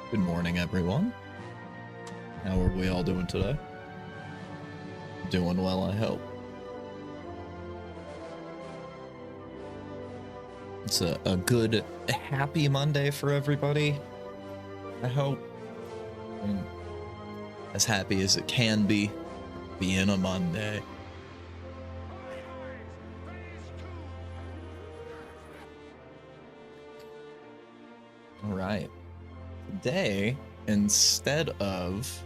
Good morning, everyone. How are we all doing today? Doing well, I hope. It's a good, happy Monday for everybody, I hope. I mean, as happy as it can be, being a Monday. All right. Today, instead of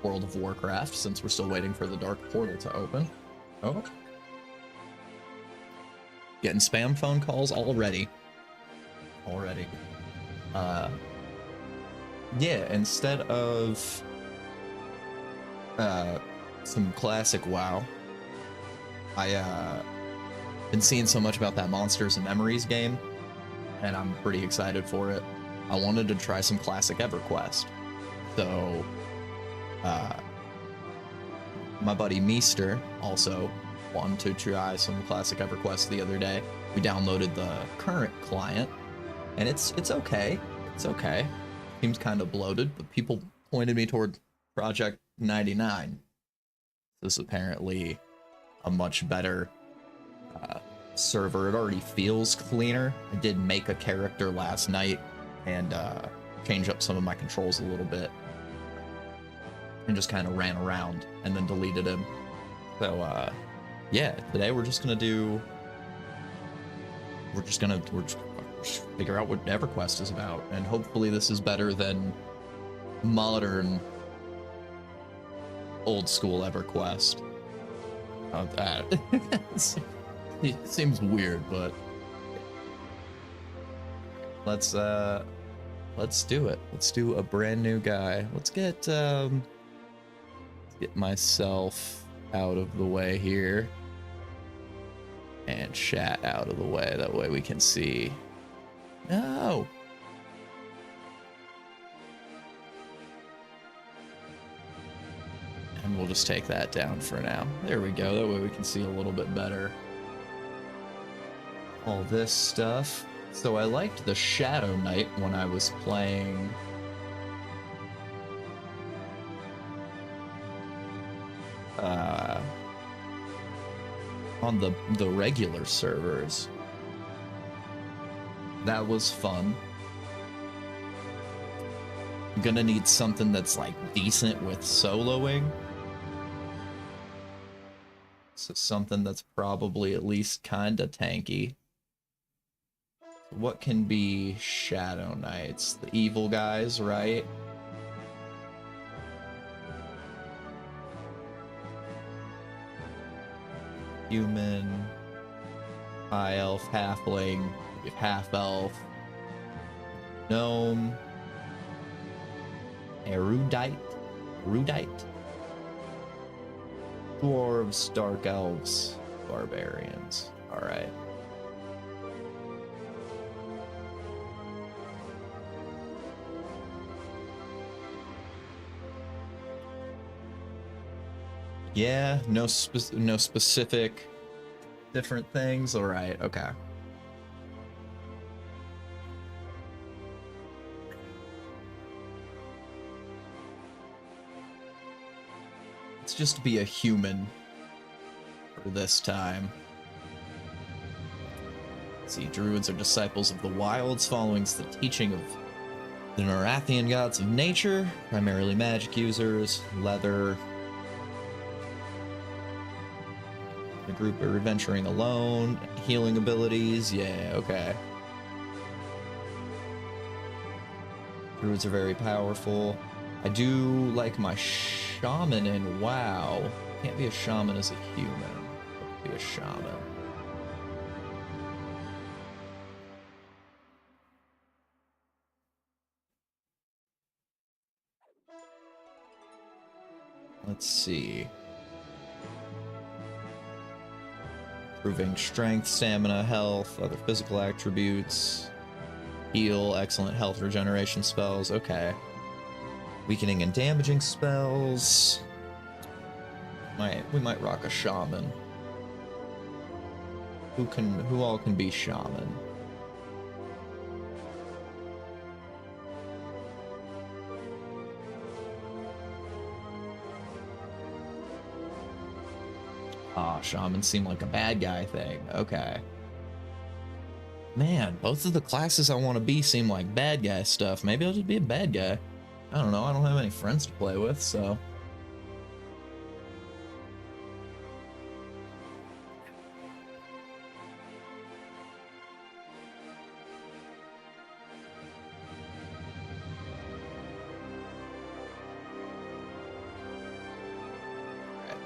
World of Warcraft, since we're still waiting for the Dark Portal to open. Oh. Getting spam phone calls already. Yeah, instead of some classic WoW, I been seeing so much about that Monsters and Memories game, and I'm pretty excited for it. I wanted to try some classic Everquest. So my buddy Meester also wanted to try some classic Everquest the other day. We downloaded the current client, and it's okay. It's okay. Seems kind of bloated, but people pointed me toward Project 99. This is apparently a much better server. It already feels cleaner. I did make a character last night and change up some of my controls a little bit, and just kind of ran around and then deleted him. So yeah, today we're just gonna figure out what EverQuest is about, and hopefully this is better than modern old school EverQuest. That it seems weird, but let's do it. Let's do a brand new guy. Let's get myself out of the way here and chat out of the way. That way we can see. No. And we'll just take that down for now. There we go. That way we can see a little bit better all this stuff. So I liked the Shadow Knight when I was playing on the regular servers. That was fun. I'm gonna need something that's like decent with soloing. So something that's probably at least kinda tanky. What can be Shadow Knights? The evil guys, right? Human, high elf, halfling, half elf, gnome, erudite, dwarves, dark elves, barbarians. All right. Yeah, no specific different things. All right, okay. Let's just be a human for this time. Let's see, druids are disciples of the wilds, following the teaching of the Nerathian gods of nature, primarily magic users, leather. The group are adventuring alone, healing abilities, yeah, okay. Druids are very powerful. I do like my shaman in WoW. Can't be a shaman as a human. Be a shaman. Let's see. Improving strength, stamina, health, other physical attributes. Heal, excellent health regeneration spells. Okay. Weakening and damaging spells. We might rock a shaman. Who all can be shaman? Ah, shaman seem like a bad guy thing. Okay. Man, both of the classes I want to be seem like bad guy stuff. Maybe I'll just be a bad guy. I don't know. I don't have any friends to play with, so.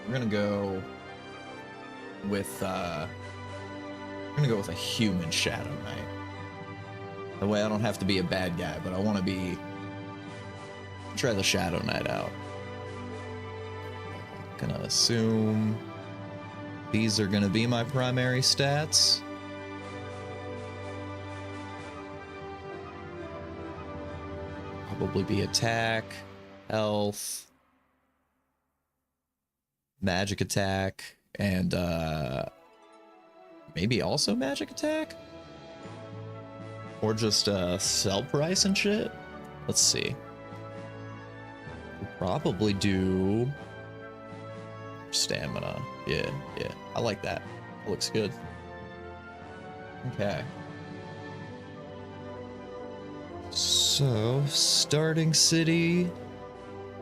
We're gonna go with a human Shadow Knight. That way I don't have to be a bad guy, but I want to try the Shadow Knight out. Gonna assume these are gonna be my primary stats. Probably be attack, health, magic attack, and maybe also magic attack? Or just sell price and shit? Let's see. We'll probably do stamina. Yeah. I like that. It looks good. Okay. So, starting city,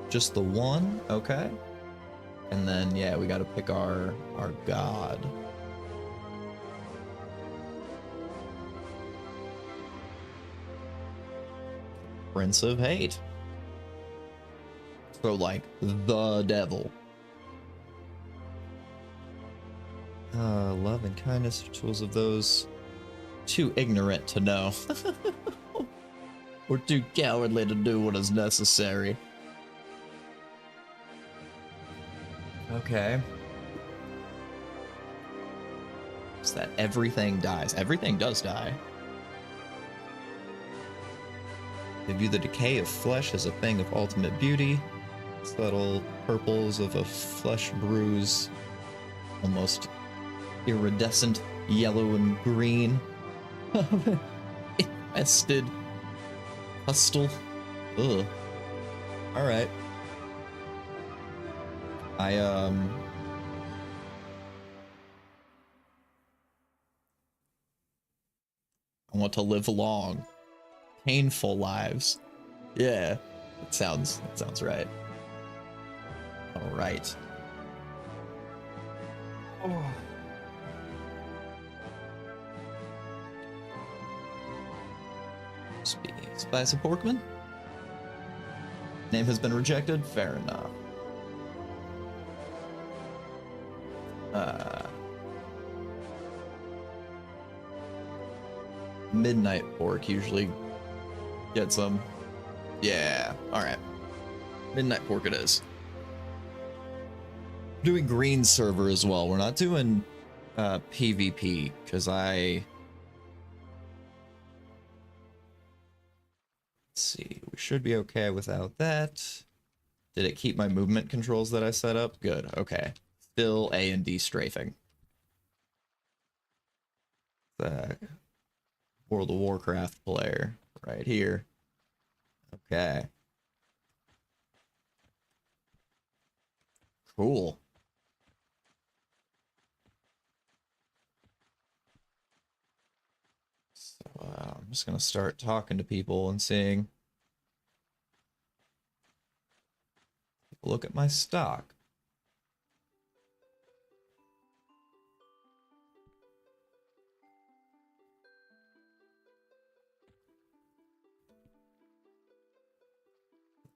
just the one, okay. And then, yeah, we gotta pick our god. Prince of Hate. So, like, the devil. Love and kindness are tools of those too ignorant to know. Or too cowardly to do what is necessary. Okay. Is that everything dies? Everything does die. They view the decay of flesh as a thing of ultimate beauty. Subtle purples of a flesh bruise. Almost iridescent yellow and green. Infested. Hustle. Ugh. Alright. I want to live long, painful lives. Yeah, that sounds right. All right. Oh. Spicy Porkman? Name has been rejected? Fair enough. Midnight Pork usually gets them. Yeah, alright. Midnight Pork it is. Doing green server as well. We're not doing PvP, because let's see, we should be okay without that. Did it keep my movement controls that I set up? Good, okay. Still A and D strafing. The World of Warcraft player right here. Okay. Cool. So I'm just gonna start talking to people and seeing. Look at my stock.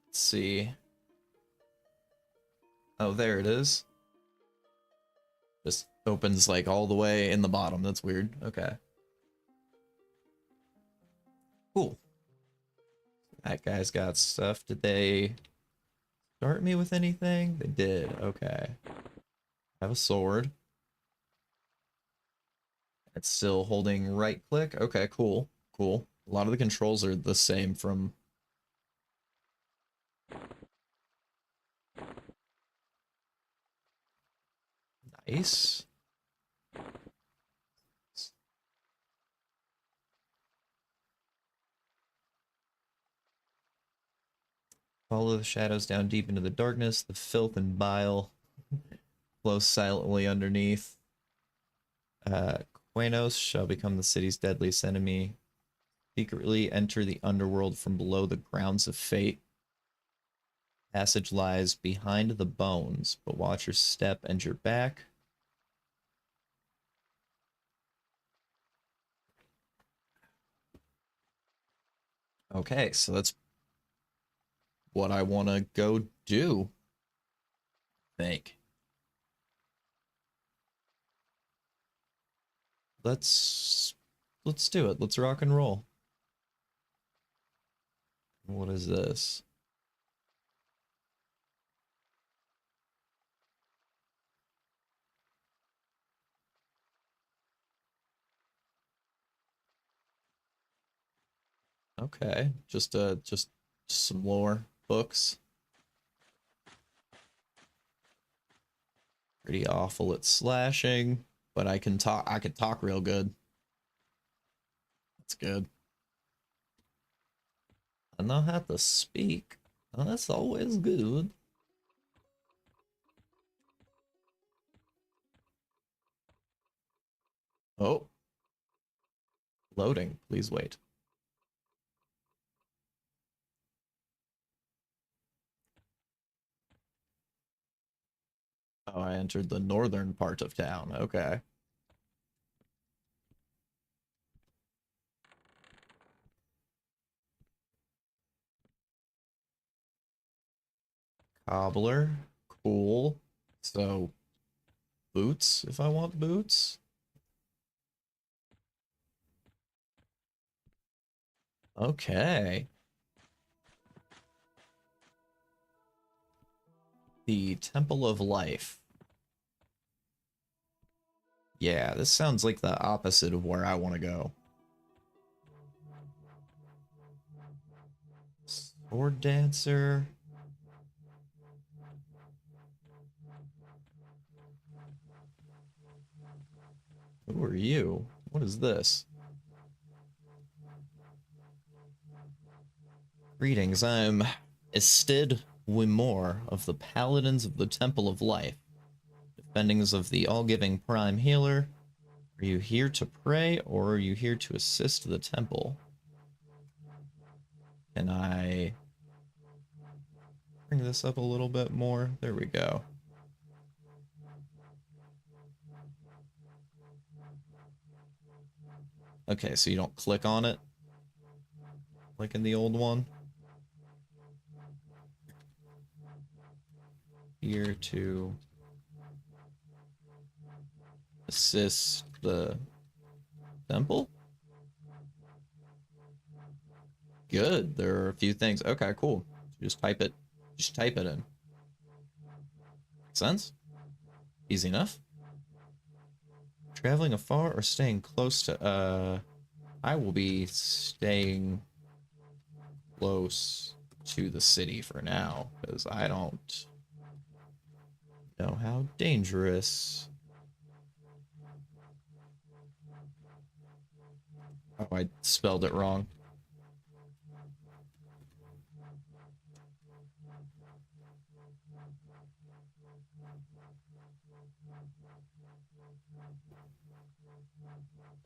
Let's see. Oh, there it is. Just opens like all the way in the bottom. That's weird. Okay. Cool. That guy's got stuff. Did they start me with anything? They did. Okay. I have a sword. It's still holding right click. Okay, cool. Cool. A lot of the controls are the same from... Nice. Follow the shadows down deep into the darkness, the filth and bile. Flow silently underneath. Uh, Quenos shall become the city's deadliest enemy. Secretly enter the underworld from below the grounds of fate. Passage lies behind the bones, but watch your step and your back. Okay, so that's what I want to go do. I think. Let's do it. Let's rock and roll. What is this? Okay, just some lore books. Pretty awful at slashing, but I can talk real good. That's good. I know how to speak. Oh, that's always good. Oh, loading. Please wait. Oh, I entered the northern part of town. Okay. Cobbler. Cool. So, boots, if I want boots. Okay. The Temple of Life. Yeah, this sounds like the opposite of where I want to go. Sword Dancer. Who are you? What is this? Greetings, I'm Estid Wimore of the Paladins of the Temple of Life, defenders of the all-giving Prime Healer. Are you here to pray, or are you here to assist the temple? Can I bring this up a little bit more? There we go. Okay, so you don't click on it, like in the old one. Here to assist the temple? Good. There are a few things. Okay, cool. Just type it. Just type it in. Makes sense? Easy enough. Traveling afar or staying close to, I will be staying close to the city for now, because I don't know how dangerous. Oh, I spelled it wrong.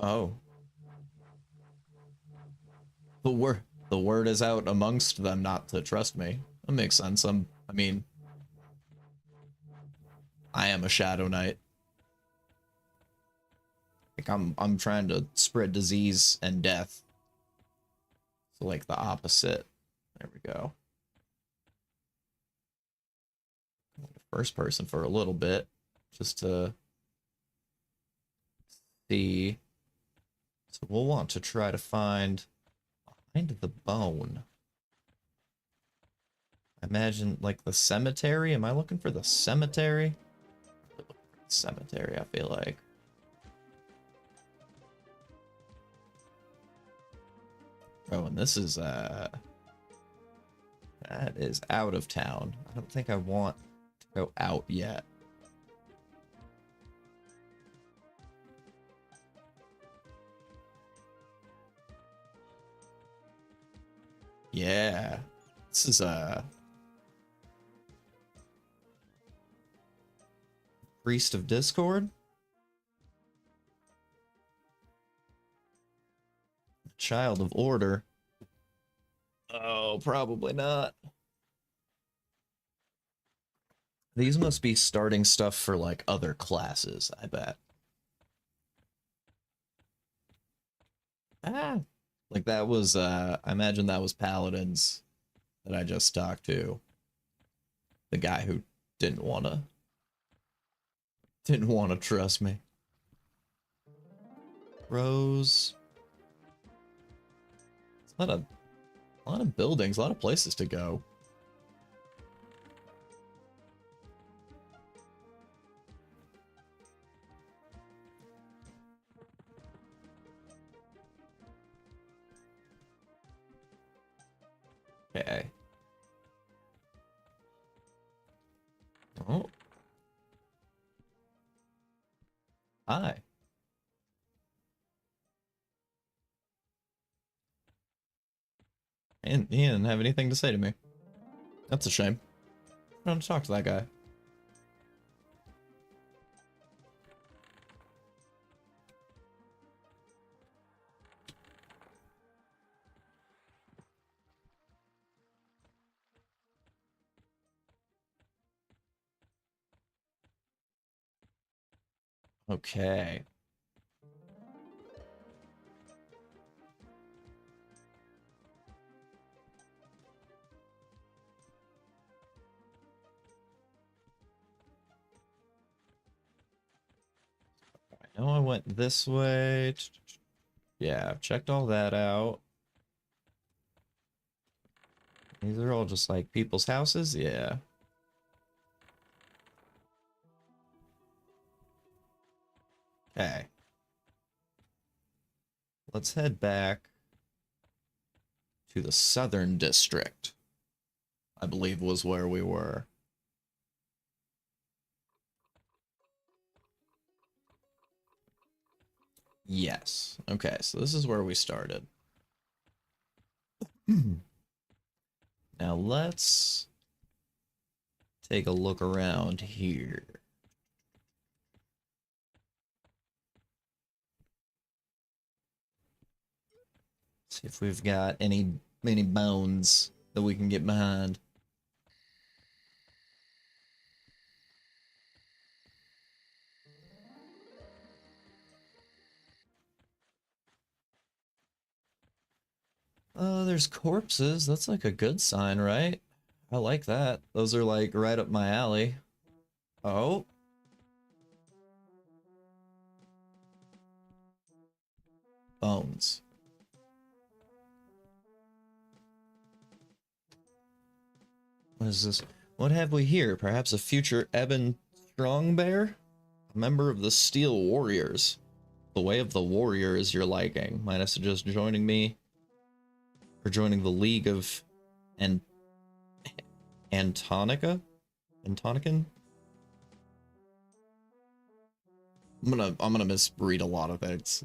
Oh. The word is out amongst them not to trust me. That makes sense. I mean, I am a Shadow Knight. Like I'm trying to spread disease and death. So like the opposite. There we go. First person for a little bit, just to see. So we'll want to try to find behind the bone. I imagine like the cemetery. Am I looking for the cemetery? Cemetery, I feel like. Oh, and this is that is out of town. I don't think I want to go out yet. Yeah. This is Priest of Discord? Child of Order? Oh, probably not. These must be starting stuff for, like, other classes, I bet. Ah! Like, that was, I imagine that was Paladins that I just talked to. The guy who didn't wanna trust me. Rose. It's a lot of buildings, a lot of places to go. Okay. Oh. Hi. And he didn't have anything to say to me. That's a shame. I don't talk to that guy. Okay. I know I went this way. Yeah, I've checked all that out. These are all just like people's houses? Yeah. Okay. Let's head back to the Southern District, I believe was where we were. Yes. Okay, so this is where we started. Now let's take a look around here. See if we've got any bones that we can get behind. Oh, there's corpses. That's like a good sign, right? I like that. Those are like right up my alley. Oh. Bones. What is this? What have we here? Perhaps a future Eben Strongbear? A member of the Steel Warriors. The way of the warrior is your liking. Might I suggest joining me? Or joining the League of Antonica? Antonican? I'm gonna misread a lot of things.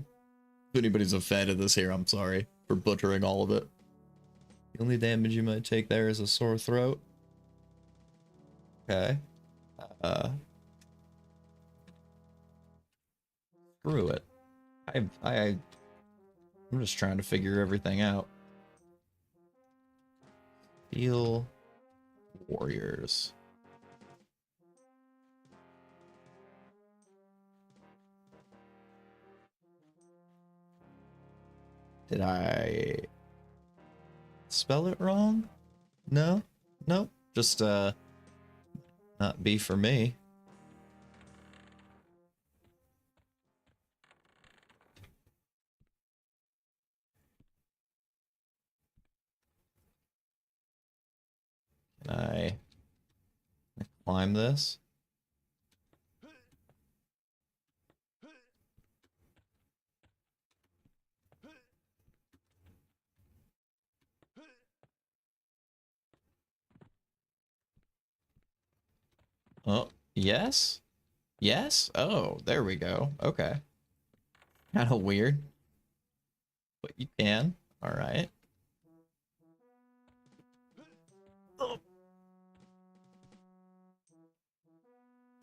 If anybody's a fan of this here, I'm sorry for butchering all of it. The only damage you might take there is a sore throat. Okay. Screw it. I'm just trying to figure everything out. Steel Warriors. Did I spell it wrong? No? Nope. Just, not be for me. Can I climb this? Oh, yes? Yes? Oh, there we go. Okay. Kind of weird. But you can. Alright. Oh.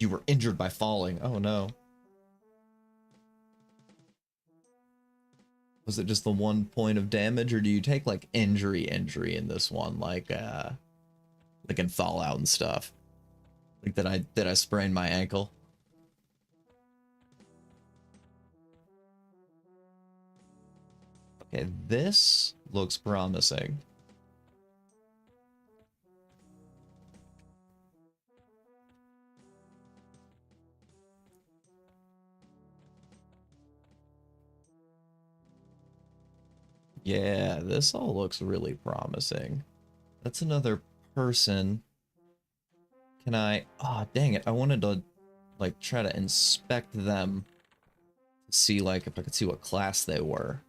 You were injured by falling. Oh no. Was it just the 1 point of damage, or do you take like injury in this one, like in Fallout and stuff? Like did I sprain my ankle? Okay, this looks promising. Yeah, this all looks really promising. That's another person. Can I... Oh, dang it. I wanted to, like, try to inspect them to see, like, if I could see what class they were.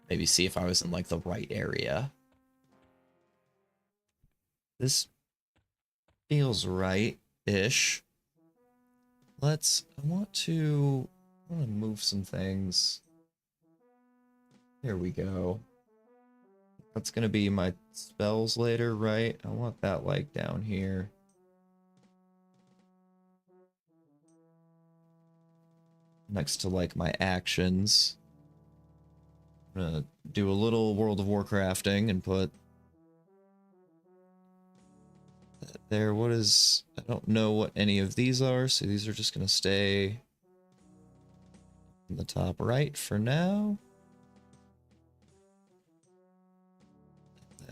Maybe see if I was in, like, the right area. This feels right-ish. I want to move some things. There we go. That's gonna be my spells later, right? I want that, like, down here. Next to, like, my actions. I'm gonna do a little World of Warcrafting and put that there. What is... I don't know what any of these are, so these are just gonna stay in the top right for now.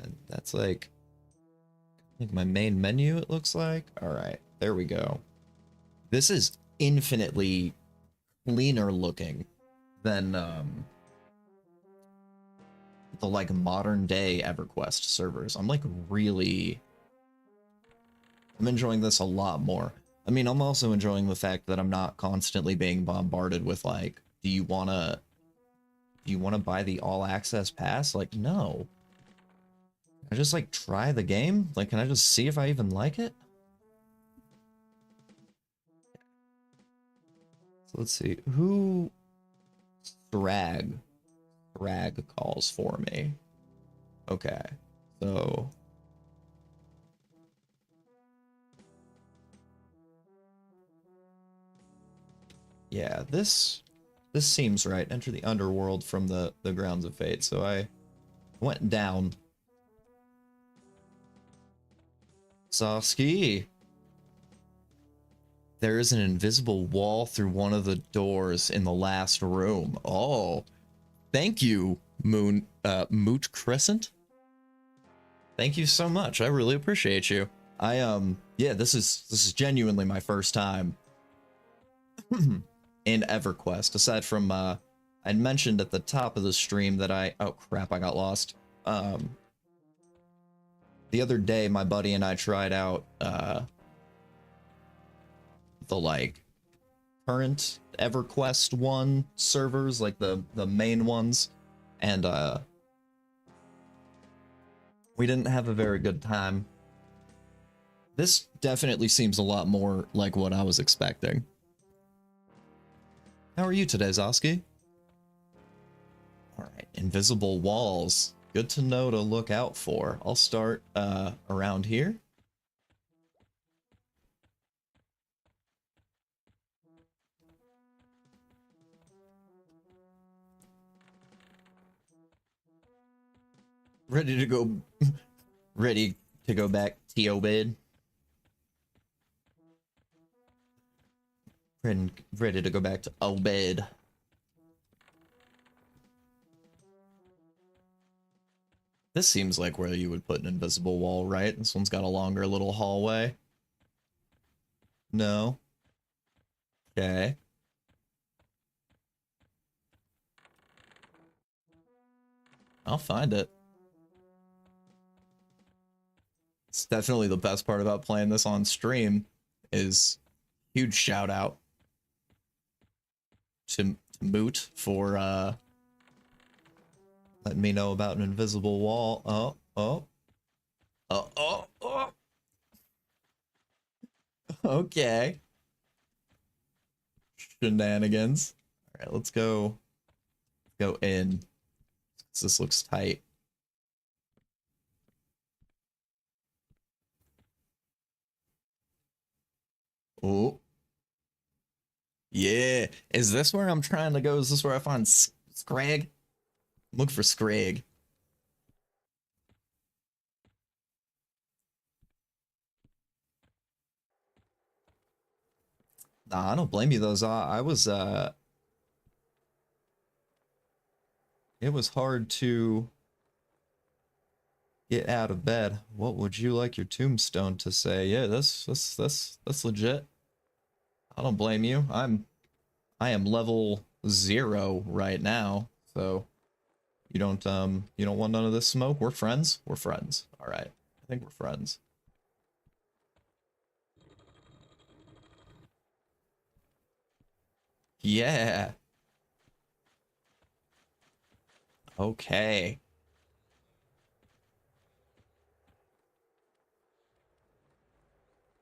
And that's like my main menu, it looks like. Alright, there we go. This is infinitely cleaner looking than the like modern day EverQuest servers. I'm enjoying this a lot more. I mean, I'm also enjoying the fact that I'm not constantly being bombarded with like, do you wanna buy the all access pass? Like, no. Can I just like try the game? Like, can I just see if I even like it? So let's see, who Thrag calls for me. Okay, so yeah, this seems right. Enter the underworld from the grounds of fate. So I went down. Saskia. There is an invisible wall through one of the doors in the last room. Oh, thank you, Moot Crescent. Thank you so much. I really appreciate you. Yeah, this is genuinely my first time in EverQuest. Aside from, I'd mentioned at the top of the stream that oh crap, I got lost. The other day, my buddy and I tried out, the, like, current EverQuest 1 servers, like the main ones, and, we didn't have a very good time. This definitely seems a lot more like what I was expecting. How are you today, Zoski? Alright, invisible walls. Good to know to look out for. I'll start, around here. Ready to go back, T-Obed. Ready to go back to Obed. This seems like where you would put an invisible wall, right? This one's got a longer little hallway. No. Okay. I'll find it. It's definitely the best part about playing this on stream is huge shout out to Moot for letting me know about an invisible wall. Oh. Okay. Shenanigans. All right, let's go in. This looks tight. Oh, Yeah. Is this where I'm trying to go? Is this where I find Scrag? Look for Scrag. Nah, I don't blame you. I was it was hard to get out of bed. What would you like your tombstone to say? Yeah, that's legit. I don't blame you. I am level 0 right now, so you don't want none of this smoke. We're friends. We're friends. All right. I think we're friends. Yeah. Okay.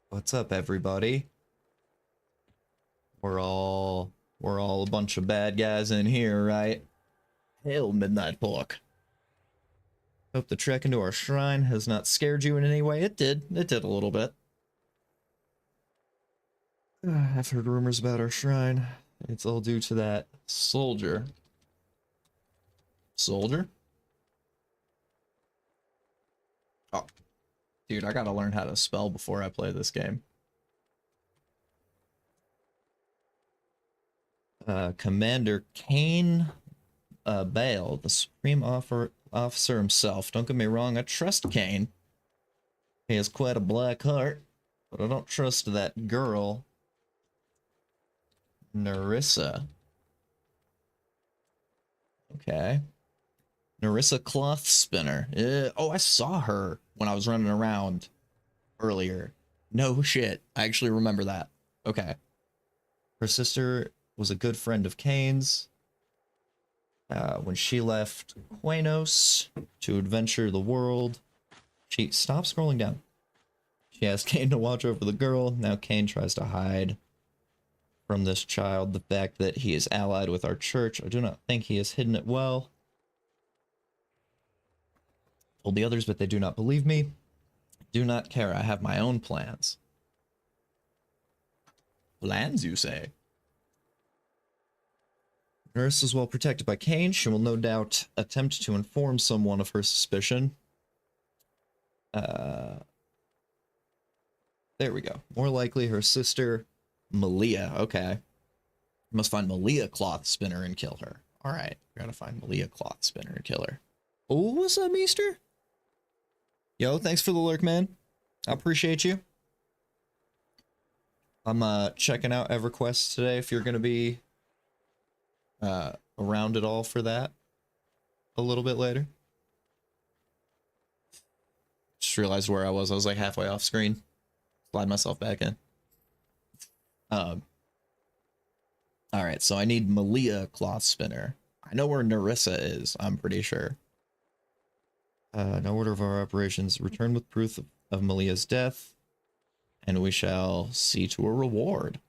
What's up, everybody? We're all a bunch of bad guys in here, right? Hail, Midnight Pork. Hope the trek into our shrine has not scared you in any way. It did. It did a little bit. I've heard rumors about our shrine. It's all due to that soldier. Soldier? Oh, dude, I gotta learn how to spell before I play this game. Commander Kane Bale, the Supreme Officer himself. Don't get me wrong, I trust Kane. He has quite a black heart, but I don't trust that girl, Narissa. Okay. Narissa Cloth Spinner. Oh, I saw her when I was running around earlier. No shit. I actually remember that. Okay. Her sister was a good friend of Kane's. When she left Quanos to adventure the world, she stopped scrolling down. She asked Kane to watch over the girl. Now Kane tries to hide from this child the fact that he is allied with our church. I do not think he has hidden it well. Told the others, but they do not believe me. Do not care. I have my own plans. Plans, you say? Nurse is well protected by Kane. She will no doubt attempt to inform someone of her suspicion. There we go. More likely her sister, Malia. Okay. Must find Malia Cloth Spinner and kill her. All right. We gotta find Malia Cloth Spinner and kill her. Oh, what's up, Meester? Yo, thanks for the lurk, man. I appreciate you. I'm checking out Everquest today if you're gonna be around at all for that a little bit later. Just realized where I was. I was like halfway off screen. Slide myself back in. All right, so I need Malia Cloth Spinner. I know where Narissa is, I'm pretty sure. No order of our operations. Return with proof of Malia's death, and we shall see to a reward.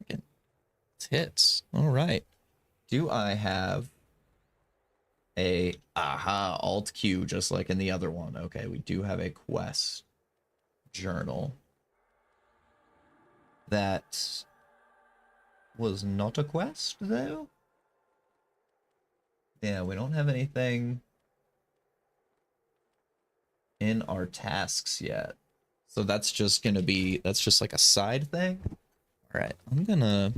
Okay. It's hits. All right. Do I have a alt Q just like in the other one? Okay, we do have a quest journal. That was not a quest, though. Yeah, we don't have anything in our tasks yet. So that's just gonna be, that's just like a side thing. All right, I'm gonna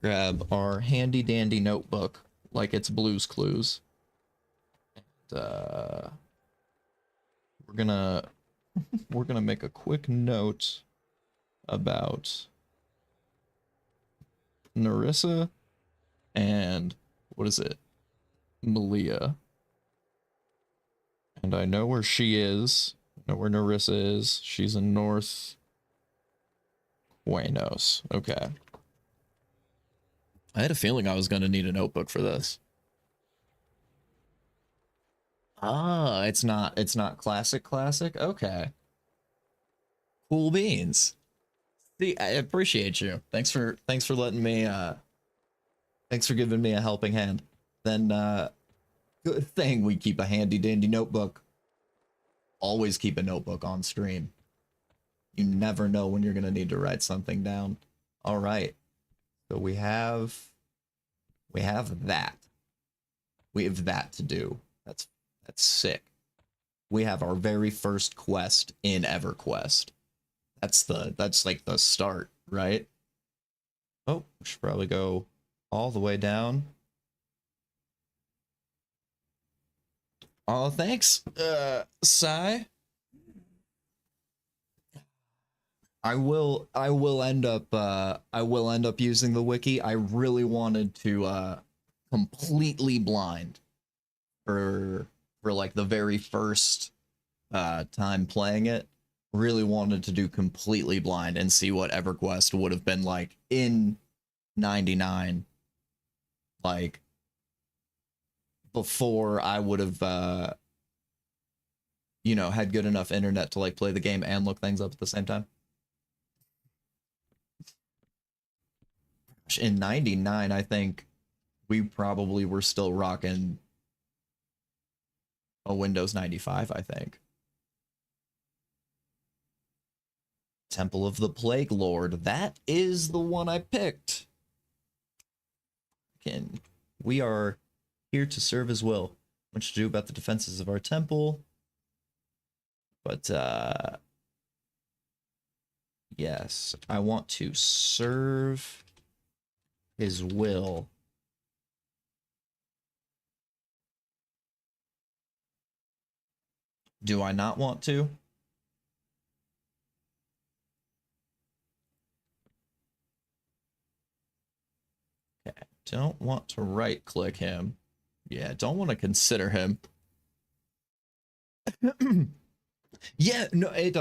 grab our handy dandy notebook like it's Blue's Clues. And, we're gonna make a quick note about Narissa and what is it? Malia. And I know where she is. I know where Narissa is. She's in North Quanos. Okay. I had a feeling I was going to need a notebook for this. Ah, it's not classic. Okay. Cool beans. See, I appreciate you. Thanks for letting me thanks for giving me a helping hand. Then good thing we keep a handy dandy notebook. Always keep a notebook on stream. You never know when you're going to need to write something down. All right. So we have that. We have that to do. That's sick. We have our very first quest in EverQuest. That's like the start, right? Oh, we should probably go all the way down. Oh, thanks, Sai. I will end up using the wiki. I really wanted to completely blind for like the very first time playing it. Really wanted to do completely blind and see what EverQuest would have been like in 99, like before I would have you know, had good enough internet to like play the game and look things up at the same time. In 99, I think we probably were still rocking a Windows 95, I think. Temple of the Plague Lord. That is the one I picked. Again, we are here to serve as well. Much to do about the defenses of our temple. But, yes, I want to serve his will. Do I not want to? Okay, don't want to right-click him. Yeah, don't want to consider him. Yeah, no, it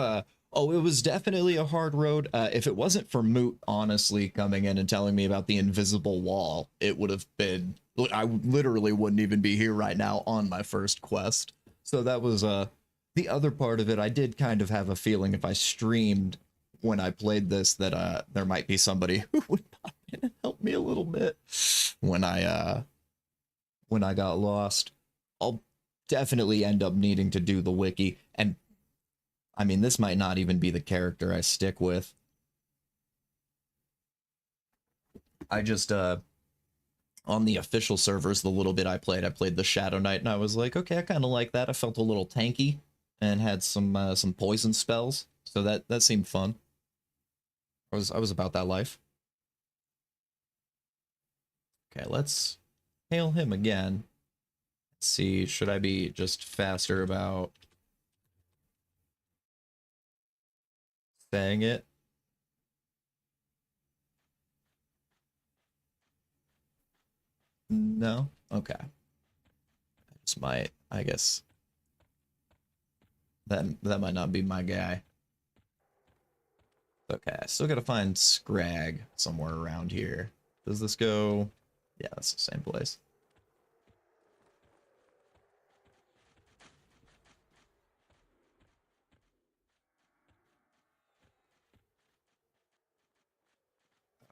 was definitely a hard road. If it wasn't for Moot honestly coming in and telling me about the invisible wall, it would have been, I literally wouldn't even be here right now on my first quest. So that was the other part of it. I did kind of have a feeling if I streamed when I played this that there might be somebody who would pop in and help me a little bit when I got lost. I'll definitely end up needing to do the wiki, and I mean, this might not even be the character I stick with. I just, on the official servers, the little bit I played the Shadow Knight, and I was like, okay, I kind of like that. I felt a little tanky and had some poison spells, so that seemed fun. I was about that life. Okay, let's hail him again. Let's see, should I be just faster about saying it? No? Okay. I just might, I guess. That might not be my guy. Okay, I still gotta find Scrag somewhere around here. Does this go? Yeah, that's the same place.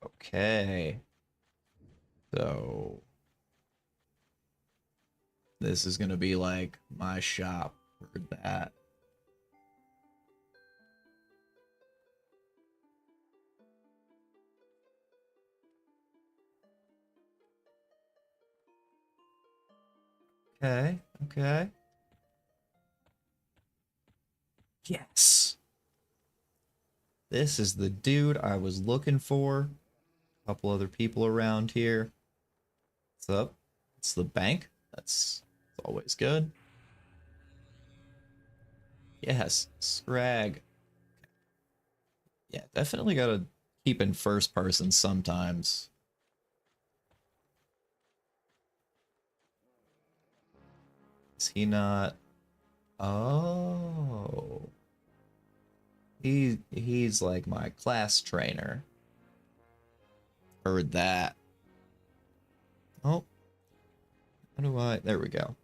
Okay. So this is gonna be like my shop for that. Okay, okay. Yes. This is the dude I was looking for. A couple other people around here. What's up? It's the bank. That's always good. Yes, Scrag. Yeah, definitely gotta keep in first person sometimes. Is he not? Oh. He's like my class trainer. Heard that. Oh. How do I? There we go.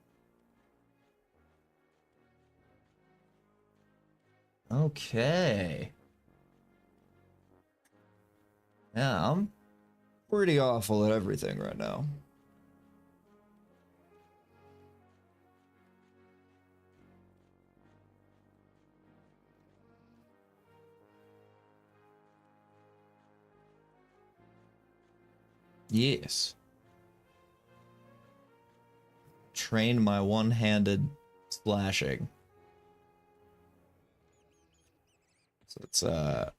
Okay. Yeah, I'm pretty awful at everything right now. Yes. Train my one-handed slashing. So it's at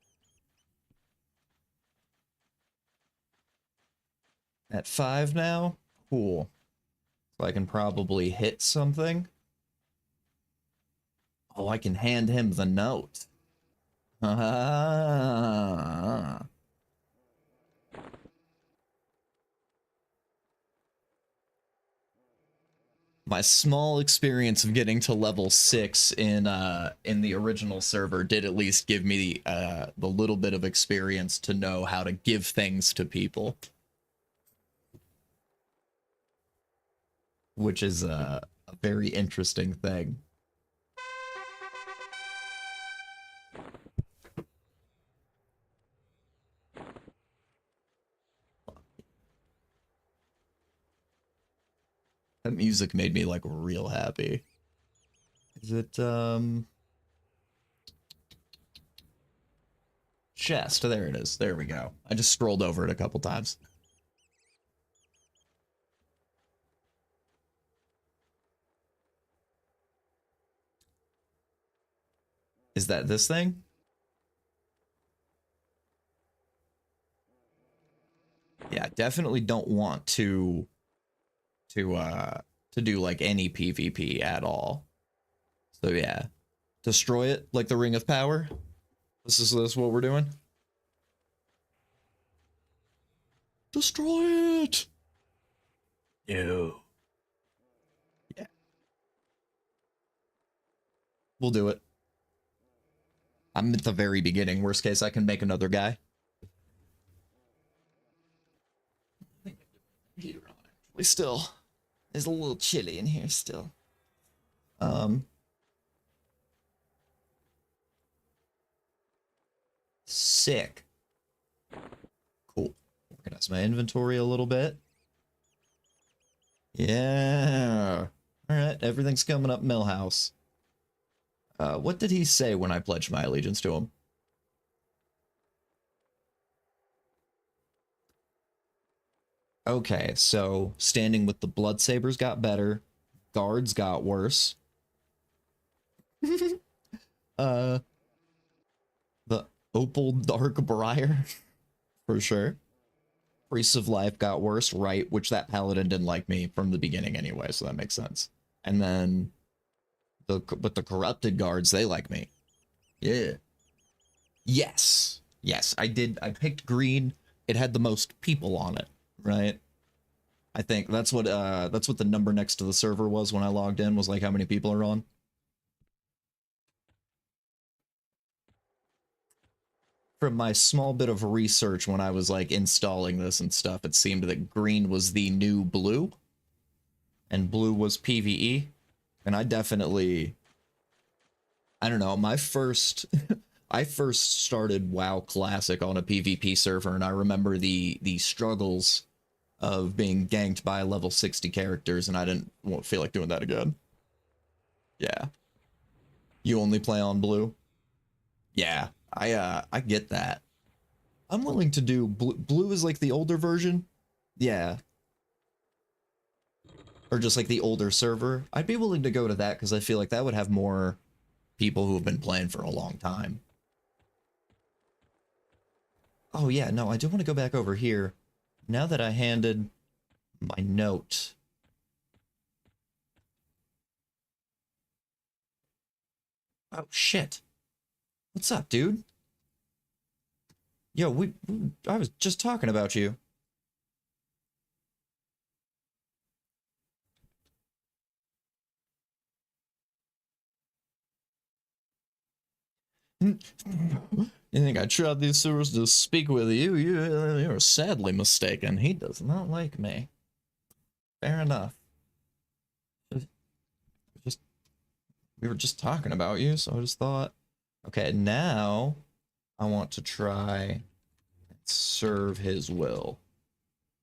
5 now. Cool. So I can probably hit something. Oh, I can hand him the note. Ah. My small experience of getting to level 6 in the original server did at least give me the little bit of experience to know how to give things to people, which is a very interesting thing. That music made me like real happy. Is it chest? There it is. There we go. I just scrolled over it a couple times. Is that this thing? Yeah, definitely don't want to do like any PvP at all. So yeah, destroy it like the Ring of Power. This is what we're doing. Destroy it. No. Yeah, we'll do it. I'm at the very beginning. Worst case, I can make another guy. We still, there's a little chilly in here still. Sick. Cool. Organize my inventory a little bit. Yeah. All right, everything's coming up Millhouse. What did he say when I pledged my allegiance to him? Okay, so standing with the blood sabers got better, guards got worse. The opal dark briar, for sure. Priests of life got worse, right? Which that paladin didn't like me from the beginning anyway, so that makes sense. And then the corrupted guards, they like me. Yeah. Yes. Yes, I did. I picked green. It had the most people on it, right? I think that's what the number next to the server was when I logged in, was like how many people are on. From my small bit of research when I was like installing this and stuff, it seemed that green was the new blue and blue was PvE. And I definitely, I don't know, my first I first started WoW Classic on a PvP server, and I remember the struggles of being ganked by level 60 characters, and I won't feel like doing that again. Yeah. You only play on blue? Yeah, I get that. I'm willing to do blue. Blue is like the older version. Yeah. Or just like the older server. I'd be willing to go to that because I feel like that would have more people who have been playing for a long time. Oh yeah, no, I do want to go back over here. Now that I handed my note. Oh shit. What's up, dude? Yo, I was just talking about you. You think I trod these sewers to speak with you? You're sadly mistaken. He does not like me. Fair enough. Just we were just talking about you, so I just thought, okay, now I want to try and serve his will.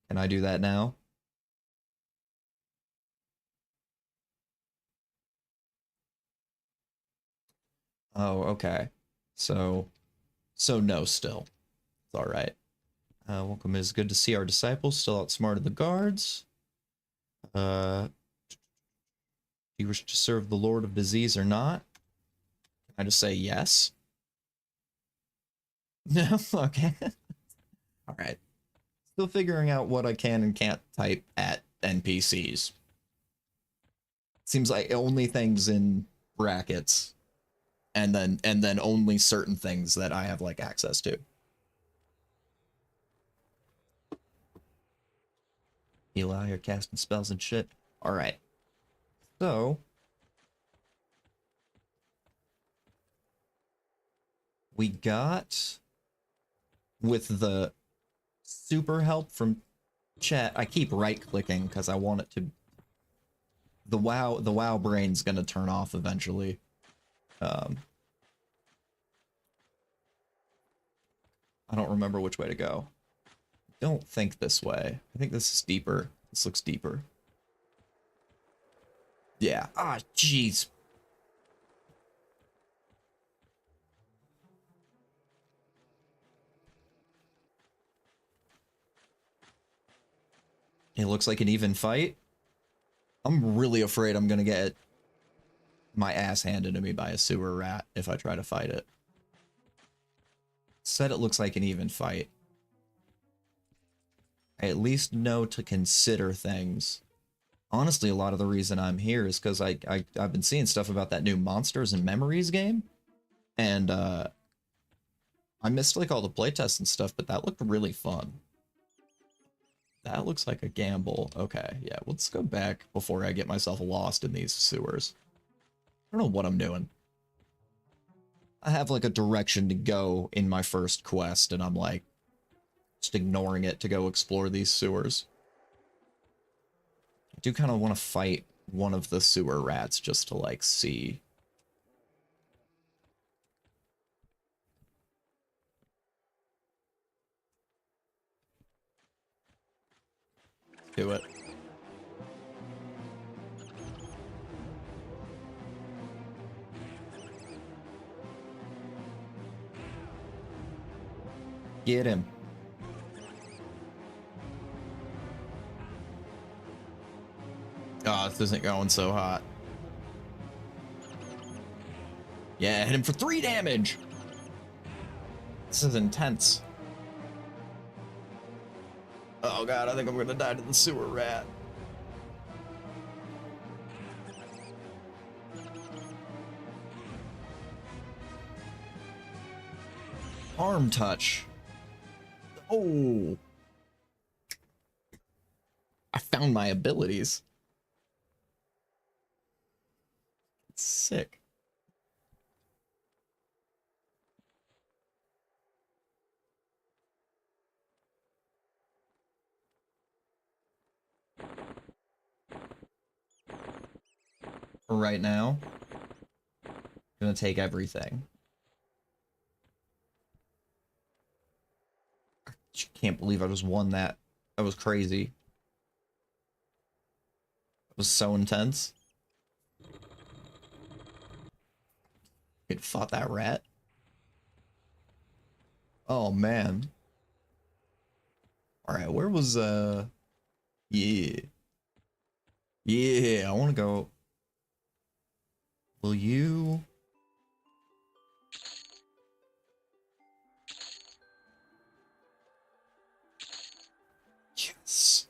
Can I do that now? Oh, okay. So no still. It's all right. Welcome. It is good to see our disciples still outsmarted the guards. Do you wish to serve the Lord of Disease or not? Can I just say yes? No? Okay. All right. Still figuring out what I can and can't type at NPCs. Seems like only things in brackets, and then only certain things that I have like access to. Eli, you're casting spells and shit. All right. So we got with the super help from chat. I keep right clicking because I want it to. The WoW brain's gonna turn off eventually. I don't remember which way to go. Don't think this way. I think this is deeper. This looks deeper. Yeah. Ah, jeez. It looks like an even fight. I'm really afraid I'm gonna get my ass handed to me by a sewer rat if I try to fight it. Said it looks like an even fight. I at least know to consider things. Honestly, a lot of the reason I'm here is because I've been seeing stuff about that new Monsters and Memories game. And I missed like all the playtests and stuff, but that looked really fun. That looks like a gamble. Okay, yeah, let's go back before I get myself lost in these sewers. I don't know what I'm doing. I have like a direction to go in my first quest, and I'm like just ignoring it to go explore these sewers. I do kind of want to fight one of the sewer rats just to like see. Do it. Get him. Oh, this isn't going so hot. Yeah, hit him for 3 damage. This is intense. Oh god, I think I'm gonna die to the sewer rat. Arm touch. Oh. I found my abilities. Sick. For right now, I'm gonna take everything. I can't believe I just won that. That was crazy. It was so intense. It fought that rat. Oh man. Alright, where was yeah. Yeah, I wanna go. Will you? Yes.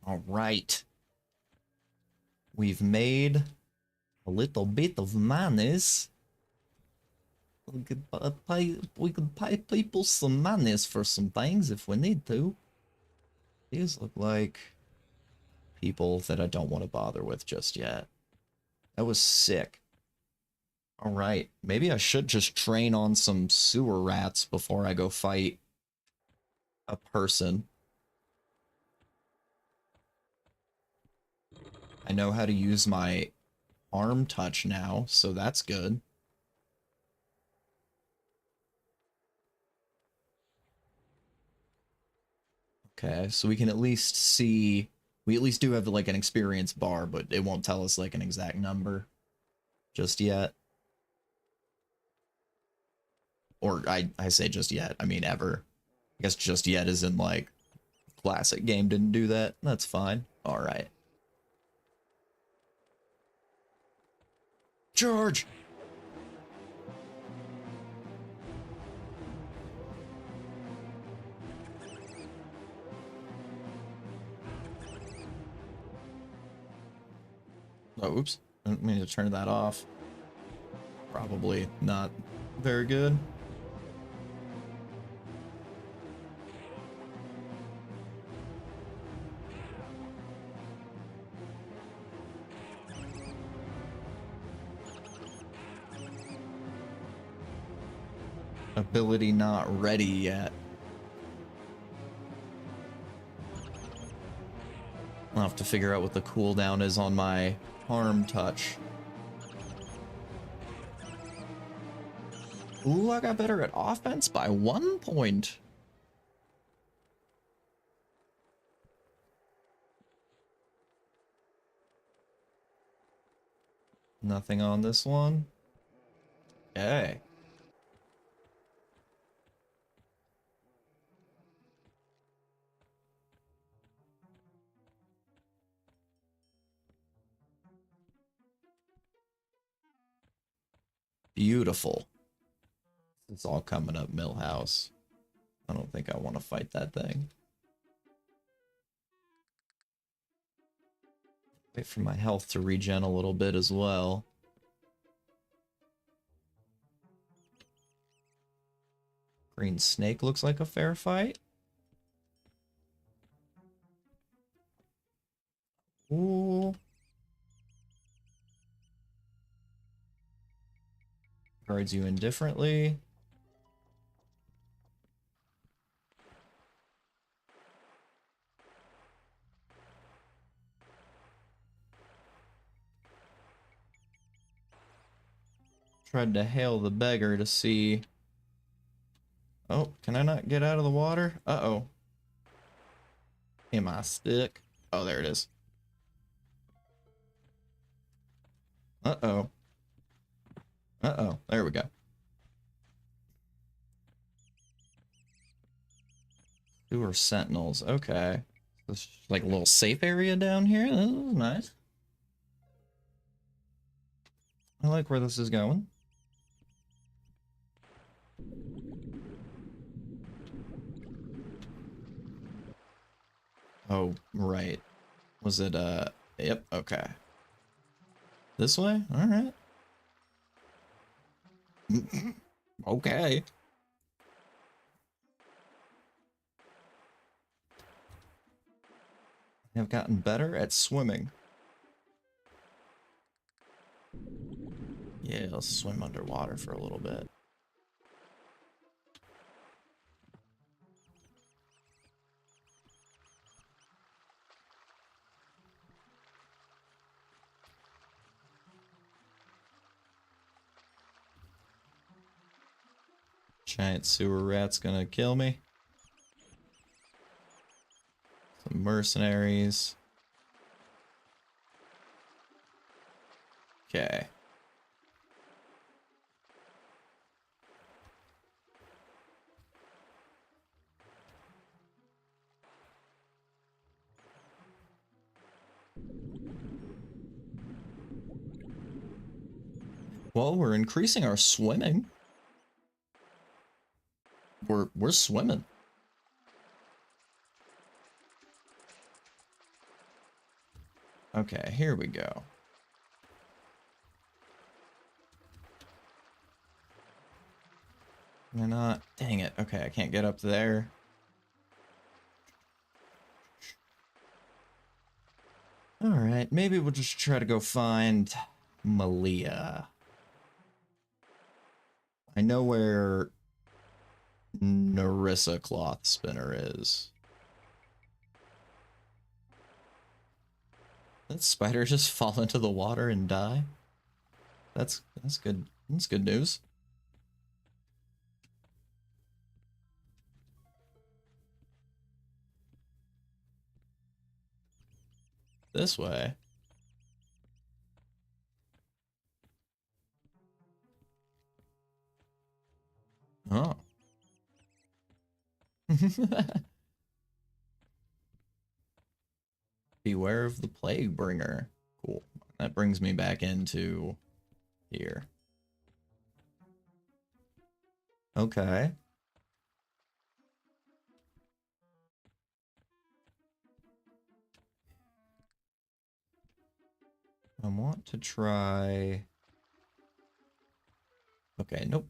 Alright. We've made a little bit of monies. We could pay people some monies for some things if we need to. These look like people that I don't want to bother with just yet. That was sick. Alright, maybe I should just train on some sewer rats before I go fight a person. I know how to use my arm touch now, so that's good. Okay, so we can at least see, we at least do have like an experience bar, but it won't tell us like an exact number just yet. Or I say just yet, I mean ever. I guess just yet isn't like classic game didn't do that. That's fine. All right. Charge! Oh, oops. I didn't mean to turn that off. Probably not very good. Ability not ready yet. I'll have to figure out what the cooldown is on my harm touch. Ooh, I got better at offense by 1 point. Nothing on this one. Okay. Beautiful. It's all coming up, Millhouse. I don't think I want to fight that thing. Wait for my health to regen a little bit as well. Green snake looks like a fair fight. Ooh. Guards you indifferently. Tried to hail the beggar to see... Oh, can I not get out of the water? Uh-oh. Am I stuck? Oh, there it is. Uh-oh. Uh-oh. There we go. Sewer sentinels. Okay. This is like a little safe area down here. This is nice. I like where this is going. Oh, right. Was it, yep, okay. This way? Alright. Okay. I've gotten better at swimming. Yeah, let's swim underwater for a little bit. Giant sewer rat's gonna kill me. Some mercenaries. Okay. Well, we're increasing our swimming. We're swimming. Okay, here we go. Am I not? Dang it. Okay, I can't get up there. Alright, maybe we'll just try to go find Malia. I know where Narissa Cloth Spinner is. Did that spider just fall into the water and die? That's good. That's good news. This way. Oh. Beware of the plague bringer. Cool. That brings me back into here. Okay. I want to try... Okay, nope.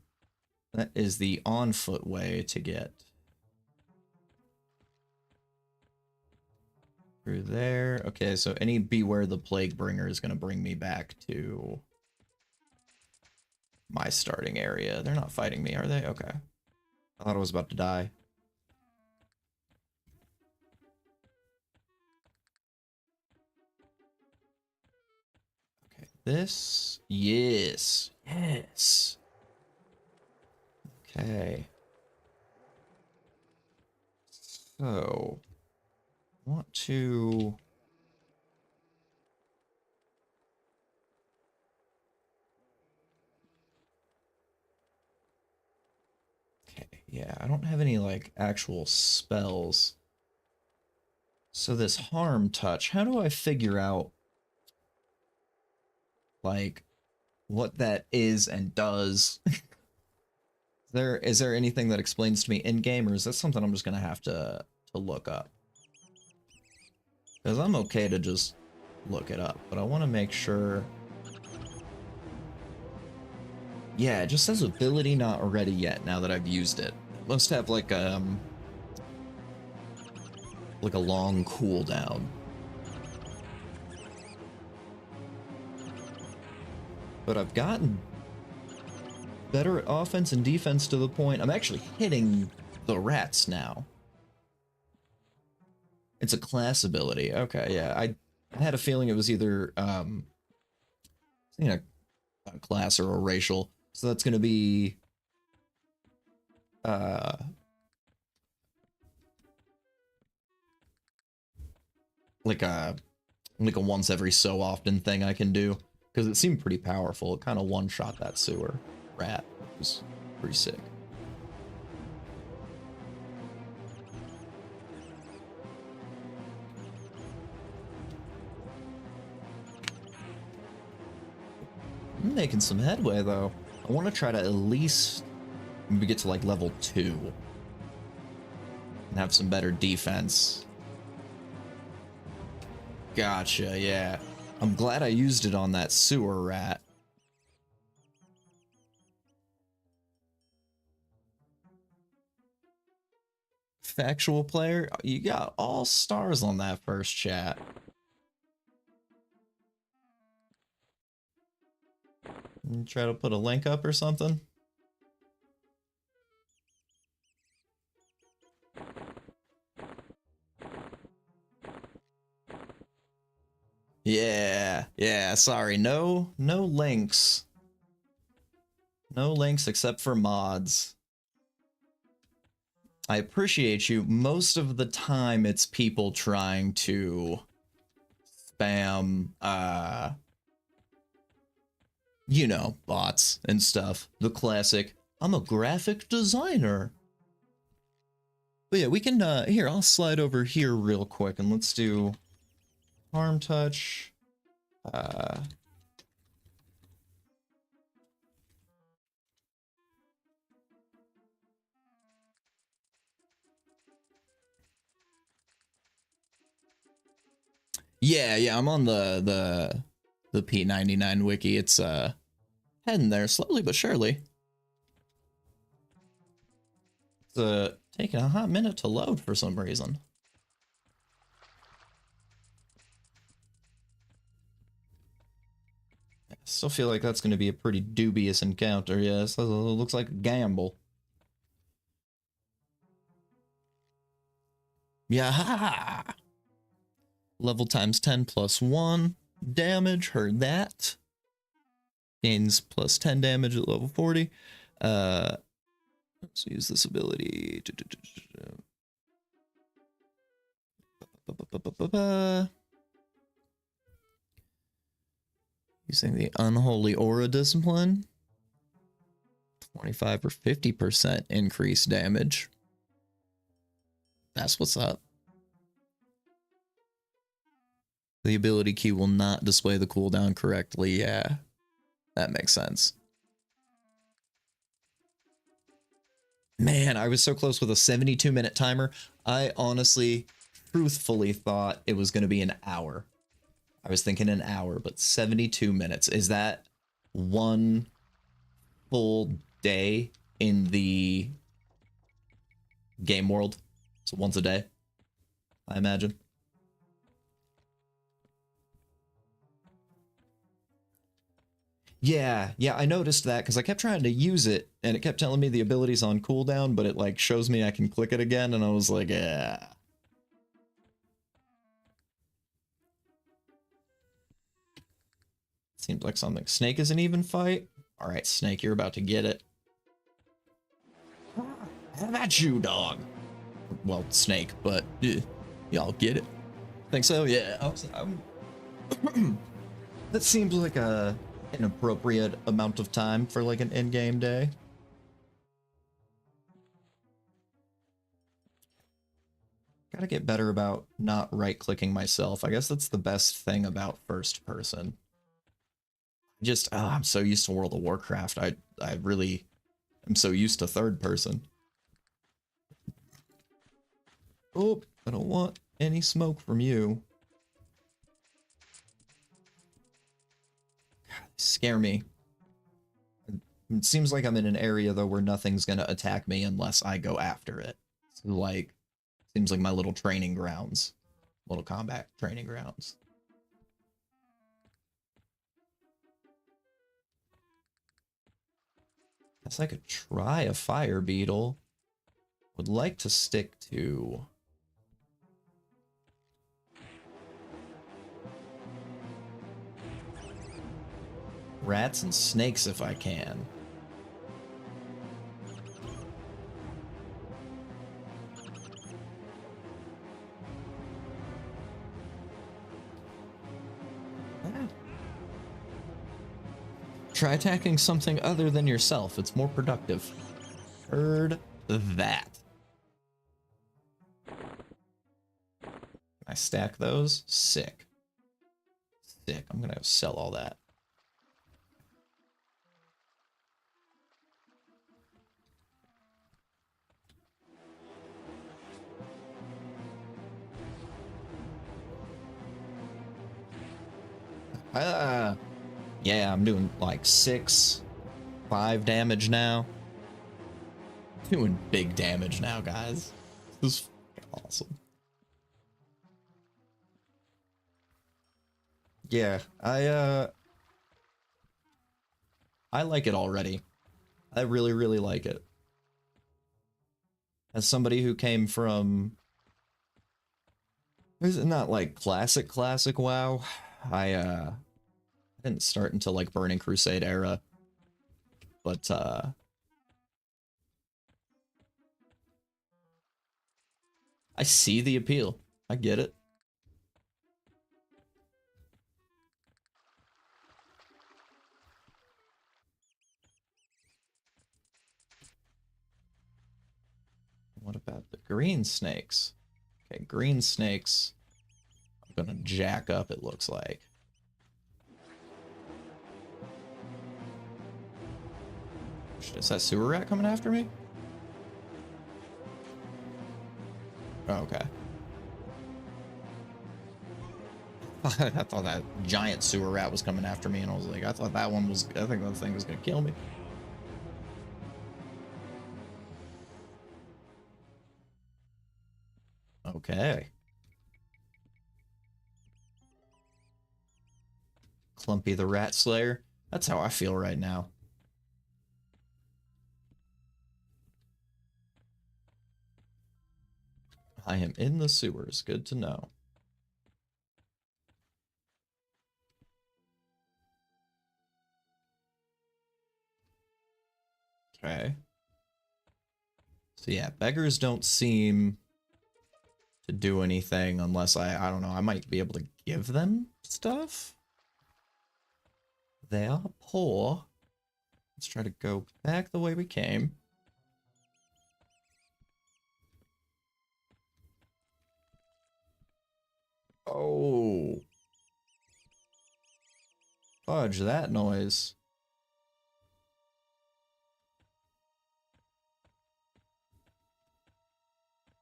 That is the on-foot way to get through there. Okay, so any Beware the Plague Bringer is going to bring me back to my starting area. They're not fighting me, are they? Okay. I thought I was about to die. Okay, this... Yes. Yes. Okay. So... I want to... Okay, yeah, I don't have any, like, actual spells. So this harm touch, how do I figure out, like, what that is and does? Is there anything that explains to me in-game, or is that something I'm just gonna have to look up? Because I'm okay to just look it up, but I want to make sure... Yeah, it just says ability not ready yet now that I've used it. It must have like a long cooldown. But I've gotten better at offense and defense to the point I'm actually hitting the rats now. It's a class ability. Okay, yeah. I had a feeling it was either a class or a racial. So that's going to be like a once every so often thing I can do, because it seemed pretty powerful. It kind of one-shot that sewer rat, which was pretty sick. I'm making some headway though. I want to try to at least get to like level 2 and have some better defense. Gotcha, yeah. I'm glad I used it on that sewer rat. Factual player, you got all stars on that first chat. Try to put a link up or something. Yeah, sorry, no links. No links except for mods. I appreciate you. Most of the time it's people trying to spam, you know, bots and stuff. The classic, I'm a graphic designer. But yeah, we can, here, I'll slide over here real quick and let's do harm touch. Yeah, I'm on the P99 wiki. It's heading there slowly but surely. It's taking a hot minute to load for some reason. I still feel like that's going to be a pretty dubious encounter. Yeah, it looks like a gamble. Yeah. Level times 10 plus 1 damage. Heard that. Gains plus 10 damage at level 40. Let's use this ability. Using the Unholy Aura Discipline. 25 or 50% increased damage. That's what's up. The ability key will not display the cooldown correctly. Yeah, that makes sense. Man, I was so close with a 72-minute timer. I honestly, truthfully thought it was going to be an hour. I was thinking an hour, but 72 minutes. Is that one full day in the game world? So once a day, I imagine. Yeah, I noticed that because I kept trying to use it and it kept telling me the ability's on cooldown, but it like shows me I can click it again and I was like, yeah. Seems like something. Snake is an even fight? Alright, Snake, you're about to get it. How about you, dog? Well, Snake, but y'all get it. Think so? Yeah. That seems like an appropriate amount of time for like an in-game day. Gotta get better about not right-clicking myself. I guess that's the best thing about first person. Just, I'm so used to World of Warcraft. I really am so used to third person. Oh, I don't want any smoke from you. God, they scare me. It seems like I'm in an area, though, where nothing's gonna attack me unless I go after it. So, like, seems like my little training grounds. Little combat training grounds. Guess I could try a fire beetle. Would like to stick to... rats and snakes if I can. Try attacking something other than yourself. It's more productive. Heard that. Can I stack those? Sick. Sick. I'm gonna sell all that. Yeah, I'm doing like 5 damage now. Doing big damage now, guys. This is awesome. Yeah, I like it already. I really, really like it. As somebody who came from... Is it not like classic WoW? I didn't start until like Burning Crusade era. But I see the appeal. I get it. What about the green snakes? Okay, green snakes. I'm gonna jack up, it looks like. Is that sewer rat coming after me? Oh, okay. I thought that giant sewer rat was coming after me, and I was like, I thought that one was... I think that thing was gonna kill me. Okay. Clumpy the Rat Slayer. That's how I feel right now. I am in the sewers. Good to know. Okay. So yeah, beggars don't seem to do anything unless I don't know, I might be able to give them stuff? They are poor. Let's try to go back the way we came. Oh. Fudge that noise.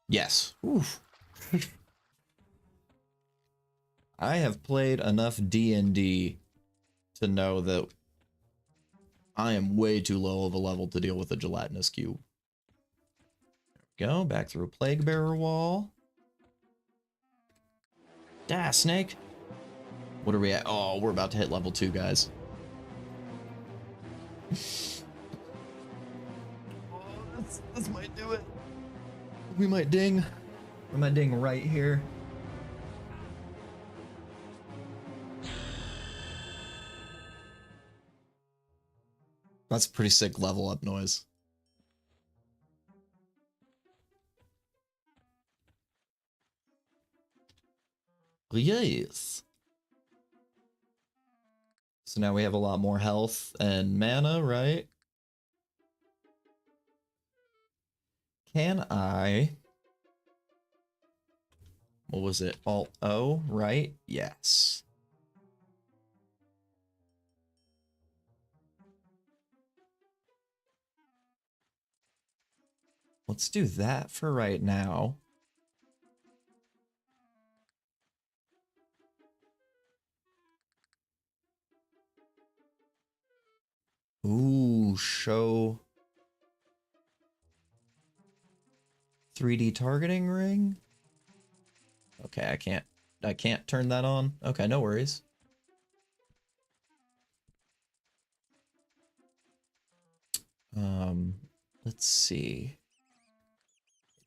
Yes. Oof. I have played enough D&D to know that I am way too low of a level to deal with a gelatinous cube. There we go, back through a plague bearer wall. Die, snake. What are we at? Oh, we're about to hit level 2, guys. Oh, this might do it. We might ding. We might ding right here. That's a pretty sick level up noise. Yes. So now we have a lot more health and mana, right? Can I... What was it? Alt-O, right? Yes. Let's do that for right now. Ooh, show 3D targeting ring? Okay, I can't turn that on. Okay, no worries. Let's see.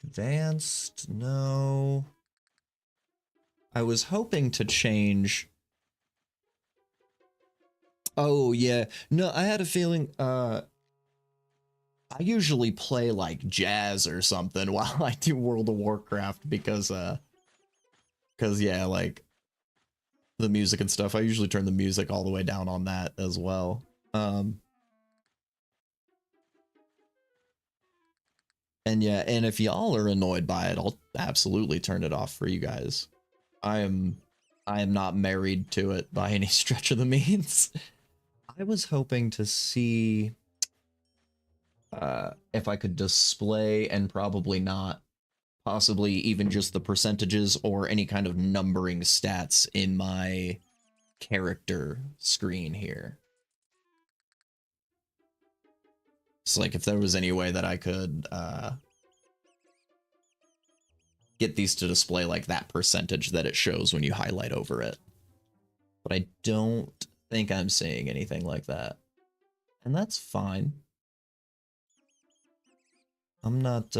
Advanced, no. I was hoping to change. Oh yeah, no, I had a feeling, I usually play like jazz or something while I do World of Warcraft because yeah, like the music and stuff, I usually turn the music all the way down on that as well. And yeah, and if y'all are annoyed by it, I'll absolutely turn it off for you guys. I am not married to it by any stretch of the means. I was hoping to see if I could display, and probably not, possibly even just the percentages or any kind of numbering stats in my character screen here. So like if there was any way that I could get these to display like that percentage that it shows when you highlight over it. But I don't think I'm seeing anything like that. And that's fine. I'm not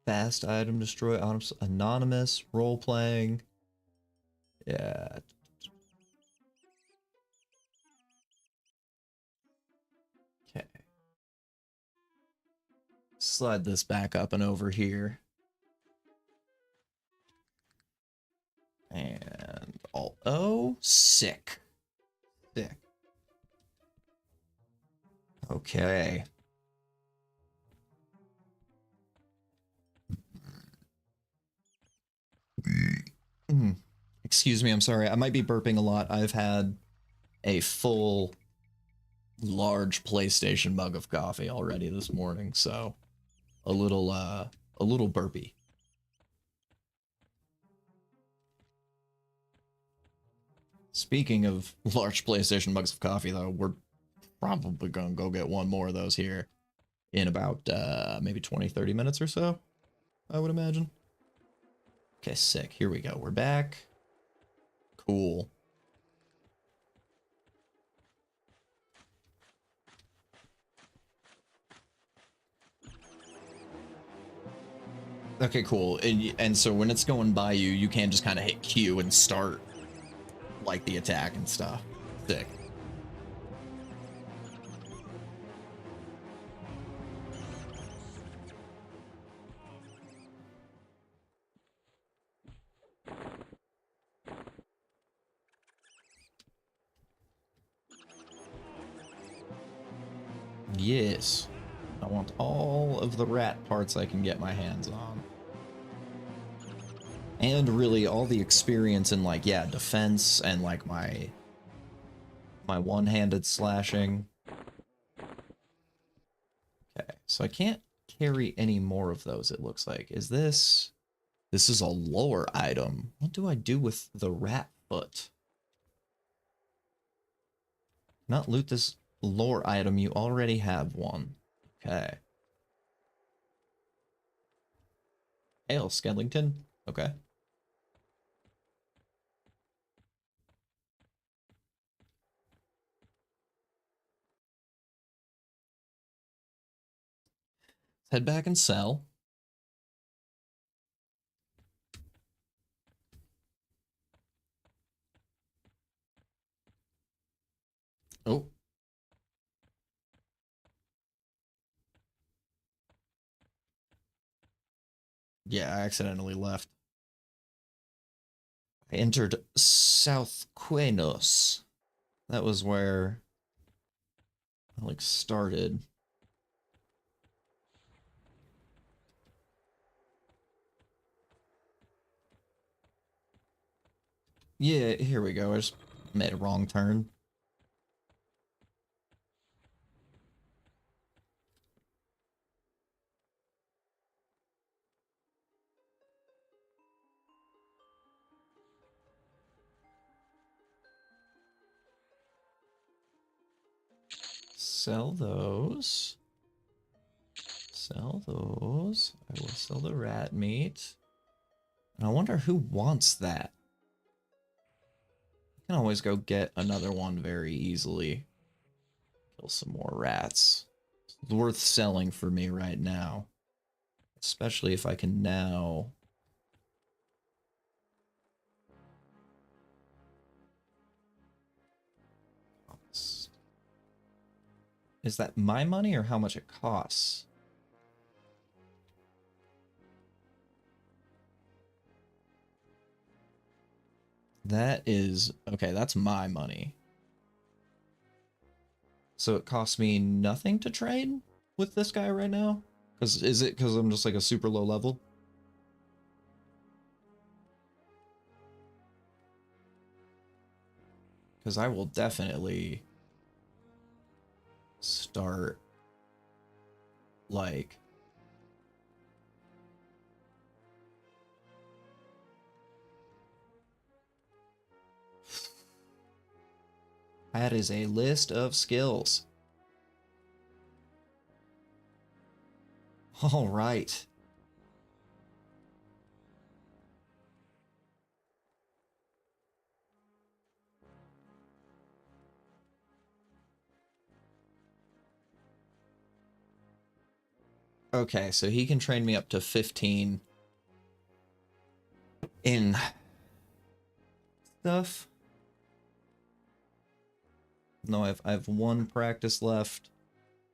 fast item destroy, anonymous, role playing. Yeah. Okay. Slide this back up and over here. And Alt-O, sick. Sick. Okay. Excuse me, I'm sorry. I might be burping a lot. I've had a full large PlayStation mug of coffee already this morning, so a little burpy. Speaking of large PlayStation mugs of coffee, though, we're probably gonna go get one more of those here in about maybe 20-30 minutes or so, I would imagine. Okay, sick. Here we go. We're back. Cool. Okay, cool. And so when it's going by you, you can just kind of hit Q and start like the attack and stuff. Sick. Yes. I want all of the rat parts I can get my hands on. And really all the experience in, like, yeah, defense and, like, my one-handed slashing. Okay, so I can't carry any more of those, it looks like. Is this... This is a lore item. What do I do with the rat foot? Not loot this lore item, you already have one. Okay. Hail, Skellington. Okay. Let's head back and sell. Oh. Yeah, I accidentally left. I entered South Quenos. That was where I, like, started. Yeah, here we go. I just made a wrong turn. Sell those. Sell those. I will sell the rat meat. And I wonder who wants that. I can always go get another one very easily. Kill some more rats. It's worth selling for me right now. Especially if I can now... Is that my money or how much it costs? That is... Okay, that's my money. So it costs me nothing to trade with this guy right now? Is it because I'm just like a super low level? Because I will definitely start, like... That is a list of skills. All right. Okay, so he can train me up to 15 in stuff. No, I have one practice left.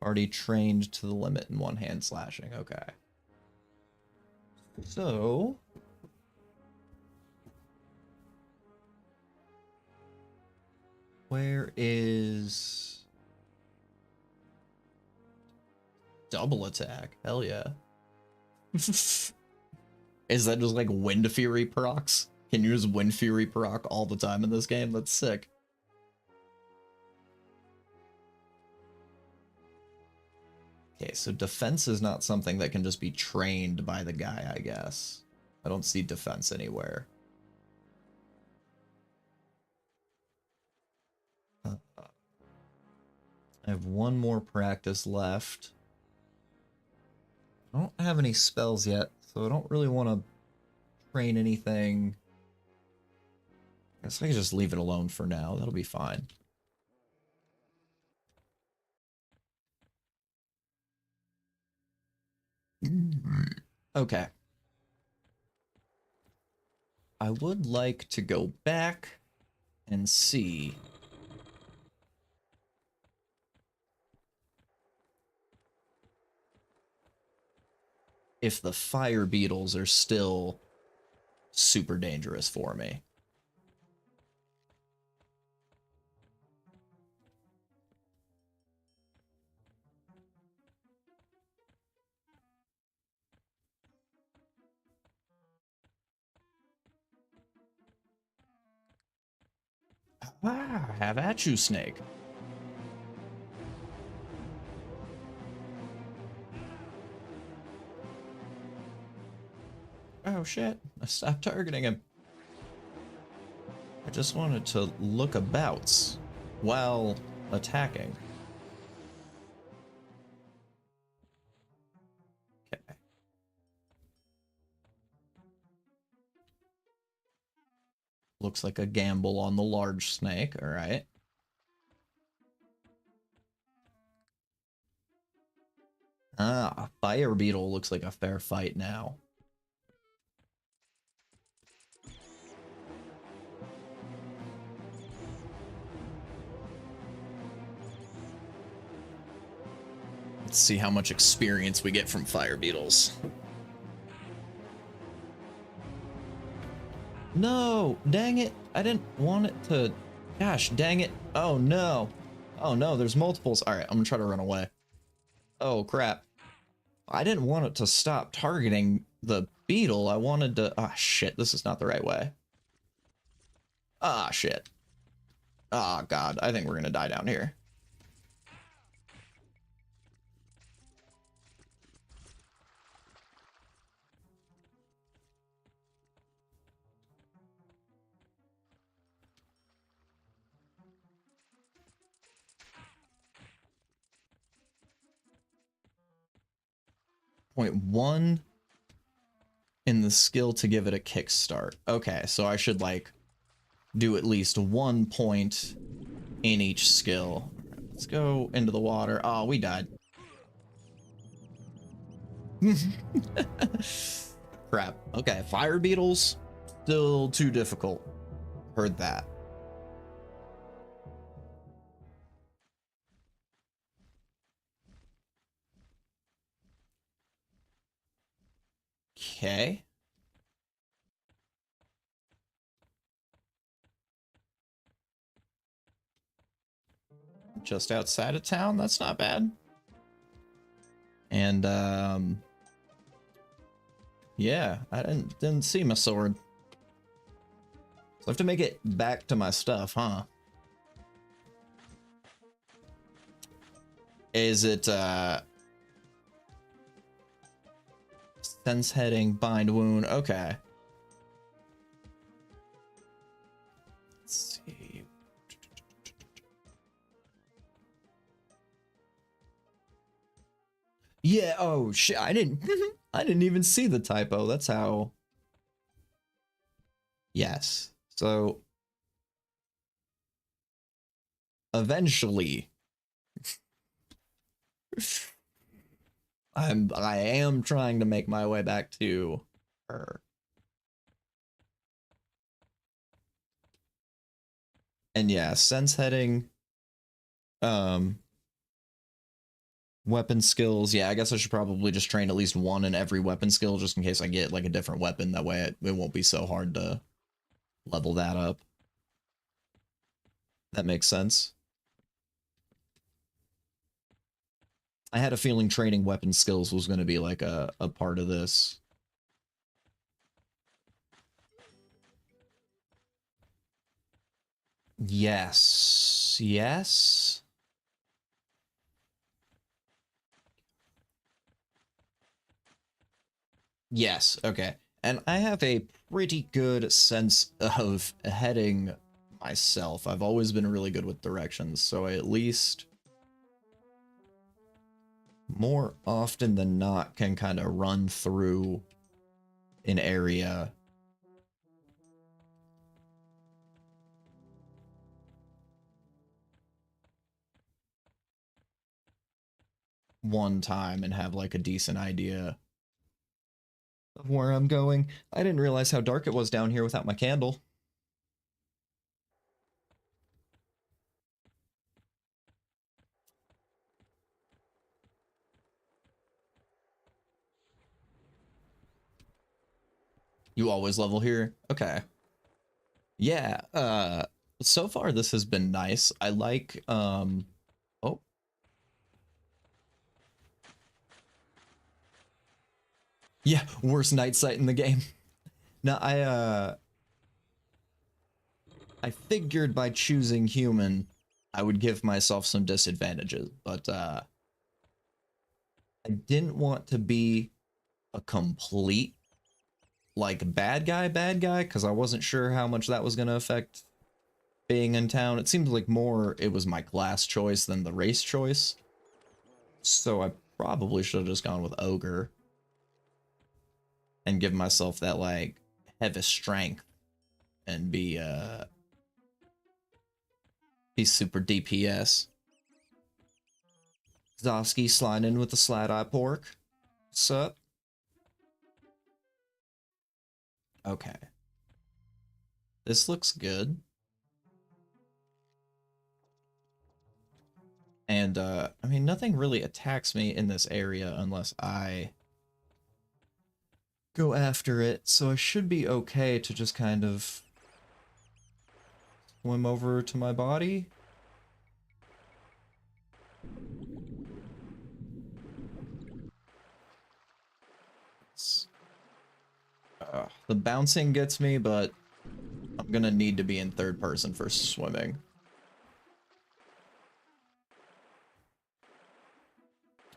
Already trained to the limit in one-hand slashing. Okay. So... Where is... Double attack? Hell yeah. Is that just like Wind Fury procs? Can you use Wind Fury proc all the time in this game? That's sick. Okay, so defense is not something that can just be trained by the guy, I guess. I don't see defense anywhere. I have one more practice left. I don't have any spells yet, so I don't really want to train anything. I guess I can just leave it alone for now. That'll be fine. Okay. I would like to go back and see if the fire beetles are still super dangerous for me. Have at you, snake. Oh shit, I stopped targeting him. I just wanted to look abouts while attacking. Okay. Looks like a gamble on the large snake, alright. Ah, fire beetle looks like a fair fight now. Let's see how much experience we get from fire beetles. No, dang it. I didn't want it to... Gosh, dang it. Oh no. Oh no, there's multiples. Alright, I'm gonna try to run away. Oh crap. I didn't want it to stop targeting the beetle. I wanted to... Ah, shit, this is not the right way. Ah, shit. Ah, God, I think we're gonna die down here. .1 in the skill to give it a kickstart. Okay, so I should like do at least 1 point in each skill. Let's go into the water. Oh, we died. Crap. Okay, fire beetles, still too difficult. Heard that. Okay. Just outside of town, that's not bad. And yeah, I didn't see my sword. So I have to make it back to my stuff, huh? Is it sense heading, bind wound? Okay. Let's see. Yeah, oh shit, I didn't I didn't even see the typo. That's how. Yes. So eventually I am trying to make my way back to her. And yeah, sense heading, weapon skills. Yeah, I guess I should probably just train at least one in every weapon skill just in case I get like a different weapon. That way it won't be so hard to level that up. That makes sense. I had a feeling training weapon skills was going to be like a part of this. Yes. Yes. Yes, okay. And I have a pretty good sense of heading myself. I've always been really good with directions, so I at least more often than not can kind of run through an area one time and have like a decent idea of where I'm going. I didn't realize how dark it was down here without my candle. You always level here? Okay. Yeah, so far this has been nice. I like, oh. Yeah, worst night sight in the game. No, I figured by choosing human, I would give myself some disadvantages, but I didn't want to be a complete, like, bad guy, because I wasn't sure how much that was going to affect being in town. It seems like more it was my class choice than the race choice. So I probably should have just gone with ogre and give myself that, like, heavy strength and be super DPS. Zosky sliding in with the slide-eye pork. What's up? Okay. This looks good. And, I mean, nothing really attacks me in this area unless I go after it, so I should be okay to just kind of swim over to my body. The bouncing gets me, but I'm gonna need to be in third person for swimming.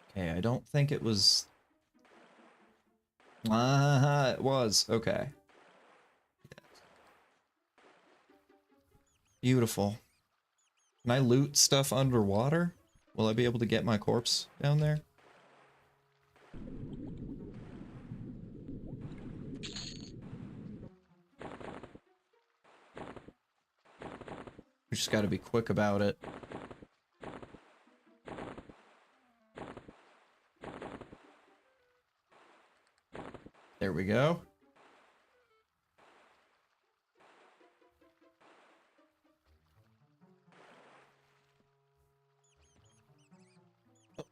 Okay, I don't think it was... it was. Okay. Beautiful. Can I loot stuff underwater? Will I be able to get my corpse down there? We just gotta be quick about it. There we go.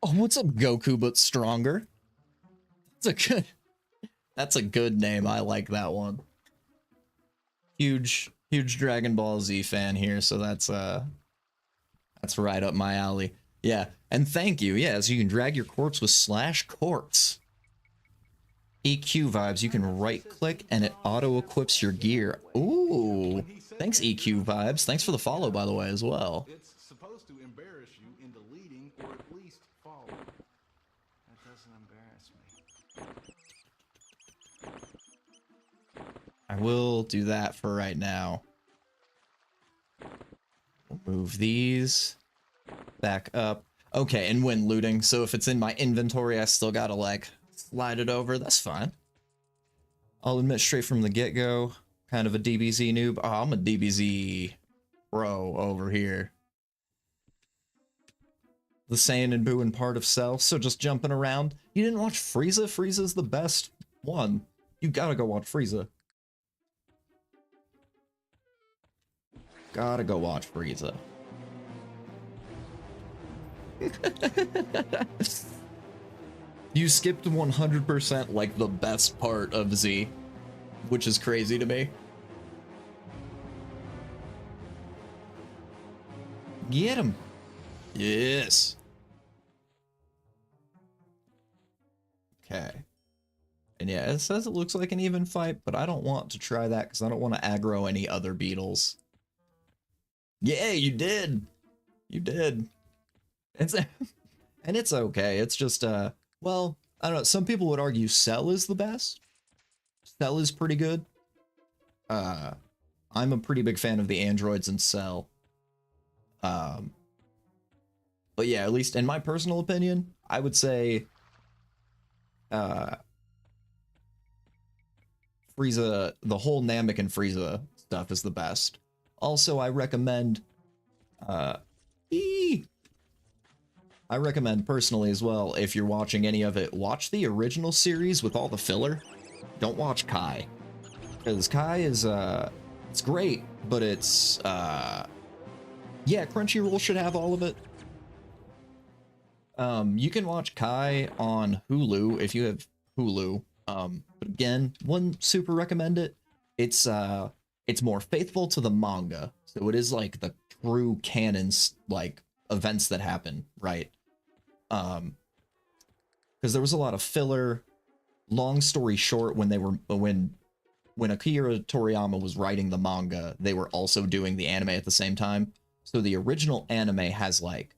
Oh, what's up, Goku, but stronger? That's a good name. I like that one. Huge Dragon Ball Z fan here, so that's right up my alley. Yeah, and thank you. Yeah, so you can drag your corpse with /corpse. EQ vibes, you can right click and it auto equips your gear. Ooh, thanks EQ vibes. Thanks for the follow, by the way, as well. It's supposed to embarrass you into leading or at least following. That doesn't embarrass me. I will do that for right now. Move these back up. Okay, and when looting, so if it's in my inventory, I still gotta, like, slide it over. That's fine. I'll admit straight from the get-go, kind of a DBZ noob. Oh, I'm a DBZ bro over here. The Saiyan and Boo and part of Cell, so just jumping around. You didn't watch Frieza? Frieza's the best one. You gotta go watch Frieza. Gotta go watch Frieza. You skipped 100% like the best part of Z, which is crazy to me. Get him. Yes. Okay. And yeah, it says it looks like an even fight, but I don't want to try that because I don't want to aggro any other beetles. Yeah, you did. You did. It's and it's okay. It's just well, I don't know. Some people would argue Cell is the best. Cell is pretty good. I'm a pretty big fan of the androids in Cell. But yeah, at least in my personal opinion, I would say Frieza, the whole Namek and Frieza stuff is the best. Also, I recommend I recommend personally as well, if you're watching any of it, watch the original series with all the filler. Don't watch Kai. Because Kai is, it's great, but it's, yeah, Crunchyroll should have all of it. You can watch Kai on Hulu if you have Hulu. But again, wouldn't super recommend it. It's more faithful to the manga. So it is like the true canons, like, events that happen, right? Because there was a lot of filler. Long story short, when when Akira Toriyama was writing the manga, they were also doing the anime at the same time. So the original anime has like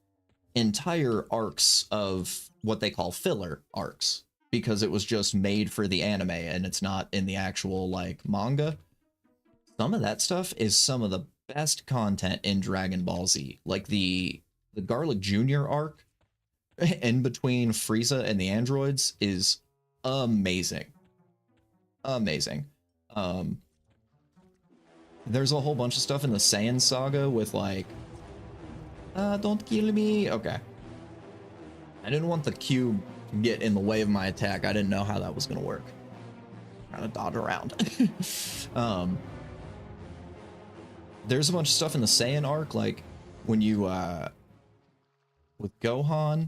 entire arcs of what they call filler arcs because it was just made for the anime and it's not in the actual like manga. Some of that stuff is some of the best content in Dragon Ball Z. Like the Garlic Jr. arc in between Frieza and the androids is amazing. Amazing. There's a whole bunch of stuff in the Saiyan saga with like don't kill me. Okay. I didn't want the cube to get in the way of my attack. I didn't know how that was gonna work. Trying to dodge around. There's a bunch of stuff in the Saiyan arc, like when you with Gohan,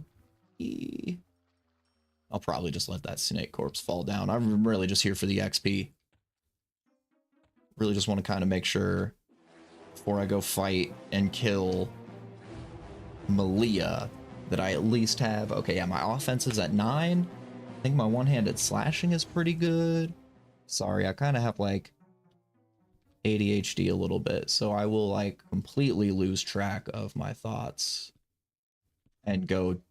I'll probably just let that snake corpse fall down. I'm really just here for the XP. Really just want to kind of make sure before I go fight and kill Malia that I at least have, okay, yeah, my offense is at 9. I think my one-handed slashing is pretty good. Sorry, I kind of have like ADHD a little bit, so I will like completely lose track of my thoughts and go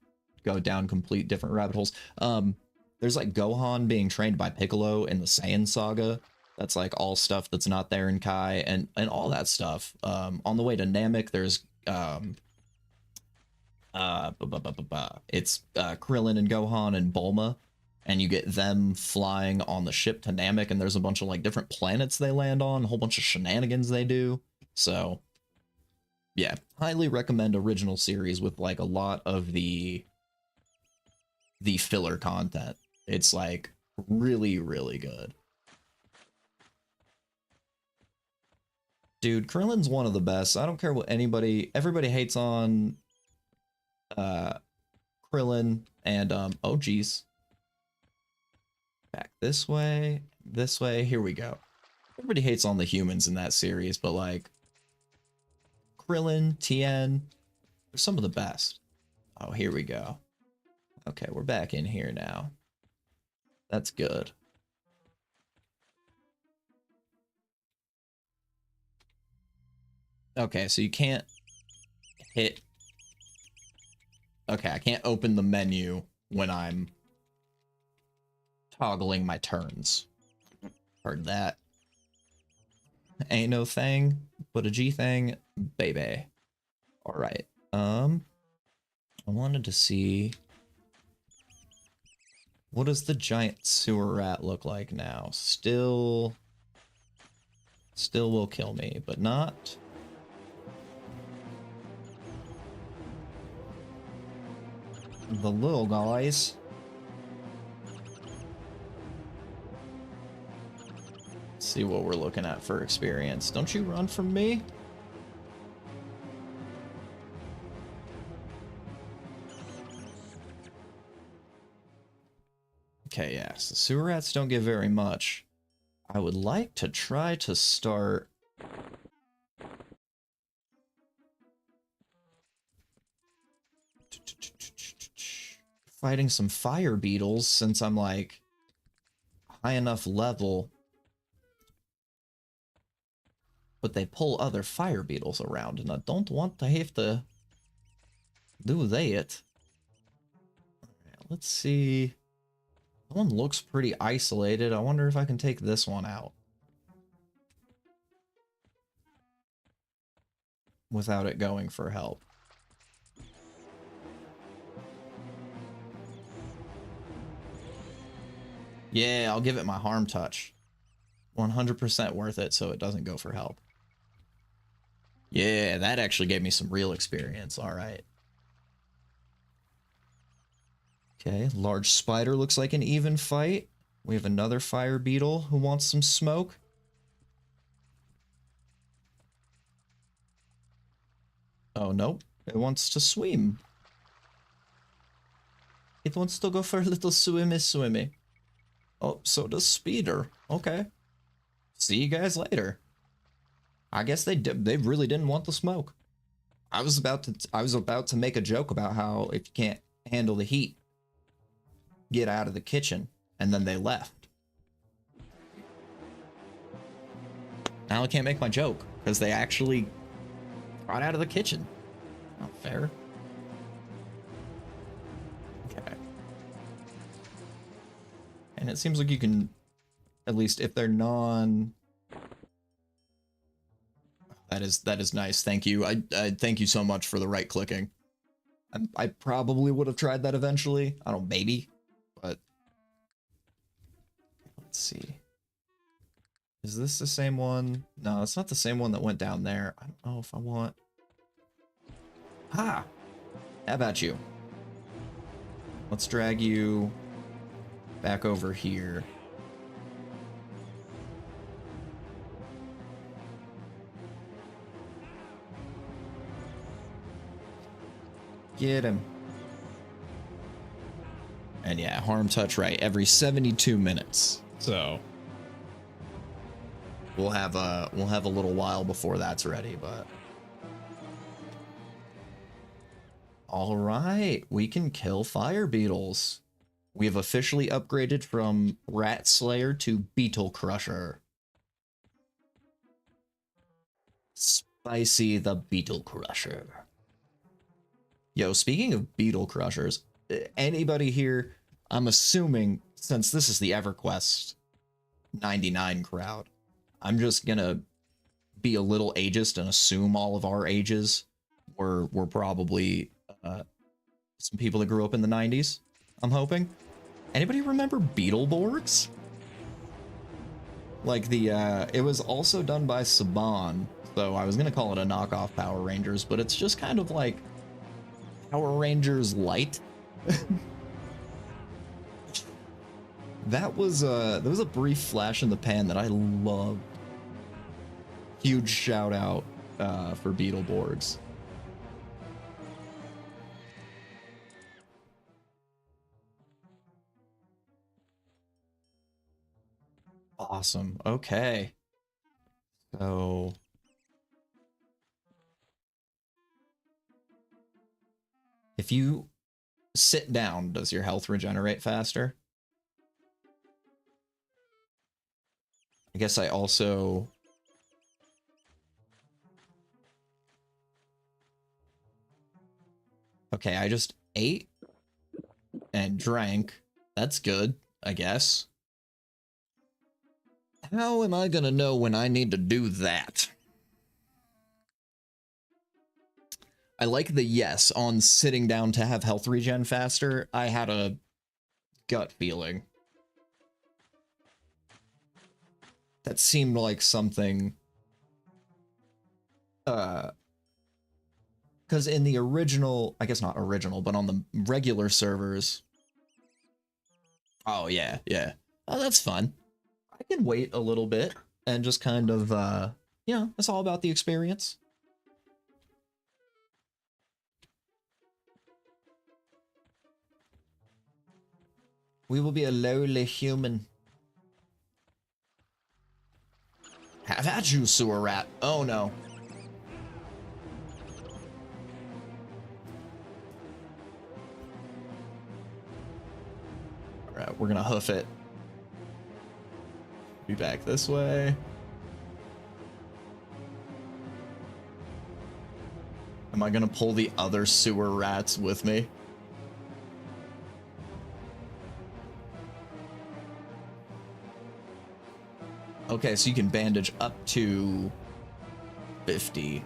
down complete different rabbit holes. There's like Gohan being trained by Piccolo in the Saiyan saga. That's like all stuff that's not there in Kai and all that stuff. On the way to Namek, there's it's Krillin and Gohan and Bulma, and you get them flying on the ship to Namek, and there's a bunch of like different planets they land on, a whole bunch of shenanigans they do. So yeah, highly recommend original series with like a lot of the filler content. It's like really, really good. Dude, Krillin's one of the best. I don't care what everybody hates on Krillin and oh geez. Back this way, here we go. Everybody hates on the humans in that series, but like Krillin, Tien, they're some of the best. Oh, here we go. Okay, we're back in here now. That's good. Okay, so you can't hit... Okay, I can't open the menu when I'm toggling my turns. Heard that. Ain't no thing but a G thing, baby. Alright, I wanted to see... What does the giant sewer rat look like now? Still will kill me, but not... the little guys. Let's see what we're looking at for experience. Don't you run from me? Okay, yes, the sewer rats don't get very much. I would like to try to start... fighting some fire beetles since I'm like high enough level, but they pull other fire beetles around and I don't want to have to do that. Right, let's see. That one looks pretty isolated. I wonder if I can take this one out without it going for help. Yeah, I'll give it my harm touch. 100% worth it so it doesn't go for help. Yeah, that actually gave me some real experience. All right. Okay, large spider looks like an even fight. We have another fire beetle who wants some smoke. Oh, nope. It wants to swim. It wants to go for a little swimmy. Oh, so does Speeder. Okay. See you guys later. I guess they really didn't want the smoke. I was about to make a joke about how if you can't handle the heat, get out of the kitchen, and then they left. Now I can't make my joke because they actually got out of the kitchen. Not fair. Okay. And it seems like you can, at least if they're non. That is nice. Thank you. I thank you so much for the right clicking. I probably would have tried that eventually. I don't know, maybe, but let's see. Is this the same one? No, it's not the same one that went down there. I don't know if I want. Ah, how about you? Let's drag you back over here. Get him. And yeah, harm touch right every 72 minutes. So we'll have a little while before that's ready, but all right, we can kill fire beetles. We have officially upgraded from Rat Slayer to Beetle Crusher. Spicy the Beetle Crusher. Yo, speaking of Beetle Crushers, anybody here, I'm assuming, since this is the Everquest 99 crowd, I'm just gonna be a little ageist and assume all of our ages were probably some people that grew up in the 90s, I'm hoping. Anybody remember Beetleborgs? Like it was also done by Saban, so I was gonna call it a knockoff Power Rangers, but it's just kind of like Power Rangers Light. That was a brief flash in the pan that I loved. Huge shout out for Beetleborgs. Awesome. Okay. So if you sit down, does your health regenerate faster? I guess I also... Okay, I just ate and drank. That's good, I guess. How am I gonna know when I need to do that? I like the yes on sitting down to have health regen faster. I had a gut feeling. That seemed like something... because in the original, I guess not original, but on the regular servers... Oh, yeah, yeah. Oh, that's fun. I can wait a little bit and just kind of, you know, it's all about the experience. We will be a lowly human. Have at you, sewer rat. Oh, no. All right, we're gonna hoof it. Be back this way. Am I gonna pull the other sewer rats with me? Okay, so you can bandage up to 50.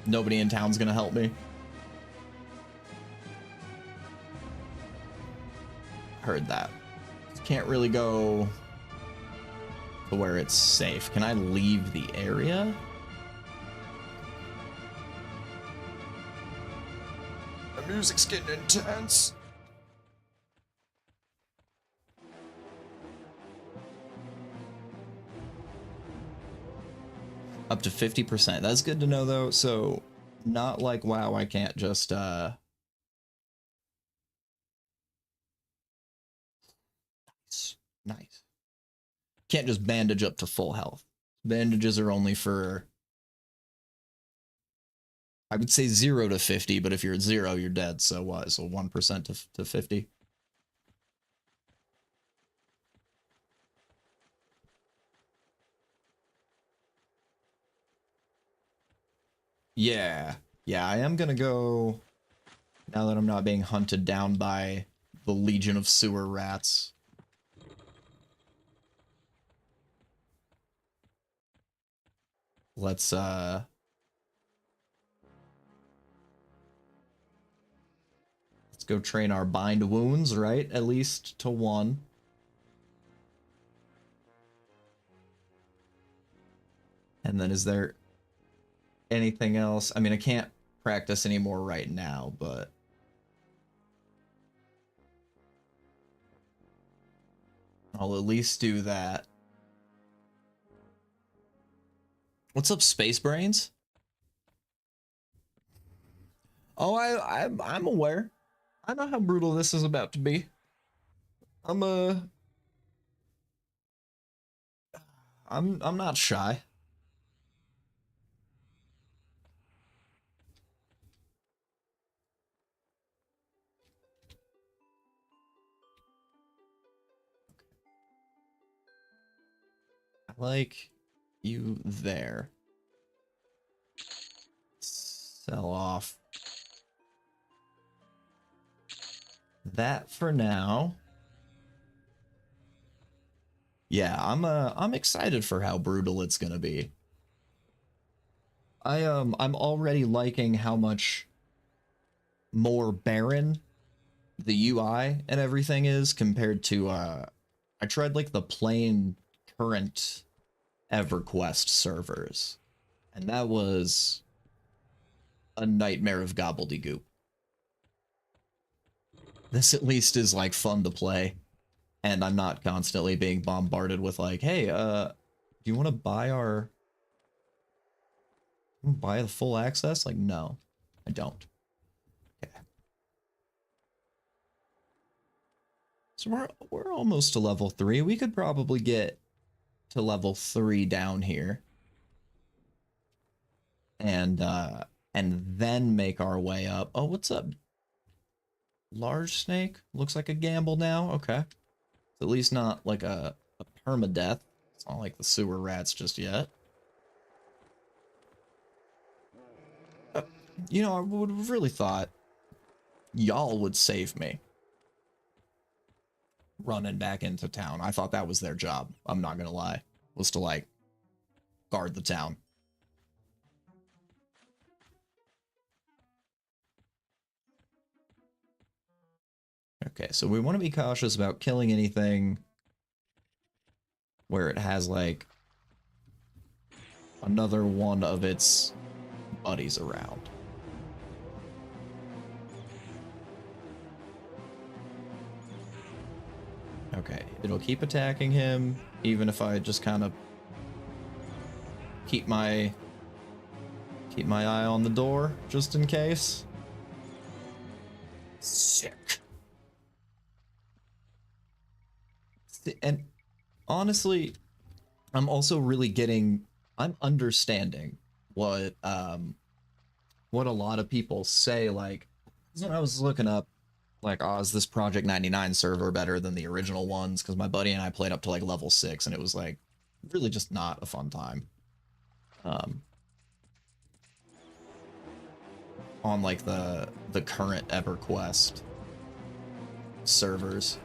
Nobody in town's gonna help me. Heard that. Can't really go to where it's safe. Can I leave the area? The music's getting intense. Up to 50%. That's good to know though. So not like WoW, I can't just nice. Nice. Can't just bandage up to full health. Bandages are only for I would say 0 to 50, but if you're at 0, you're dead. So what? So 1% to 50. Yeah. Yeah, I am gonna go, now that I'm not being hunted down by the Legion of Sewer Rats. Let's go train our bind wounds, right? At least to 1. And then is there anything else? I mean, I can't practice anymore right now, but I'll at least do that. What's up, Space Brains? Oh, I'm aware. I know how brutal this is about to be. I'm not shy. I like you there. Sell off that for now. Yeah, I'm excited for how brutal it's gonna be. I'm already liking how much more barren the UI and everything is compared to I tried like the plain current Everquest servers, and that was a nightmare of gobbledygook. This at least is like fun to play, and I'm not constantly being bombarded with like, hey, do you want to buy the full access? Like, no, I don't. Okay. So we're almost to level 3. We could probably get to level 3 down here. And then make our way up. Oh, what's up? Large snake? Looks like a gamble now. Okay. It's at least not like a permadeath. It's not like the sewer rats just yet. You know, I would have really thought y'all would save me running back into town. I thought that was their job. I'm not gonna lie. Was to like guard the town. Okay, so we want to be cautious about killing anything where it has like another one of its buddies around. Okay, it'll keep attacking him even if I just kind of keep my eye on the door just in case. Sick. And honestly, I'm also really I'm understanding what a lot of people say, like, when I was looking up, like, oh, is this Project 99 server better than the original ones? Because my buddy and I played up to, like, level 6, and it was, like, really just not a fun time. On, like, the current EverQuest servers.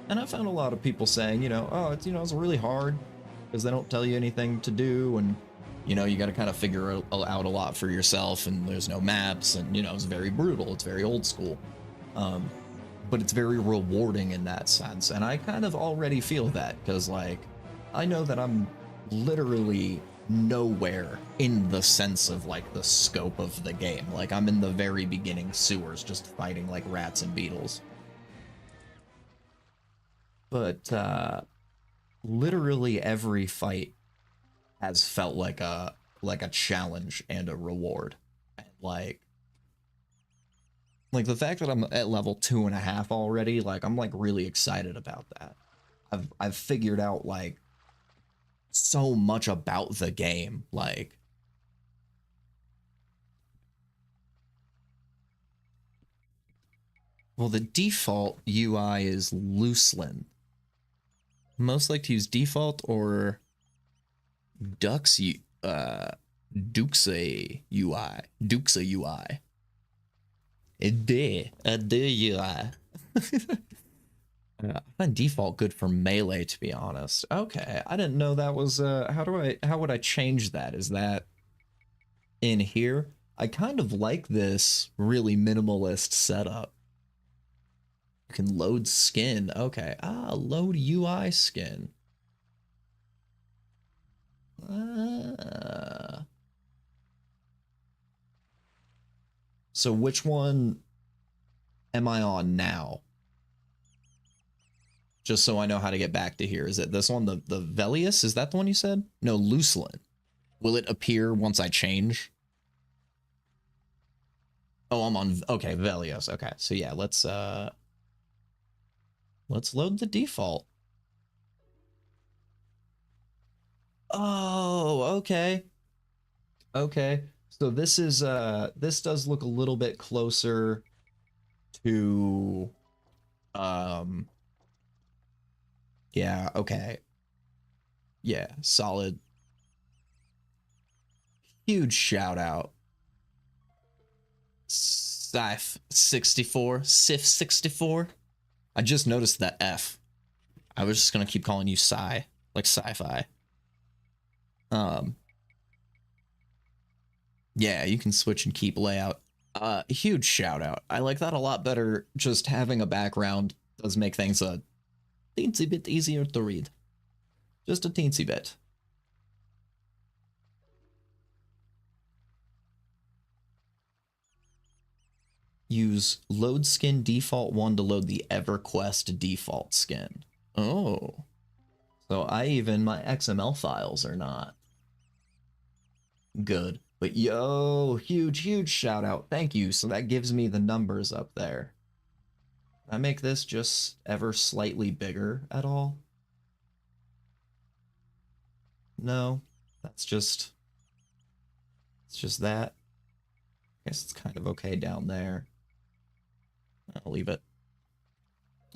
And I found a lot of people saying, you know, oh, it's really hard because they don't tell you anything to do, and you know, you got to kind of figure out a lot for yourself, and there's no maps, and you know, it's very brutal, it's very old school, but it's very rewarding in that sense. And I kind of already feel that because, like, I know that I'm literally nowhere in the sense of like the scope of the game. Like, I'm in the very beginning sewers just fighting like rats and beetles. But literally every fight has felt like a challenge and a reward. And like the fact that I'm at level 2.5 already, like I'm like really excited about that. I've figured out like so much about the game. Like Well, the default UI is Looseland. Most like to use default or Duxa UI. Duxa UI. A de UI. I find default good for melee, to be honest. Okay, I didn't know that was how would I change that? Is that in here? I kind of like this really minimalist setup. You can load skin. Okay. Load UI skin. So which one am I on now? Just so I know how to get back to here. Is it this one, the Velius? Is that the one you said? No, Looseland. Will it appear once I change? Oh, I'm on, okay, Velios. Okay, so yeah, let's load the default. Oh, okay. Okay. So this is this does look a little bit closer to yeah, okay. Yeah, solid. Huge shout out. Sif 64, Sif 64. I just noticed that F. I was just gonna keep calling you Sci, like sci-fi. Yeah, you can switch and keep layout. Huge shout out. I like that a lot better. Just having a background does make things a teensy bit easier to read. Just a teensy bit. Use load skin default 1 to load the Everquest default skin. Oh. So my XML files are not good. But yo, huge shout out. Thank you. So that gives me the numbers up there. Can I make this just ever slightly bigger at all? No, that's just, it's just that. I guess it's kind of okay down there. I'll leave it.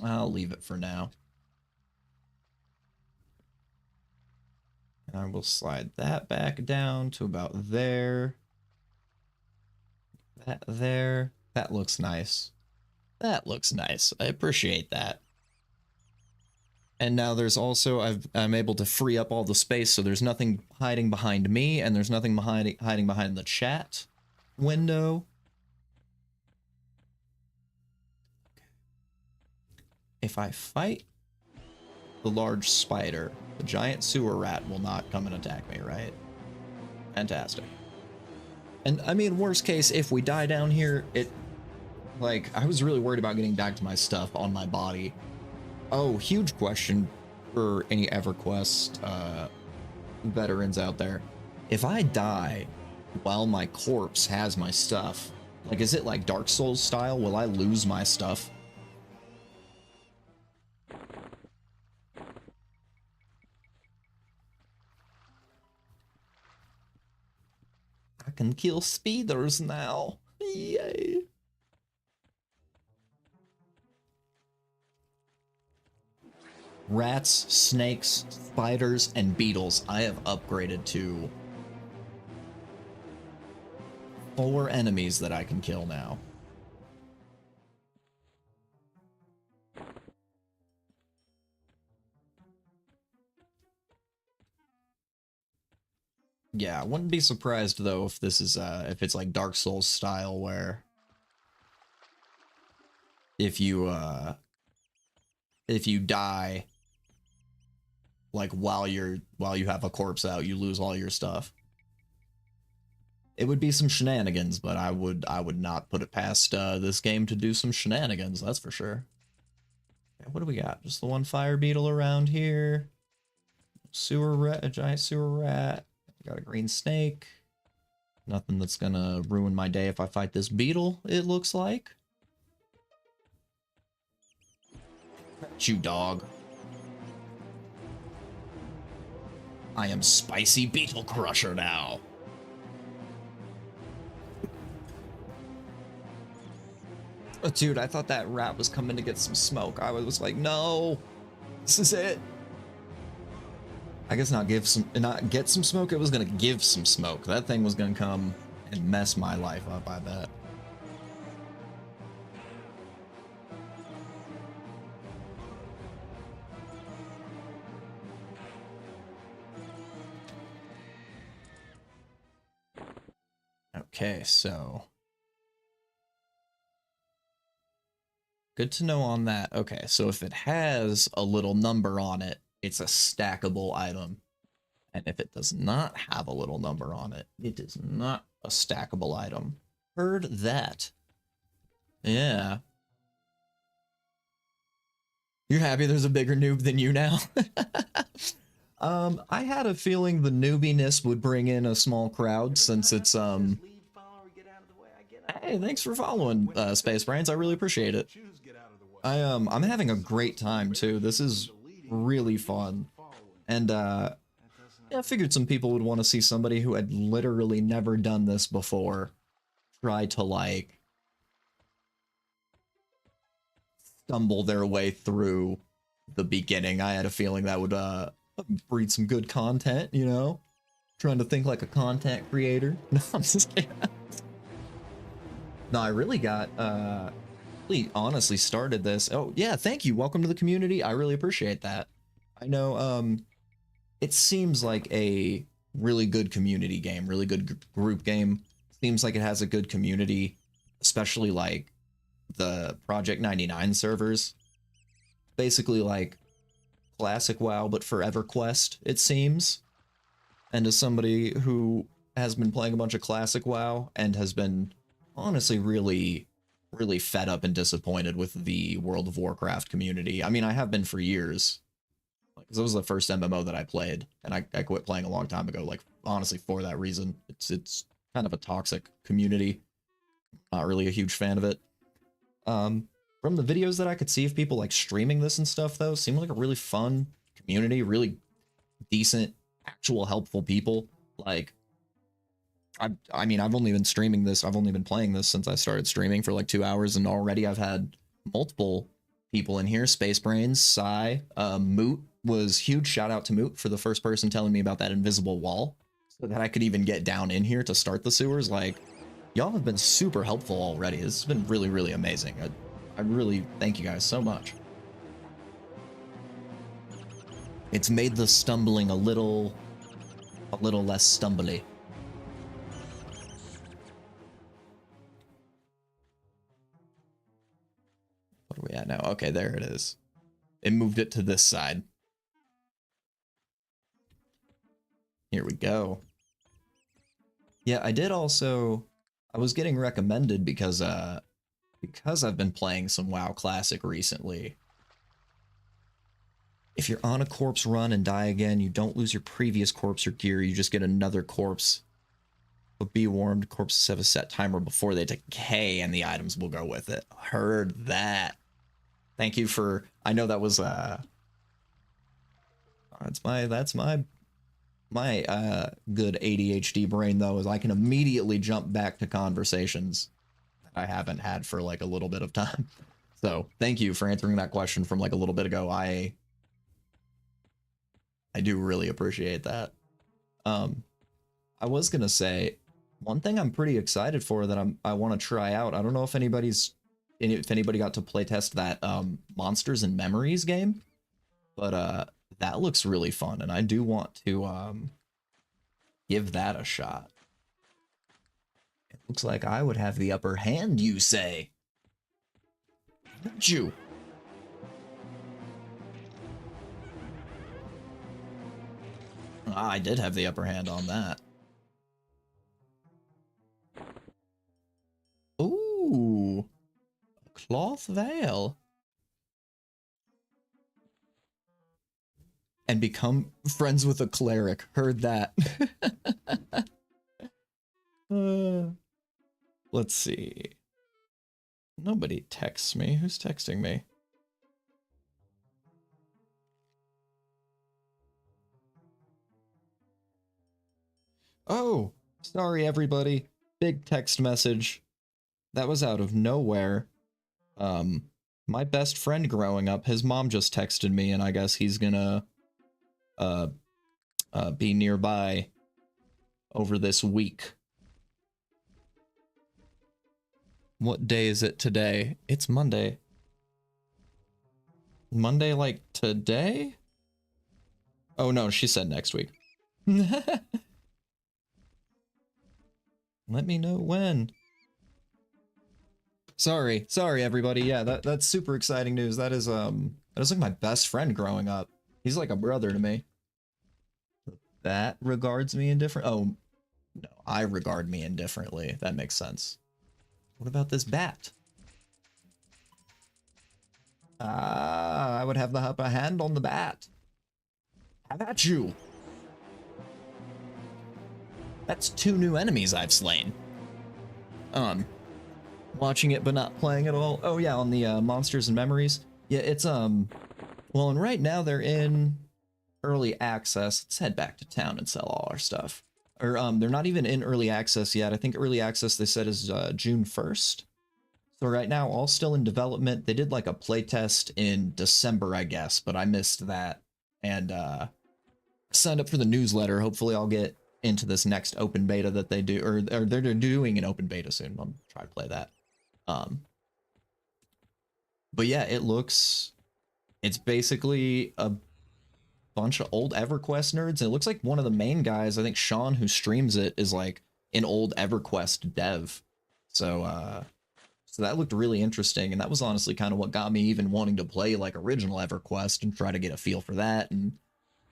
I'll leave it for now. And I will slide that back down to about there. That there. That looks nice. That looks nice. I appreciate that. And now there's also, I'm able to free up all the space, so there's nothing hiding behind me, and there's nothing hiding behind the chat window. If I fight the large spider, the giant sewer rat will not come and attack me, right? Fantastic. And I mean, worst case, if we die down here, like, I was really worried about getting back to my stuff on my body. Oh, huge question for any EverQuest veterans out there. If I die while my corpse has my stuff, like, is it like Dark Souls style? Will I lose my stuff? I can kill speeders now. Yay. Rats, snakes, spiders, and beetles. I have upgraded to 4 enemies that I can kill now. Yeah, I wouldn't be surprised though if this is if it's like Dark Souls style where if you die like while you have a corpse out, you lose all your stuff. It would be some shenanigans, but I would not put it past this game to do some shenanigans, that's for sure. Okay, what do we got? Just the one fire beetle around here. Sewer rat, a giant sewer rat. Got a green snake. Nothing that's gonna ruin my day if I fight this beetle, it looks like. You dog. I am Spicy Beetle Crusher now. Oh, dude, I thought that rat was coming to get some smoke. I was like, no, this is it. I guess not get some smoke. It was gonna give some smoke. That thing was gonna come and mess my life up, I bet. Okay, so good to know on that. Okay, so if it has a little number on it, it's a stackable item. And if it does not have a little number on it, it is not a stackable item. Heard that. Yeah. You're happy there's a bigger noob than you now? I had a feeling the noobiness would bring in a small crowd since it's, Hey, thanks for following, Space Brains. I really appreciate it. I'm having a great time, too. This is really fun. And, yeah, I figured some people would want to see somebody who had literally never done this before try to, like, stumble their way through the beginning. I had a feeling that would, breed some good content, you know? Trying to think like a content creator. No, I'm just kidding. No, I really got, really honestly started this. Oh, yeah, thank you. Welcome to the community. I really appreciate that. I know, it seems like a really good community game, really good group game. Seems like it has a good community, especially like the Project 99 servers. Basically like classic WoW, but for EverQuest, it seems. And as somebody who has been playing a bunch of classic WoW and has been honestly really fed up and disappointed with the World of Warcraft community. I mean, I have been for years. Because it was the first MMO that I played, and I quit playing a long time ago, like, honestly, for that reason. It's kind of a toxic community. Not really a huge fan of it. From the videos that I could see of people, like, streaming this and stuff, though, seemed like a really fun community, really decent, actual helpful people. Like, I mean, I've only been streaming this, I've only been playing this since I started streaming for, like, 2 hours, and already I've had multiple people in here. Space Brains, Psy, Moot was huge. Shout out to Moot for the first person telling me about that invisible wall so that I could even get down in here to start the sewers. Like, y'all have been super helpful already. This has been really amazing. I really thank you guys so much. It's made the stumbling a little less stumbly. What are we at now? Okay, there it is. It moved it to this side. Here we go. Yeah, I did also... I was getting recommended because I've been playing some WoW Classic recently. If you're on a corpse run and die again, you don't lose your previous corpse or gear, you just get another corpse. But be warned, corpses have a set timer before they decay and the items will go with it. Heard that. Thank you for... I know that was, that's my good ADHD brain, though, is I can immediately jump back to conversations that I haven't had for, like, a little bit of time. So, thank you for answering that question from, like, a little bit ago. I do really appreciate that. I was gonna say, one thing I'm pretty excited for that I want to try out, I don't know if anybody got to playtest that Monsters and Memories game, but that looks really fun, and I do want to give that a shot. It looks like I would have the upper hand, you say. Jew. I did have the upper hand on that. Ooh. A cloth veil. And become friends with a cleric. Heard that. Let's see. Nobody texts me. Who's texting me? Oh, sorry everybody. Big text message. That was out of nowhere. My best friend growing up, his mom just texted me, and I guess he's gonna be nearby over this week. What day is it today? It's Monday. Monday like today? Oh no, she said next week. Let me know when. Sorry everybody. Yeah, that's super exciting news. That is like my best friend growing up. He's like a brother to me. That regards me indifferent. Oh, no, I regard me indifferently. That makes sense. What about this bat? I would have the upper hand on the bat. How about you? That's 2 new enemies I've slain. Watching it but not playing at all. Oh yeah, on the Monsters and Memories. Yeah, it's well, and right now they're in early access. Let's head back to town and sell all our stuff. Or they're not even in early access yet. I think early access they said is June 1st. So right now, all still in development. They did like a playtest in December, I guess, but I missed that. And signed up for the newsletter. Hopefully I'll get into this next open beta that they do, or they're doing an open beta soon. I'll try to play that. But yeah, it's basically a bunch of old Everquest nerds. And it looks like one of the main guys, I think Sean, who streams it, is like an old Everquest dev. So that looked really interesting, and that was honestly kind of what got me even wanting to play like original Everquest and try to get a feel for that. And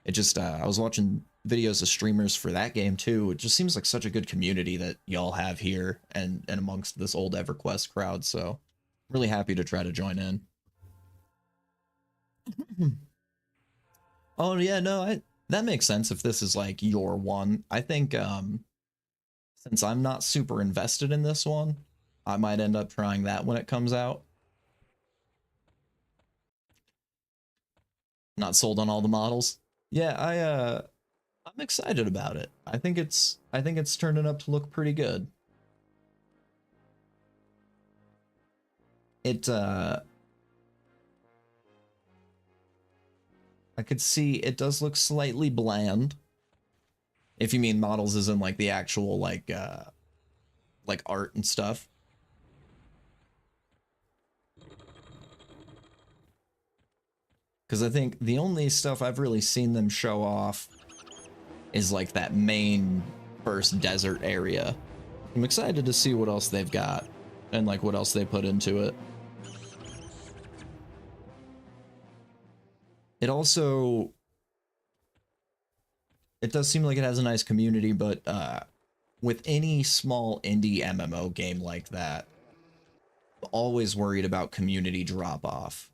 it just I was watching videos of streamers for that game too. It just seems like such a good community that y'all have here and amongst this old Everquest crowd. So really happy to try to join in. Oh yeah, no, that makes sense if this is like your one. I think since I'm not super invested in this one, I might end up trying that when it comes out. Not sold on all the models. Yeah, I'm excited about it. I think it's turning up to look pretty good. I could see it does look slightly bland. If you mean models as in like the actual like art and stuff. Because I think the only stuff I've really seen them show off is like that main first desert area. I'm excited to see what else they've got and like what else they put into it. It also, it does seem like it has a nice community, but with any small indie MMO game like that, I'm always worried about community drop-off.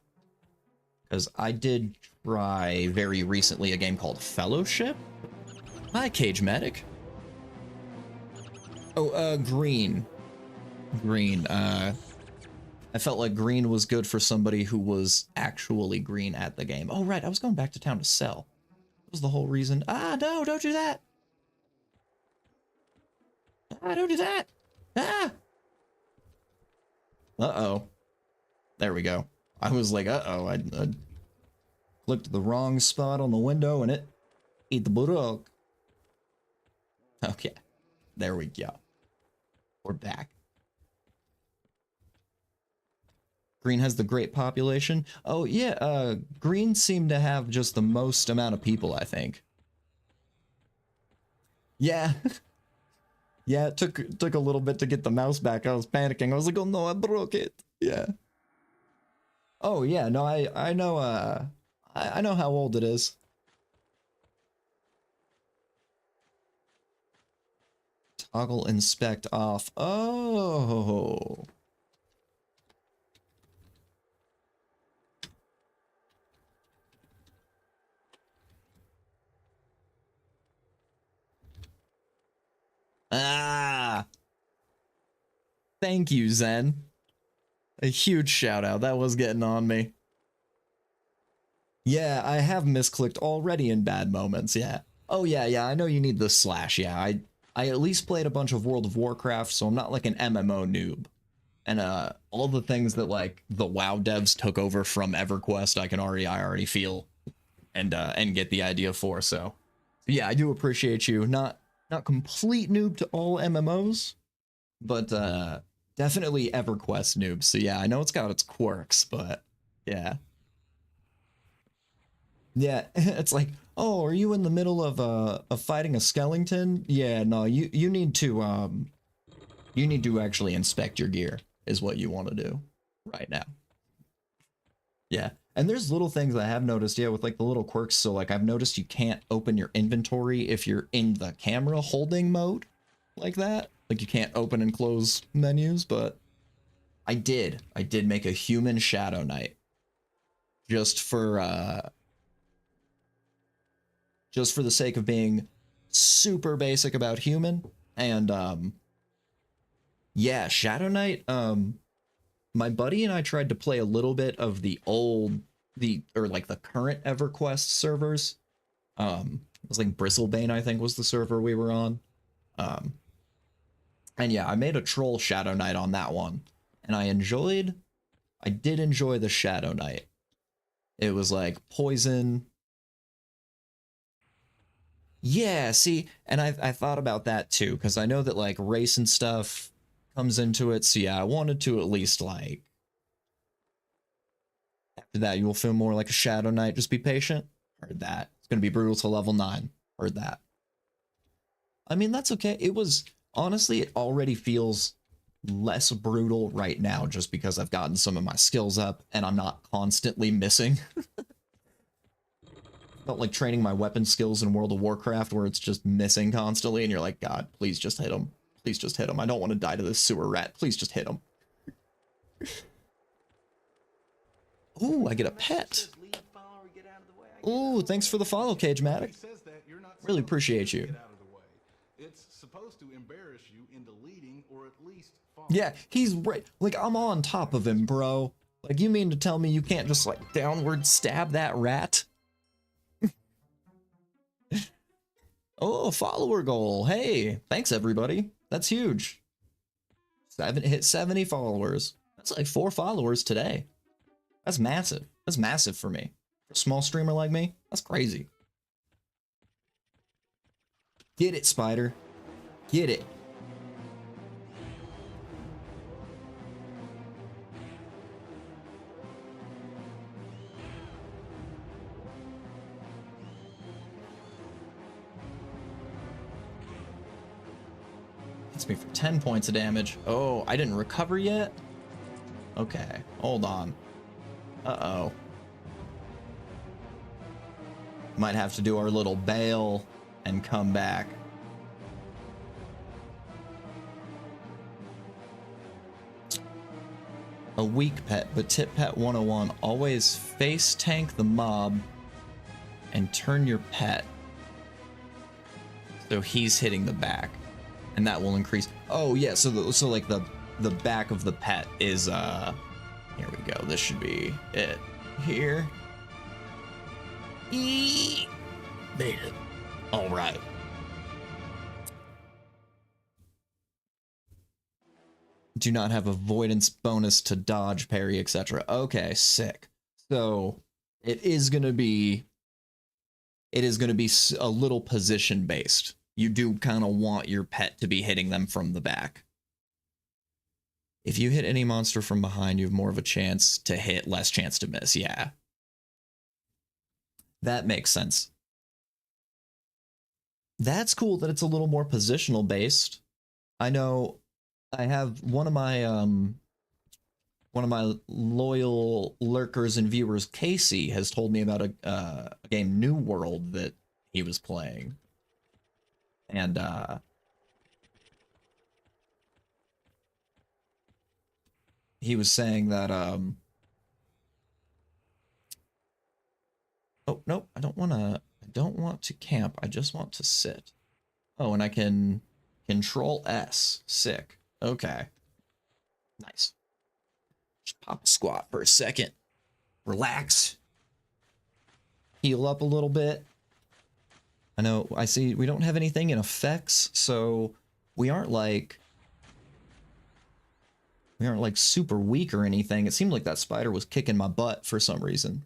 Because I did try very recently a game called Fellowship. Hi, Cage Medic. Oh, Green. Green, I felt like green was good for somebody who was actually green at the game. Oh, right, I was going back to town to sell. That was the whole reason. Ah, no, don't do that. Ah, don't do that. Ah! Uh-oh. There we go. I was like, uh-oh, I clicked the wrong spot on the window and it ate the bulldog. Okay, there we go. We're back. Green has the great population. Oh yeah, Green seemed to have just the most amount of people, I think. Yeah. Yeah, it took a little bit to get the mouse back. I was panicking. I was like, oh no, I broke it. Yeah. Oh yeah, no, I know I know how old it is. Toggle inspect off. Oh. Ah. Thank you, Zen. A huge shout out. That was getting on me. Yeah, I have misclicked already in bad moments, yeah. Oh yeah, I know you need the slash, yeah. I at least played a bunch of World of Warcraft, so I'm not like an MMO noob. And all the things that like the WoW devs took over from EverQuest, I already feel and get the idea for. So yeah, I do appreciate you. Not complete noob to all MMOs, but definitely EverQuest noob. So yeah, I know it's got its quirks, but yeah. Yeah, it's like, oh, are you in the middle of fighting a skeleton? Yeah, no, you need to actually inspect your gear is what you want to do right now. Yeah. And there's little things I have noticed, yeah, with like the little quirks. So like I've noticed you can't open your inventory if you're in the camera holding mode like that. Like you can't open and close menus, but I did. I did make a human Shadow Knight just for the sake of being super basic about human. And yeah, Shadow Knight, my buddy and I tried to play a little bit of the current EverQuest servers. It was like Bristlebane, I think, was the server we were on. Um, and yeah, I made a troll Shadow Knight on that one, and I did enjoy the Shadow Knight. It was like poison. Yeah, see, and I thought about that too, because I know that like race and stuff comes into it. So yeah, I wanted to at least like after that you will feel more like a Shadow Knight. Just be patient. Heard that. It's gonna be brutal to level 9. Heard that. I mean, that's okay. It was honestly, it already feels less brutal right now just because I've gotten some of my skills up and I'm not constantly missing. Felt like training my weapon skills in World of Warcraft where it's just missing constantly and you're like, God, please just hit him. Please just hit him. I don't want to die to this sewer rat. Please just hit him. Ooh, I get a pet. Ooh, thanks for the follow, Cage-Matic. Really appreciate you. It's supposed to embarrass you into leading or at least Yeah, he's right. Like, I'm on top of him, bro. Like, you mean to tell me you can't just, like, downward stab that rat? Oh, follower goal. Hey, thanks, everybody. That's huge. Hit 70 followers. That's like 4 followers today. That's massive. That's massive for me. For a small streamer like me, that's crazy. Get it, Spider. Get it. Hits me for 10 points of damage. Oh, I didn't recover yet? Okay, hold on. Uh-oh. Might have to do our little bail and come back. A weak pet, but tip pet 101. Always face tank the mob and turn your pet. So he's hitting the back. And that will increase. Oh yeah, so like the back of the pet is here we go. This should be it. Here. Made it. All right. Do not have avoidance bonus to dodge, parry, etc. Okay, sick. So it is gonna be a little position based. You do kind of want your pet to be hitting them from the back. If you hit any monster from behind, you have more of a chance to hit, less chance to miss. Yeah. That makes sense. That's cool that it's a little more positional based. I know I have one of my loyal lurkers and viewers, Casey, has told me about a game New World that he was playing. And he was saying that oh nope, I don't want to camp. I just want to sit. Oh, and I can control S. Sick. Okay. Nice. Just pop a squat for a second. Relax. Heal up a little bit. I know, I see we don't have anything in effects, so we aren't like We aren't like super weak or anything. It seemed like that spider was kicking my butt for some reason.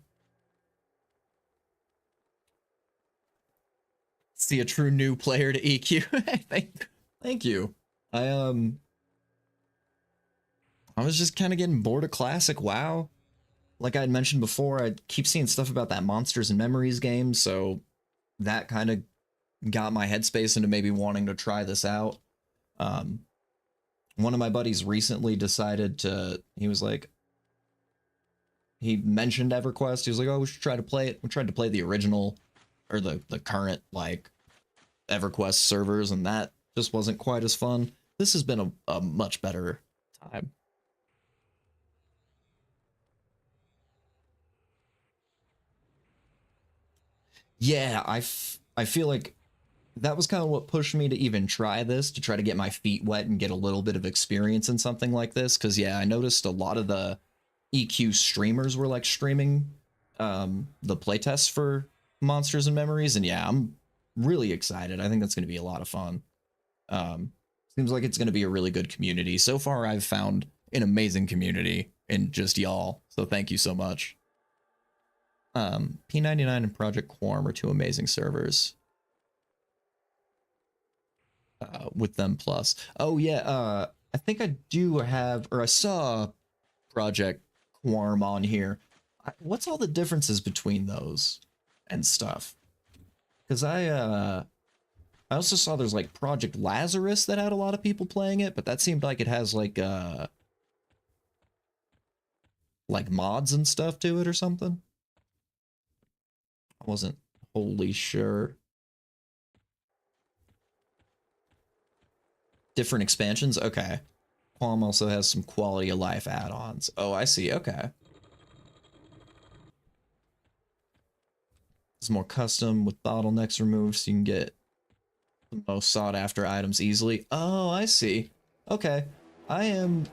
See a true new player to EQ. Thank you. I was just kind of getting bored of classic WoW. Like I had mentioned before, I keep seeing stuff about that Monsters and Memories game, so that kind of got my headspace into maybe wanting to try this out. One of my buddies recently decided to, he was like, he mentioned Everquest. He was like, oh, we should try to play it. We tried to play the original, or the current, like, Everquest servers, and that just wasn't quite as fun. This has been a much better time. Yeah, I feel like that was kind of what pushed me to even try this, to try to get my feet wet and get a little bit of experience in something like this. Because, yeah, I noticed a lot of the EQ streamers were, like, streaming the playtests for Monsters and Memories. And, yeah, I'm really excited. I think that's going to be a lot of fun. Seems like it's going to be a really good community. So far, I've found an amazing community in just y'all. So thank you so much. P99 and Project Quorum are two amazing servers. With them plus. Oh yeah, I think I do have, or I saw Project Quorum on here. What's all the differences between those and stuff? Because I also saw there's like Project Lazarus that had a lot of people playing it, but that seemed like it has like mods and stuff to it or something. I wasn't wholly sure. Different expansions? Okay. Qualm also has some quality of life add-ons. Oh, I see. Okay. It's more custom with bottlenecks removed so you can get the most sought after items easily. Oh, I see. Okay. I'm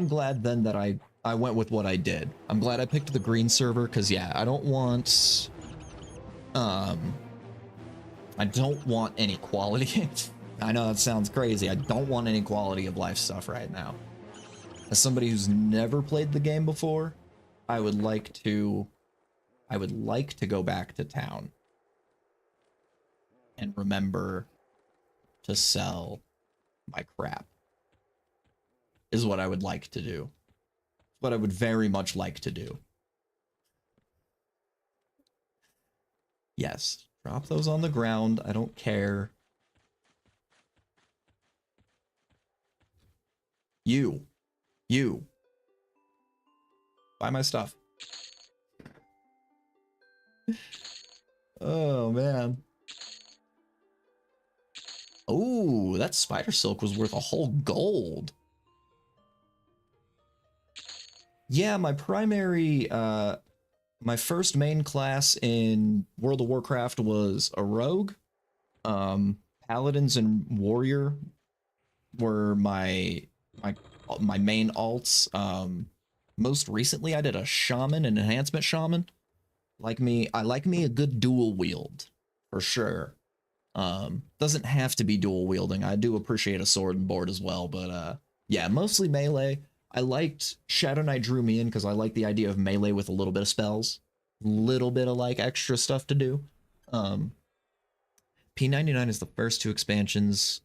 glad then that I went with what I did. I'm glad I picked the green server because, yeah, I don't want any quality. I know that sounds crazy. I don't want any quality of life stuff right now. As somebody who's never played the game before, I would like to go back to town and remember to sell my crap. Is what I would like to do. What I would very much like to do. Yes, drop those on the ground. I don't care. You. Buy my stuff. Oh, man. Oh, that spider silk was worth a whole gold. Yeah, my primary, my first main class in World of Warcraft was a rogue. Paladins and warrior were my main alts. Most recently, I did a shaman, an enhancement shaman. I like me a good dual wield, for sure. Doesn't have to be dual wielding. I do appreciate a sword and board as well, but yeah, mostly melee. I liked Shadow Knight drew me in because I like the idea of melee with a little bit of spells, little bit of like extra stuff to do. P99 is the first two expansions.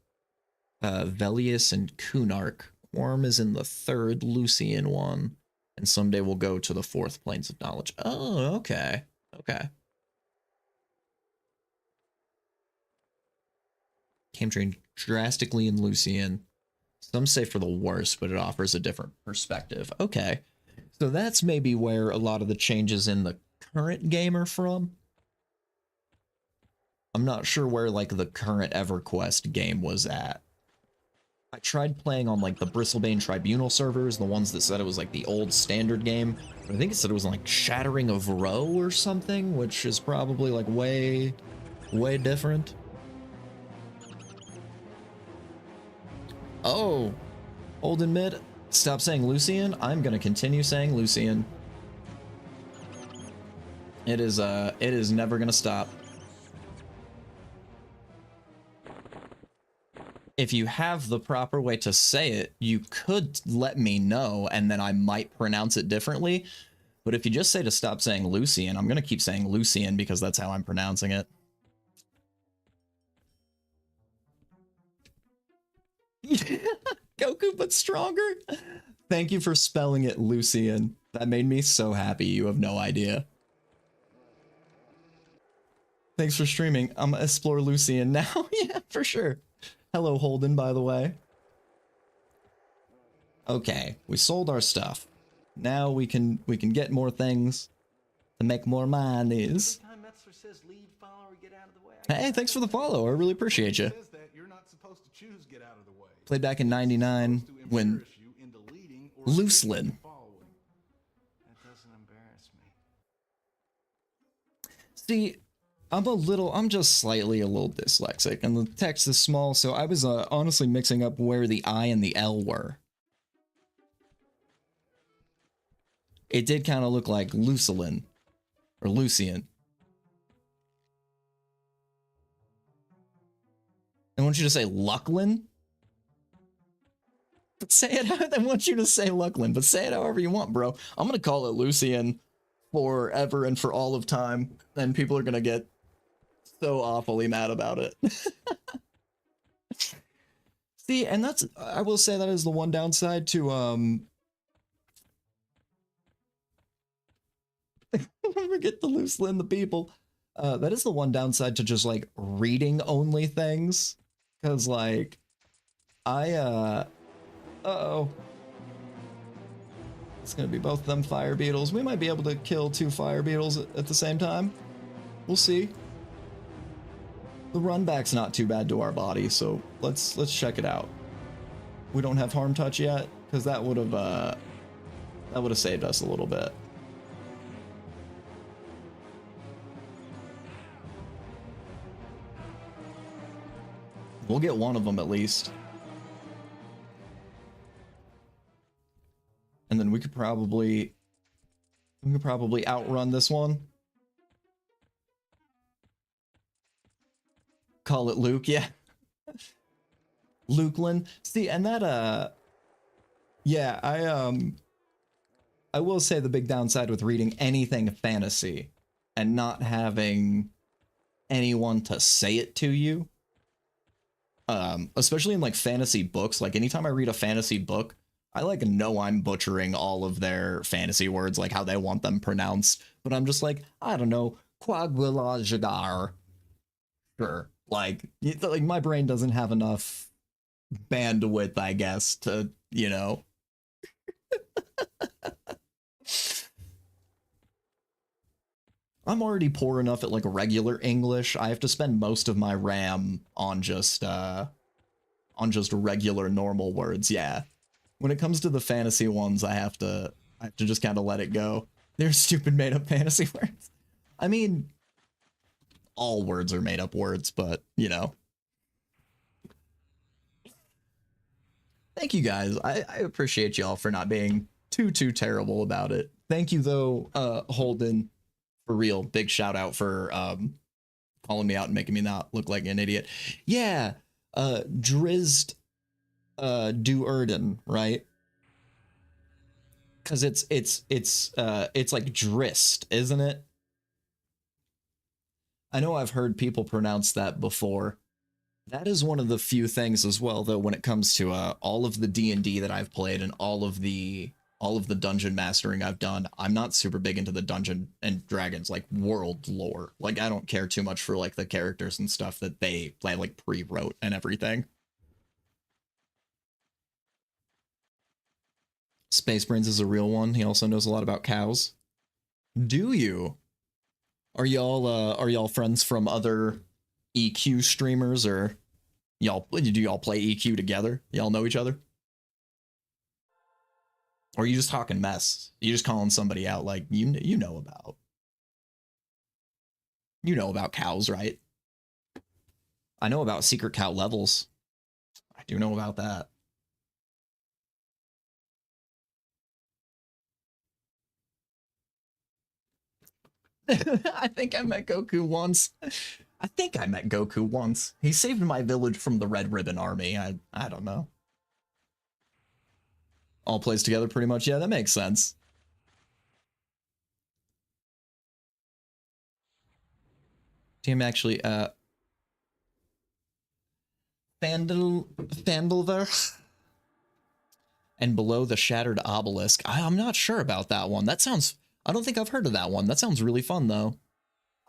Velius and Kunark. Worm is in the third Lucian one, and someday we'll go to the fourth Planes of Knowledge. Oh, okay. Okay. Game changed drastically in Lucian. Some say for the worse, but it offers a different perspective. Okay. So that's maybe where a lot of the changes in the current game are from. I'm not sure where like the current EverQuest game was at. I tried playing on like the Bristlebane Tribunal servers, the ones that said it was like the old standard game. But I think it said it was like Shattering of Row or something, which is probably like way different. Oh, old and mid, stop saying Lucian. I'm gonna continue saying Lucian. It is never gonna stop. if you have the proper way to say it, you could let me know, and then I might pronounce it differently. But if you just say to stop saying Lucian, I'm going to keep saying Lucian because that's how I'm pronouncing it. Goku, but stronger? Thank you for spelling it Lucian. That made me so happy, you have no idea. Thanks for streaming. I'm gonna explore Lucian now. Yeah, for sure. Hello, Holden, by the way. Okay, we sold our stuff. Now we can get more things to make more monies. Hey, thanks for the follow. I really appreciate you. Played back in '99 when Looselin. See, I'm just slightly a little dyslexic, and the text is small, so I was honestly mixing up where the I and the L were. It did kind of look like Lucelin, or Lucian. I want you to say Lucklin. But say it. I want you to say Lucklin, but say it however you want, bro. I'm gonna call it Lucian forever and for all of time, and people are gonna get so awfully mad about it. See, and that's, I will say that is the one downside to forget to Lucelin the people. That is the one downside to just like reading only things, because like uh-oh. It's gonna be both them fire beetles. We might be able to kill 2 fire beetles at the same time. We'll see. The run back's not too bad to our body, so let's check it out. We don't have harm touch yet, because that would have saved us a little bit. We'll get one of them at least. And then we could probably outrun this one. Call it Luke, yeah. Lukelin. See, and that yeah, I will say the big downside with reading anything fantasy and not having anyone to say it to you, especially in like fantasy books, like anytime I read a fantasy book, I like know I'm butchering all of their fantasy words, like how they want them pronounced, but I'm just like, I don't know, Quagulajagar. Sure. Like my brain doesn't have enough bandwidth, I guess, to, you know. I'm already poor enough at like regular English. I have to spend most of my RAM on just regular normal words, yeah. When it comes to the fantasy ones, I have to just kind of let it go. They're stupid made up fantasy words. I mean, all words are made up words, but you know. Thank you guys. I appreciate y'all for not being too terrible about it. Thank you though, Holden, for real. Big shout out for calling me out and making me not look like an idiot. Yeah, Drizzt do Erden, right? Because it's like Drist, isn't it? I know I've heard people pronounce that before. That is one of the few things as well, though, when it comes to all of the D&D that I've played and all of the dungeon mastering I've done. I'm not super big into the Dungeon and Dragons like world lore. Like I don't care too much for like the characters and stuff that they like pre-wrote and everything. Space Brains is a real one. He also knows a lot about cows. Do you? Are y'all friends from other EQ streamers, or do y'all play EQ together? Y'all know each other? Or are you just talking mess? You just calling somebody out like you know about cows, right? I know about secret cow levels. I do know about that. I think I met Goku once. I think I met Goku once. He saved my village from the Red Ribbon Army. I don't know. All plays together pretty much. Yeah, that makes sense. Team actually, Fandalver. And below the shattered obelisk. I'm not sure about that one. That sounds, I don't think I've heard of that one. That sounds really fun though.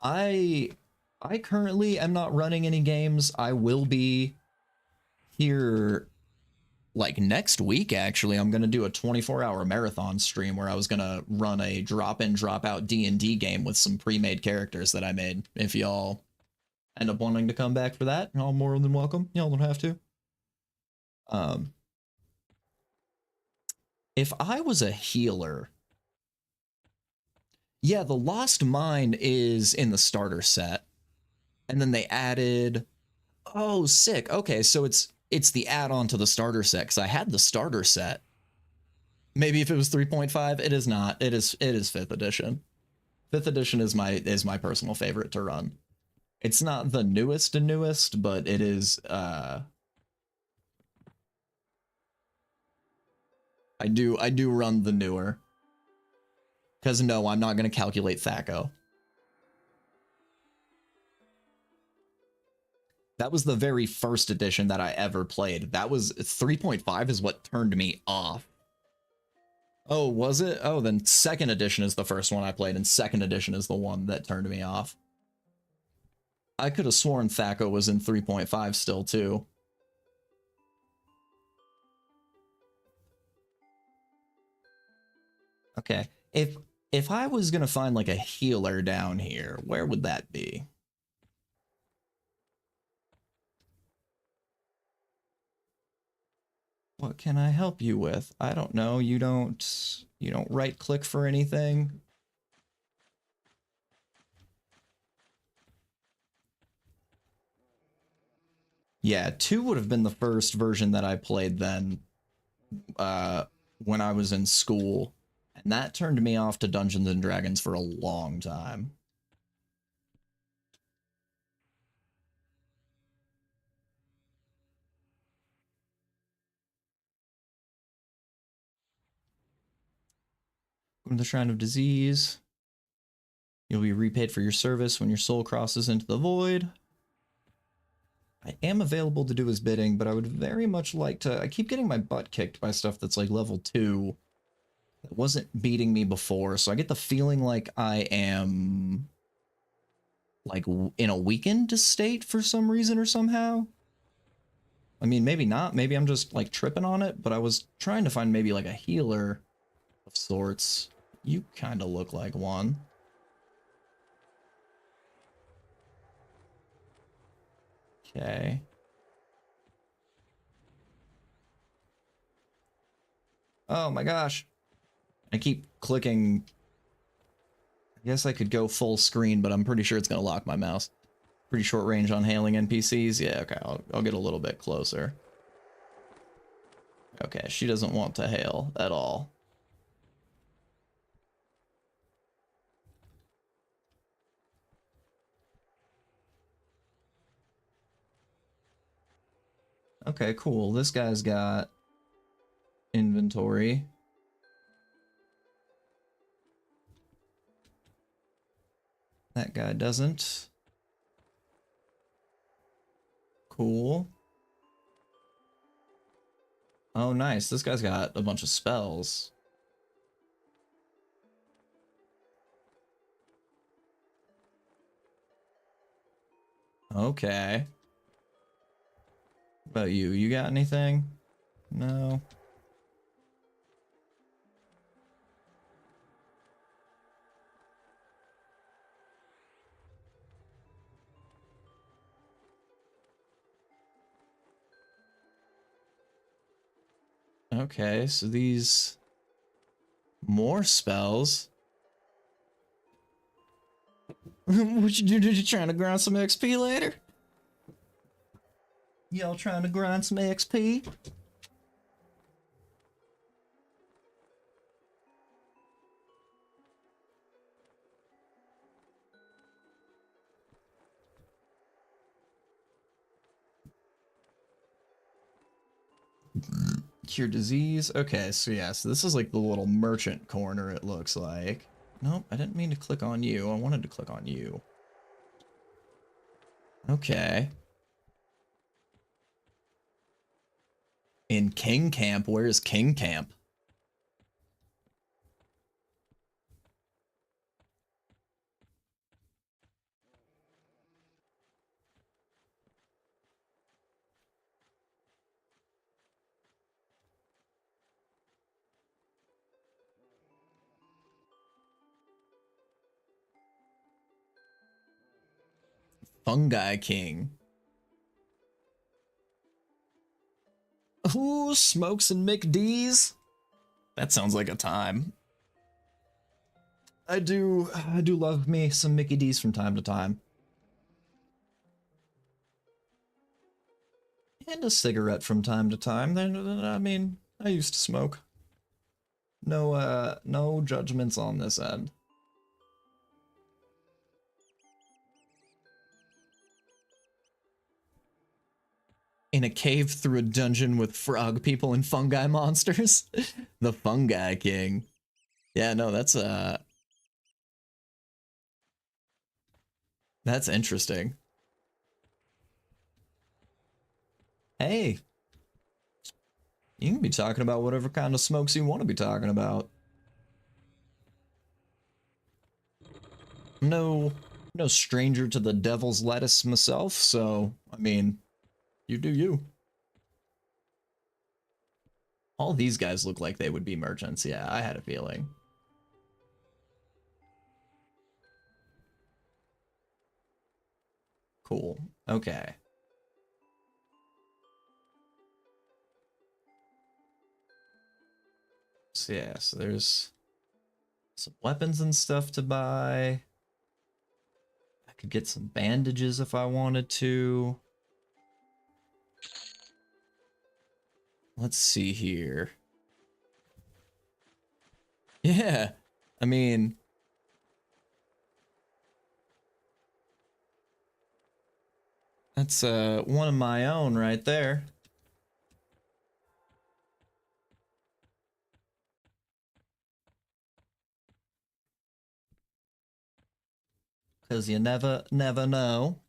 I currently am not running any games. I will be here like next week actually. I'm going to do a 24-hour marathon stream where I was going to run a drop-in drop-out D&D game with some pre-made characters that I made. If y'all end up wanting to come back for that, y'all more than welcome. Y'all don't have to. If I was a healer, yeah, the Lost Mine is in the starter set. And then they added, oh, sick. Okay, so it's the add-on to the starter set, because I had the starter set. Maybe if it was 3.5, it is not. It is 5th edition. 5th edition is my personal favorite to run. It's not the newest, but it is I do run the newer. Because no, I'm not going to calculate Thaco. That was the very first edition that I ever played. That was 3.5 is what turned me off. Oh, was it? Oh, then 2nd edition is the first one I played, and 2nd edition is the one that turned me off. I could have sworn Thaco was in 3.5 still, too. Okay, if I was gonna find like a healer down here, where would that be? What can I help you with? I don't know. You don't right click for anything? Yeah, 2 would have been the first version that I played then when I was in school. And that turned me off to Dungeons and Dragons for a long time. From the Shrine of Disease. You'll be repaid for your service when your soul crosses into the void. I am available to do his bidding, but I would very much like to... I keep getting my butt kicked by stuff that's like level 2. That wasn't beating me before, so I get the feeling like I am... like in a weakened state for some reason or somehow. I mean, maybe not. Maybe I'm just like tripping on it, but I was trying to find maybe like a healer of sorts. You kind of look like one. Okay. Oh my gosh. I keep clicking. I guess I could go full screen, but I'm pretty sure it's going to lock my mouse. Pretty short range on hailing NPCs. Yeah, okay, I'll get a little bit closer. Okay, she doesn't want to hail at all. Okay, cool. This guy's got inventory. That guy doesn't. Cool. Oh, nice. This guy's got a bunch of spells. Okay. What about you? You got anything? No. Okay, so these more spells. What you do? Did you trying to grind some XP later? Y'all trying to grind some XP? Cure disease. Okay, so yeah, so this is like the little merchant corner, it looks like. Nope, I didn't mean to click on you. I wanted to click on you. Okay. In King Camp, where is King Camp? Fungi King. Ooh, smokes and McD's. That sounds like a time. I do love me some Mickey D's from time to time. And a cigarette from time to time. I mean, I used to smoke. No judgments on this end. In a cave through a dungeon with frog people and fungi monsters. The Fungi King. Yeah, no, that's interesting. Hey, you can be talking about whatever kind of smokes you want to be talking about. No stranger to the devil's lettuce myself, so I mean, you do you. All these guys look like they would be merchants. Yeah, I had a feeling. Cool. Okay. So yeah, so there's some weapons and stuff to buy. I could get some bandages if I wanted to. Let's see here. Yeah, I mean, that's one of my own right there. Because you never know.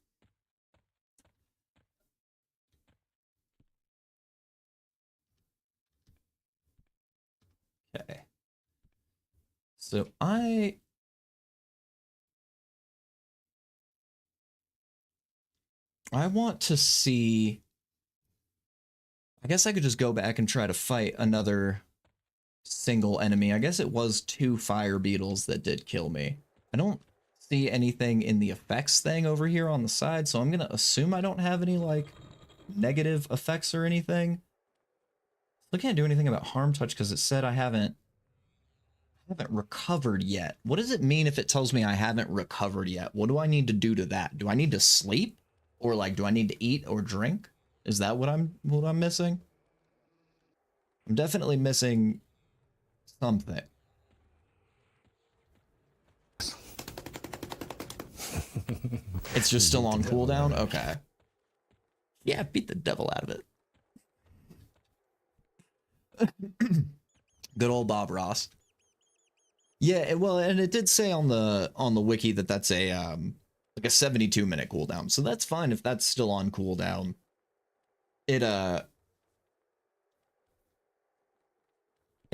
Okay. So I want to see. I guess I could just go back and try to fight another single enemy. I guess it was 2 fire beetles that did kill me. I don't see anything in the effects thing over here on the side, so I'm gonna assume I don't have any like negative effects or anything. I can't do anything about harm touch because it said I haven't recovered yet. What does it mean if it tells me I haven't recovered yet? What do I need to do to that? Do I need to sleep? Or like do I need to eat or drink? Is that what I'm missing? I'm definitely missing something. It's just still on cooldown? Okay. Yeah, beat the devil out of it. Good old Bob Ross. Yeah, well, and it did say on the wiki that that's a like a 72-minute cooldown. So that's fine if that's still on cooldown. It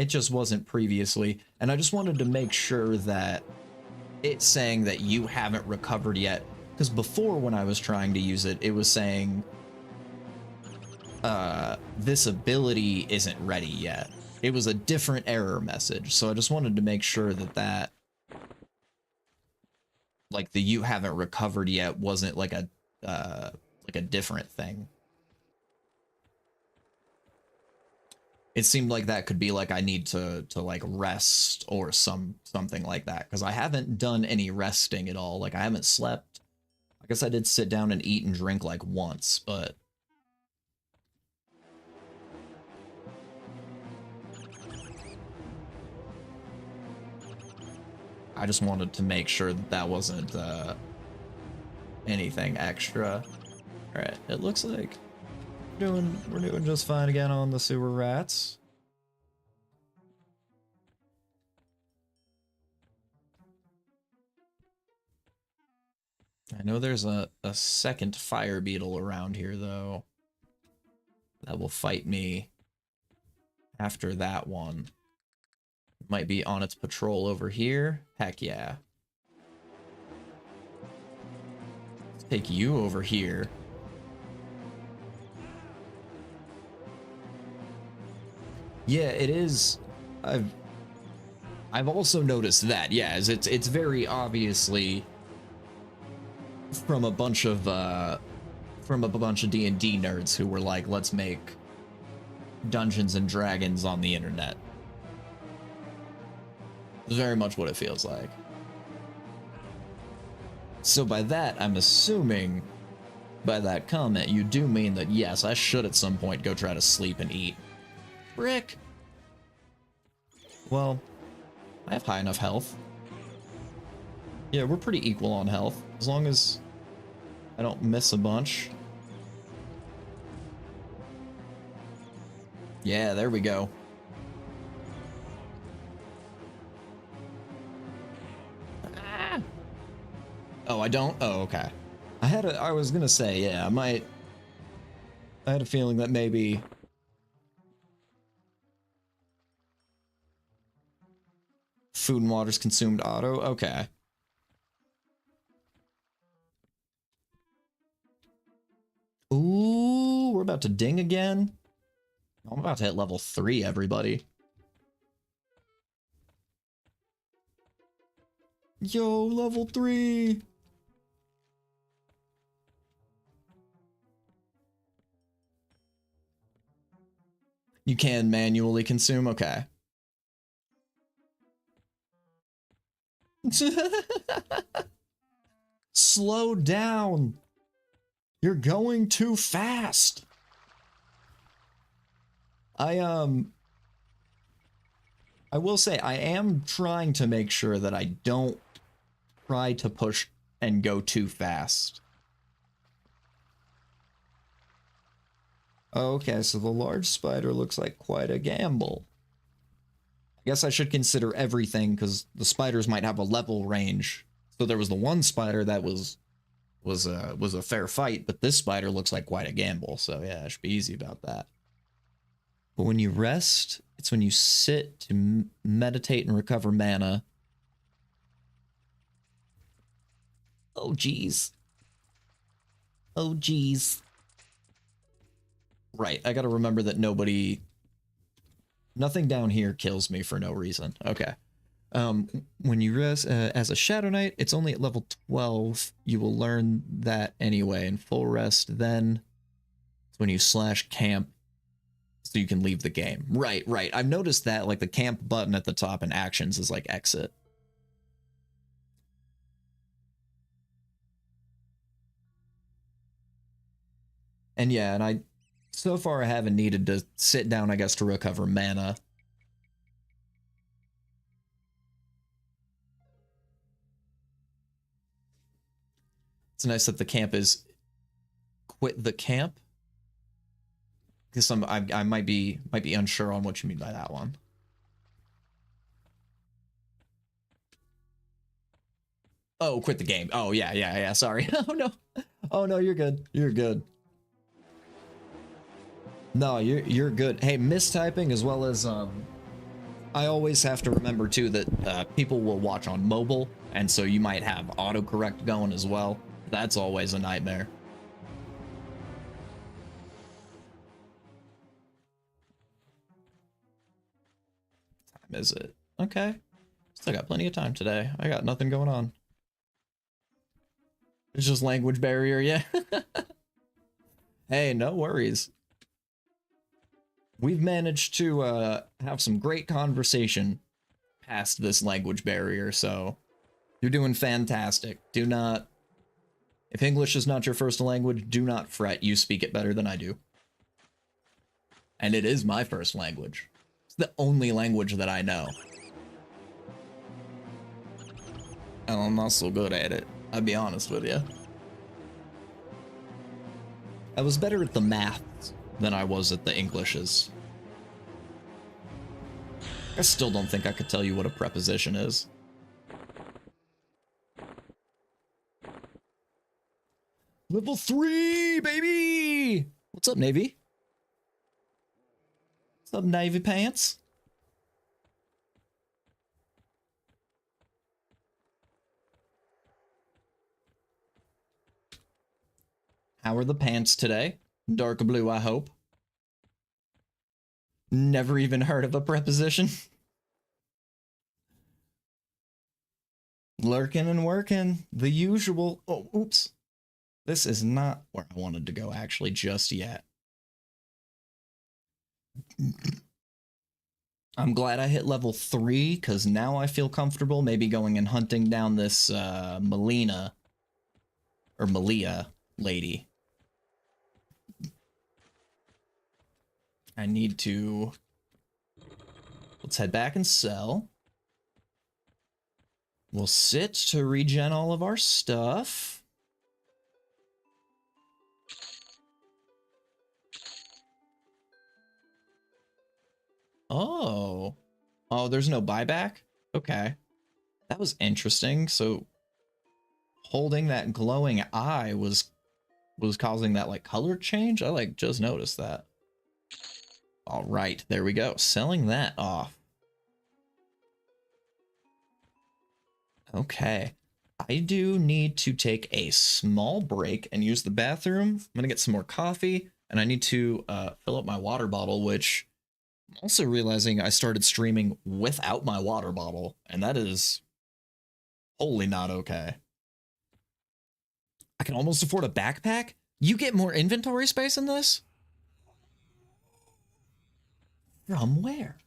just wasn't previously, and I just wanted to make sure that it's saying that you haven't recovered yet, because before when I was trying to use it, it was saying this ability isn't ready yet. It was a different error message, so I just wanted to make sure that like the you haven't recovered yet wasn't like a different thing. It seemed like that could be like I need to like rest or something like that, because I haven't done any resting at all. Like I haven't slept. I guess I did sit down and eat and drink like once, but I just wanted to make sure that wasn't anything extra. All right, it looks like we're doing just fine again on the sewer rats. I know there's a second fire beetle around here though. That will fight me after that one. Might be on its patrol over here. Heck yeah. Let's take you over here. Yeah, it is. I've also noticed that. Yeah, it's very obviously from a bunch of D&D nerds who were like, let's make Dungeons and Dragons on the internet. It's very much what it feels like. So by that, I'm assuming by that comment, you do mean that yes, I should at some point go try to sleep and eat. Frick. Well, I have high enough health. Yeah, we're pretty equal on health, as long as I don't miss a bunch. Yeah, there we go. Ah. Oh, I don't? Oh, okay. I was gonna say, yeah, I had a feeling that maybe food and water's consumed auto. Okay. Ooh, we're about to ding again. I'm about to hit level 3, everybody. Yo, level 3. You can manually consume? Okay. Slow down. You're going too fast. I will say I am trying to make sure that I don't try to push and go too fast. Okay, so the large spider looks like quite a gamble. I guess I should consider everything because the spiders might have a level range. So there was the one spider that was a fair fight, but this spider looks like quite a gamble. So yeah, I should be easy about that. But when you rest, it's when you sit to meditate and recover mana. Oh, geez. Oh, geez. Right, I gotta remember that nothing down here kills me for no reason. Okay. When you rest as a Shadow Knight, it's only at level 12. You will learn that anyway. In full rest, then it's when you slash camp so you can leave the game. Right. I've noticed that, like, the camp button at the top in actions is like exit. And yeah, and so far I haven't needed to sit down, I guess, to recover mana. It's nice that the camp is quit the camp. Because I might be unsure on what you mean by that one. Oh, quit the game. Oh yeah. Sorry. Oh no. Oh no, you're good. You're good. No, you're good. Hey, mistyping as well as I always have to remember too that people will watch on mobile, and so you might have autocorrect going as well. That's always a nightmare. What time is it? Okay. Still got plenty of time today. I got nothing going on. It's just language barrier, yeah. Hey, no worries. We've managed to have some great conversation past this language barrier, so you're doing fantastic. Do not, if English is not your first language, do not fret. You speak it better than I do. And it is my first language. It's the only language that I know. And I'm not so good at it, I'll be honest with you. I was better at the maths than I was at the Englishes. I still don't think I could tell you what a preposition is. Level 3, baby! What's up, Navy? What's up, Navy Pants? How are the pants today? Dark blue, I hope. Never even heard of a preposition. Lurking and working, the usual. Oh, oops. This is not where I wanted to go, actually, just yet. I'm glad I hit level 3, because now I feel comfortable maybe going and hunting down this Malia lady. I need to... Let's head back and sell. We'll sit to regen all of our stuff. Oh. Oh, there's no buyback? Okay. That was interesting. So holding that glowing eye was causing that like color change? I like just noticed that. All right, there we go. Selling that off. Okay. I do need to take a small break and use the bathroom. I'm gonna get some more coffee, and I need to fill up my water bottle, which I'm also realizing I started streaming without my water bottle, and that is wholly not okay. I can almost afford a backpack? You get more inventory space in this? From where?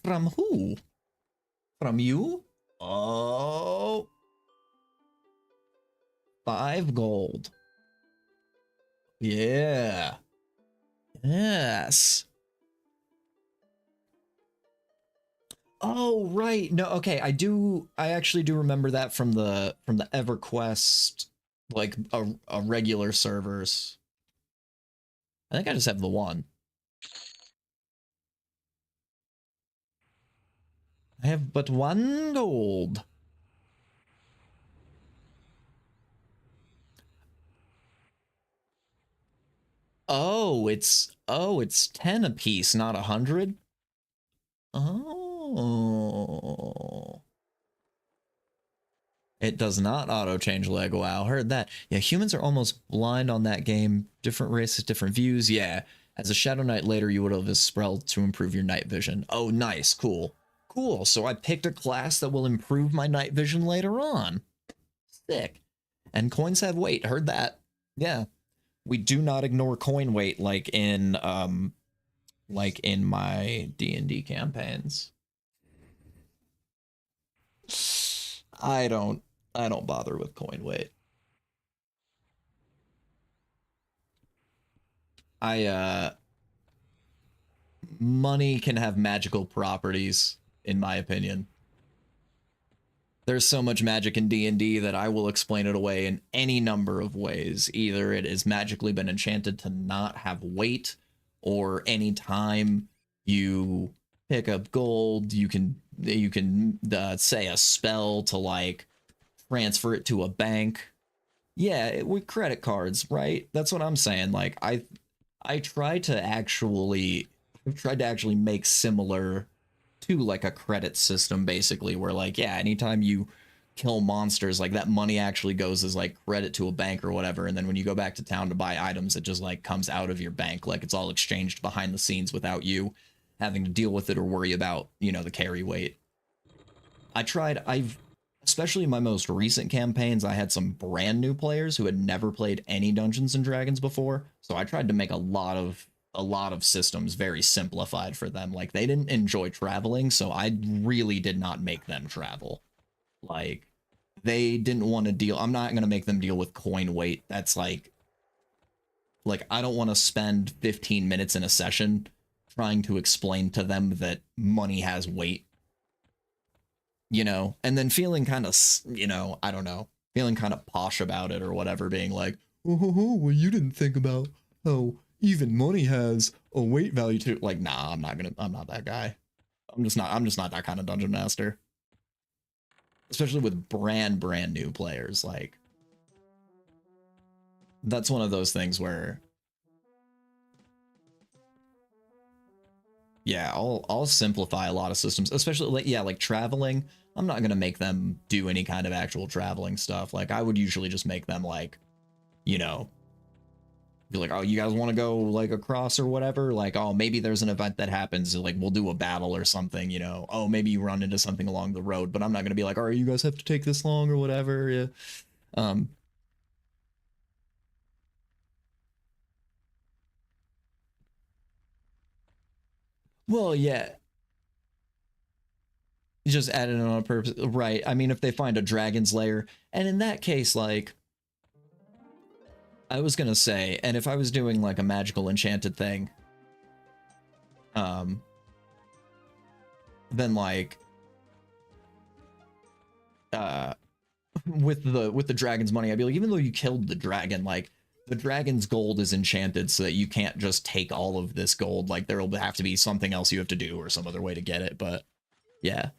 From who? From you? Oh. 5 gold. Yeah. Yes. Oh, right. No, okay. I actually do remember that from the Everquest, like a regular servers. I think I just have the one. I have but 1 gold. Oh, it's 10 apiece, not 100. Oh. It does not auto-change leg. Wow, heard that. Yeah, humans are almost blind on that game. Different races, different views. Yeah, as a Shadow Knight later, you would have this spell to improve your night vision. Oh, nice. Cool. Cool. So I picked a class that will improve my night vision later on. Sick. And coins have weight. Heard that. Yeah. We do not ignore coin weight like in my D&D campaigns. I don't bother with coin weight. Money can have magical properties, in my opinion. There's so much magic in D&D that I will explain it away in any number of ways. Either it has magically been enchanted to not have weight, or anytime you pick up gold, you can say a spell to like transfer it to a bank. Yeah, with credit cards, right? That's what I'm saying. Like I've tried to actually make similar to like a credit system, basically, where like, yeah, anytime you kill monsters, like that money actually goes as like credit to a bank or whatever, and then when you go back to town to buy items, it just like comes out of your bank, like it's all exchanged behind the scenes without you having to deal with it or worry about, you know, the carry weight. Especially in my most recent campaigns, I had some brand new players who had never played any Dungeons and Dragons before, so I tried to make a lot of systems very simplified for them. Like, they didn't enjoy traveling, so I really did not make them travel. Like, they didn't want to deal... I'm not going to make them deal with coin weight. That's like, I don't want to spend 15 minutes in a session trying to explain to them that money has weight. You know? And then feeling kind of, you know, I don't know, feeling kind of posh about it or whatever, being like, oh, well, you didn't think about oh, even money has a weight value to it. Like, nah, I'm not that guy. I'm just not that kind of dungeon master. Especially with brand new players. Like, that's one of those things where, yeah, I'll simplify a lot of systems, especially like, yeah, like traveling. I'm not gonna make them do any kind of actual traveling stuff. Like, I would usually just make them like, you know, be like, oh, you guys want to go like across or whatever? Like, oh, maybe there's an event that happens, like we'll do a battle or something, you know. Oh, maybe you run into something along the road, but I'm not gonna be like, all right, you guys have to take this long or whatever. Yeah. Um, well, yeah, just add it on purpose, right? I mean, if they find a dragon's lair, and in that case, like, I was gonna say, and if I was doing like a magical enchanted thing, um, then like, with the dragon's money, I'd be like, even though you killed the dragon, like, the dragon's gold is enchanted so that you can't just take all of this gold. Like, there'll have to be something else you have to do or some other way to get it. But yeah,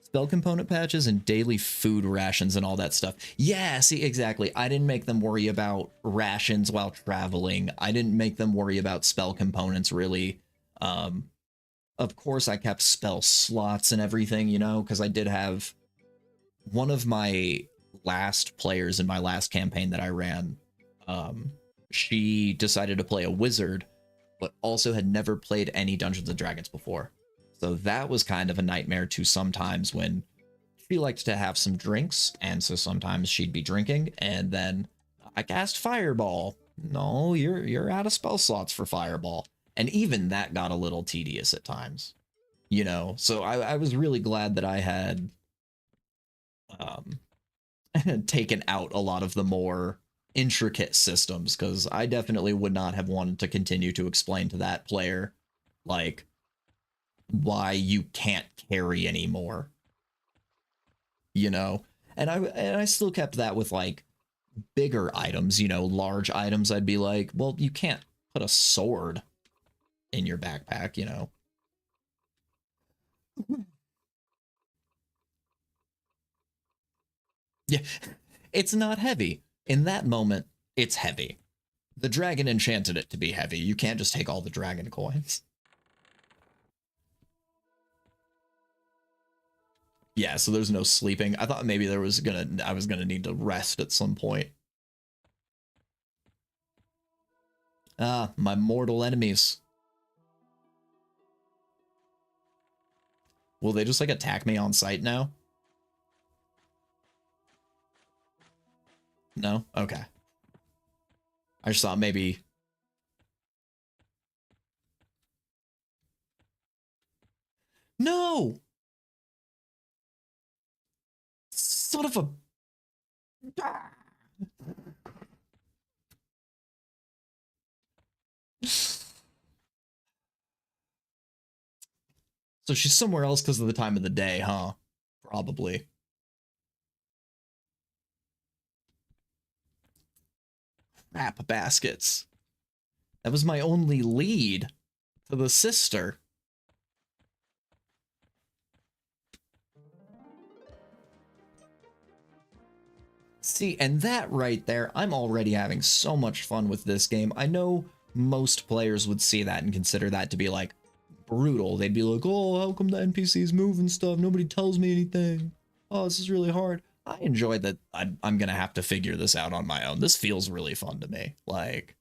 spell component patches and daily food rations and all that stuff. Yeah, see, exactly. I didn't make them worry about rations while traveling. I didn't make them worry about spell components, really. Of course, I kept spell slots and everything, you know, because I did have one of my last players in my last campaign that I ran. She decided to play a wizard, but also had never played any Dungeons and Dragons before. So that was kind of a nightmare too sometimes, when she liked to have some drinks, and so sometimes she'd be drinking, and then I cast Fireball. No, you're out of spell slots for Fireball. And even that got a little tedious at times. You know, so I was really glad that I had taken out a lot of the more intricate systems, because I definitely would not have wanted to continue to explain to that player, like, why you can't carry anymore, you know. And I still kept that with like bigger items, you know, large items. I'd be like, well, you can't put a sword in your backpack, you know. Yeah, it's not heavy. In that moment, it's heavy. The dragon enchanted it to be heavy. You can't just take all the dragon coins. Yeah, so there's no sleeping. I thought maybe I was gonna need to rest at some point. Ah, my mortal enemies. Will they just like attack me on sight now? No? Okay. I just thought maybe. No! Son of a. So she's somewhere else because of the time of the day, huh? Probably. Crap baskets. That was my only lead to the sister. See, and that right there, I'm already having so much fun with this game. I know most players would see that and consider that to be like brutal. They'd be like, oh, how come the NPCs move and stuff? Nobody tells me anything. Oh, this is really hard. I enjoy that I'm gonna have to figure this out on my own. This feels really fun to me. Like,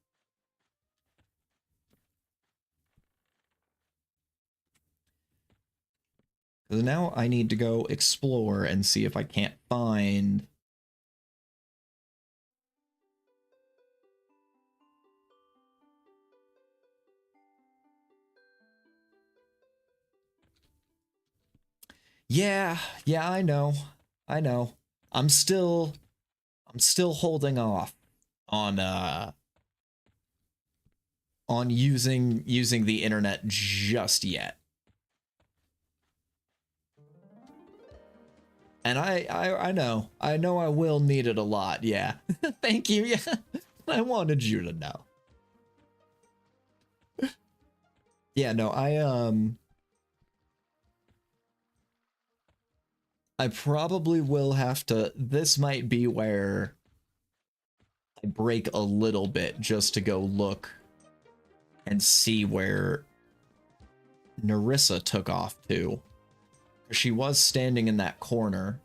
because now I need to go explore and see if I can't find. Yeah, yeah, I know. I know. I'm still holding off on using the internet just yet. And I know. I know I will need it a lot. Yeah. Thank you. Yeah. I wanted you to know. Yeah, no, I probably will have to, this might be where I break a little bit just to go look and see where Narissa took off to. She was standing in that corner.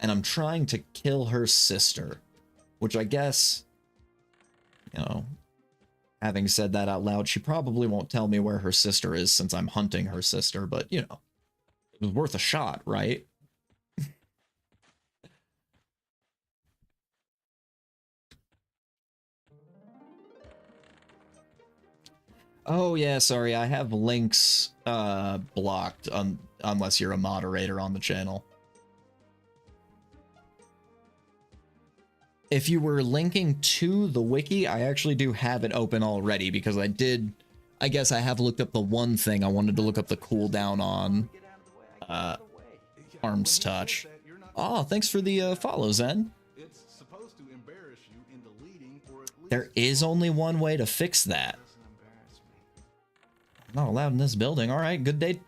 And I'm trying to kill her sister, which I guess, you know, having said that out loud, she probably won't tell me where her sister is since I'm hunting her sister, but, you know, it was worth a shot, right? Oh, yeah, sorry, I have links blocked unless you're a moderator on the channel. If you were linking to the wiki, I actually do have it open already because I guess I have looked up the one thing I wanted to look up the cooldown on arms touch. Oh, thanks for the follow, Zen. It's supposed to embarrass you into leading, or at least There is only one way to fix that. doesn't embarrass me. I'm not allowed in this building. All right, good day.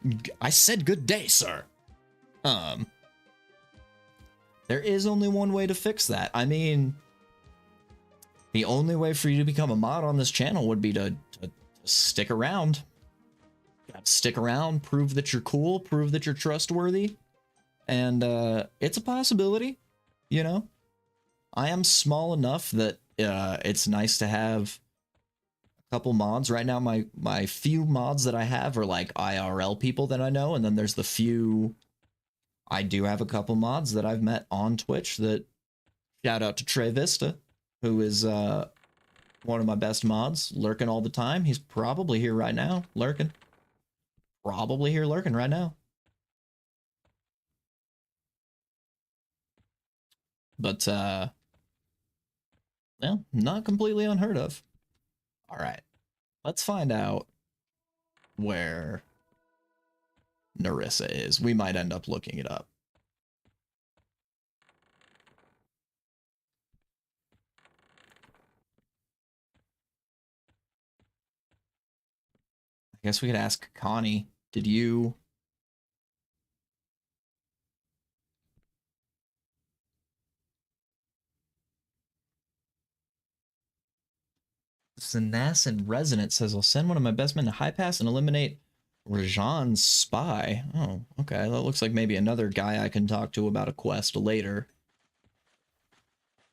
I said good day, sir. There is only one way to fix that. I mean, the only way for you to become a mod on this channel would be to stick around. You gotta stick around, prove that you're cool, prove that you're trustworthy. And it's a possibility, you know? I am small enough that it's nice to have a couple mods. Right now, my few mods that I have are like IRL people that I know, and then there's the few... I do have a couple mods that I've met on Twitch that... Shout out to Trey Vista, who is one of my best mods, lurking all the time. He's probably here right now, lurking. Probably here lurking right now. But, well, not completely unheard of. All right, let's find out where Narissa is. We might end up looking it up. I guess we could ask Connie. Did you... Sanassin Resident says, I'll send one of my best men to high pass and eliminate Rajan's spy. Oh, okay. That looks like maybe another guy I can talk to about a quest later.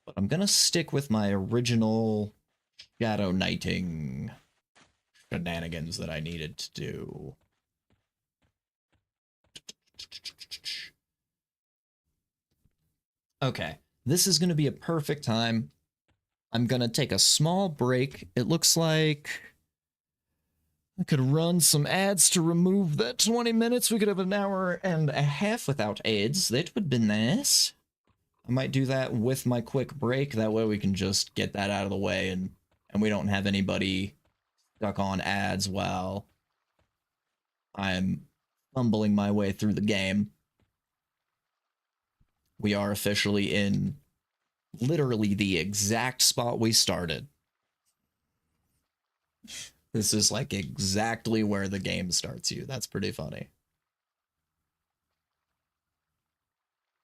But I'm gonna stick with my original shadow knighting shenanigans that I needed to do. Okay, this is gonna be a perfect time. I'm gonna take a small break. It looks like I could run some ads to remove that 20 minutes. We could have an hour and a half without ads. That would be nice. I might do that with my quick break. That way we can just get that out of the way and we don't have anybody stuck on ads while I'm fumbling my way through the game. We are officially in literally the exact spot we started. This is like exactly where the game starts you. That's pretty funny.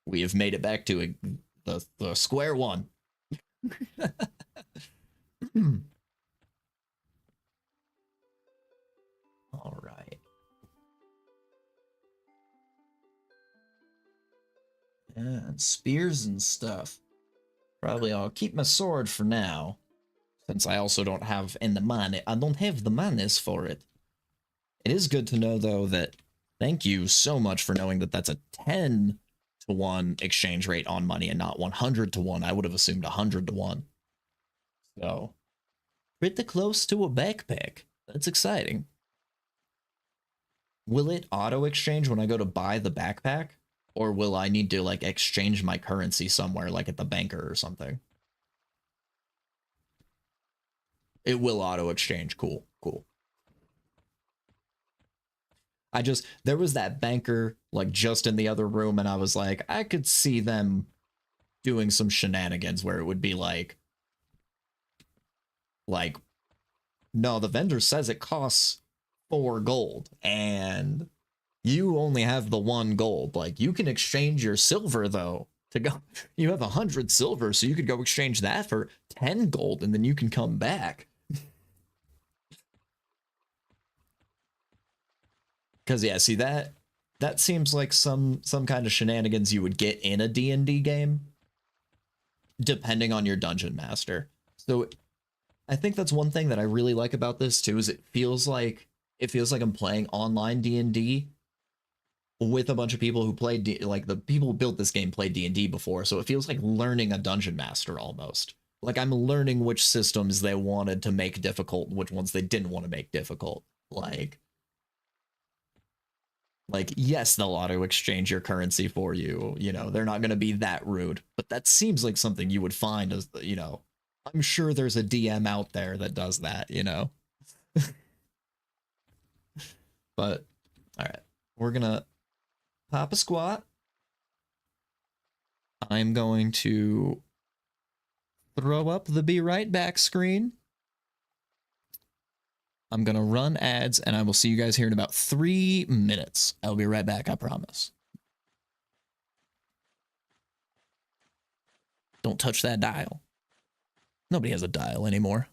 We have made it back to the square one. All right. And spears and stuff. Probably I'll keep my sword for now, since I also don't have the money. I don't have the monies for it. It is good to know, though, that thank you so much for knowing that that's a 10-to-1 exchange rate on money and not 100-to-1. I would have assumed 100-to-1. So, pretty close to a backpack. That's exciting. Will it auto-exchange when I go to buy the backpack? Or will I need to, like, exchange my currency somewhere, like at the banker or something? It will auto-exchange. Cool, cool. There was that banker, like, just in the other room, and I was like, I could see them doing some shenanigans where it would be like, Like, no, the vendor says it costs 4 gold and you only have the 1 gold. Like, you can exchange your silver though to go. You have 100 silver, so you could go exchange that for 10 gold and then you can come back. Because yeah, see that seems like some kind of shenanigans you would get in a D&D game, depending on your dungeon master. So I think that's one thing that I really like about this too, is it feels like I'm playing online D&D with a bunch of people who played like the people who built this game played D&D before, so it feels like learning a dungeon master almost. Like I'm learning which systems they wanted to make difficult and which ones they didn't want to make difficult. Like yes, they'll auto exchange your currency for you. You know, they're not going to be that rude, but that seems like something you would find as, you know, I'm sure there's a DM out there that does that, you know. But all right, we're going to pop a squat. I'm going to throw up the be right back screen. I'm going to run ads and I will see you guys here in about 3 minutes. I'll be right back, I promise. Don't touch that dial. Nobody has a dial anymore.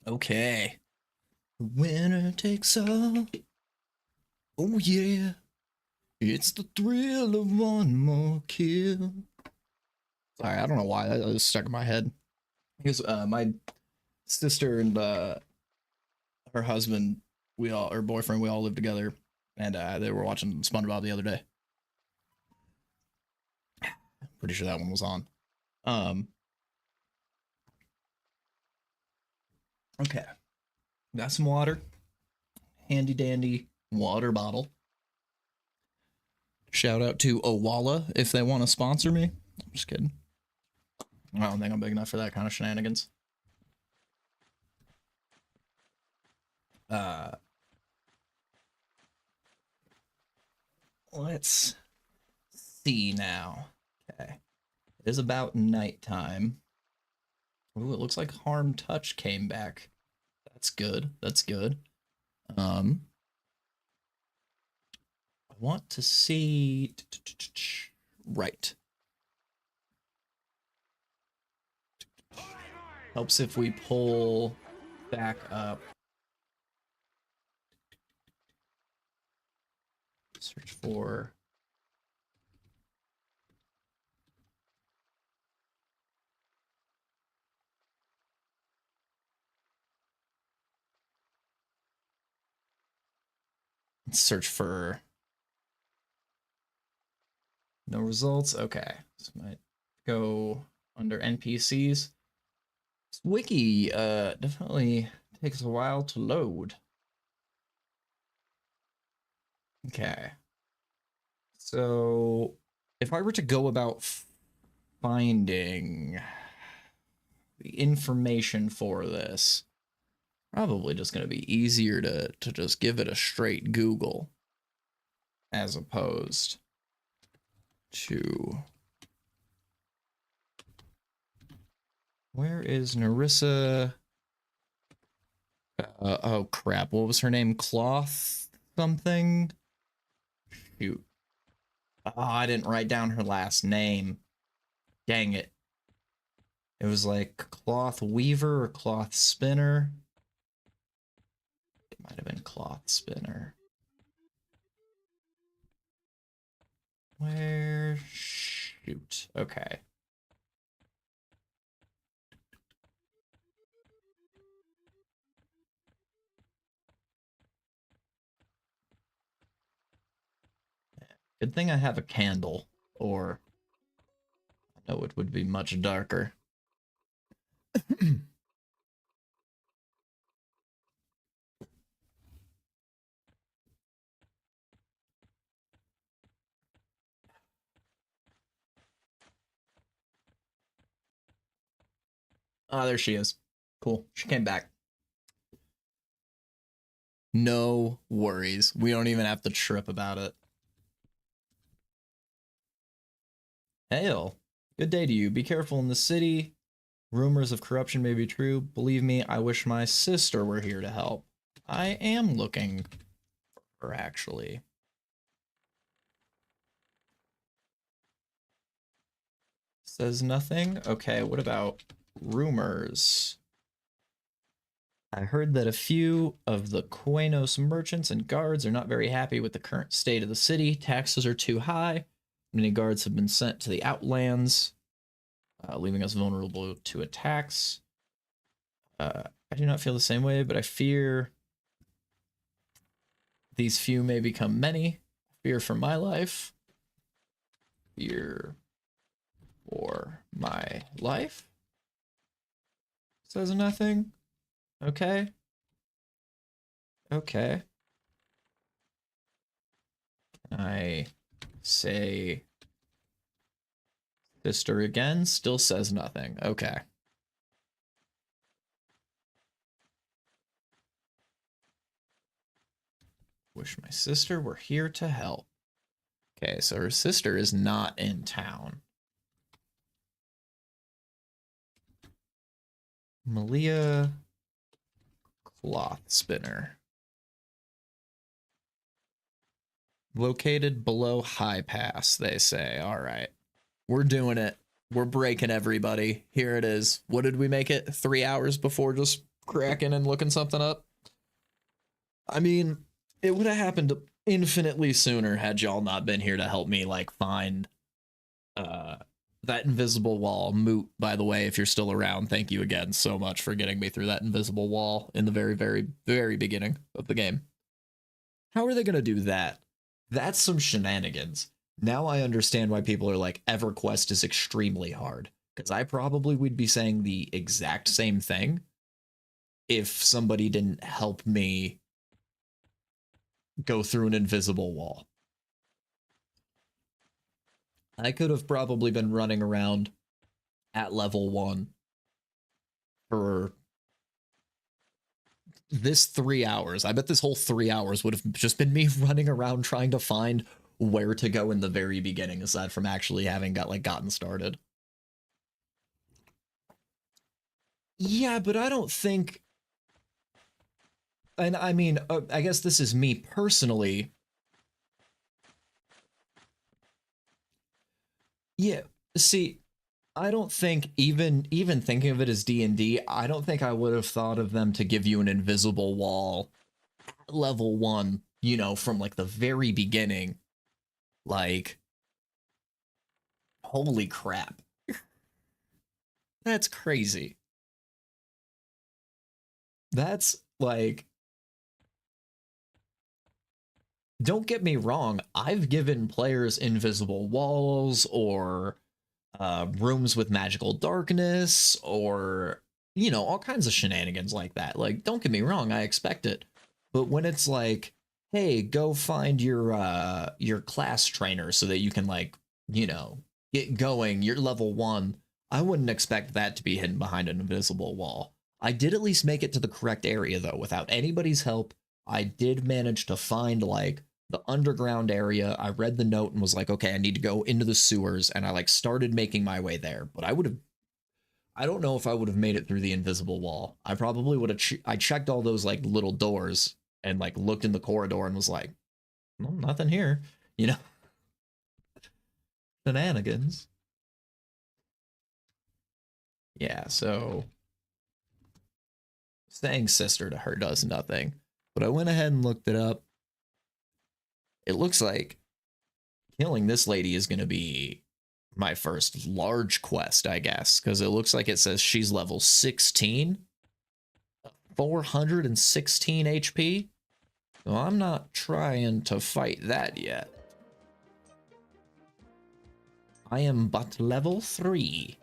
Okay. Winner takes all. Oh yeah. It's the thrill of one more kill. Sorry, I don't know why that was stuck in my head. Because my sister and her husband, her boyfriend, we all lived together, and they were watching SpongeBob the other day. Pretty sure that one was on. Um, okay, got some water, handy dandy water bottle. Shout out to Owala if they want to sponsor me. I'm just kidding. I don't think I'm big enough for that kind of shenanigans. Let's see now. Okay. It is about nighttime. Ooh, it looks like Harm Touch came back. That's good. That's good. I want to see. Right. Helps if we pull back up. Search for. Let's search for. No results. Okay. So might go under NPCs. This wiki definitely takes a while to load. Okay. So if I were to go about finding the information for this, probably just going to be easier to just give it a straight Google as opposed to where is Narissa? Oh crap, what was her name? Cloth something? Shoot. Oh, I didn't write down her last name. Dang it. It was like Cloth Weaver or Cloth Spinner. It might have been Cloth Spinner. Where? Shoot. Okay. Good thing I have a candle, or I know it would be much darker. Ah, there she is. Cool. She came back. No worries. We don't even have to trip about it. Hail. Good day to you. Be careful in the city. Rumors of corruption may be true. Believe me, I wish my sister were here to help. I am looking for her, actually. Says nothing? Okay, what about rumors? I heard that a few of the Quenos merchants and guards are not very happy with the current state of the city. Taxes are too high. Many guards have been sent to the outlands, leaving us vulnerable to attacks. I do not feel the same way, but I fear these few may become many. Fear for my life. Fear for my life. Says nothing. Okay. Okay. Can I say sister again? Still says nothing. Okay. Wish my sister were here to help. Okay, so her sister is not in town. Malia Cloth Spinner. Located below High Pass, they say. All right. We're doing it. We're breaking everybody. Here it is. What did we make it? 3 hours before just cracking and looking something up. I mean, it would have happened infinitely sooner had y'all not been here to help me like find that invisible wall. Moot, by the way, if you're still around, thank you again so much for getting me through that invisible wall in the very, very, very beginning of the game. How are they going to do that? That's some shenanigans. Now I understand why people are like, EverQuest is extremely hard. Because I probably would be saying the exact same thing if somebody didn't help me go through an invisible wall. I could have probably been running around at level 1 for this 3 hours. I bet this whole 3 hours would have just been me running around trying to find where to go in the very beginning, aside from actually having gotten started. Yeah, but I don't think... And I mean, I guess this is me personally. Yeah, see, I don't think even thinking of it as D&D, I don't think I would have thought of them to give you an invisible wall level 1, you know, from like the very beginning. Like, holy crap. That's crazy. That's like, don't get me wrong, I've given players invisible walls or rooms with magical darkness or, you know, all kinds of shenanigans like that. Like, don't get me wrong, I expect it. But when it's like, hey, go find your class trainer so that you can, like, you know, get going, you're level 1, I wouldn't expect that to be hidden behind an invisible wall. I did at least make it to the correct area, though, without anybody's help. I did manage to find, like, the underground area. I read the note and was like, okay, I need to go into the sewers, and I like started making my way there. But I don't know if I would have made it through the invisible wall. I probably would have I checked all those like little doors and like looked in the corridor and was like, well, nothing here, you know. Shenanigans. Yeah, so saying sister to her does nothing. But I went ahead and looked it up. It looks like killing this lady is going to be my first large quest, I guess, because it looks like it says she's level 16, 416 HP. So I'm not trying to fight that yet. I am but level 3.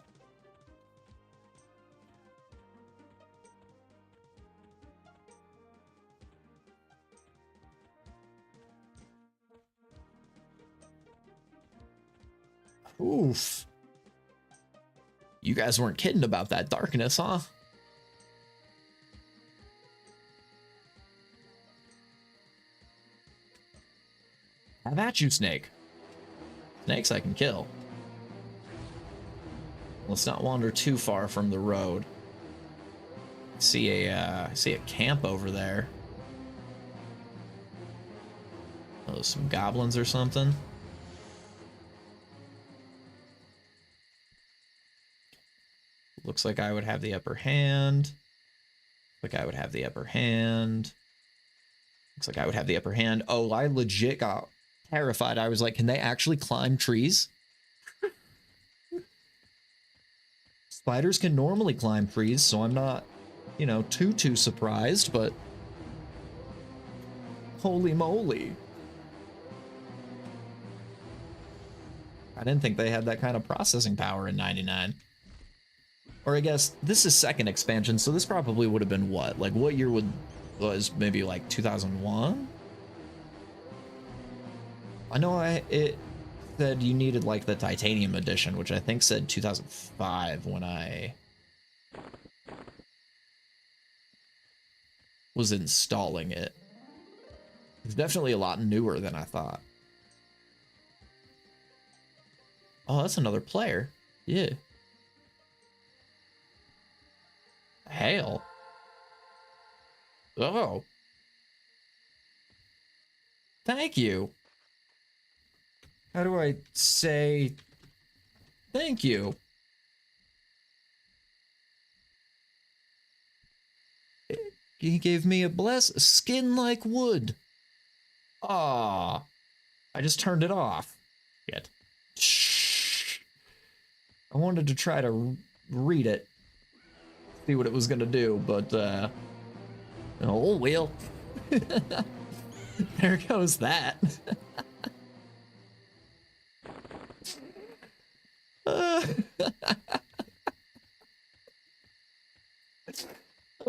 Oof. You guys weren't kidding about that darkness, huh? Have at you, snake. Snakes I can kill. Let's not wander too far from the road. I see a camp over there. Oh, some goblins or something. Looks like I would have the upper hand. Looks like I would have the upper hand. Looks like I would have the upper hand. Oh, I legit got terrified. I was like, can they actually climb trees? Spiders can normally climb trees, so I'm not, you know, too surprised, but holy moly. I didn't think they had that kind of processing power in 99. Or I guess this is second expansion, so this probably would have been what? Like, what year was maybe like 2001? I know it said you needed like the titanium edition, which I think said 2005 when I was installing it. It's definitely a lot newer than I thought. Oh, that's another player. Yeah. Hail. Oh. Thank you. How do I say thank you? He gave me a skin like wood. Ah, I just turned it off. Shit. Shh. I wanted to try to read it, see what it was gonna do, but oh well. There goes that.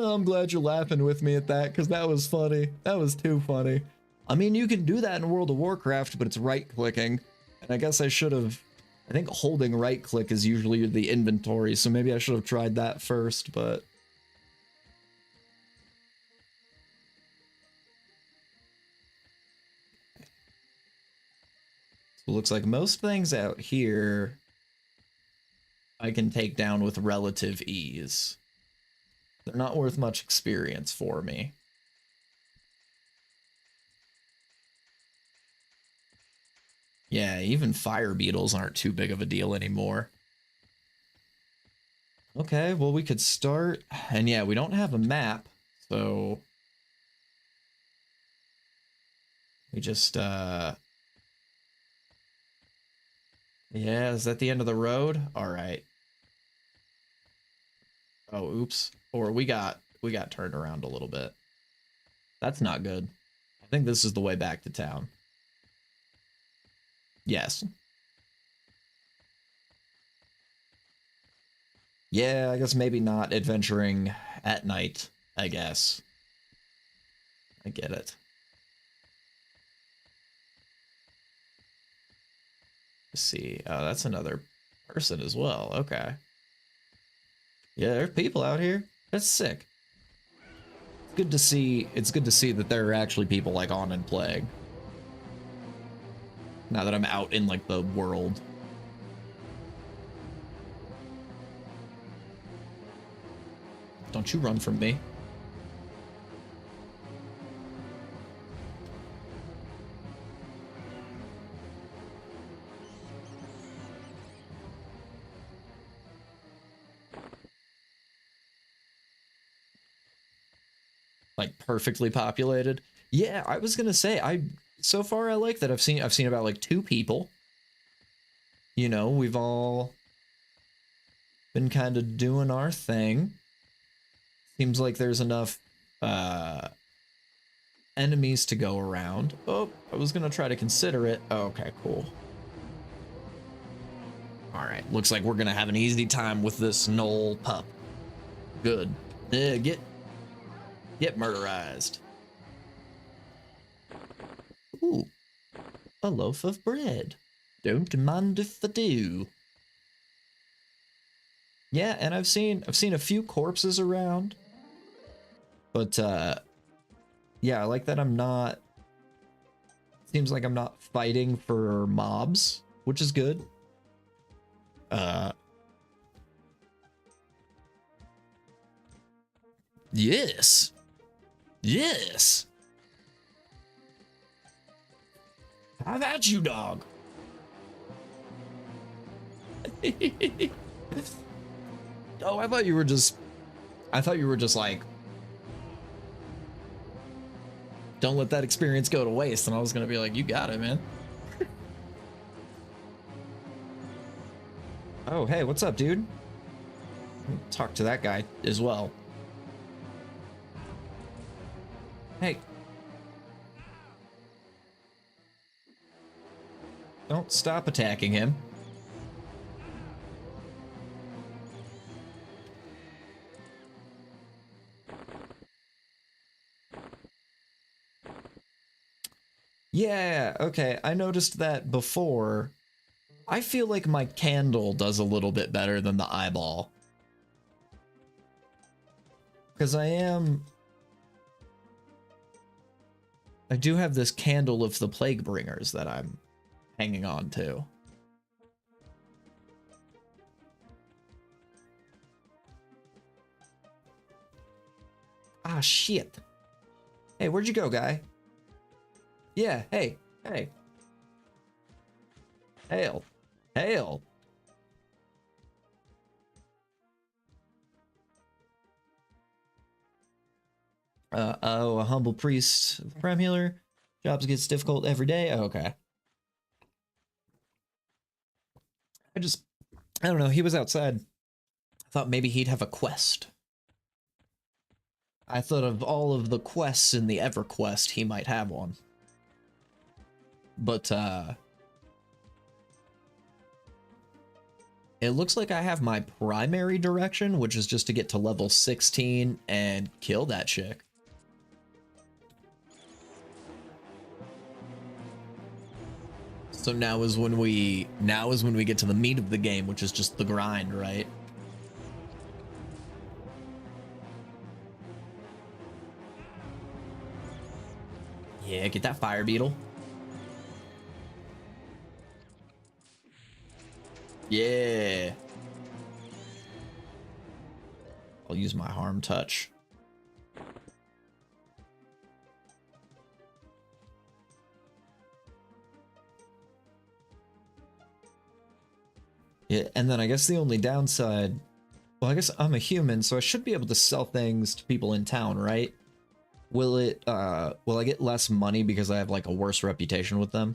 I'm glad you're laughing with me at that, because that was funny. That was too funny. I mean, you can do that in World of Warcraft, but it's right-clicking. And I guess I should have... I think holding right-click is usually the inventory, so maybe I should have tried that first, but... So it looks like most things out here I can take down with relative ease. They're not worth much experience for me. Yeah, even fire beetles aren't too big of a deal anymore. Okay, well, we could start... And yeah, we don't have a map, so... We just, Yeah, is that the end of the road? Alright. Oh, oops. Or we got turned around a little bit. That's not good. I think this is the way back to town. Yes. Yeah, I guess maybe not adventuring at night, I guess. I get it. Let's see. Oh, that's another person as well. Okay. Yeah, there are people out here. That's sick. Good to see. It's good to see that there are actually people like on and playing. Now that I'm out in like the world. Don't you run from me. Like perfectly populated. Yeah, I was gonna say, so far I like that I've seen about like 2 people. You know, we've all been kind of doing our thing. Seems like there's enough enemies to go around. Oh, I was gonna try to consider it. Oh, okay, cool. All right, looks like we're gonna have an easy time with this Knoll pup. Good. Get murderized. Ooh, a loaf of bread. Don't mind if I do. Yeah, and I've seen a few corpses around. But yeah, I like that I'm not... Seems like I'm not fighting for mobs, which is good. Yes. Yes. How about you, dog? Oh, I thought you were just like, don't let that experience go to waste. And I was gonna be like, you got it, man. Oh, hey, what's up, dude? Talk to that guy as well. Hey. Don't stop attacking him. Yeah, okay, I noticed that before. I feel like my candle does a little bit better than the eyeball. Because I do have this candle of the plague bringers that I'm hanging on to. Ah, shit. Hey, where'd you go, guy? Yeah, hey, hey. Hail. Hail. Oh, a humble priest, prime healer. Jobs gets difficult every day. Oh, okay. I don't know. He was outside. I thought maybe he'd have a quest. I thought of all of the quests in the Everquest, he might have one. But, it looks like I have my primary direction, which is just to get to level 16 and kill that chick. So now is when we get to the meat of the game, which is just the grind, right? Yeah, get that fire beetle. Yeah. I'll use my harm touch. Yeah, and then I guess the only downside, well, I guess I'm a human, so I should be able to sell things to people in town, right? Will I get less money because I have like a worse reputation with them?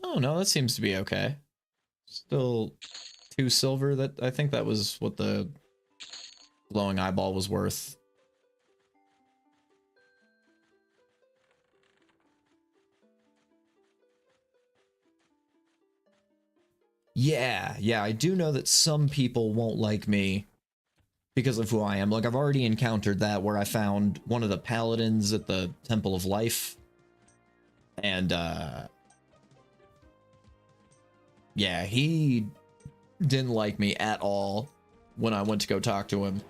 Oh no, that seems to be okay. Still 2 silver. That I think that was what the glowing eyeball was worth. Yeah, I do know that some people won't like me because of who I am. Like, I've already encountered that where I found one of the paladins at the Temple of Life. And, yeah, he didn't like me at all when I went to go talk to him.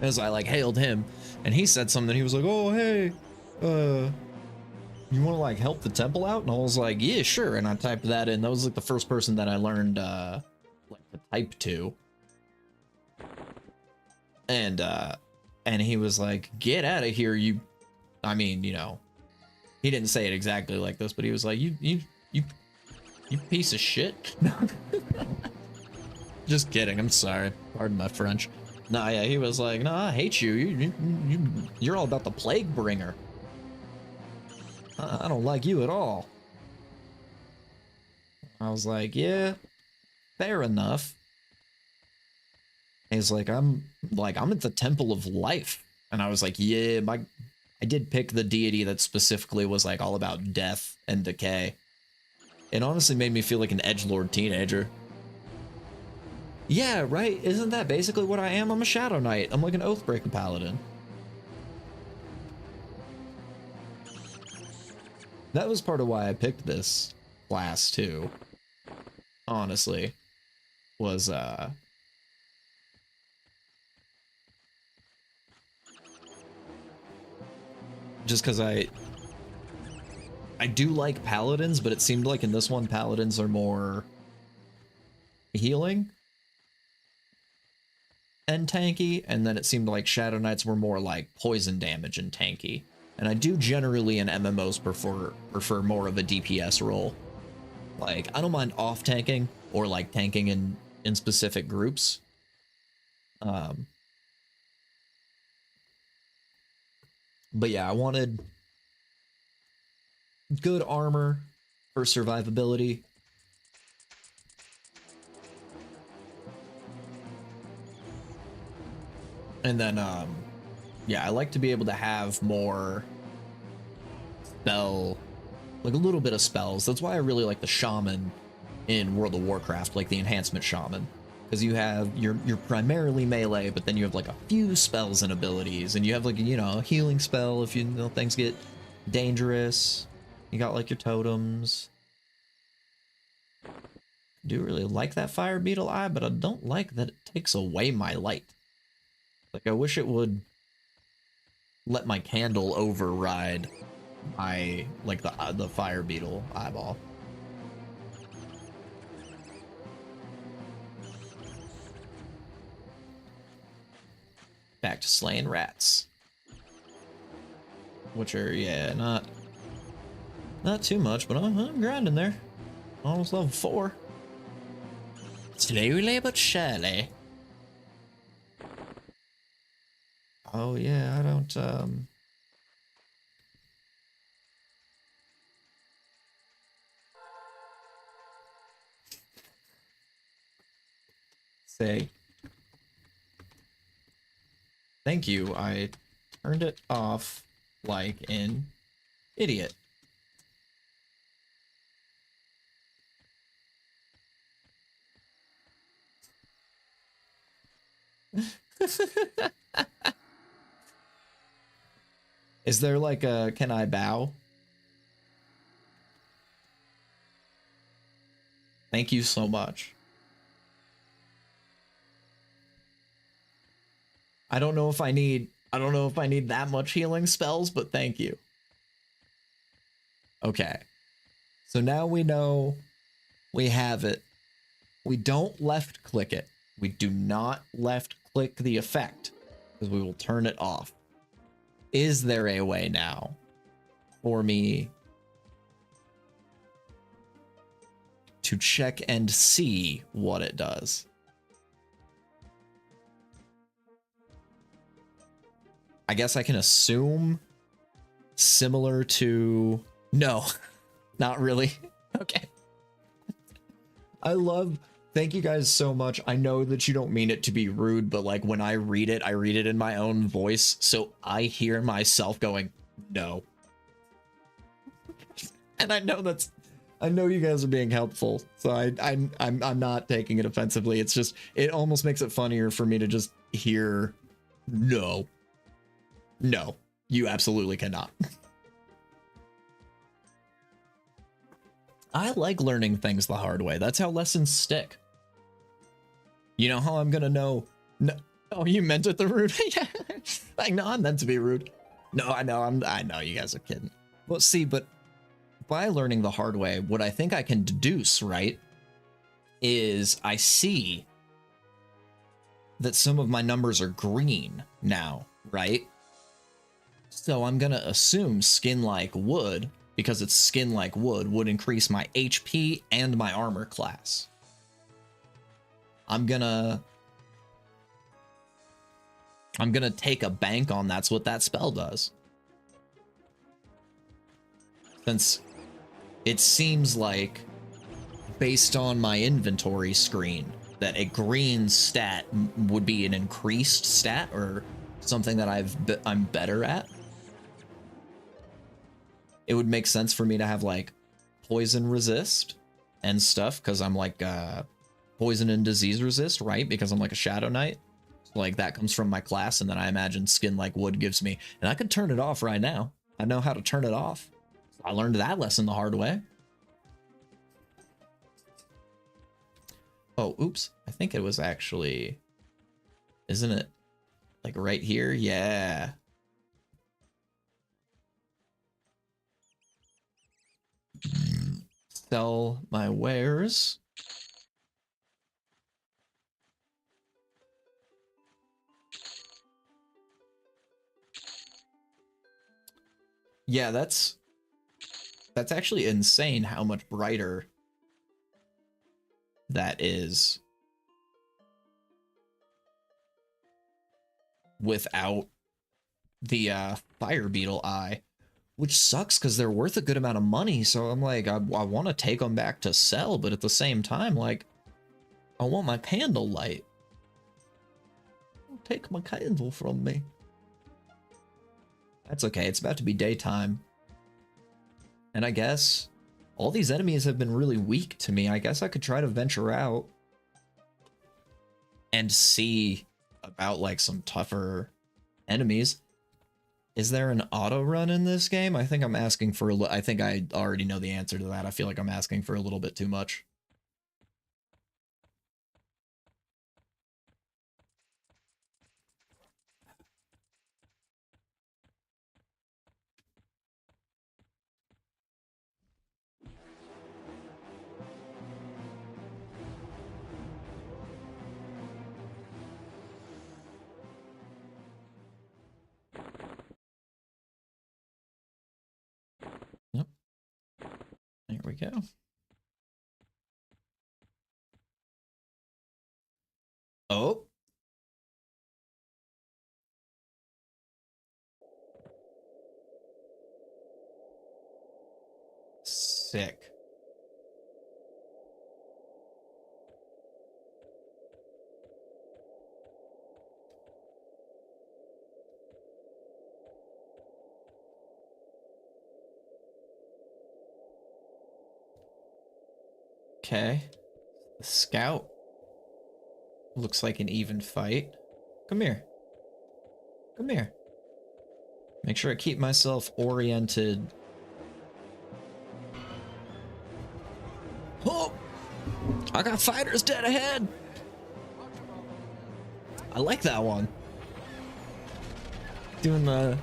As I, like, hailed him. And he said something. He was like, oh, hey, you want to, like, help the temple out? And I was like, yeah, sure. And I typed that in. That was, like, the first person that I learned, like, to type to. And he was like, get out of here, you... I mean, you know, he didn't say it exactly like this, but he was like, you piece of shit. Just kidding. I'm sorry. Pardon my French. Nah, yeah, he was like, no, I hate you. You're all about the plague bringer. I don't like you at all. I was like, yeah, fair enough. He's like, I'm at the Temple of Life. And I was like, yeah, I did pick the deity that specifically was like all about death and decay. It honestly made me feel like an edgelord teenager. Yeah, right? Isn't that basically what I am? I'm a Shadow Knight. I'm like an Oathbreaker Paladin. That was part of why I picked this class too. Honestly. Was, just because I do like paladins, but it seemed like in this one paladins are more healing and tanky, and then it seemed like Shadow Knights were more like poison damage and tanky. And I do generally in MMOs prefer more of a DPS role. Like, I don't mind off tanking or like tanking in specific groups. But yeah, I wanted good armor for survivability. And then, yeah, I like to be able to have more spell, like a little bit of spells. That's why I really like the shaman in World of Warcraft, like the enhancement shaman. Because you have, you're primarily melee, but then you have like a few spells and abilities, and you have like, you know, a healing spell if you know things get dangerous. You got like your totems. I do really like that fire beetle eye, but I don't like that it takes away my light. Like, I wish it would let my candle override my, like, the fire beetle eyeball. Back to slaying rats. Which are, yeah, not too much, but I'm grinding there. Almost level 4. Slowly but surely. Oh yeah, I don't say thank you. I turned it off like an idiot. Is there like a can I bow? Thank you so much. I don't know if I need that much healing spells, but thank you. Okay. So now we know we have it. We don't left click it. We do not left click the effect because we will turn it off. Is there a way now for me to check and see what it does? I guess I can assume similar to... No, not really. Okay. Thank you guys so much. I know that you don't mean it to be rude, but like when I read it in my own voice, so I hear myself going, no. And I know you guys are being helpful, so I'm not taking it offensively. It's just, it almost makes it funnier for me to just hear, no. No, you absolutely cannot. I like learning things the hard way. That's how lessons stick. You know how I'm gonna know? No, oh, you meant it the rude? Yeah, I know I'm meant to be rude. No, I know you guys are kidding. Well, see, but by learning the hard way, what I think I can deduce, right, is I see that some of my numbers are green now, right? So I'm gonna assume skin like wood, because it's skin like wood, would increase my HP and my armor class. I'm gonna take a bank on that's what that spell does. Since it seems like, based on my inventory screen, that a green stat would be an increased stat or something that I'm better at. It would make sense for me to have like poison resist and stuff, because I'm like poison and disease resist, right? Because I'm like a Shadow Knight. So like that comes from my class, and then I imagine skin like wood gives me, and I could turn it off right now. I know how to turn it off. I learned that lesson the hard way. Oh, oops. I think it was actually, isn't it like right here? Yeah. Sell my wares. Yeah, that's actually insane how much brighter that is without the fire beetle eye, which sucks because they're worth a good amount of money. So I'm like, I want to take them back to sell, but at the same time, like, I want my candle light. Don't take my candle from me. That's okay. It's about to be daytime. And I guess all these enemies have been really weak to me. I guess I could try to venture out and see about like some tougher enemies. Is there an auto run in this game? I think I'm asking for I think I already know the answer to that. I feel like I'm asking for a little bit too much. we go. Oh. Sick. Okay. The scout. Looks like an even fight. Come here. Come here. Make sure I keep myself oriented. Oh! I got fighters dead ahead! I like that one. Doing the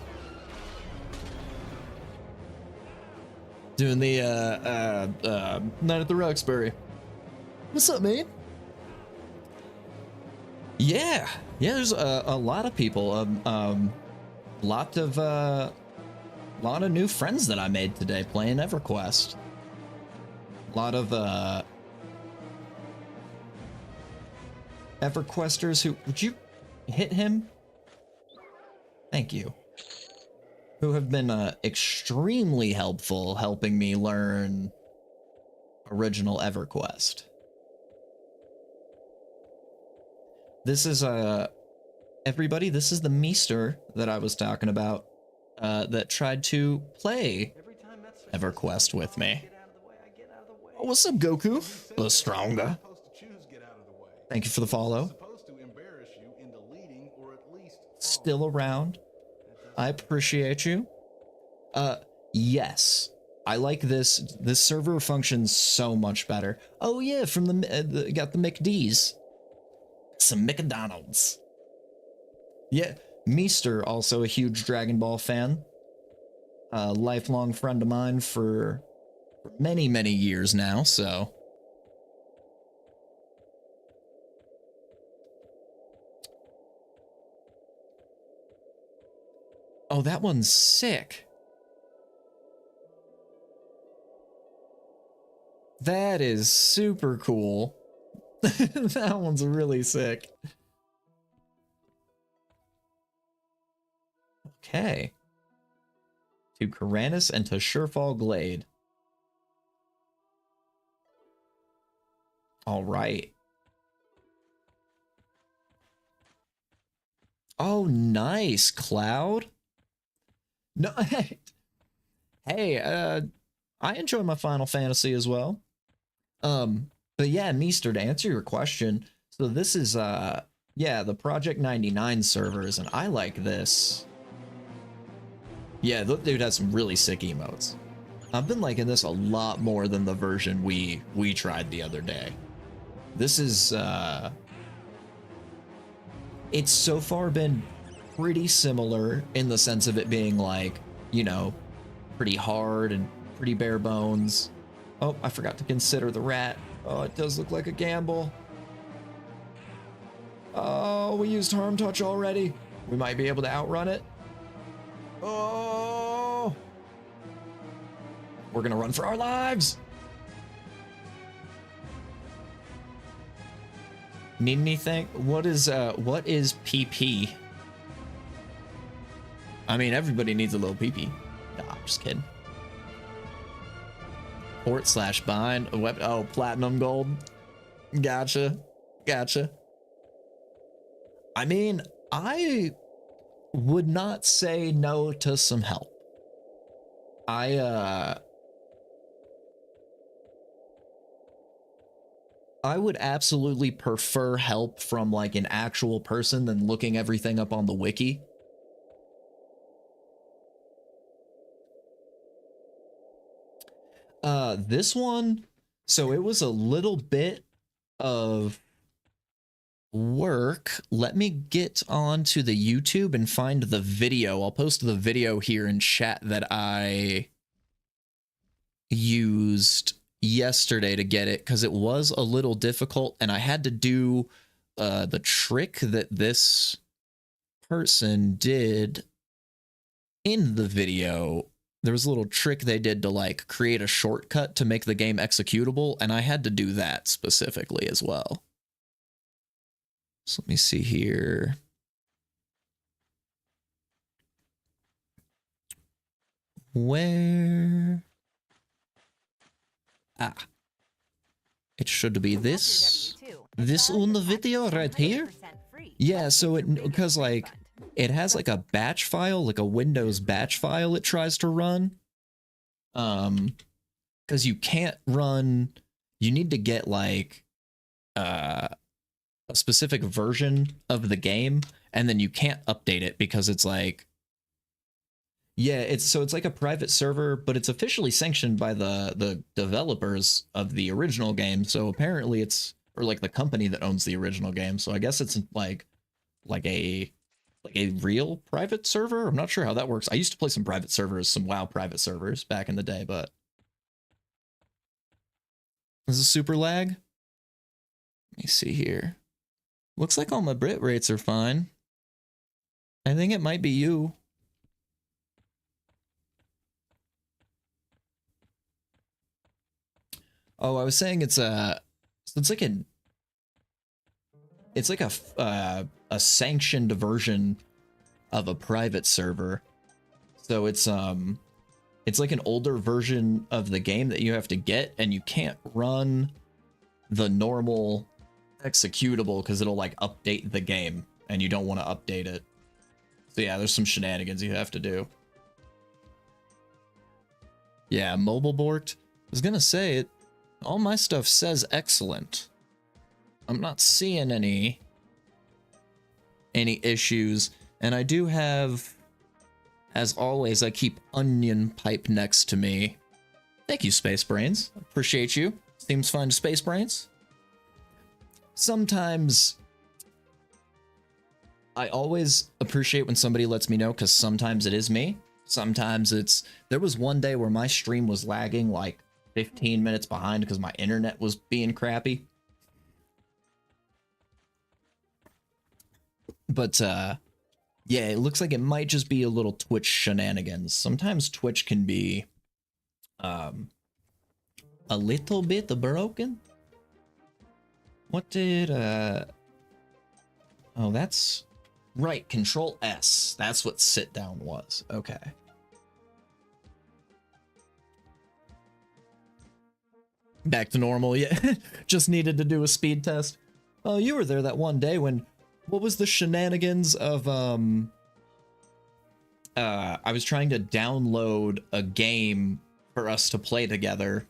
Night at the Roxbury. What's up, man? Yeah, there's a lot of people. Lot of new friends that I made today playing EverQuest. A lot of EverQuesters who, would you hit him? Thank you. Who have been extremely helpful helping me learn original EverQuest. This is everybody, this is the meester that I was talking about that tried to play EverQuest with me. Oh, what's up, Goku? The stronger. Thank you for the follow. Still around. I appreciate you. Yes. I like this. This server functions so much better. Oh yeah, from the got the McD's. Some McDonald's. Yeah, Meester, also a huge Dragon Ball fan. A lifelong friend of mine for many, many years now, so. Oh, that one's sick. That is super cool. That one's really sick. Okay. To Karanis and to Surefall Glade. All right. Oh, nice, Cloud. No, hey, I enjoy my Final Fantasy as well. But yeah, Meester, to answer your question, so this is yeah, the Project 99 servers, and I like this. Yeah, the dude has some really sick emotes. I've been liking this a lot more than the version we tried the other day. This is it's so far been pretty similar in the sense of it being like, you know, pretty hard and pretty bare bones. Oh, I forgot to consider the rat. Oh, it does look like a gamble. Oh, we used Harm Touch already. We might be able to outrun it. Oh! We're gonna run for our lives! Need anything? What is PP? I mean, everybody needs a little PP. Nah, I'm just kidding. Port/bind a weapon. Oh, platinum gold. Gotcha. I mean, I would not say no to some help. I would absolutely prefer help from like an actual person than looking everything up on the wiki. This one, so it was a little bit of work. Let me get on to the YouTube and find the video. I'll post the video here in chat that I used yesterday to get it because it was a little difficult and I had to do the trick that this person did in the video there was a little trick they did to like create a shortcut to make the game executable, and I had to do that specifically as well. So let me see here. Where? Ah. It should be this on the video right here. Yeah, so it, because like it has like a batch file, like a Windows batch file it tries to run. Because you can't run, you need to get like a specific version of the game, and then you can't update it because it's like, yeah, it's like a private server, but it's officially sanctioned by the developers of the original game. So apparently it's, or like the company that owns the original game. So I guess it's like a real private server. I'm not sure how that works. I used to play some private servers, some WoW private servers back in the day, but this is super lag. Let me see here. Looks like all my bit rates are fine. I think it might be you. Oh, I was saying it's like a sanctioned version of a private server. So it's like an older version of the game that you have to get, and you can't run the normal executable because it'll like update the game, and you don't want to update it. So yeah, there's some shenanigans you have to do. Yeah, mobile borked. I was gonna say it. All my stuff says excellent. I'm not seeing any issues, and I do have, as always, I keep Onion Pipe next to me. Thank you, Space Brains. Appreciate you. Seems fun to Space Brains. Sometimes I always appreciate when somebody lets me know, because sometimes it is me. Sometimes it's, there was one day where my stream was lagging like 15 minutes behind because my internet was being crappy. But yeah, it looks like it might just be a little Twitch shenanigans. Sometimes Twitch can be a little bit broken. What did oh, that's right, Control S. That's what sit down was. Okay. Back to normal, yeah. Just needed to do a speed test. Oh, you were there that one day when, what was the shenanigans of, I was trying to download a game for us to play together.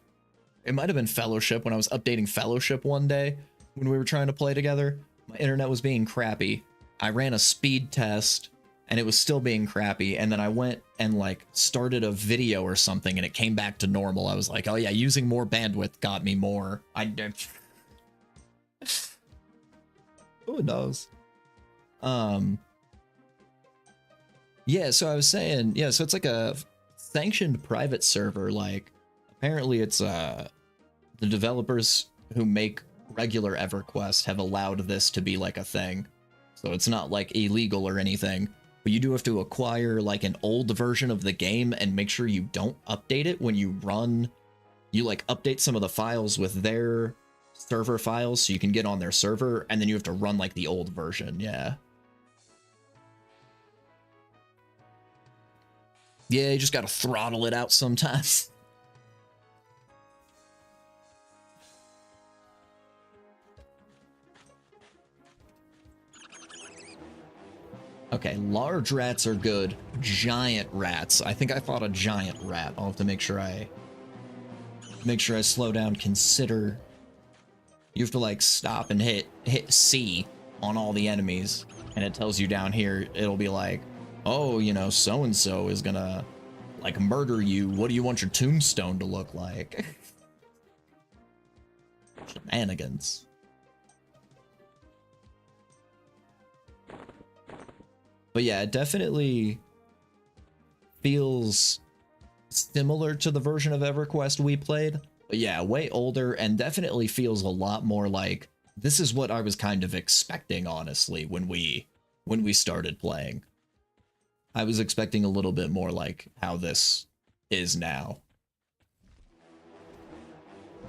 It might have been Fellowship, when I was updating Fellowship one day, when we were trying to play together. My internet was being crappy. I ran a speed test, and it was still being crappy, and then I went and like started a video or something, and it came back to normal. I was like, oh yeah, using more bandwidth got me more. Who knows? Yeah, so I was saying, yeah, so it's like a sanctioned private server. Like, apparently it's the developers who make regular EverQuest have allowed this to be like a thing. So it's not like illegal or anything, but you do have to acquire like an old version of the game and make sure you don't update it when you run. You like update some of the files with their server files so you can get on their server, and then you have to run like the old version. Yeah. Yeah, you just gotta throttle it out sometimes. Okay, large rats are good. Giant rats. I think I fought a giant rat. I'll have to make sure I slow down, consider. You have to like stop and hit C on all the enemies, and it tells you down here, it'll be like, oh, you know, so-and-so is gonna like murder you. What do you want your tombstone to look like? Shenanigans. But yeah, it definitely feels similar to the version of EverQuest we played. But yeah, way older, and definitely feels a lot more like, this is what I was kind of expecting, honestly, when we started playing. I was expecting a little bit more like how this is now.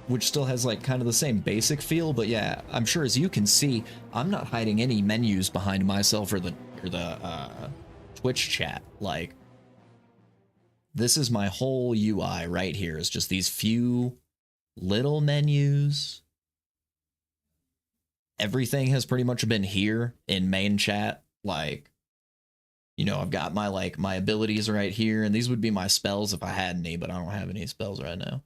Which still has like kind of the same basic feel, but yeah, I'm sure as you can see, I'm not hiding any menus behind myself or the Twitch chat. Like, this is my whole UI right here. Is just these few little menus. Everything has pretty much been here in main chat. Like, you know, I've got my like my abilities right here, and these would be my spells if I had any, but I don't have any spells right now.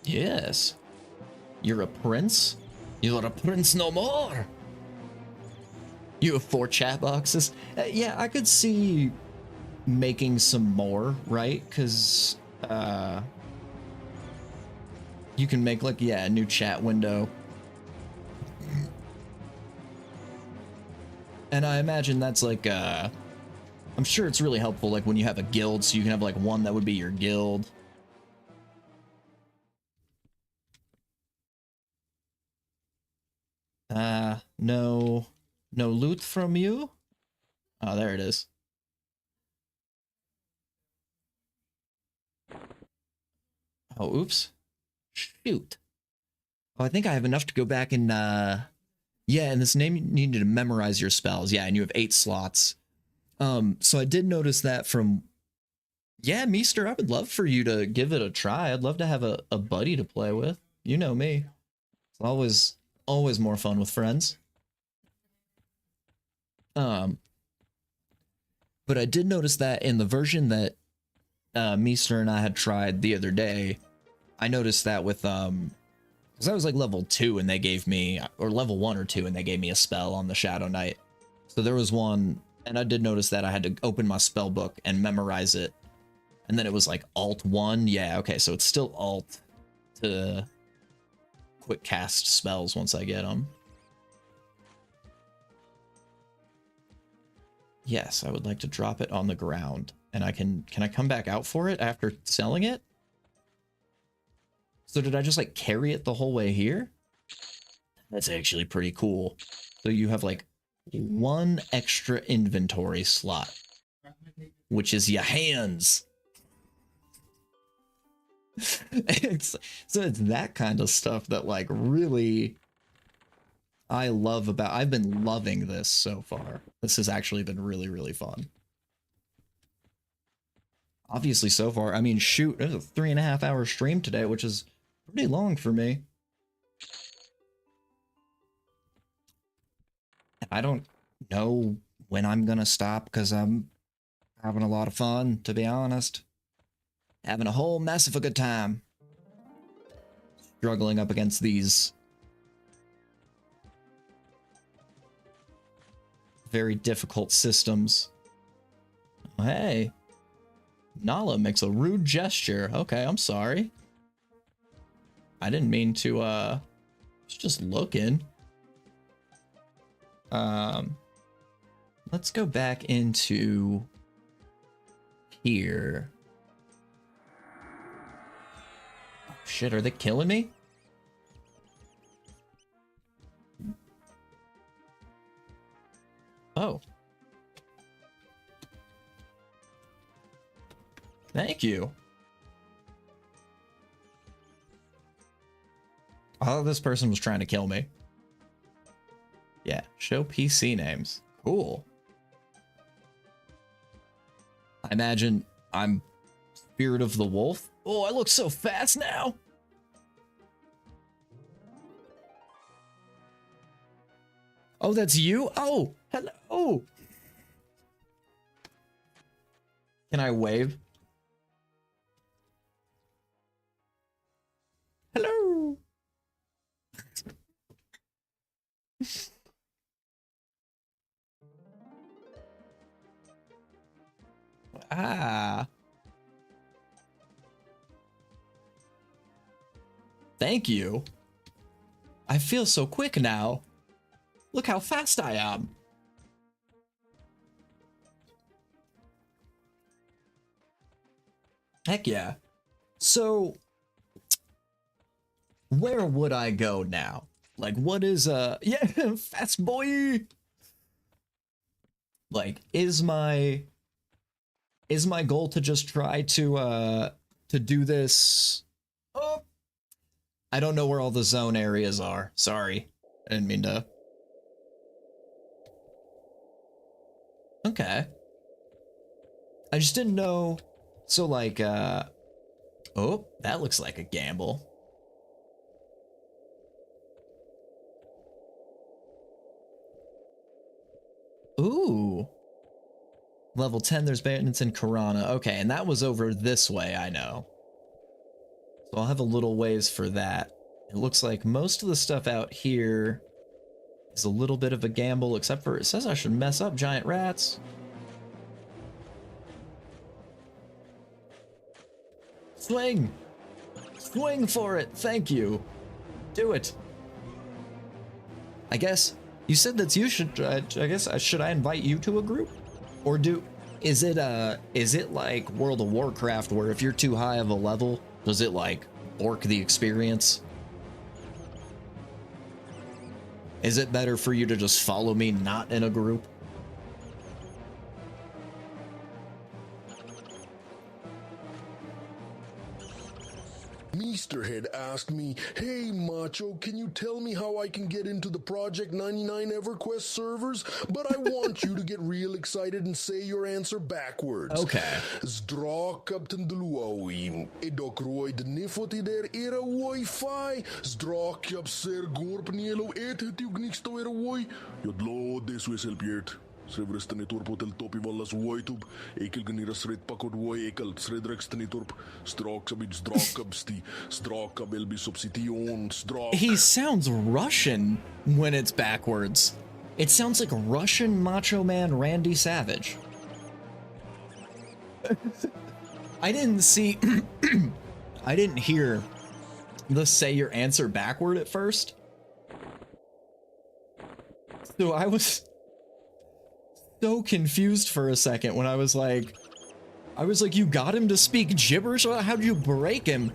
Yes. You're a prince? You're a prince no more. You have 4 chat boxes? Yeah, I could see making some more, right? Because you can make like, yeah, a new chat window. And I imagine that's like, I'm sure it's really helpful like when you have a guild, so you can have like one that would be your guild. No loot from you? Oh, there it is. Oh, oops. Shoot. Oh, I think I have enough to go back and, yeah, in this name, you need to memorize your spells. Yeah, and you have 8 slots. So I did notice that from, yeah, Meester, I would love for you to give it a try. I'd love to have a buddy to play with. You know me. It's always more fun with friends. But I did notice that in the version that Meester and I had tried the other day, I noticed that with because I was like level 2 and they gave me, or level 1 or 2 and they gave me a spell on the Shadow Knight. So there was one, and I did notice that I had to open my spell book and memorize it. And then it was like Alt 1. Yeah, okay, so it's still Alt to quick cast spells once I get them. Yes, I would like to drop it on the ground. And can I come back out for it after selling it? So did I just like carry it the whole way here? That's actually pretty cool. So you have like 1 extra inventory slot, which is your hands. So it's that kind of stuff that like really I love about, I've been loving this so far. This has actually been really, really fun. Obviously so far, I mean, shoot, it was a 3.5 hour stream today, which is pretty long for me. I don't know when I'm gonna stop because I'm having a lot of fun, to be honest. Having a whole mess of a good time. Struggling up against these very difficult systems. Hey. Nala makes a rude gesture. Okay, I'm sorry. I didn't mean to, just looking. Let's go back into here. Oh, shit, are they killing me? Oh. Thank you. I thought this person was trying to kill me. Yeah, show PC names. Cool. I imagine I'm Spirit of the Wolf. Oh, I look so fast now. Oh, that's you? Oh, hello. Can I wave? Hello. Ah. Thank you. I feel so quick now. Look how fast I am. Heck yeah. So, where would I go now? Like, what is yeah, fast boy. Like, is my goal to just try to do this? Oh, I don't know where all the zone areas are. Sorry. I didn't mean to. Okay. I just didn't know. So like, oh, that looks like a gamble. Ooh. Level 10, there's bandits in Karana. Okay, and that was over this way, I know. So I'll have a little ways for that. It looks like most of the stuff out here is a little bit of a gamble, except for it says I should mess up giant rats. Swing! Swing for it! Thank you! Do it! I guess you said that you should. I guess should I invite you to a group, or is it like World of Warcraft where if you're too high of a level, does it like orc the experience? Is it better for you to just follow me not in a group? Meester had asked me, "Hey Macho, can you tell me how I can get into the Project 99 Everquest servers? But I want you to get real excited and say your answer backwards." Okay. Zdrak kapten deluawim. Edok roy de nifoti der era wifi. Zdrak jab ser gorpnielo et het ugnisto era woi. Jodlo des wesel piert. Srevrestanitorp tel topi vallas woitub. Ekel ganira sred pakot woi ekel sredrekstanitorp. Strak sabit zdrakabsti. Strakab elbis obsition. Strak. He sounds Russian when it's backwards. It sounds like Russian Macho Man Randy Savage. I didn't see. I didn't hear the say your answer backward at first. So I was so confused for a second when I was like, you got him to speak gibberish? How'd you break him?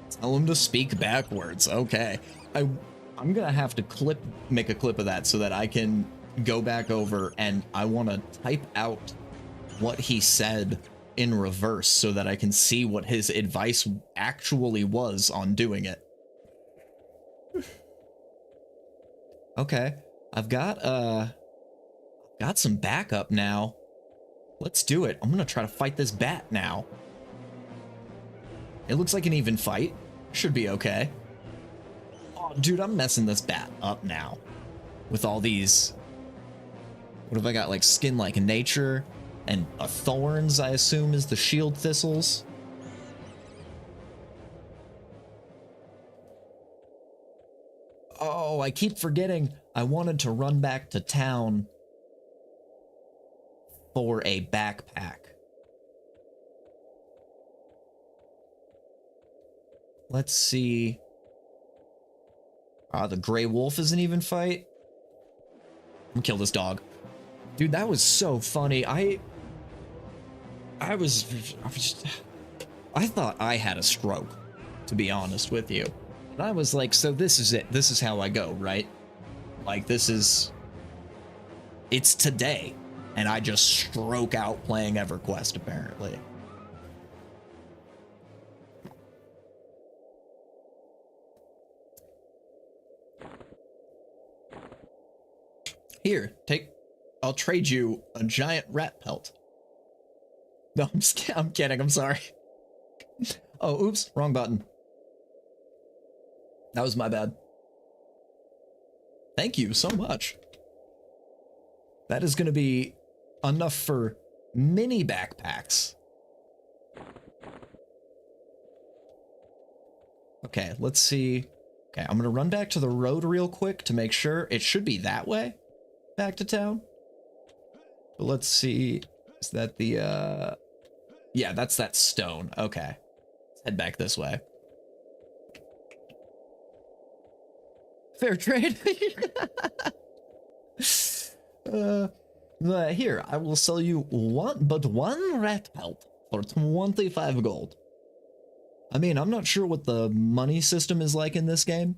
Tell him to speak backwards. Okay. I'm gonna have to make a clip of that so that I can go back over and I want to type out what he said in reverse so that I can see what his advice actually was on doing it. Okay. I've got some backup now. Let's do it. I'm gonna try to fight this bat now. It looks like an even fight. Should be okay. Oh, dude, I'm messing this bat up now. With all these... What have I got? Like skin like nature and thorns, I assume, is the shield thistles. Oh, I keep forgetting. I wanted to run back to town for a backpack. Let's see. The gray wolf is an even fight. I'm gonna kill this dog. Dude, that was so funny. I thought I had a stroke, to be honest with you. And I was like, so this is it. This is how I go, right? Like, it's today. And I just stroke out playing EverQuest, apparently. Here, I'll trade you a giant rat pelt. No, I'm kidding, I'm sorry. Oh, oops, wrong button. That was my bad. Thank you so much. That is going to be enough for mini backpacks. Okay, let's see. Okay, I'm going to run back to the road real quick to make sure. It should be that way. Back to town. But let's see. Is that the, yeah, that's that stone. Okay. Let's head back this way. Fair trade. Here, I will sell you one rat pelt for 25 gold. I mean, I'm not sure what the money system is like in this game,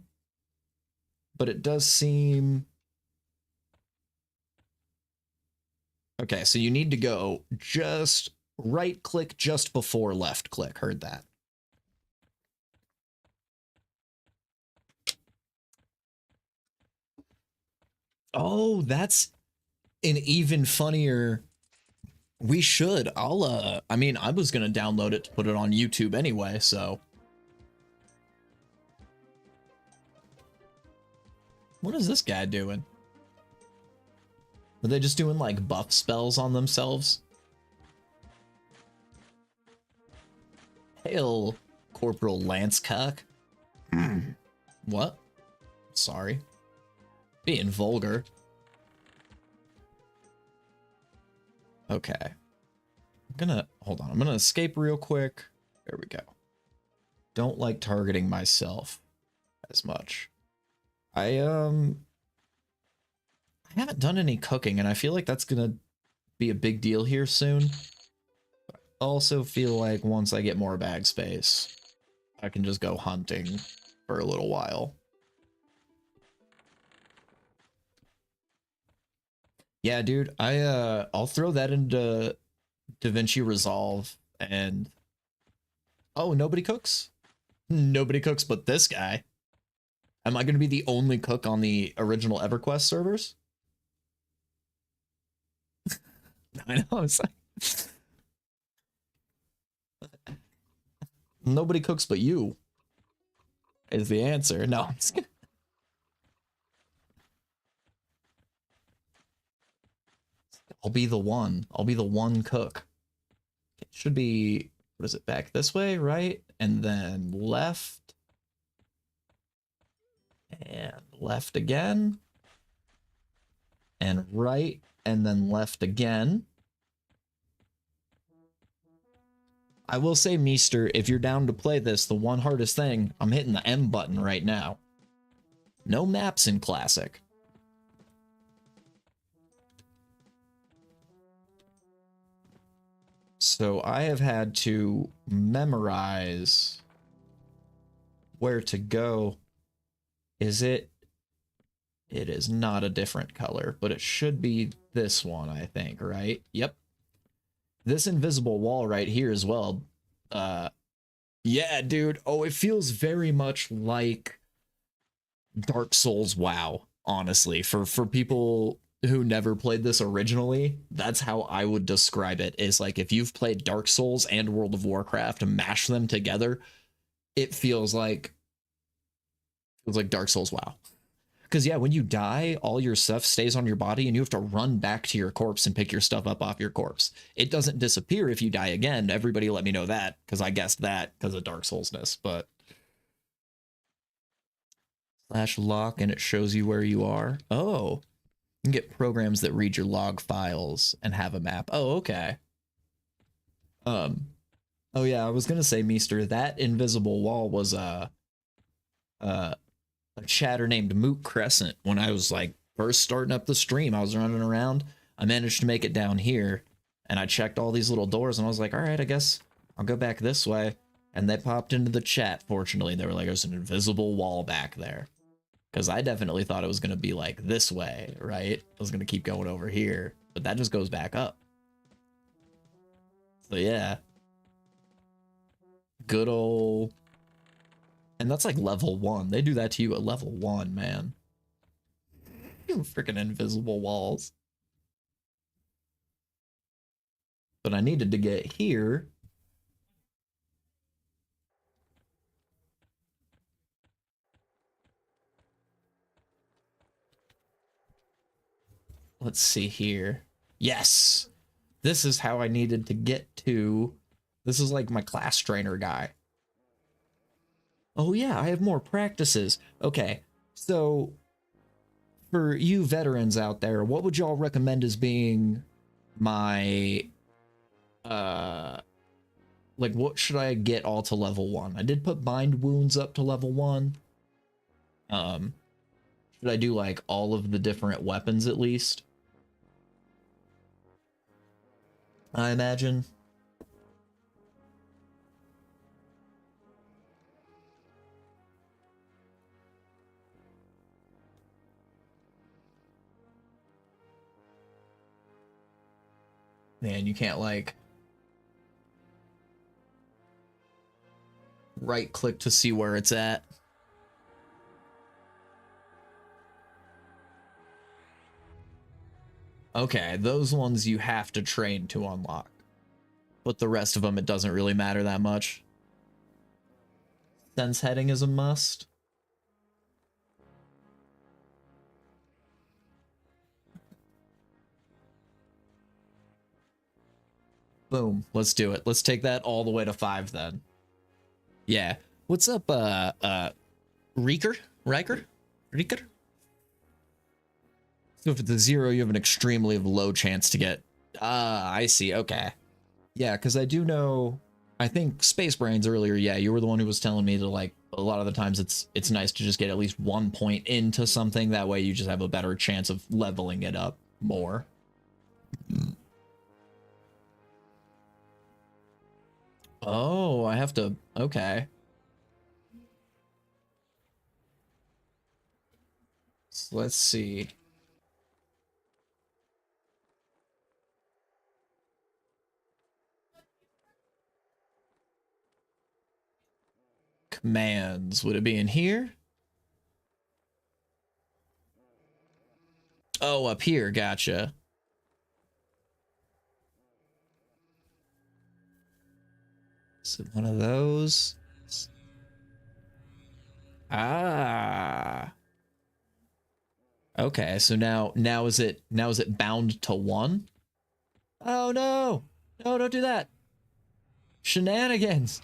but it does seem... Okay, so you need to go just right click just before left click. Heard that. Oh, that's an even funnier. We should. I mean, I was gonna download it to put it on YouTube anyway, so. What is this guy doing? Are they just doing like buff spells on themselves? Hail, Corporal Lancecock. What? Sorry. Being vulgar. Okay. Hold on. I'm gonna escape real quick. There we go. Don't like targeting myself as much. I haven't done any cooking, and I feel like that's gonna be a big deal here soon. I also feel like once I get more bag space, I can just go hunting for a little while. Yeah, dude, I'll throw that into DaVinci Resolve and oh, nobody cooks? Nobody cooks but this guy. Am I going to be the only cook on the original EverQuest servers? I know, it's like nobody cooks but you is the answer. No, I'm just kidding. I'll be the one. I'll be the one cook. It should be, what is it, back this way, right? And then left. And left again. And right, and then left again. I will say, Meester, if you're down to play this, the one hardest thing, I'm hitting the M button right now. No maps in Classic. So I have had to memorize where to go. Is it? It is not a different color, but it should be this one, I think, right? Yep. This invisible wall right here as well. Yeah, dude. Oh, it feels very much like Dark Souls WoW, honestly. For people who never played this originally, that's how I would describe it. Is like if you've played Dark Souls and World of Warcraft and mash them together, it feels like Dark Souls WoW. Because yeah, when you die, all your stuff stays on your body and you have to run back to your corpse and pick your stuff up off your corpse. It doesn't disappear if you die again. Everybody let me know that, because I guessed that because of Dark Soulsness, but /lock and it shows you where you are. Oh, you can get programs that read your log files and have a map. Oh, okay. Oh yeah, I was gonna say, Meester, that invisible wall was a chatter named Moot Crescent. When I was like first starting up the stream, I was running around. I managed to make it down here, and I checked all these little doors, and I was like, all right, I guess I'll go back this way. And they popped into the chat. Fortunately, they were like, there's an invisible wall back there. Because I definitely thought it was going to be like this way, right? I was going to keep going over here, but that just goes back up. So yeah. Good old... And that's like level 1. They do that to you at level 1, man. Freaking invisible walls. But I needed to get here. Let's see here. Yes! This is how I needed to get to... This is like my class trainer guy. Oh yeah, I have more practices. Okay, so for you veterans out there, what would y'all recommend as being my, like what should I get all to level 1? I did put bind wounds up to level 1. Should I do like all of the different weapons at least? I imagine. Man, you can't like right click to see where it's at. Okay, those ones you have to train to unlock. But the rest of them, it doesn't really matter that much. Sense heading is a must. Boom, let's do it. Let's take that all the way to 5 then. Yeah. What's up, Riker? Riker? So if it's a 0, you have an extremely low chance to get... I see, okay. Yeah, because I do know... I think Space Brains earlier, yeah, you were the one who was telling me to, like, a lot of the times it's nice to just get at least 1 point into something. That way you just have a better chance of leveling it up more. Oh, I have to... Okay. So let's see. Commands. Would it be in here? Oh, up here. Gotcha. So one of those. Ah. Okay, so now is it bound to 1? Oh no. No, don't do that. Shenanigans.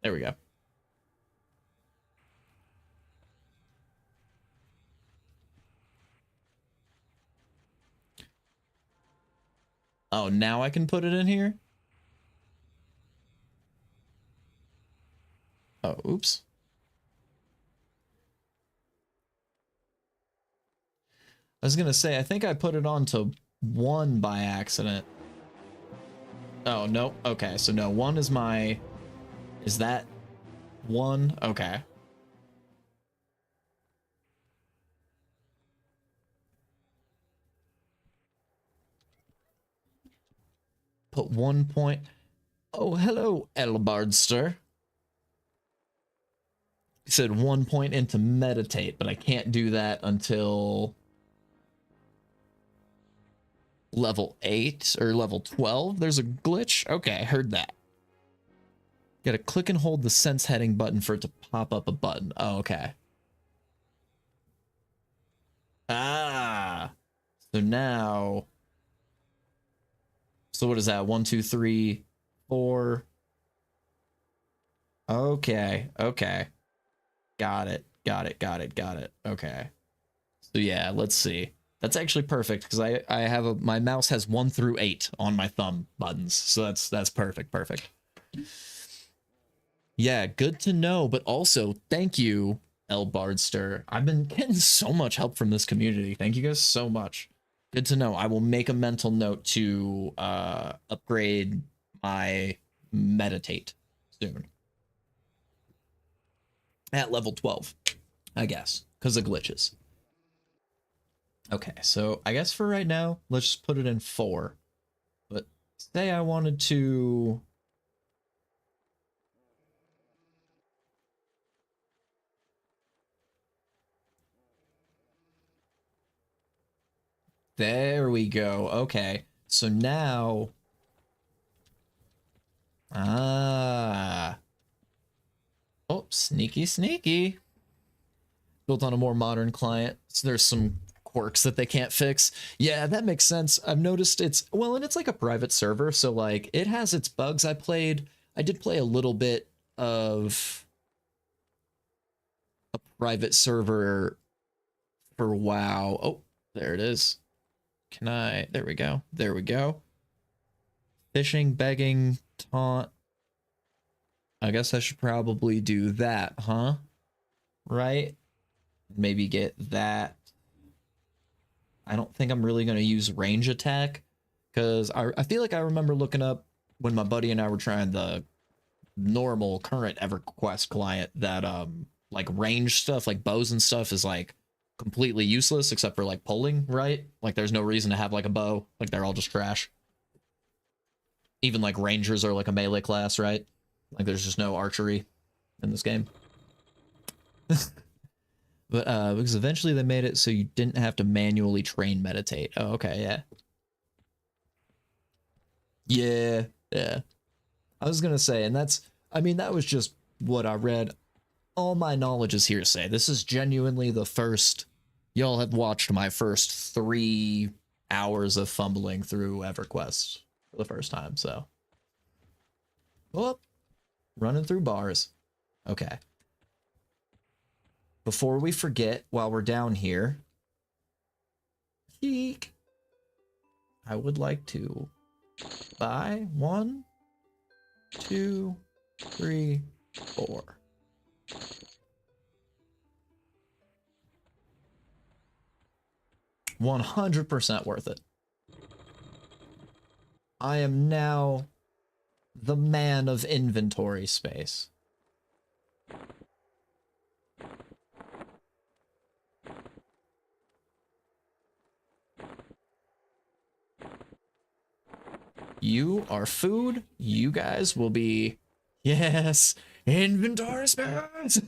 There we go. Oh, now I can put it in here? Oh, oops. I was gonna say, I think I put it on to 1 by accident. Oh, no. Okay, so no, 1 is my... Is that 1? Okay. Put 1 point... Oh, hello, Elbardster. He said 1 point into meditate, but I can't do that until level 8 or level 12. There's a glitch. Okay, I heard that. Gotta click and hold the sense heading button for it to pop up a button. Oh, okay. Ah. So now... So what is that? 1, 2, 3, 4. Okay, okay. Got it. Okay. So yeah, let's see. That's actually perfect because I have my mouse has 1 through 8 on my thumb buttons. So that's perfect. Yeah, good to know, but also thank you, Elbardster. I've been getting so much help from this community. Thank you guys so much. Good to know. I will make a mental note to upgrade my meditate soon. At level 12, I guess, because of glitches. Okay, so I guess for right now, let's just put it in 4. But say I wanted to... There we go. Okay, so now... Ah... Oh, sneaky. Built on a more modern client, so there's some quirks that they can't fix. Yeah, that makes sense. I've noticed it's, well, and it's like a private server, so like it has its bugs. I did play a little bit of a private server for WoW. Oh, there it is. There we go. Fishing, begging, taunt. I guess I should probably do that, huh? Right? Maybe get that. I don't think I'm really going to use range attack because I feel like I remember looking up when my buddy and I were trying the normal current EverQuest client that like range stuff, like bows and stuff, is like completely useless except for like pulling, right? Like there's no reason to have like a bow. Like they're all just trash. Even like rangers are like a melee class, right? Like there's just no archery in this game. But because eventually they made it so you didn't have to manually train meditate. Oh, okay, yeah. Yeah. I was gonna say, and that's, I mean, that was just what I read. All my knowledge is hearsay. This is genuinely the first, y'all have watched my first 3 hours of fumbling through EverQuest for the first time, so. Whoop. Running through bars. Okay. Before we forget, while we're down here, eek, I would like to buy 1, 2, 3, 4. $100% worth it. I am now the man of inventory space. You are food. You guys will be, yes, inventory space.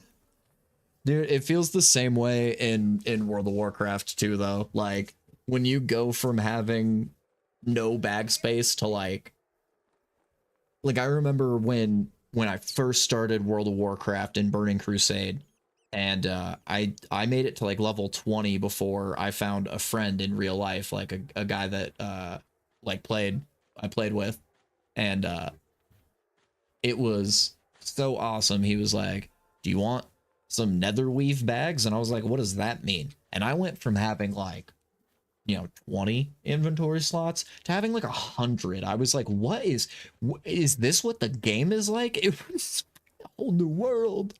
Dude, it feels the same way in World of Warcraft too, though. Like when you go from having no bag space to like I remember when I first started World of Warcraft in Burning Crusade, and I made it to like level 20 before I found a friend in real life, like a guy that like I played with, and it was so awesome. He was like, "Do you want some netherweave bags?" And I was like, "What does that mean?" And I went from having like, 20 inventory slots to having like 100. I was like, what is this what the game is like? It was a whole new world.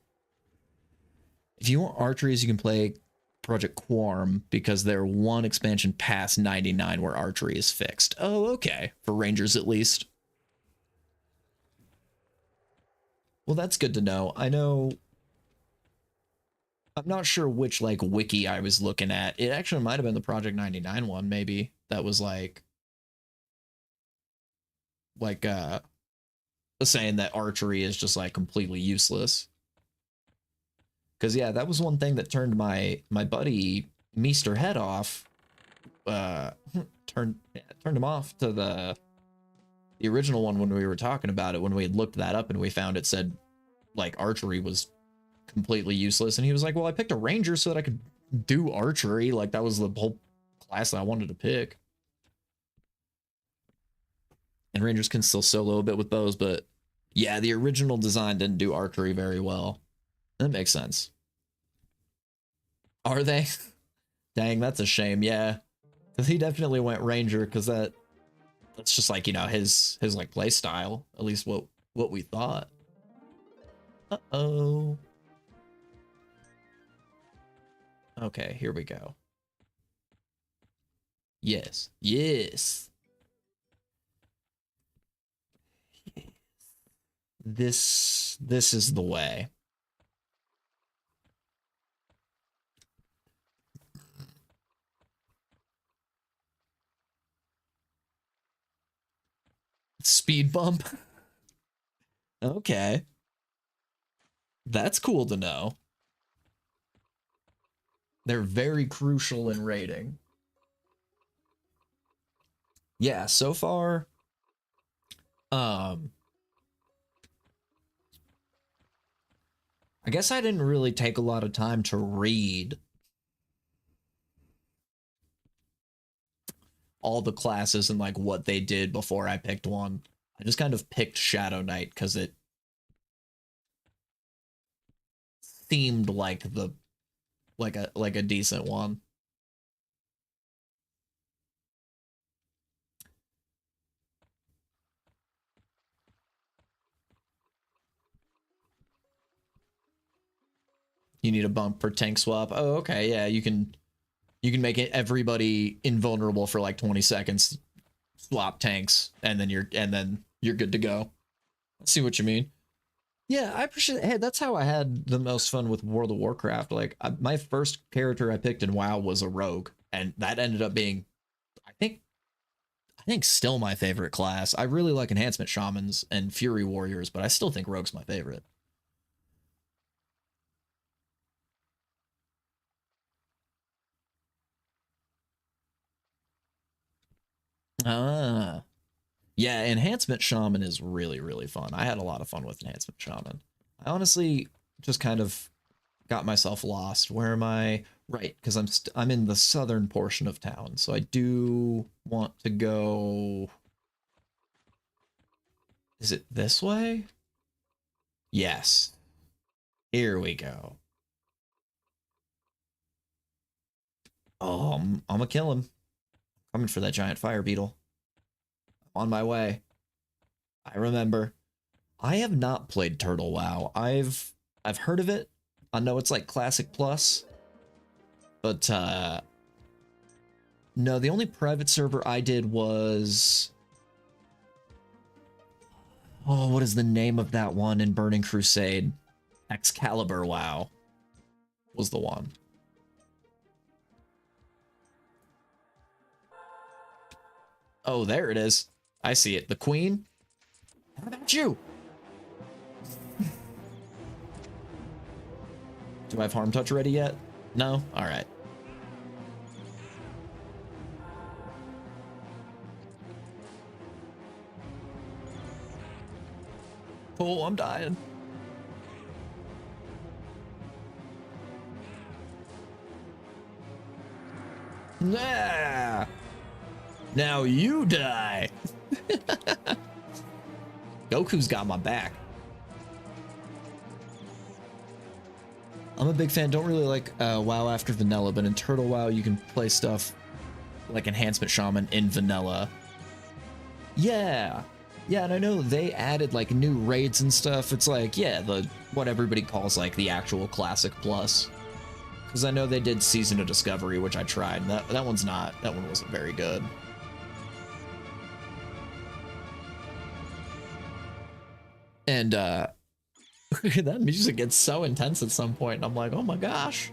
If you want archeries, you can play Project Quarm, because they're one expansion past 99 where archery is fixed. Oh, okay. For rangers, at least. Well, that's good to know. I know... I'm not sure which, like, wiki I was looking at. It actually might have been the Project 99 one, maybe. That was, like, saying that archery is just, like, completely useless. Because, yeah, that was one thing that turned my buddy Meester head off. Turned him off to the original one when we were talking about it, when we had looked that up and we found it said, like, archery was completely useless. And he was like, well, I picked a ranger so that I could do archery. Like, that was the whole class that I wanted to pick. And rangers can still solo a bit with bows, but yeah, the original design didn't do archery very well. That makes sense. Are they? Dang, that's a shame. Yeah, because he definitely went ranger, because that's just like, his like play style, at least what we thought. Uh-oh. Okay, here we go. Yes. This is the way. Speed bump. Okay. That's cool to know. They're very crucial in raiding. Yeah, so far, I guess I didn't really take a lot of time to read all the classes and like what they did before I picked one. I just kind of picked Shadow Knight because it seemed like a decent one. You need a bump per tank swap. Oh, okay, yeah, you can make it everybody invulnerable for like 20 seconds, swap tanks, and then you're good to go. I see what you mean. Yeah, I appreciate. Hey, that's how I had the most fun with World of Warcraft. Like my first character I picked in WoW was a rogue, and that ended up being, I think, still my favorite class. I really like enhancement shamans and fury warriors, but I still think rogue's my favorite. Ah, yeah, enhancement shaman is really really fun. I had a lot of fun with enhancement shaman. I honestly just kind of got myself lost. Where am I? Right, because I'm in the southern portion of town, so I do want to go. Is it this way? Yes. Here we go. Oh, I'm gonna kill him. Coming for that giant fire beetle. On my way. I remember. I have not played Turtle WoW. I've heard of it. I know it's like Classic Plus, but no, the only private server I did was, oh, what is the name of that one in Burning Crusade? Excalibur WoW was the one. Oh, there it is. I see it. The Queen. How about you? Do I have Harm Touch ready yet? No? Alright. Oh, I'm dying. Nah. Now you die. Goku's got my back. I'm a big fan. Don't really like WoW after vanilla, but in Turtle WoW you can play stuff like Enhancement Shaman in vanilla. Yeah. Yeah, and I know they added like new raids and stuff. It's like, yeah, the what everybody calls like the actual Classic Plus. Because I know they did Season of Discovery, which I tried. And that one's not. That one wasn't very good. And that music gets so intense at some point, and I'm like, oh my gosh.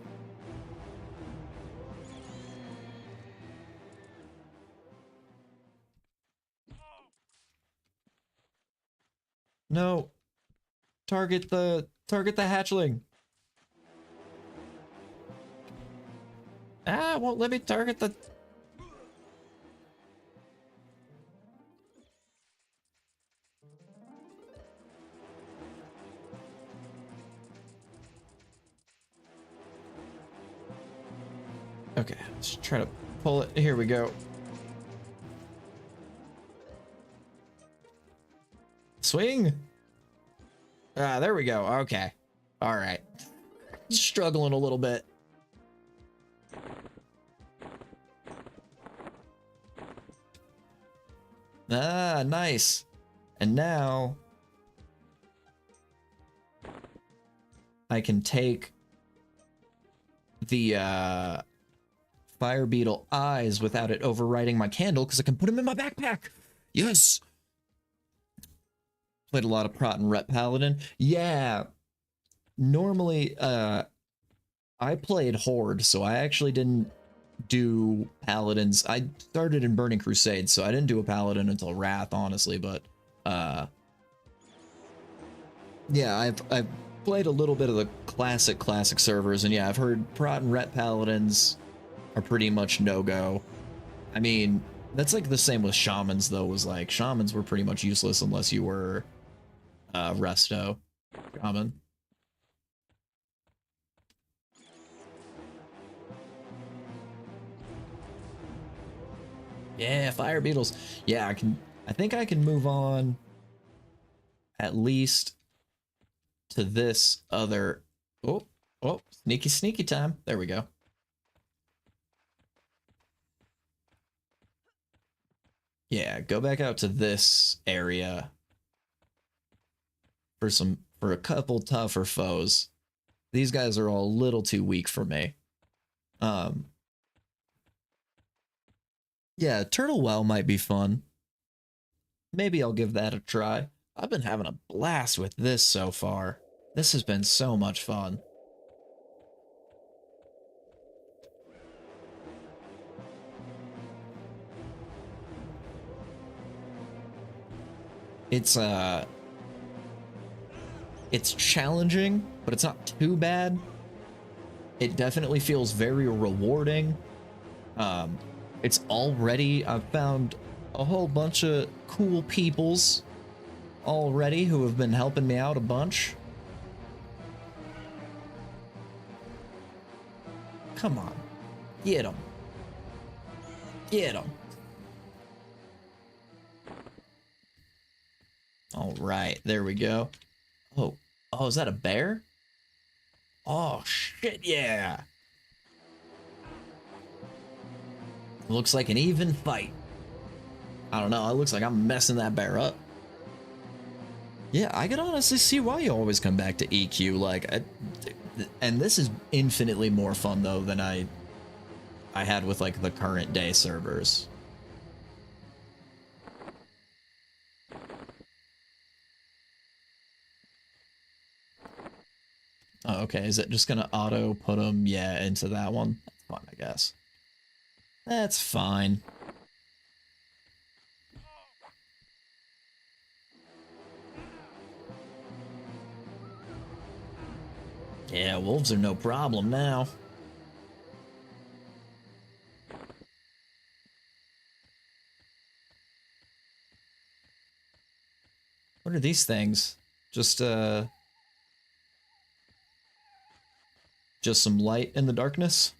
No. Target the hatchling. Ah, won't let me target the. Okay, let's try to pull it. Here we go. Swing. Ah, there we go. Okay. All right. Struggling a little bit. Ah, nice. And now I can take the fire beetle eyes without it overriding my candle because I can put them in my backpack. Yes. Played a lot of Prot and Ret Paladin. Yeah. Normally, I played Horde, so I actually didn't do Paladins. I started in Burning Crusade, so I didn't do a Paladin until Wrath, honestly, but yeah, I've played a little bit of the classic servers, and yeah, I've heard Prot and Ret Paladins are pretty much no-go. I mean, that's like the same with Shamans, though, was like, Shamans were pretty much useless unless you were Resto Shaman. Yeah, fire beetles. Yeah, I think I can move on at least to this other. Oh, sneaky time. There we go. Yeah, go back out to this area for a couple tougher foes. These guys are all a little too weak for me. Yeah, Turtle Well might be fun. Maybe I'll give that a try. I've been having a blast with this so far. This has been so much fun. It's challenging, but it's not too bad. It definitely feels very rewarding. It's already, I've found a whole bunch of cool peoples already who have been helping me out a bunch. Come on, get them. Get them. All right, there we go. Oh, is that a bear? Oh, shit, yeah. Looks like an even fight. I don't know, it looks like I'm messing that bear up. Yeah, I can honestly see why you always come back to EQ. Like, and this is infinitely more fun, though, than I had with, like, the current day servers. Oh, okay, is it just gonna auto put them, yeah, into that one? That's fine, I guess. That's fine. Yeah, wolves are no problem now. What are these things? Just some light in the darkness?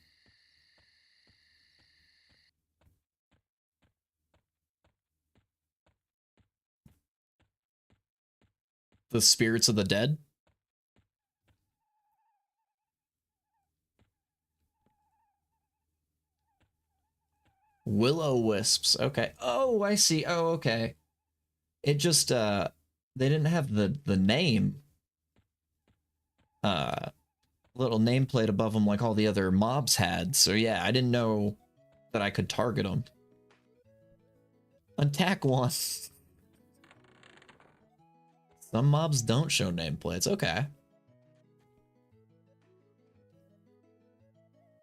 The spirits of the dead? Will-o-wisps. Okay. Oh, I see. Oh, okay. It just they didn't have the name little nameplate above them like all the other mobs had. So yeah, I didn't know that I could target them. Attack one. Some mobs don't show nameplates. Okay.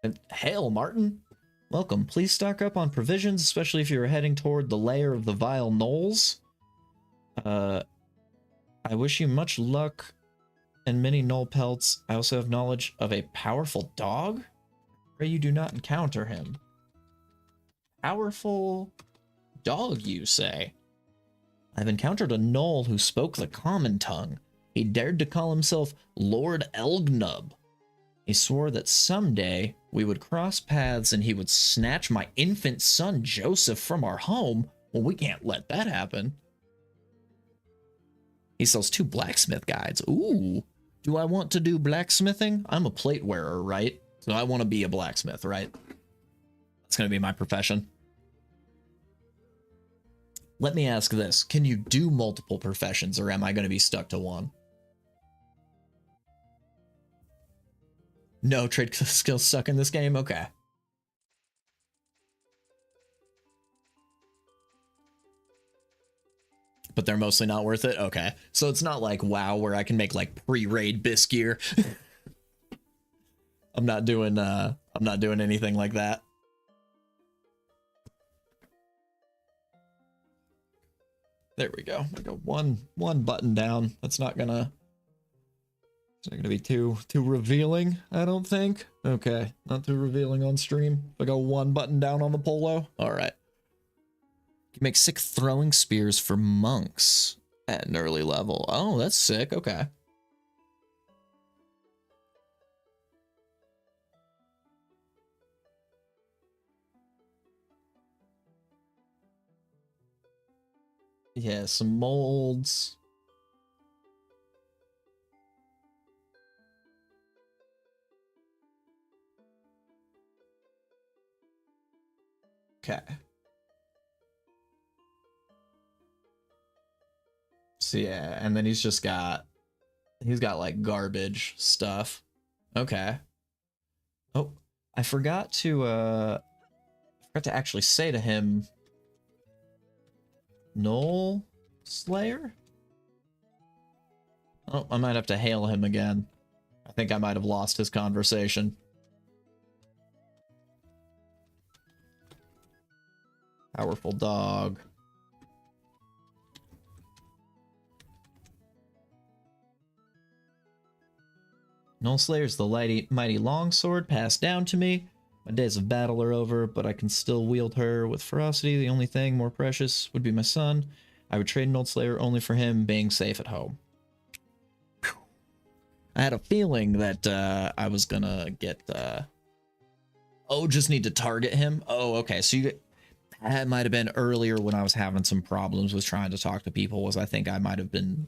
And hail, Martin. Welcome. Please stock up on provisions, especially if you're heading toward the lair of the vile gnolls. I wish you much luck and many gnoll pelts. I also have knowledge of a powerful dog. Pray you do not encounter him. Powerful dog, you say? I've encountered a gnoll who spoke the common tongue. He dared to call himself Lord Elgnub. He swore that someday we would cross paths and he would snatch my infant son Joseph from our home. Well, we can't let that happen. He sells 2 blacksmith guides. Ooh. Do I want to do blacksmithing? I'm a plate wearer, right? So I want to be a blacksmith, right? That's going to be my profession. Let me ask this. Can you do multiple professions, or am I going to be stuck to one? No trade skills suck in this game? Okay. But they're mostly not worth it? Okay. So it's not like WoW where I can make like pre-raid bis gear. I'm not doing anything like that. There we go. I got one button down. That's not gonna be too revealing, I don't think. Okay, not too revealing on stream. I got one button down on the polo. All right. You make 6 throwing spears for monks at an early level. Oh, that's sick. Okay. Yeah, some molds. Okay. So yeah, and then he's got like garbage stuff. Okay. Oh, I forgot to actually say to him, Gnoll Slayer? Oh, I might have to hail him again. I think I might have lost his conversation. Powerful dog. Null Slayer's the mighty longsword passed down to me. My days of battle are over, but I can still wield her with ferocity. The only thing more precious would be my son. I would trade an old Slayer only for him being safe at home. Whew. I had a feeling that I was gonna get... Oh, just need to target him? Oh, okay, so that might have been earlier when I was having some problems with trying to talk to people, was I think I might have been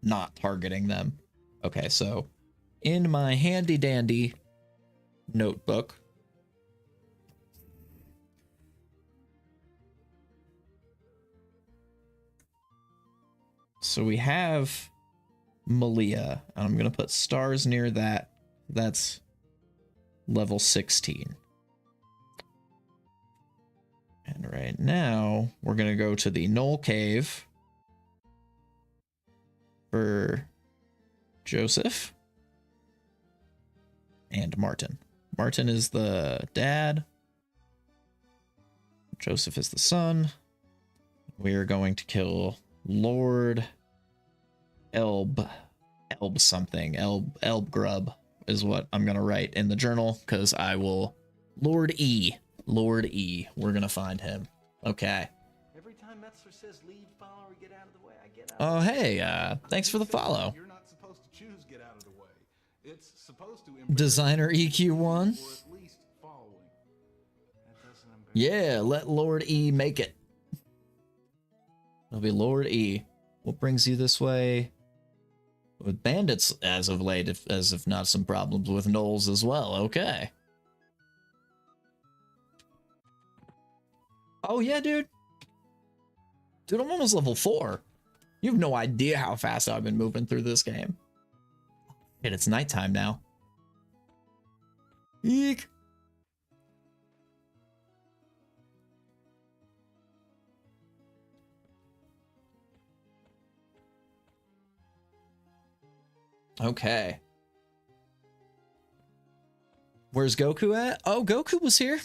not targeting them. Okay, so in my handy-dandy notebook... So we have Malia, and I'm going to put stars near that. That's level 16. And right now, we're going to go to the Knoll Cave for Joseph and Martin. Martin is the dad. Joseph is the son. We are going to kill Lord Elb something. Elb Grub is what I'm gonna write in the journal, because I will... Lord E. We're gonna find him. Okay. Every time Metzler says lead, follow, or get out of the way, I get out. Oh, hey, thanks for the follow. You're not supposed to choose get out of the way. It's supposed to Designer EQ1. or at least following. That doesn't embarrass Yeah, let Lord E make it. It'll be Lord E. What brings you this way? With bandits as of late, as if not some problems with gnolls as well. Okay. Oh yeah, dude. Dude, I'm almost level 4. You have no idea how fast I've been moving through this game. And it's nighttime now. Eek. Okay. Where's Goku at? Oh, Goku was here.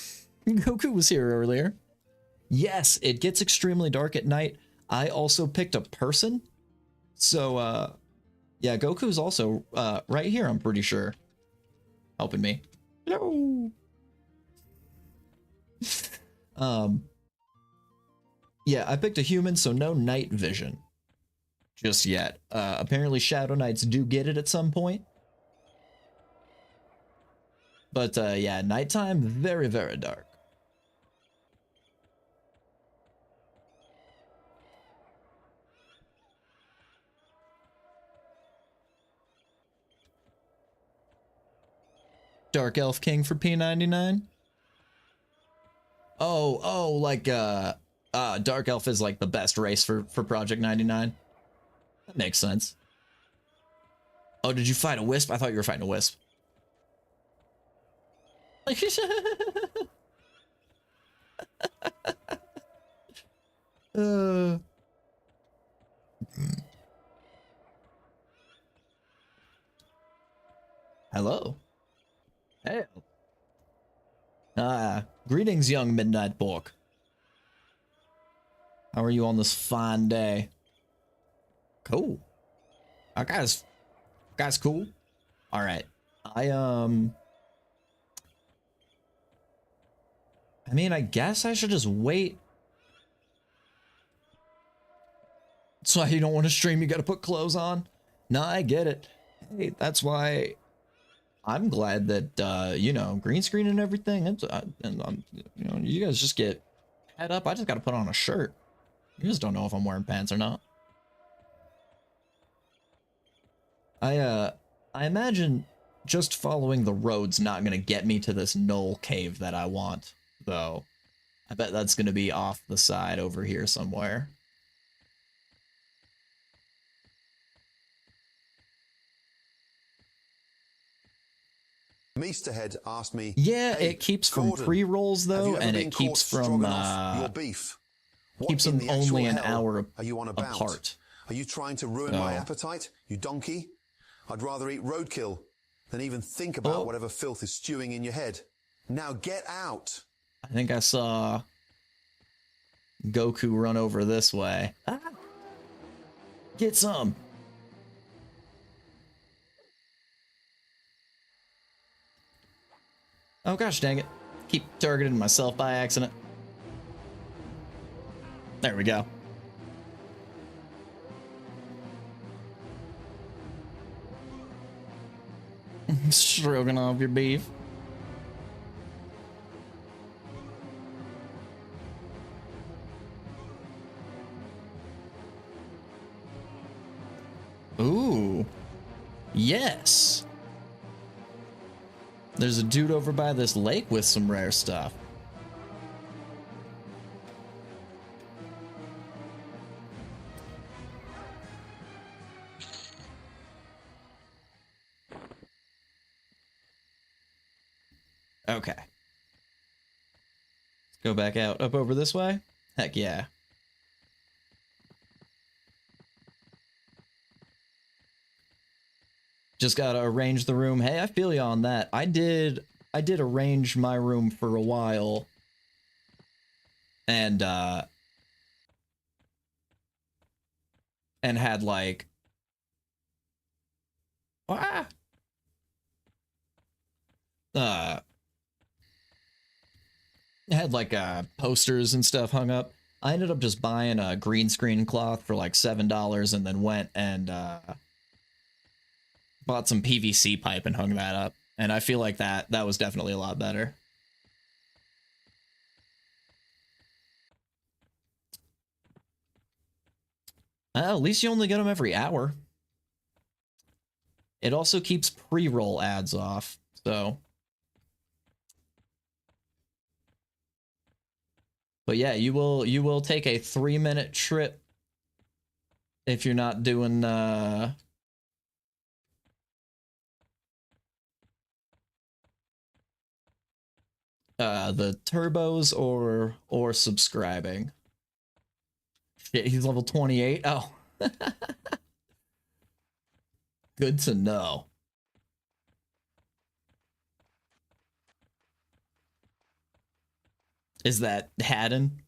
Goku was here earlier. Yes, it gets extremely dark at night. I also picked a person. So, yeah, Goku's also right here, I'm pretty sure. Helping me. Hello. Yeah, I picked a human, so no night vision just yet. Apparently Shadow Knights do get it at some point. But yeah, nighttime, very, very dark. Dark Elf King for P99? Oh, like, Dark Elf is like the best race for Project 99. That makes sense. Oh, did you fight a wisp? I thought you were fighting a wisp. Hello. Hey. Greetings, young Midnight Pork. How are you on this fine day? Cool. Guy's cool. All right. I mean, I guess I should just wait. That's why you don't want to stream, you gotta put clothes on. Nah, I get it. Hey, that's why I'm glad that, you know, green screen and everything, it's, and you know, you guys just get head up. I just gotta put on a shirt. You just don't know if I'm wearing pants or not. I imagine just following the road's not gonna get me to this knoll cave that I want, though. I bet that's gonna be off the side over here somewhere. Meesterhead asked me. Yeah, hey, it keeps from Gordon, pre-rolls have though, you ever and been it keeps caught from stroganoff your beef? What keeps in them the actual only an hell hour are you on about? apart. Are you trying to ruin my appetite, you donkey? I'd rather eat roadkill than even think about Oh. whatever filth is stewing in your head. Now get out. I think I saw Goku run over this way. Ah. Get some. Oh gosh dang it. Keep targeting myself by accident. There we go. Stroking off your beef. Ooh. Yes. There's a dude over by this lake with some rare stuff. Okay. Let's go back out up over this way. Heck yeah. Just gotta arrange the room. Hey, I feel you on that. I did arrange my room for a while. And had like had like posters and stuff hung up. I ended up just buying a green screen cloth for like $7 and then went and bought some PVC pipe and hung that up. And I feel like that was definitely a lot better. At least you only get them every hour. It also keeps pre-roll ads off, so. But yeah, you will take a 3-minute trip if you're not doing the turbos or subscribing. Shit, he's level 28. Oh. Good to know. Is that Haddon?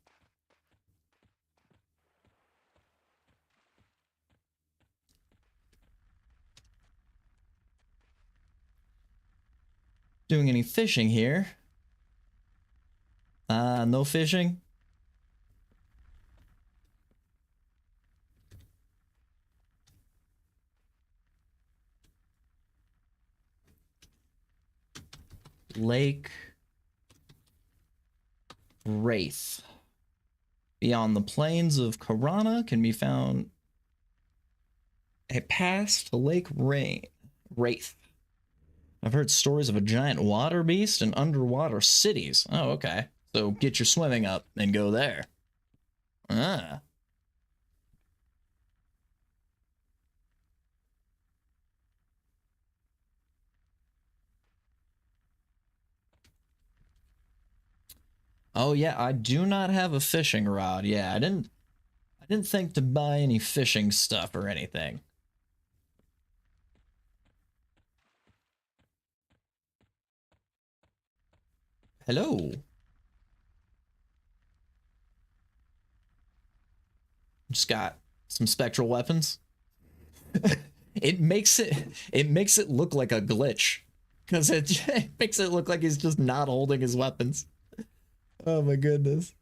Doing any fishing here? No fishing? Lake Wraith. Beyond the plains of Karana can be found a pass to Lake Wraith. I've heard stories of a giant water beast and underwater cities. Oh, okay. So get your swimming up and go there. Ah. Oh yeah, I do not have a fishing rod. Yeah, I didn't think to buy any fishing stuff or anything. Hello. Just got some spectral weapons. it makes it look like a glitch because it makes it look like he's just not holding his weapons. Oh my goodness.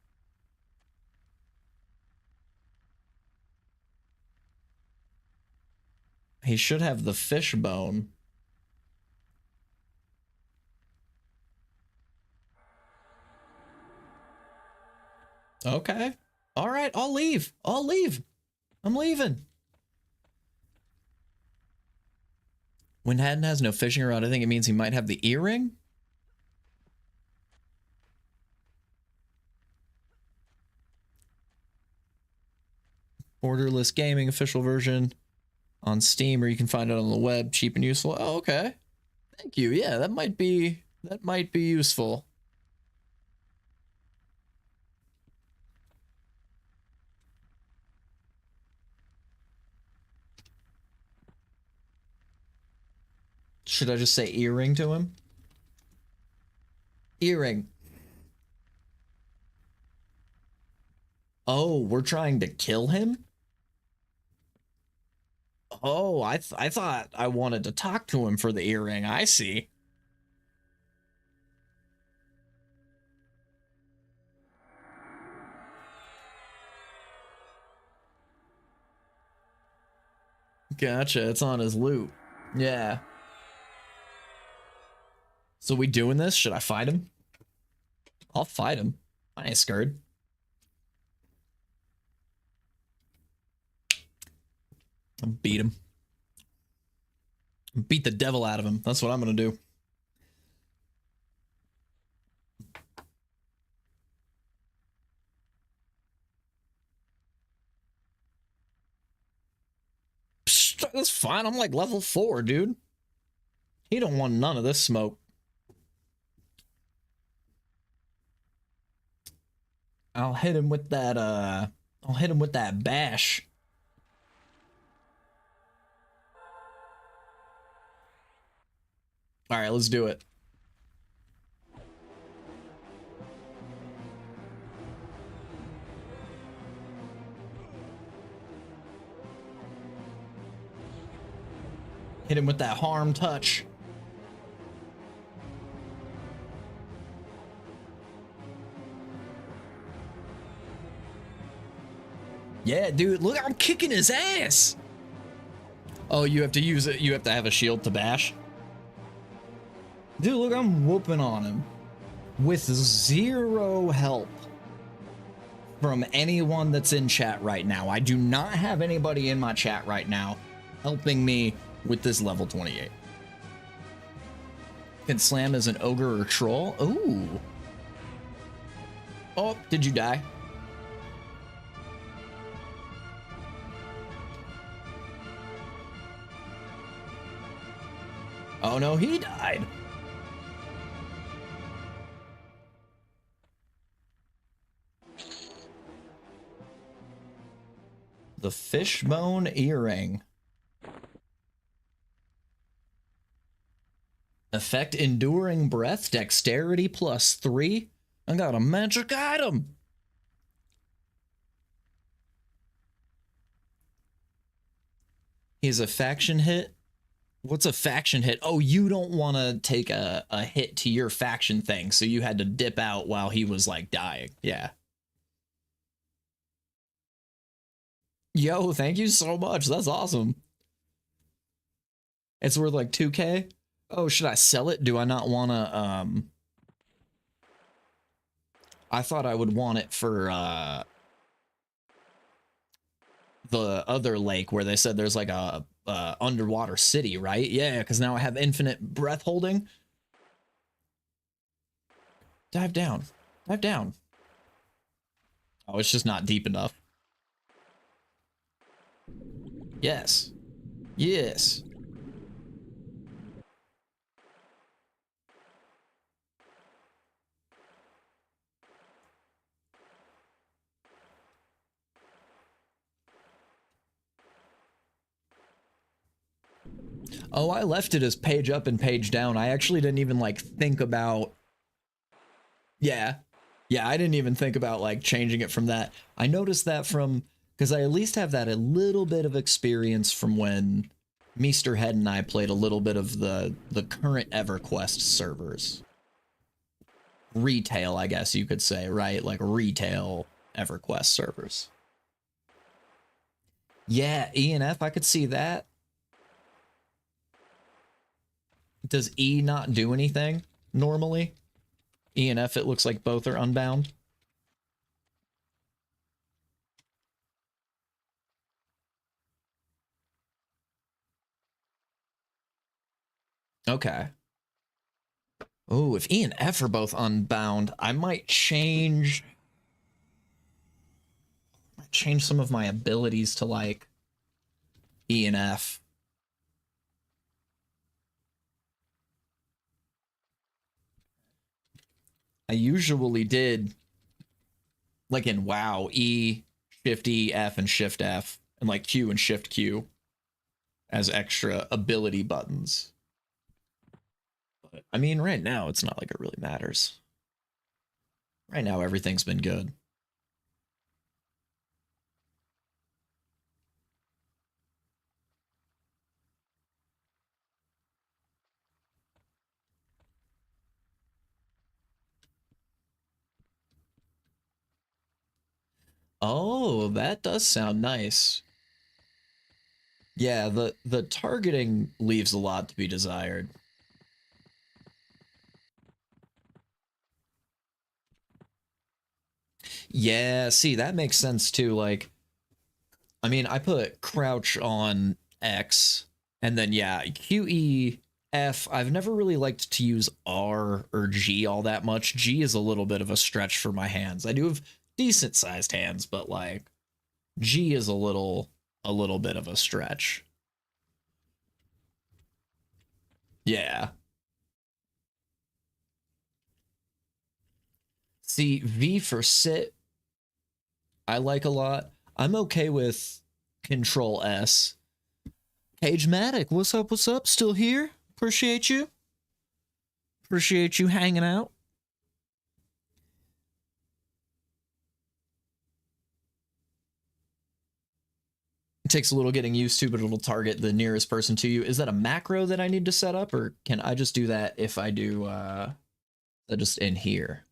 He should have the fish bone. Okay. All right, I'll leave. I'll leave. I'm leaving. When Haddon has no fishing rod, I think it means he might have the earring. Borderless Gaming official version on Steam, or you can find it on the web, cheap and useful. Oh, okay. Thank you. Yeah, that might be useful. Should I just say earring to him? Earring. Oh, we're trying to kill him? Oh, I thought I wanted to talk to him for the earring. I see. Gotcha, it's on his loot. Yeah. So we doing this? Should I fight him? I'll fight him. I ain't scared. I'll beat him. Beat the devil out of him. That's what I'm gonna do. Psh, that's fine. I'm like level 4, dude. He don't want none of this smoke. I'll hit him with that, I'll hit him with that bash. All right, let's do it. Hit him with that harm touch. Yeah, dude, look, I'm kicking his ass. Oh, you have to use it. You have to have a shield to bash. Dude, look, I'm whooping on him with 0 help from anyone that's in chat right now. I do not have anybody in my chat right now helping me with this level 28. Can slam as an ogre or troll. Ooh. Oh, did you die? Oh no, he died. The fishbone earring. Effect enduring breath, dexterity +3. I got a magic item. He's a faction hit. What's a faction hit? Oh, you don't want to take a hit to your faction thing, so you had to dip out while he was like dying. Yeah. Yo, thank you so much. That's awesome. It's worth like 2K. Oh, should I sell it? Do I not want to, I thought I would want it for, the other lake where they said there's like a, underwater city, right? Yeah, because now I have infinite breath holding. Dive down. Dive down. Oh, it's just not deep enough. Yes. Yes. Oh, I left it as page up and page down. I actually didn't even like think about. Yeah. Yeah, I didn't even think about like changing it from that. I noticed that from, because I at least have that a little bit of experience from when Meester Head and I played a little bit of the current Everquest servers. Retail, I guess you could say, right? Like retail Everquest servers. Yeah, E and F, I could see that. Does E not do anything normally? E and F, it looks like both are unbound. Okay. Oh, if E and F are both unbound, I might change some of my abilities to like E and F. I usually did like in WoW, E, Shift E, F, and Shift F, and like Q and Shift Q as extra ability buttons. I mean, right now, it's not like it really matters. Right now, everything's been good. Oh, that does sound nice. Yeah, the targeting leaves a lot to be desired. Yeah, see, that makes sense too. Like, I mean, I put crouch on X, and then yeah, QE F. I've never really liked to use R or G all that much. G is a little bit of a stretch for my hands. I do have decent sized hands, but like G is a little bit of a stretch. Yeah. See, V for sit, I like a lot. I'm okay with Control S. Cagematic, what's up? What's up? Still here? Appreciate you. Appreciate you hanging out. It takes a little getting used to, but it'll target the nearest person to you. Is that a macro that I need to set up, or can I just do that if I do that just in here?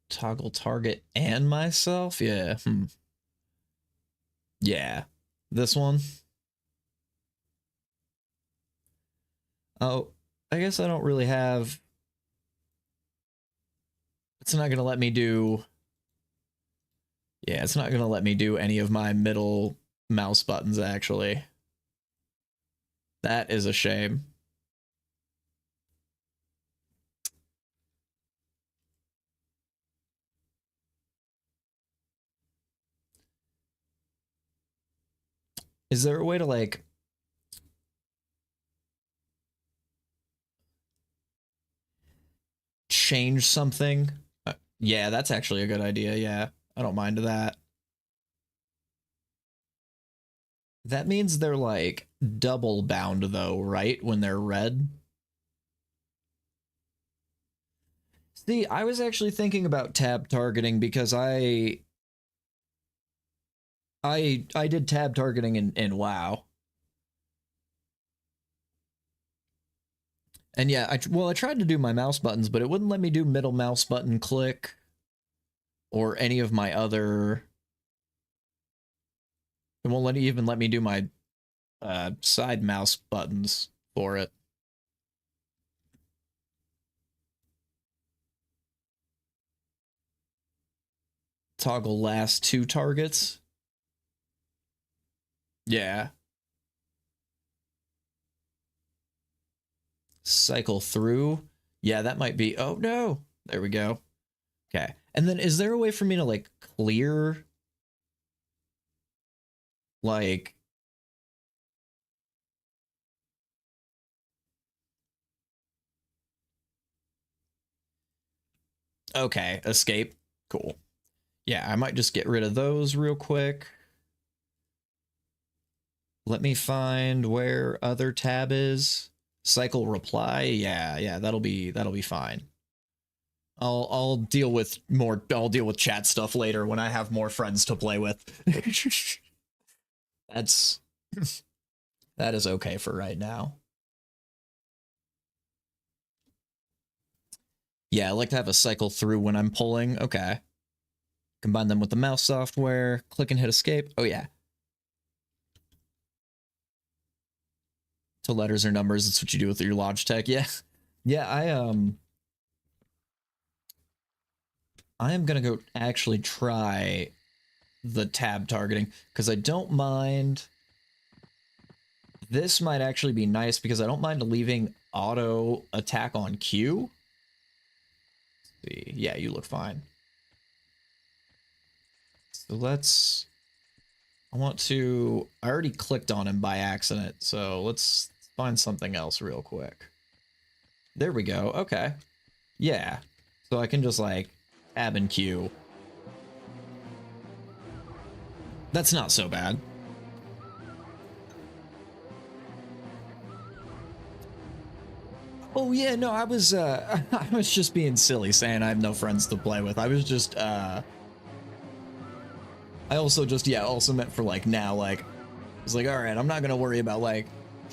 Toggle target and myself? Yeah. Yeah. This one? Oh, I guess I don't really have... It's not going to let me do... Yeah, it's not going to let me do any of my middle mouse buttons, actually. That is a shame. Is there a way to, like... change something? Yeah, that's actually a good idea, yeah. I don't mind that. That means they're, like, double bound, though, right? When they're red? See, I was actually thinking about tab targeting because I did tab targeting in WoW. And yeah, I tried to do my mouse buttons, but it wouldn't let me do middle mouse button click or any of my other... It won't even let me do my side mouse buttons for it. Toggle last 2 targets. Yeah. Cycle through. Yeah, that might be... Oh, no. There we go. Okay. And then is there a way for me to, like, clear... Like... Okay, escape. Cool. Yeah, I might just get rid of those real quick. Let me find where other tab is. Cycle reply. Yeah, that'll be fine. I'll deal with chat stuff later when I have more friends to play with. That is okay for right now. Yeah, I like to have a cycle through when I'm pulling. Okay. Combine them with the mouse software. Click and hit escape. Oh, yeah. To letters or numbers, that's what you do with your Logitech. Yeah. Yeah, I am gonna go actually try the tab targeting, because I don't mind... This might actually be nice, because I don't mind leaving auto attack on Q. See, yeah, you look fine. So let's... I already clicked on him by accident, so let's find something else real quick. There we go, okay. Yeah. So I can just like tab and Q. That's not so bad. Oh yeah, no, I was I was just being silly saying I have no friends to play with. I was just I also just also meant for like now, like I was like, all right, I'm not gonna worry about like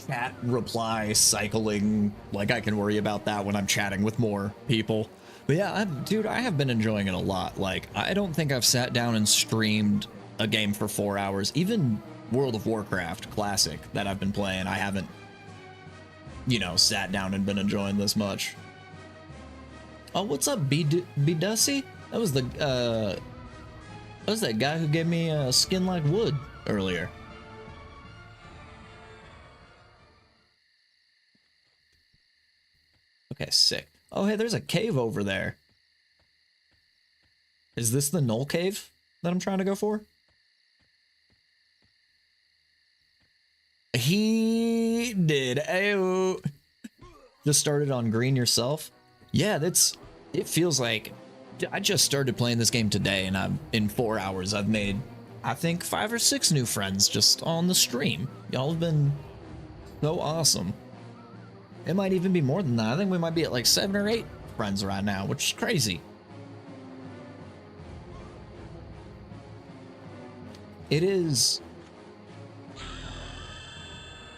chat reply cycling, like I can worry about that when I'm chatting with more people. But yeah, dude, I have been enjoying it a lot. Like I don't think I've sat down and streamed a game for 4 hours. Even World of Warcraft Classic that I've been playing, I haven't, you know, sat down and been enjoying this much. Oh, what's up, B Dussy? That was that guy who gave me skin like wood earlier. Okay, sick. Oh, hey, there's a cave over there. Is this the Null Cave that I'm trying to go for? He did. Ayo. Just started on green yourself? Yeah, it feels like I just started playing this game today, and in 4 hours I've made, I think, 5 or 6 new friends just on the stream. Y'all have been so awesome. It might even be more than that. I think we might be at like 7 or 8 friends right now, which is crazy. It is.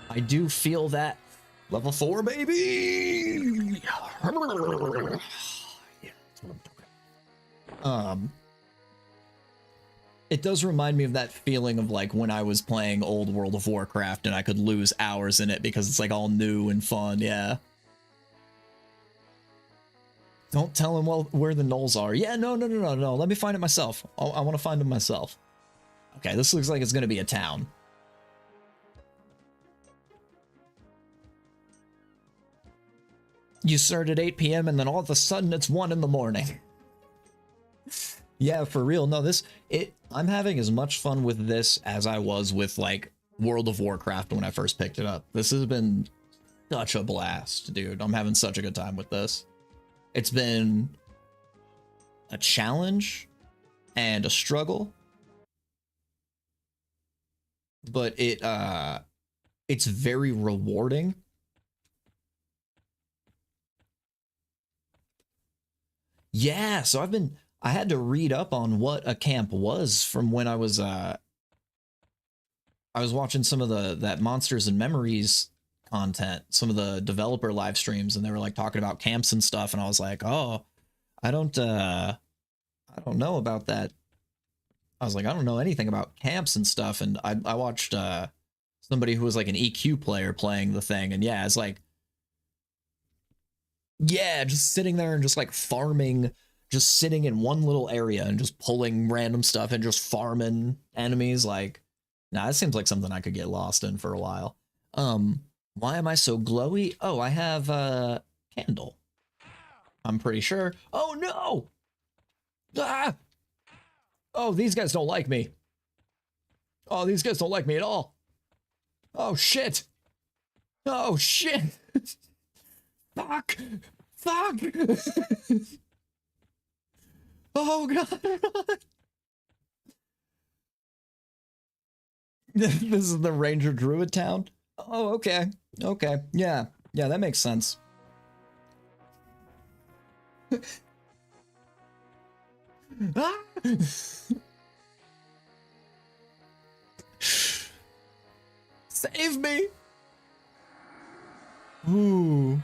I do feel that level 4, baby. It does remind me of that feeling of like when I was playing old World of Warcraft and I could lose hours in it because it's like all new and fun. Yeah. Don't tell him where the gnolls are. Yeah, no. Let me find it myself. I want to find them myself. Okay, this looks like it's going to be a town. You start at 8 p.m. and then all of a sudden it's 1 in the morning. Yeah, for real. No, I'm having as much fun with this as I was with like World of Warcraft when I first picked it up. This has been such a blast, dude. I'm having such a good time with this. It's been a challenge and a struggle, but it's very rewarding. Yeah, so I had to read up on what a camp was from when I was watching some of that Monsters and Memories content, some of the developer live streams, and they were like talking about camps and stuff, and I was like, oh, I don't know about that. I was like, I don't know anything about camps and stuff, and I watched somebody who was like an EQ player playing the thing, and yeah, it's like, yeah, just sitting there and just like farming, just sitting in one little area and just pulling random stuff and just farming enemies. Like, nah, that seems like something I could get lost in for a while. Why am I so glowy? Oh, I have a candle. I'm pretty sure. Oh no! Ah! Oh, these guys don't like me. Oh, these guys don't like me at all. Oh shit! Oh shit! Fuck! Fuck! Oh god! This is the Ranger Druid town? Oh, okay. Okay. Yeah. Yeah, that makes sense. Ah! Save me! Ooh.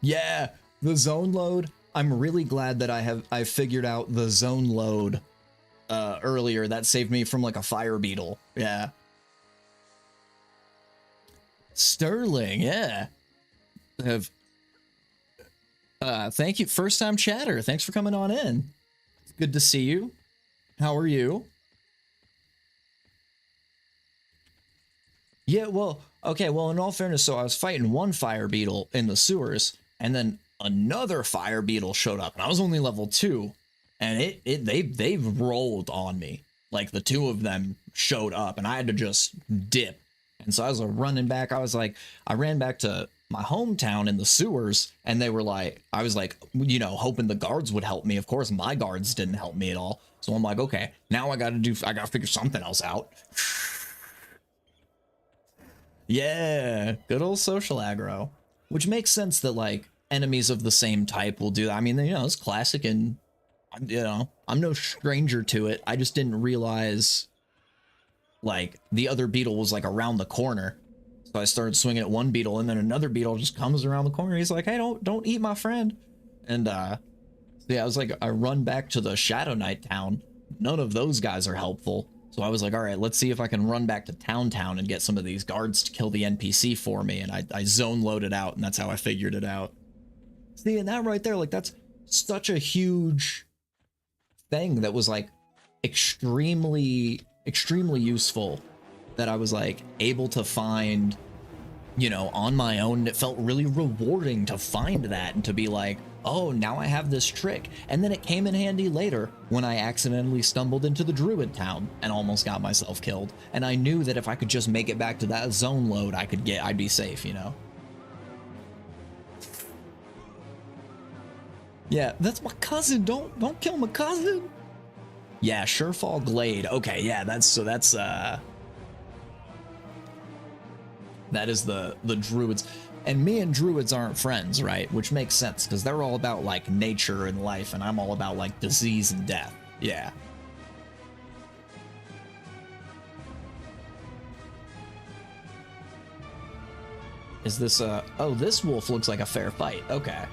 Yeah, the zone load. I'm really glad that I figured out the zone load earlier. That saved me from like a fire beetle. Yeah. Sterling, yeah. Thank you, first time chatter. Thanks for coming on in. It's good to see you. How are you? Yeah, well, okay, well, in all fairness, so I was fighting one fire beetle in the sewers, and then another fire beetle showed up, and I was only level 2, and they rolled on me. Like, the 2 of them showed up, and I had to just dip. And so I was running back. I was like, I ran back to my hometown in the sewers, and they were like, I was like, you know, hoping the guards would help me. Of course, my guards didn't help me at all. So I'm like, okay, now I gotta figure something else out. Yeah, good old social aggro. Which makes sense that, like, enemies of the same type will do that. I mean, you know, it's classic, and, you know, I'm no stranger to it. I just didn't realize, like, the other beetle was, like, around the corner. So I started swinging at one beetle, and then another beetle just comes around the corner. He's like, hey, don't eat my friend. And, yeah, I was like, I run back to the Shadow Knight town. None of those guys are helpful. So I was like, all right, let's see if I can run back to Town and get some of these guards to kill the NPC for me. And I zone loaded out, and that's how I figured it out. See, and that right there, like, that's such a huge thing that was, like, extremely useful, that I was, like, able to find, you know, on my own. It felt really rewarding to find that and to be like, oh, now I have this trick. And then it came in handy later when I accidentally stumbled into the druid town and almost got myself killed. And I knew that if I could just make it back to that zone load, I'd be safe, you know? Yeah, that's my cousin. Don't kill my cousin. Yeah, Surefall Glade. Okay, yeah, that is the druids. And me and druids aren't friends, right? Which makes sense, because they're all about, like, nature and life, and I'm all about, like, disease and death. Yeah. Is this, oh, this wolf looks like a fair fight. Okay.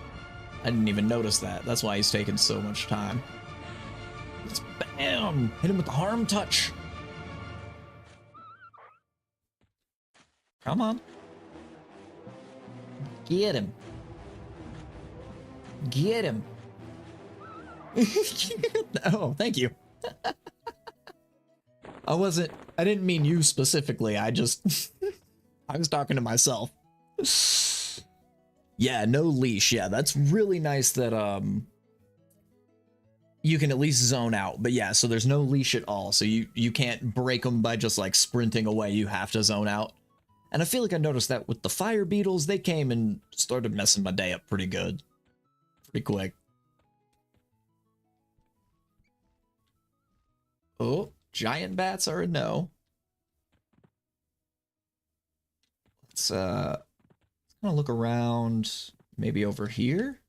I didn't even notice that. That's why he's taking so much time. Let's bam! Hit him with the harm touch. Come on. Get him. Get him. Oh, thank you. I didn't mean you specifically. I was talking to myself. Yeah, no leash. Yeah, that's really nice that, you can at least zone out. But yeah, so there's no leash at all. So you can't break them by just, like, sprinting away. You have to zone out. And I feel like I noticed that with the fire beetles. They came and started messing my day up pretty good. Pretty quick. Oh, giant bats are a no. Let's kind of look around, maybe over here.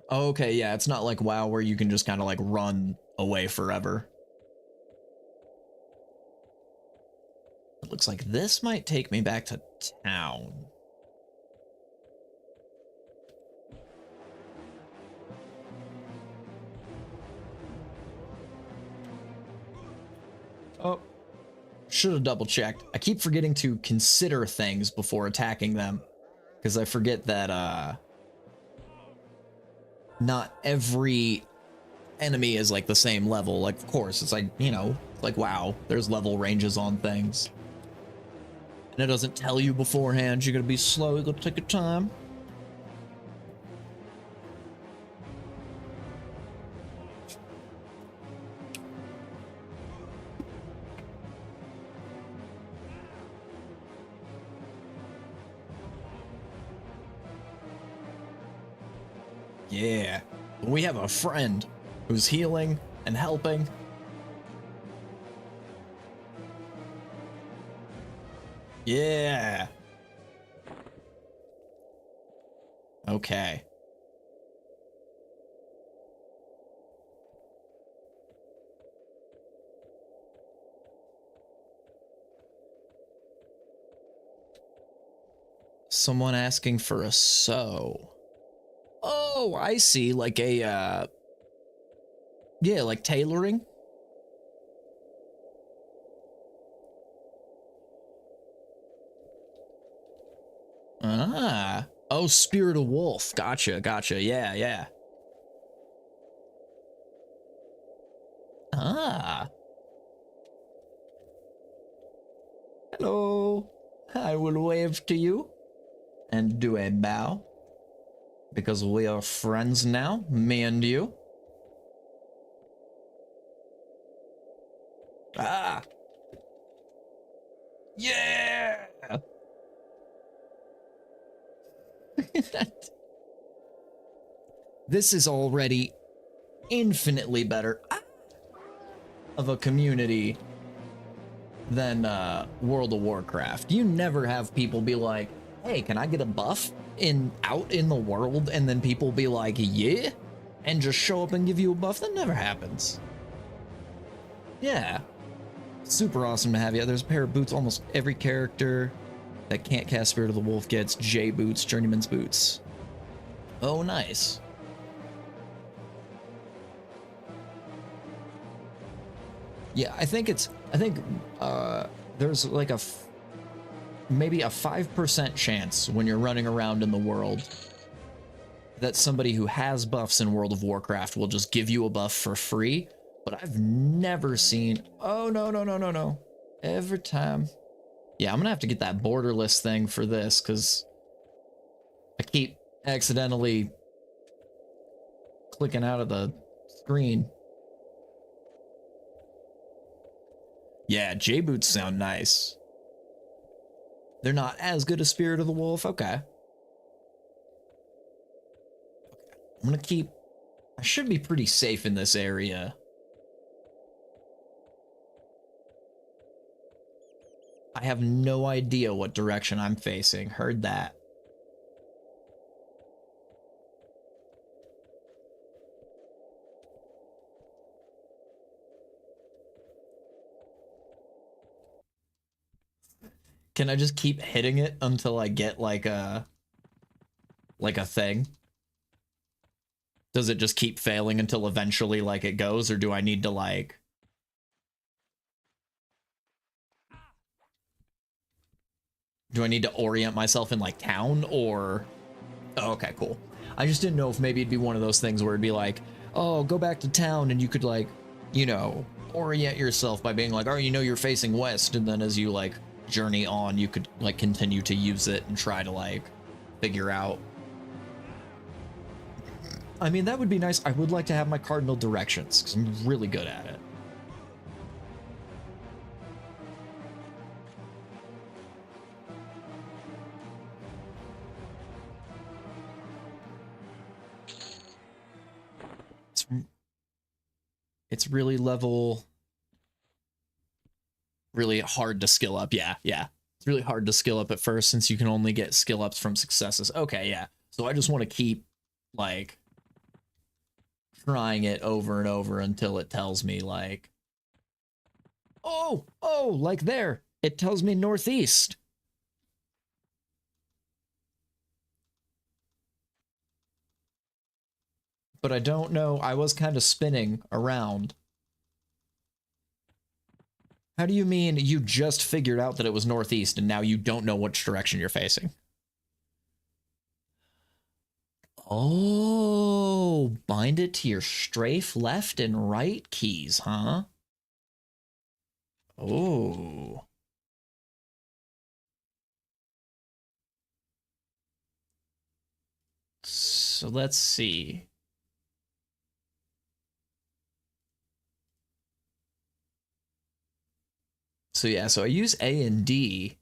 Okay, yeah, it's not like WoW where you can just kind of, like, run away forever. It looks like this might take me back to town. Oh, should have double checked. I keep forgetting to consider things before attacking them, because I forget that, not every enemy is, like, the same level. Like, of course, it's like, you know, like WoW, there's level ranges on things. And it doesn't tell you beforehand. You gotta be slow, you gotta take your time. Yeah, we have a friend who's healing and helping. Yeah. Okay. Someone asking for a sew. Oh, I see. Like a, yeah, like tailoring. Ah. Oh, Spirit of Wolf. Gotcha, gotcha. Yeah, yeah. Ah. Hello. I will wave to you and do a bow. Because we are friends now, me and you. Ah! Yeah! This is already infinitely better of a community than World of Warcraft. You never have people be like, hey, can I get a buff out in the world? And then people be like, yeah? And just show up and give you a buff? That never happens. Yeah. Super awesome to have you. There's a pair of boots almost every character that can't cast Spirit of the Wolf gets. J boots, Journeyman's boots. Oh, nice. Yeah, I think there's like maybe a 5% chance when you're running around in the world that somebody who has buffs in World of Warcraft will just give you a buff for free. But I've never seen, oh, no. Every time. Yeah, I'm gonna have to get that borderless thing for this because I keep accidentally clicking out of the screen. Yeah, J-boots sound nice. They're not as good as Spirit of the Wolf. Okay. I'm gonna keep... I should be pretty safe in this area. I have no idea what direction I'm facing. Heard that. Can I just keep hitting it until I get like a thing? Does it just keep failing until eventually like it goes, or do I need to like... Do I need to orient myself in like town or... Oh, okay, cool. I just didn't know if maybe it'd be one of those things where it'd be like, oh, go back to town and you could like, you know, orient yourself by being like, oh, you know, you're facing west. And then as you like journey on, you could like continue to use it and try to like figure out. I mean, that would be nice. I would like to have my cardinal directions because I'm really good at it. It's really really hard to skill up. Yeah. It's really hard to skill up at first since you can only get skill ups from successes. Okay, yeah. So I just want to keep like trying it over and over until it tells me like, oh, like there. It tells me northeast. But I don't know. I was kind of spinning around. How do you mean you just figured out that it was northeast and now you don't know which direction you're facing? Oh, bind it to your strafe left and right keys, huh? Oh. So let's see. So yeah, so I use A and D.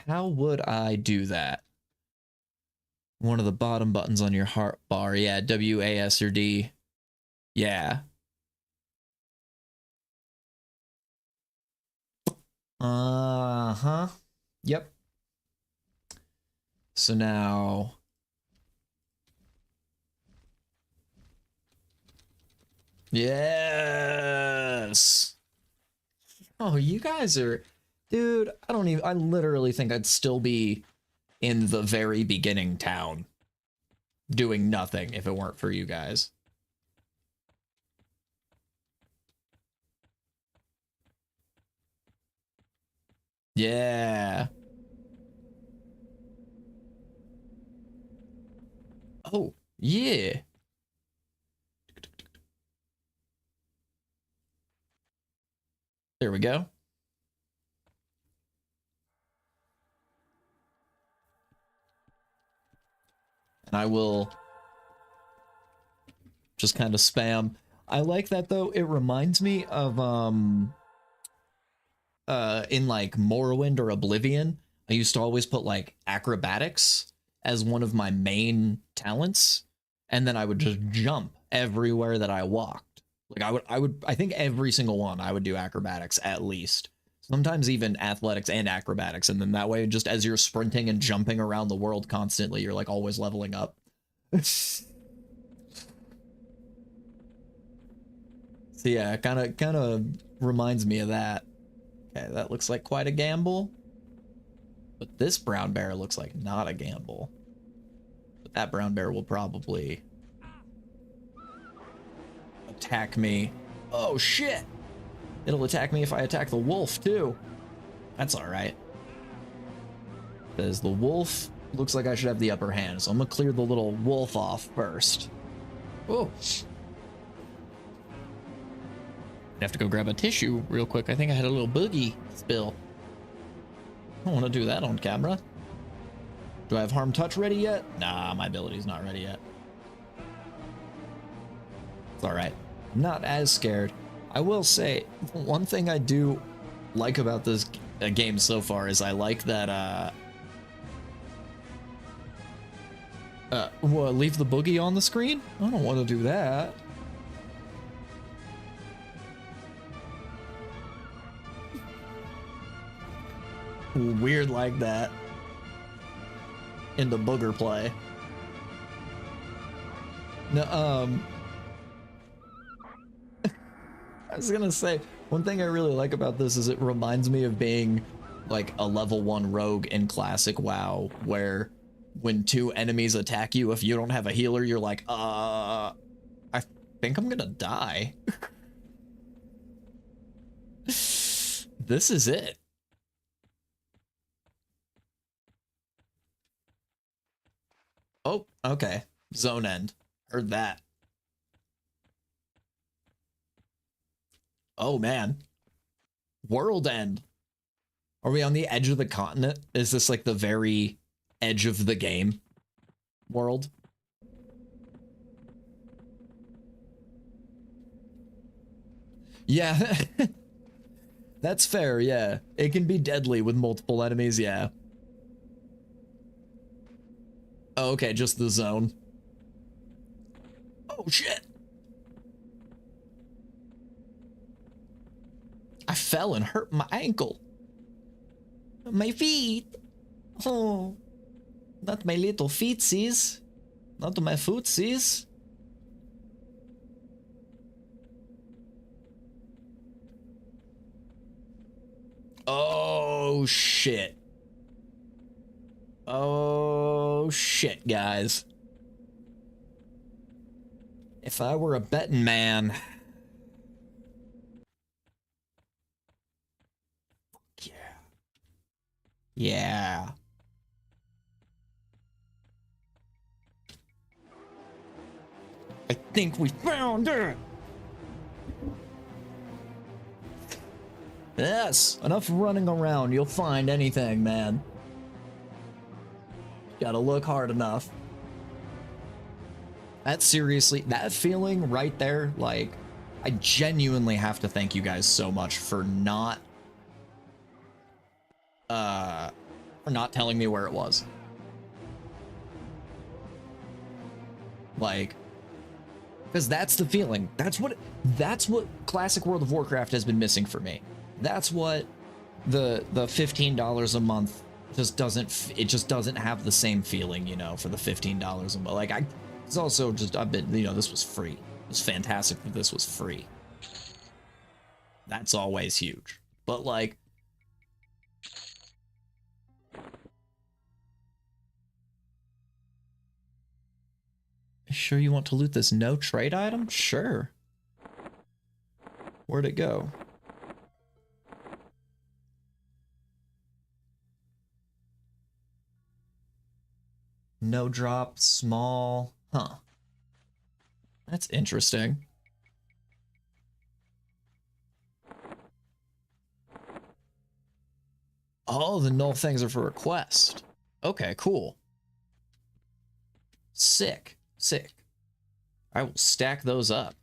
How would I do that? One of the bottom buttons on your heart bar. Yeah, W, A, S, or D. Yeah. Uh-huh. Yep. So now... Yes! Oh, you guys are... Dude, I literally think I'd still be in the very beginning town doing nothing if it weren't for you guys. Yeah. Oh, yeah. There we go. And I will just kind of spam. I like that though. It reminds me of in like Morrowind or Oblivion, I used to always put like acrobatics as one of my main talents, and then I would just jump everywhere that I walked. Like I think every single one I would do acrobatics at least. Sometimes even athletics and acrobatics, and then that way, just as you're sprinting and jumping around the world constantly, you're like always leveling up. So yeah, kind of reminds me of that. Okay, that looks like quite a gamble. But this brown bear looks like not a gamble. But that brown bear will probably attack me. Oh shit! It'll attack me if I attack the wolf too. That's alright. Because the wolf looks like I should have the upper hand, so I'm gonna clear the little wolf off first. Oh. I have to go grab a tissue real quick. I think I had a little boogie spill. I don't want to do that on camera. Do I have harm touch ready yet? Nah, my ability's not ready yet. It's alright. I'm not as scared. I will say, one thing I do like about this game so far is I like that, leave the boogie on the screen? I don't want to do that. Weird like that. Into booger play. No, I was gonna say, one thing I really like about this is it reminds me of being like a level 1 rogue in classic WoW, where when 2 enemies attack you, if you don't have a healer, you're like, I think I'm gonna die. This is it. Oh, okay. Zone end. Heard that. Oh, man. World end. Are we on the edge of the continent? Is this like the very edge of the game world? Yeah. That's fair, yeah. It can be deadly with multiple enemies, yeah. Oh, okay, just the zone. Oh, shit. I fell and hurt my ankle. My feet. Oh, not my little feetsies. Not my footsies. Oh, shit. Oh, shit, guys. If I were a betting man... Fuck yeah. Yeah. I think we found it! Yes, enough running around. You'll find anything, man. Gotta look hard enough. That's seriously, that feeling right there, like, I genuinely have to thank you guys so much for not telling me where it was. Like, because that's the feeling. That's what classic World of Warcraft has been missing for me. That's what the $15 a month just doesn't have the same feeling, you know, for the $15 a month. Like, it's also just, I've been, you know, this was free. It was fantastic that this was free. That's always huge. But like, sure you want to loot this no trade item? Sure. Where'd it go? No drop, small. Huh. That's interesting. Oh, the null things are for request. Okay, cool. Sick. Sick. I will stack those up.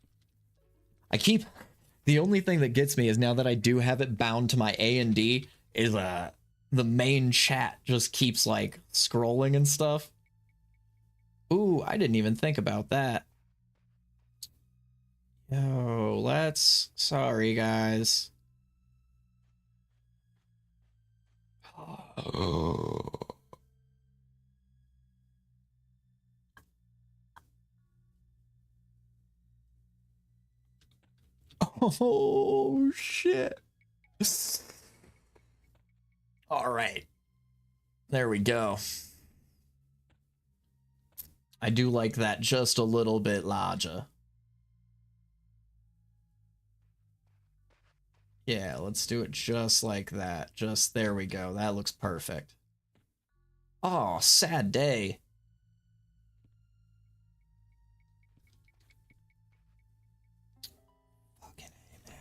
The only thing that gets me is now that I do have it bound to my A&D is the main chat just keeps like scrolling and stuff. Ooh, I didn't even think about that. Yo, sorry guys. Oh. Oh shit. All right. There we go. I do like that just a little bit larger. Yeah, let's do it just like that. Just there we go. That looks perfect. Oh, sad day. Fucking A, man.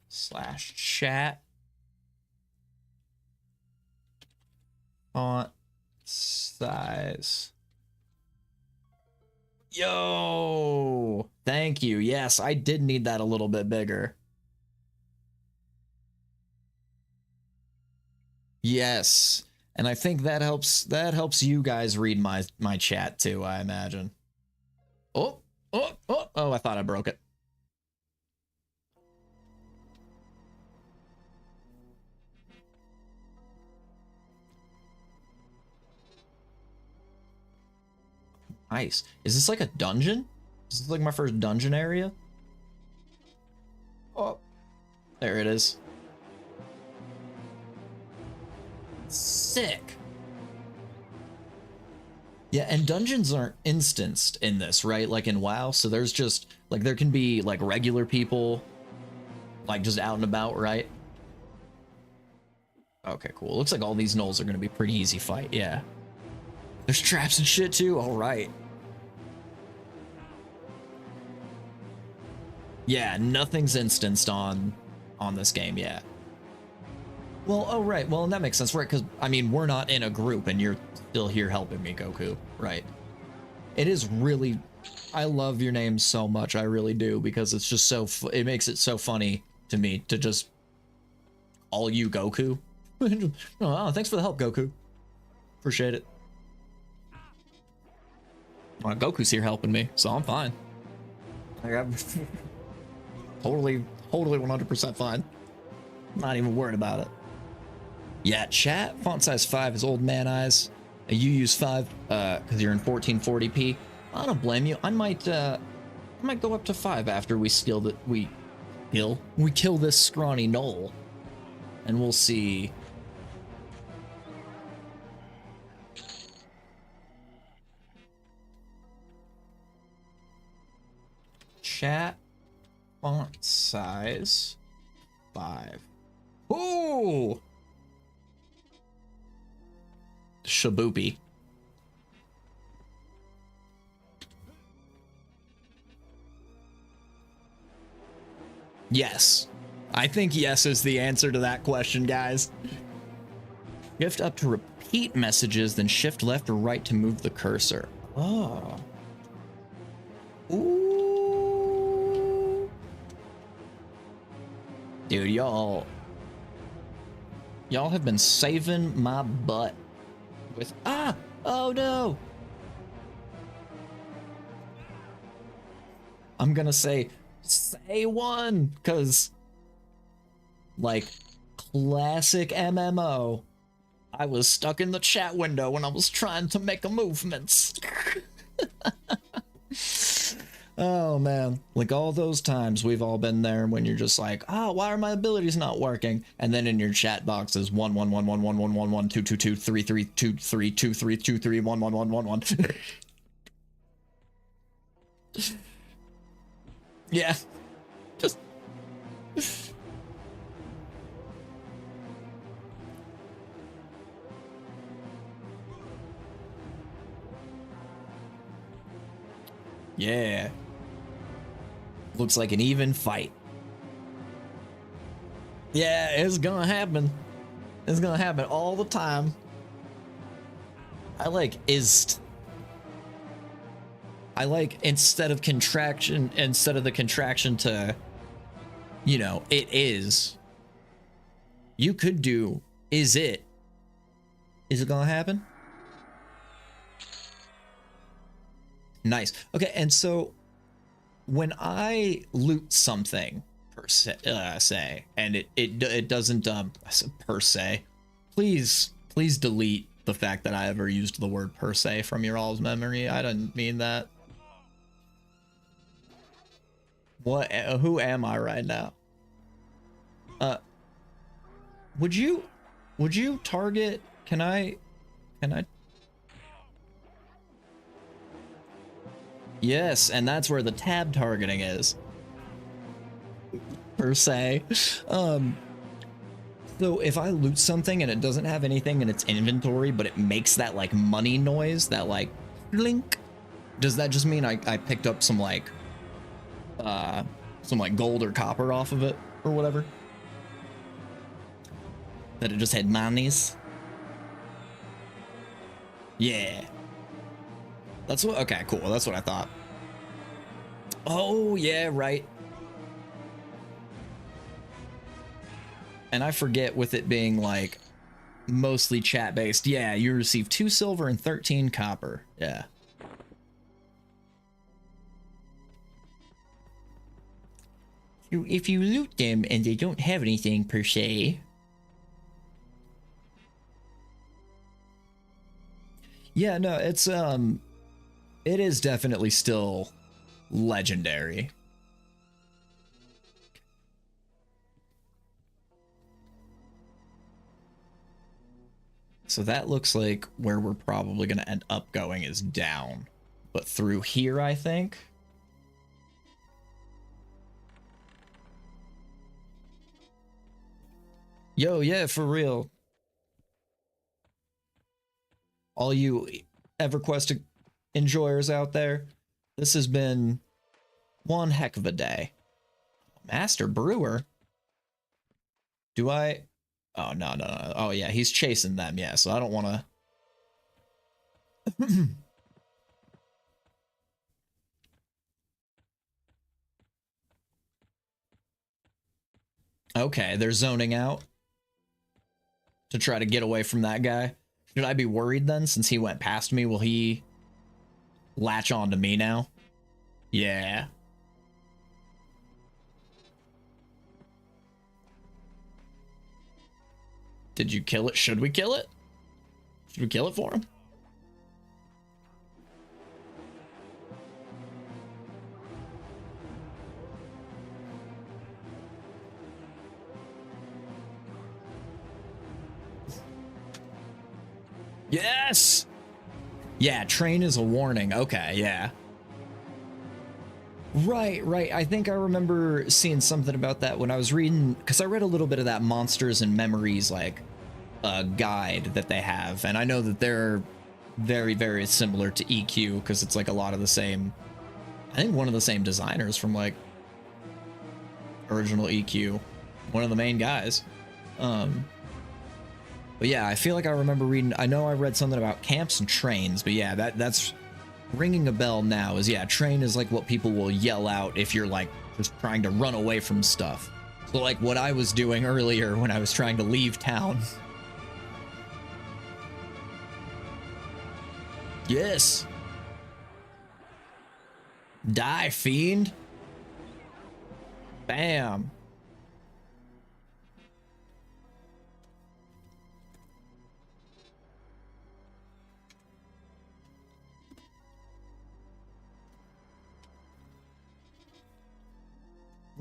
/chat. Font size. Yo! Thank you. Yes, I did need that a little bit bigger. Yes. And I think that helps you guys read my chat too, I imagine. Oh, I thought I broke it. Nice. Is this like a dungeon? Is this like my first dungeon area? Oh, there it is. Sick. Yeah, and dungeons aren't instanced in this, right? Like in WoW, so there's just like there can be like regular people like just out and about, right? Okay, cool. Looks like all these gnolls are gonna be a pretty easy fight, yeah. There's traps and shit too. All right. Yeah, nothing's instanced on this game yet. Well, oh right. Well, and that makes sense, right? Because I mean, we're not in a group, and you're still here helping me, Goku, right? It is really. I love your name so much. I really do, because it's just so. It makes it so funny to me to just all you Goku. Oh, thanks for the help, Goku. Appreciate it. Well, Goku's here helping me, so I'm fine. I'm totally 100% fine. Not even worried about it. Yeah, chat, font size 5 is old man eyes. You use 5 because you're in 1440p. I don't blame you. I might go up to 5 after we kill this scrawny gnoll, and we'll see. Chat, font size 5. Ooh! Shaboopy. Yes. I think yes is the answer to that question, guys. Shift up to repeat messages, then shift left or right to move the cursor. Oh. Ooh. Dude, y'all have been saving my butt with oh no. I'm gonna say one, because like classic MMO, I was stuck in the chat window when I was trying to make a movements. Oh man, like all those times we've all been there when you're just like, oh, why are my abilities not working? And then in your chat box is 1111111122233232323111111. Yeah. Just yeah. Looks like an even fight. Yeah, it's gonna happen. It's gonna happen all the time. I like ist. I like instead of the contraction to, you know, it is. You could do, is it? Is it gonna happen? Nice. Okay, and so when I loot something per se, say, and it doesn't per se, please delete the fact that I ever used the word per se from your all's memory. I didn't mean that. What? Who am I right now? Would you target? Can I? Yes, and that's where the tab targeting is. Per se. So if I loot something and it doesn't have anything in its inventory, but it makes that like money noise, that like blink, does that just mean I picked up some like gold or copper off of it or whatever? That it just had monies? Yeah. That's what, okay, cool. That's what I thought. Oh, yeah, right. And I forget with it being like mostly chat based. Yeah, you receive 2 silver and 13 copper. Yeah. If you loot them and they don't have anything per se. Yeah, no, it's it is definitely still legendary. So that looks like where we're probably going to end up going is down. But through here, I think. Yo, yeah, for real. All you EverQuest enjoyers out there, this has been one heck of a day. Master Brewer? Do I... Oh, no. Oh, yeah, he's chasing them, yeah, so I don't want to... Okay, they're zoning out to try to get away from that guy. Should I be worried then, since he went past me? Will he latch on to me now? Yeah. Did you kill it? Should we kill it? Should we kill it for him? Yes! Yeah, train is a warning. Okay, yeah. Right. I think I remember seeing something about that when I was reading, because I read a little bit of that Monsters and Memories, like, guide that they have, and I know that they're very, very similar to EQ, because it's like a lot of the same, I think one of the same designers from, like, original EQ, one of the main guys. But yeah, I feel like I remember reading, I know I read something about camps and trains, but yeah, that's ringing a bell now. Is yeah, train is like what people will yell out if you're like just trying to run away from stuff. So like what I was doing earlier when I was trying to leave town. Yes. Die, fiend. Bam.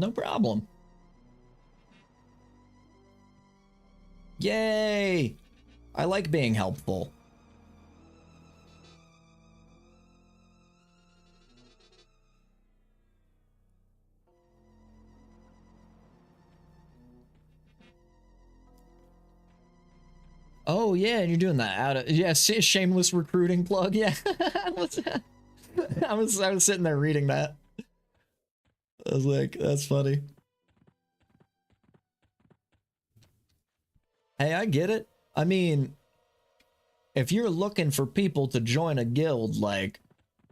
No problem. Yay! I like being helpful. Oh yeah, and you're doing that out of shameless recruiting plug. Yeah, I was sitting there reading that. I was like, that's funny. Hey, I get it. I mean, if you're looking for people to join a guild, like,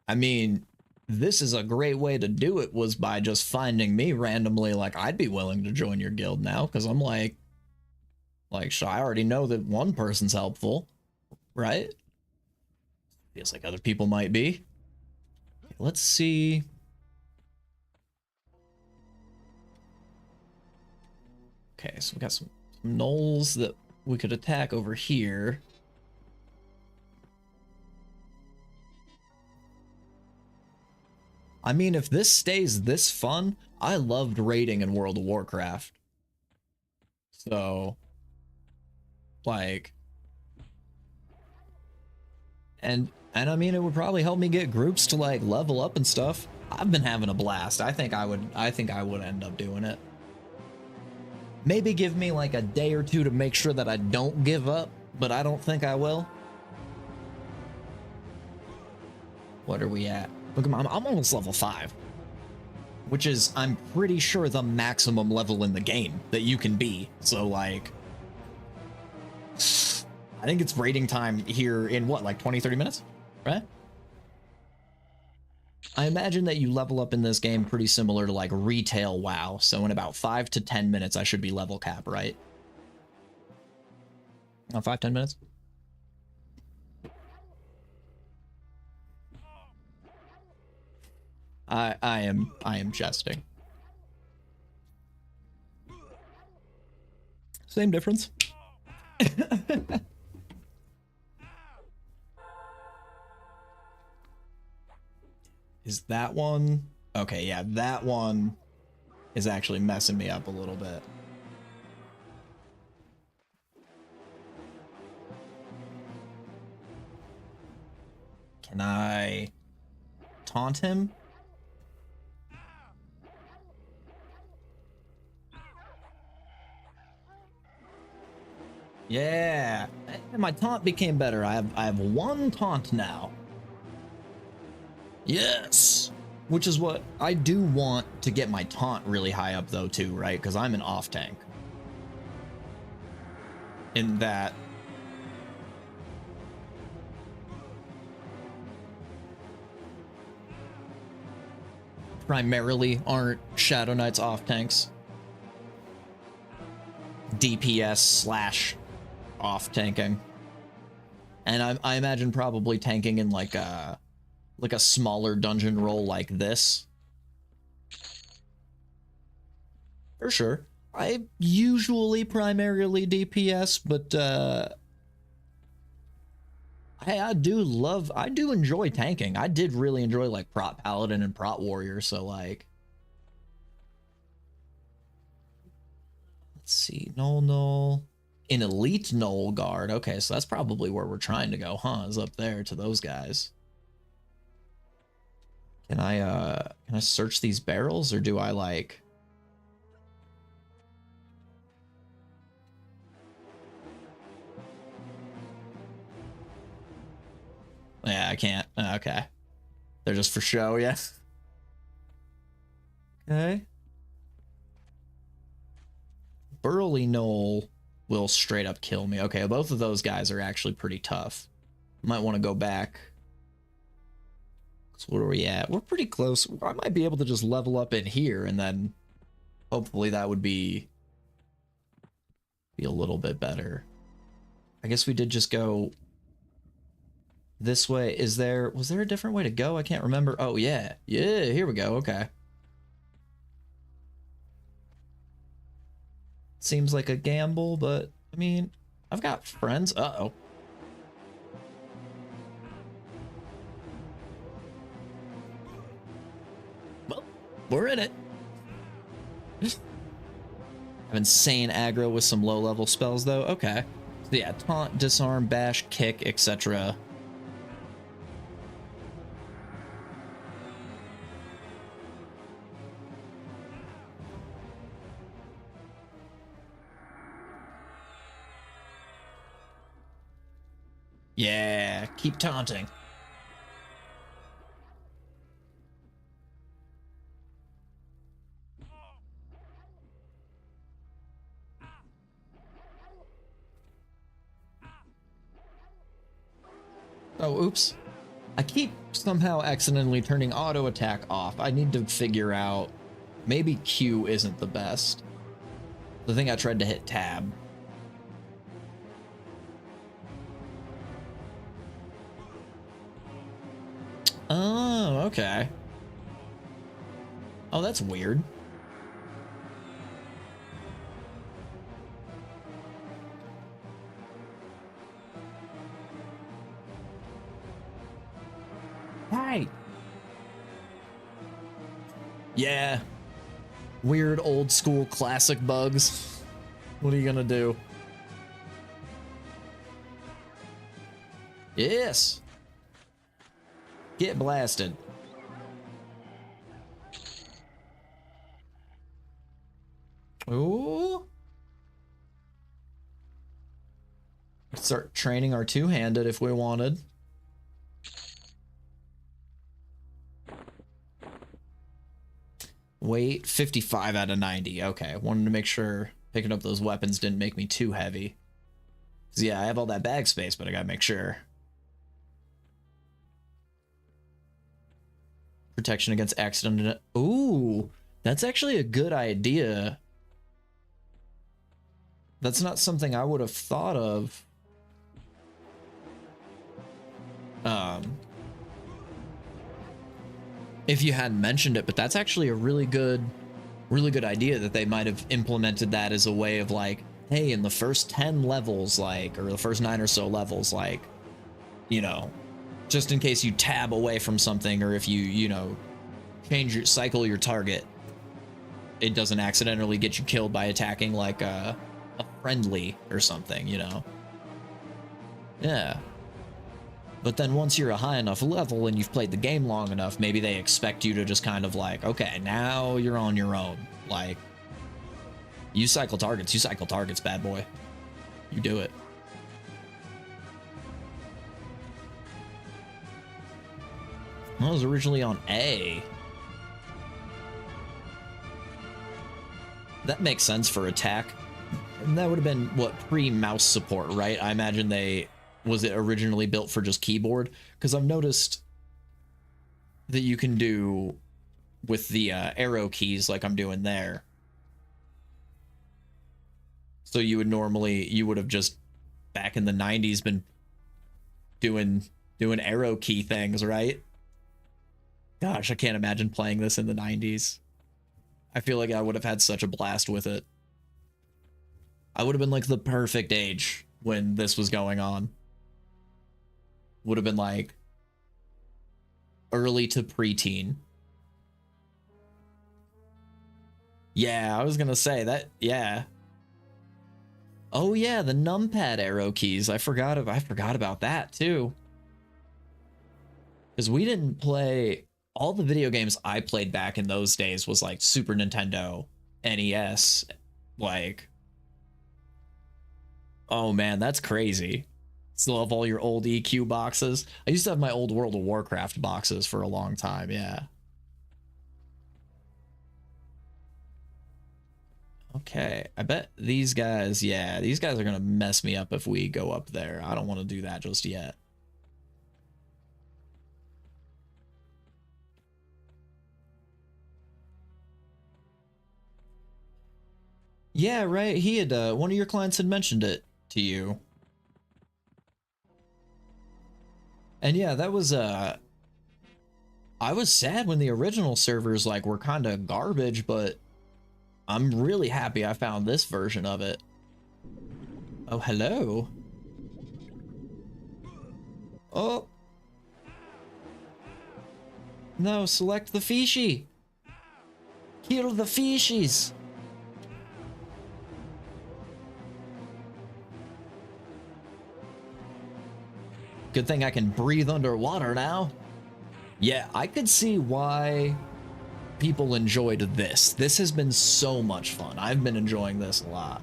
I mean, this is a great way to do it was by just finding me randomly. Like, I'd be willing to join your guild now because I'm like, I already know that one person's helpful, right? Feels like other people might be. Let's see. Okay, so we got some gnolls that we could attack over here. I mean, if this stays this fun, I loved raiding in World of Warcraft. So, like, and I mean, it would probably help me get groups to like level up and stuff. I've been having a blast. I think I would end up doing it. Maybe give me like a day or two to make sure that I don't give up, but I don't think I will. What are we at? Look, I'm almost level 5, which is, I'm pretty sure, the maximum level in the game that you can be. So, like, I think it's raiding time here in what, like 20, 30 minutes, right? I imagine that you level up in this game pretty similar to like retail WoW. So in about 5 to 10 minutes, I should be level cap, right? 5, 10 minutes? I am jesting. Same difference. Is that one? Okay, yeah, that one is actually messing me up a little bit. Can I taunt him? Yeah, and my taunt became better. I have 1 taunt now. Yes, which is what I do want to get my taunt really high up though too, right? Because I'm an off tank. In that, primarily aren't Shadow Knights off tanks. DPS / off tanking. And I imagine probably tanking in like a smaller dungeon role like this. For sure. I usually primarily DPS, but I do enjoy tanking. I did really enjoy like Prot Paladin and Prot Warrior, so like, let's see, Null. An elite Null guard. Okay, so that's probably where we're trying to go, huh? Is up there to those guys. Can I search these barrels, or do I like... Yeah, I can't. Okay. They're just for show, yes. Okay. Burly Knoll will straight up kill me. Okay, both of those guys are actually pretty tough. Might want to go back. So what are we at? We're pretty close. I might be able to just level up in here, and then hopefully that would be a little bit better. I guess we did just go this way. Was there a different way to go? I can't remember. Oh yeah. Yeah, here we go. Okay. Seems like a gamble, but I mean, I've got friends. Uh-oh. Well, we're in it. Have insane aggro with some low-level spells, though. Okay. So yeah, taunt, disarm, bash, kick, etc. Yeah, keep taunting. Oh, oops. I keep somehow accidentally turning auto attack off. I need to figure out, maybe Q isn't the best. I think I tried to hit tab. Oh, okay. Oh, that's weird. Hi. Yeah. Weird old school classic bugs. What are you gonna do? Yes. Get blasted. Ooh. Start training our two-handed if we wanted. Weight 55 out of 90. Okay, wanted to make sure picking up those weapons didn't make me too heavy. 'Cause yeah, I have all that bag space, but I gotta make sure. Protection against accident. Ooh, that's actually a good idea. That's not something I would have thought of. If you hadn't mentioned it, but that's actually a really good idea that they might have implemented that as a way of like, hey, in the first 10 levels, like, or the first 9 or so levels, like, you know, just in case you tab away from something, or if you know, cycle your target, it doesn't accidentally get you killed by attacking like a friendly or something, you know? Yeah. But then once you're a high enough level and you've played the game long enough, maybe they expect you to just kind of like, okay, now you're on your own. Like, you cycle targets, bad boy. You do it. Well, it was originally on A. That makes sense for attack. And that would have been, what, pre-mouse support, right? I imagine was it originally built for just keyboard? Because I've noticed that you can do with the arrow keys like I'm doing there. So you would have just back in the 90s been doing arrow key things, right? Gosh, I can't imagine playing this in the 90s. I feel like I would have had such a blast with it. I would have been like the perfect age when this was going on. Would have been like early to preteen. Yeah, I was gonna say that. Yeah. Oh yeah, the numpad arrow keys. I forgot about that too. Because we didn't play all the video games I played back in those days was like Super Nintendo, NES, like. Oh man, that's crazy. Still have all your old EQ boxes. I used to have my old World of Warcraft boxes for a long time, yeah. Okay, I bet these guys, yeah, these guys are gonna mess me up if we go up there. I don't want to do that just yet. Yeah, right, he had, one of your clients had mentioned it to you. And yeah, that was, I was sad when the original servers, like, were kind of garbage, but I'm really happy I found this version of it. Oh, hello. Oh. No, select the fishy. Kill the fishies. Good thing I can breathe underwater now. Yeah, I could see why people enjoyed this. This has been so much fun. I've been enjoying this a lot.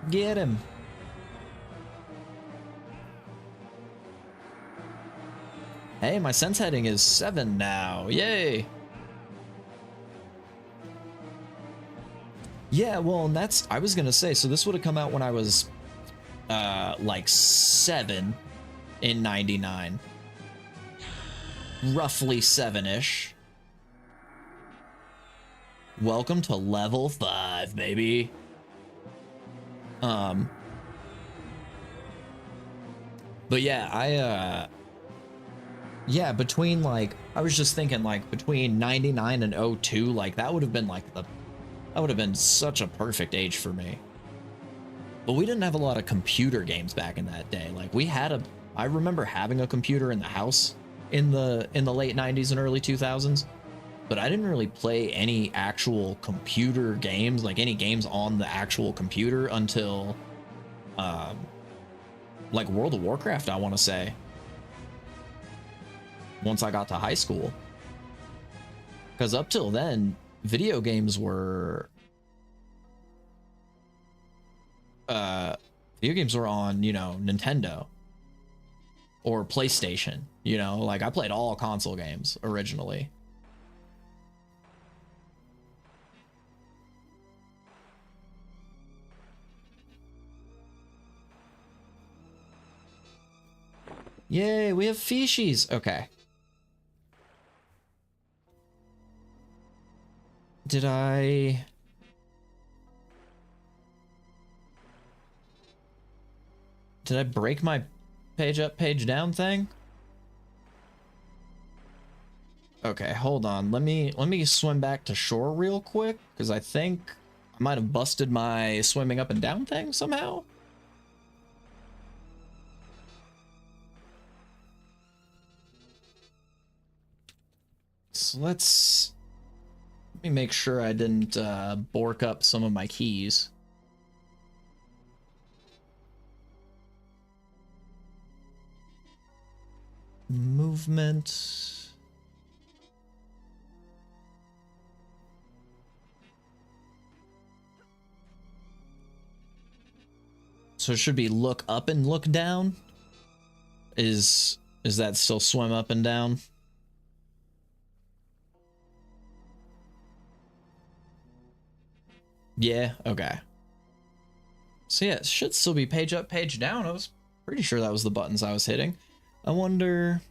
Get him. Hey, my sense heading is 7 now. Yay. Yeah, well, and that's, I was gonna say, so this would have come out when I was like 7 in 99. Roughly 7-ish. Welcome to level 5, baby. But yeah, yeah, between like, I was just thinking like between 99 and 02, like that would have been like that would have been such a perfect age for me. But we didn't have a lot of computer games back in that day. Like I remember having a computer in the house in the late 90s and early 2000s, but I didn't really play any actual computer games, like any games on the actual computer until like World of Warcraft, I want to say. Once I got to high school. Because up till then, video games were on, you know, Nintendo or PlayStation, you know, like I played all console games originally. Yay, we have fishies. Okay. Did I break my page up, page down thing? Okay, hold on. Let me swim back to shore real quick, because I think I might have busted my swimming up and down thing somehow. So let me make sure I didn't bork up some of my keys. Movement. So it should be look up and look down. Is that still swim up and down? Yeah, okay. So yeah, it should still be page up, page down. I was pretty sure that was the buttons I was hitting. I wonder...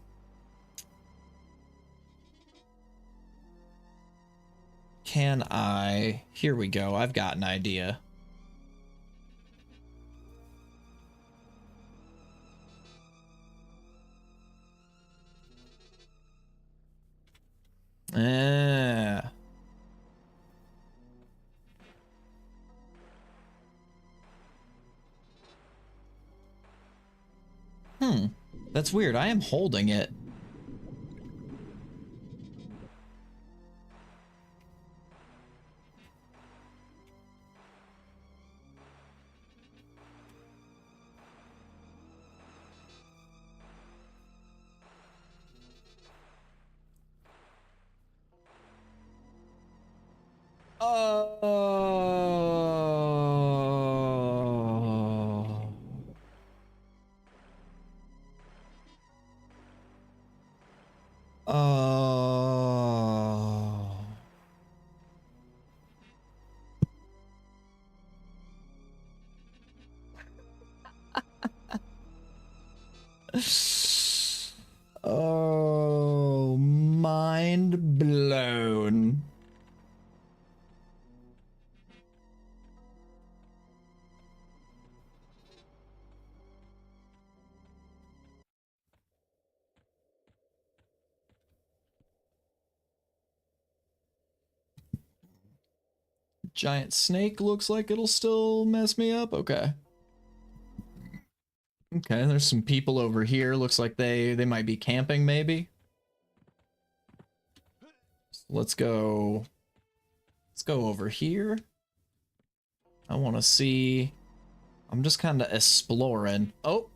Can I... Here we go, I've got an idea. That's weird. I am holding it. Oh. Oh. Oh, mind blown. Giant snake looks like it'll still mess me up. Okay. Okay, there's some people over here. Looks like they might be camping, maybe. So let's go over here. I want to see. I'm just kind of exploring. Oh.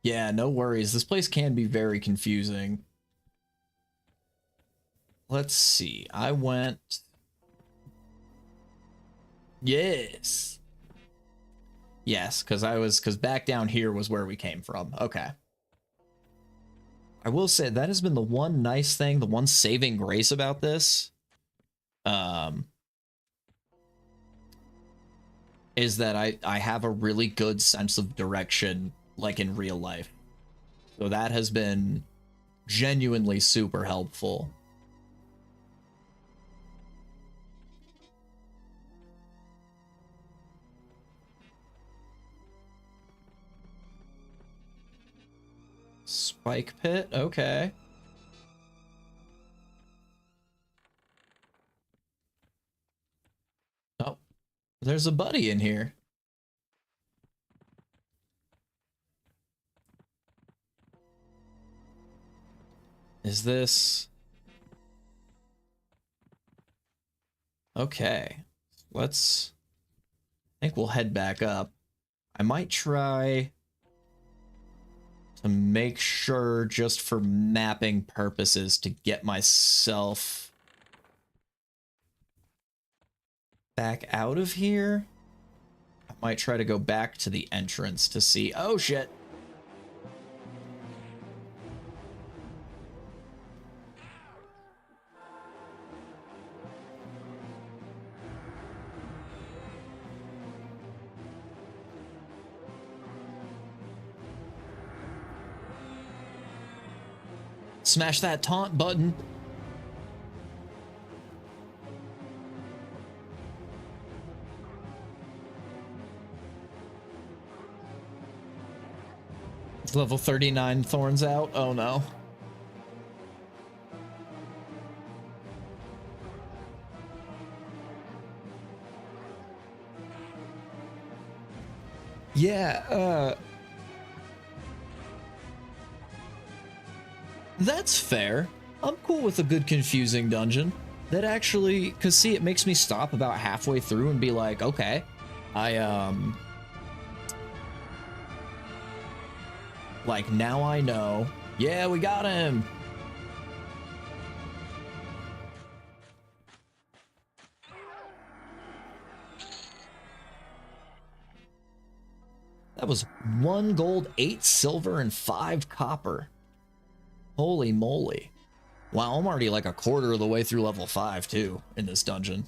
Yeah, no worries. This place can be very confusing. Let's see. I went... Yes. Yes, because back down here was where we came from. Okay. I will say that has been the one nice thing, the one saving grace about this. is that I have a really good sense of direction, like in real life. So that has been genuinely super helpful. Spike pit, okay. Oh, there's a buddy in here. Is this... Okay, let's... I think we'll head back up. I might try to make sure, just for mapping purposes, to get myself back out of here. I might try to go back to the entrance to see... Oh, shit! Smash that taunt button. It's level 39 thorns out. Oh no. Yeah, that's fair. I'm cool with a good confusing dungeon. That actually, cause see, it makes me stop about halfway through and be like, okay, like now I know. Yeah, we got him. That was 1 gold, 8 silver, and 5 copper. Holy moly. Wow, I'm already like a quarter of the way through level 5 too in this dungeon.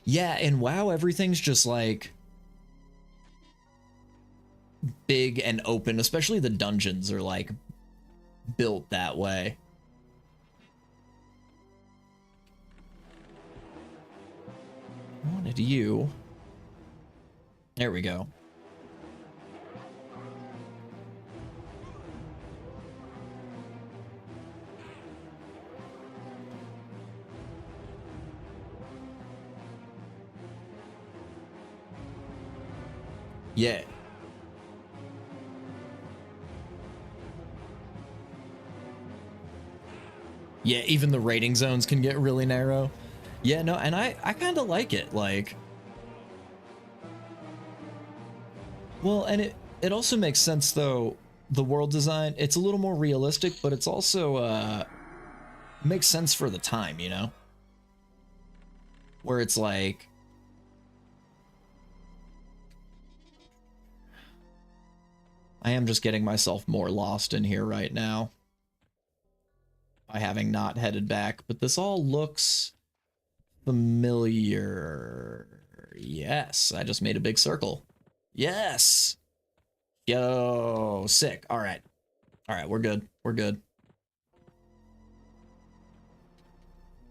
Yeah, in WoW, everything's just like big and open, especially the dungeons are like built that way. I wanted you. There we go. Yeah. Yeah, even the raiding zones can get really narrow. Yeah, no, and I kind of like it, like... Well, and it also makes sense, though, the world design, it's a little more realistic, but it's also, makes sense for the time, you know? Where it's like... I am just getting myself more lost in here right now by having not headed back, but this all looks familiar. Yes, I just made a big circle. Yes! Yo, sick. All right. All right, we're good. We're good.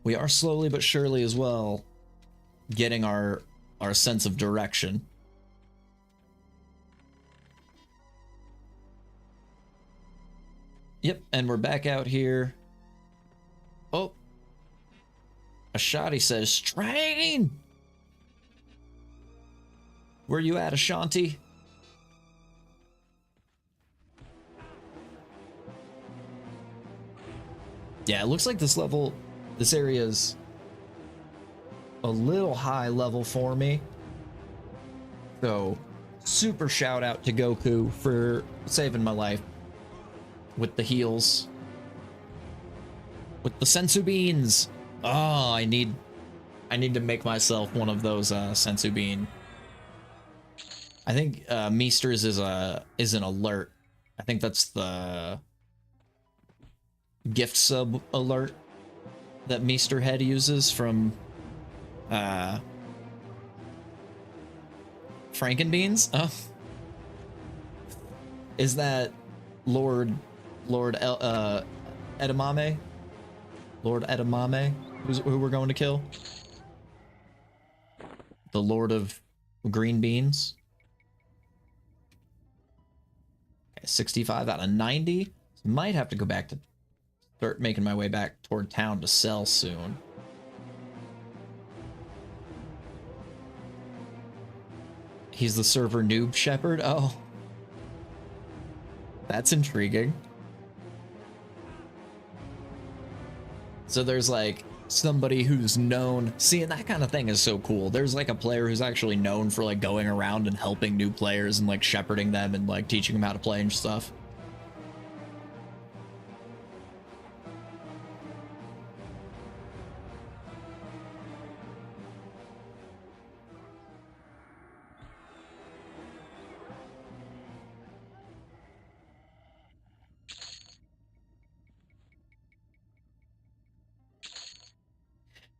We are slowly but surely as well getting our sense of direction. Yep, and we're back out here. Oh. Ashanti says, strain! Where you at, Ashanti? Yeah, it looks like this area's a little high level for me. So, super shout out to Goku for saving my life. With the heals. With the sensu beans. Oh, I need to make myself one of those sensu bean. I think Meester's is an alert. I think that's the gift sub alert that Meester Head uses from Frankenbeans? Oh. Is that Lord Edamame? Lord Edamame, who we're going to kill? The Lord of Green Beans. Okay, 65 out of 90. Might have to go back to start making my way back toward town to sell soon. He's the server noob shepherd. Oh, that's intriguing. So there's like somebody who's known. See, and that kind of thing is so cool. There's like a player who's actually known for like going around and helping new players and like shepherding them and like teaching them how to play and stuff.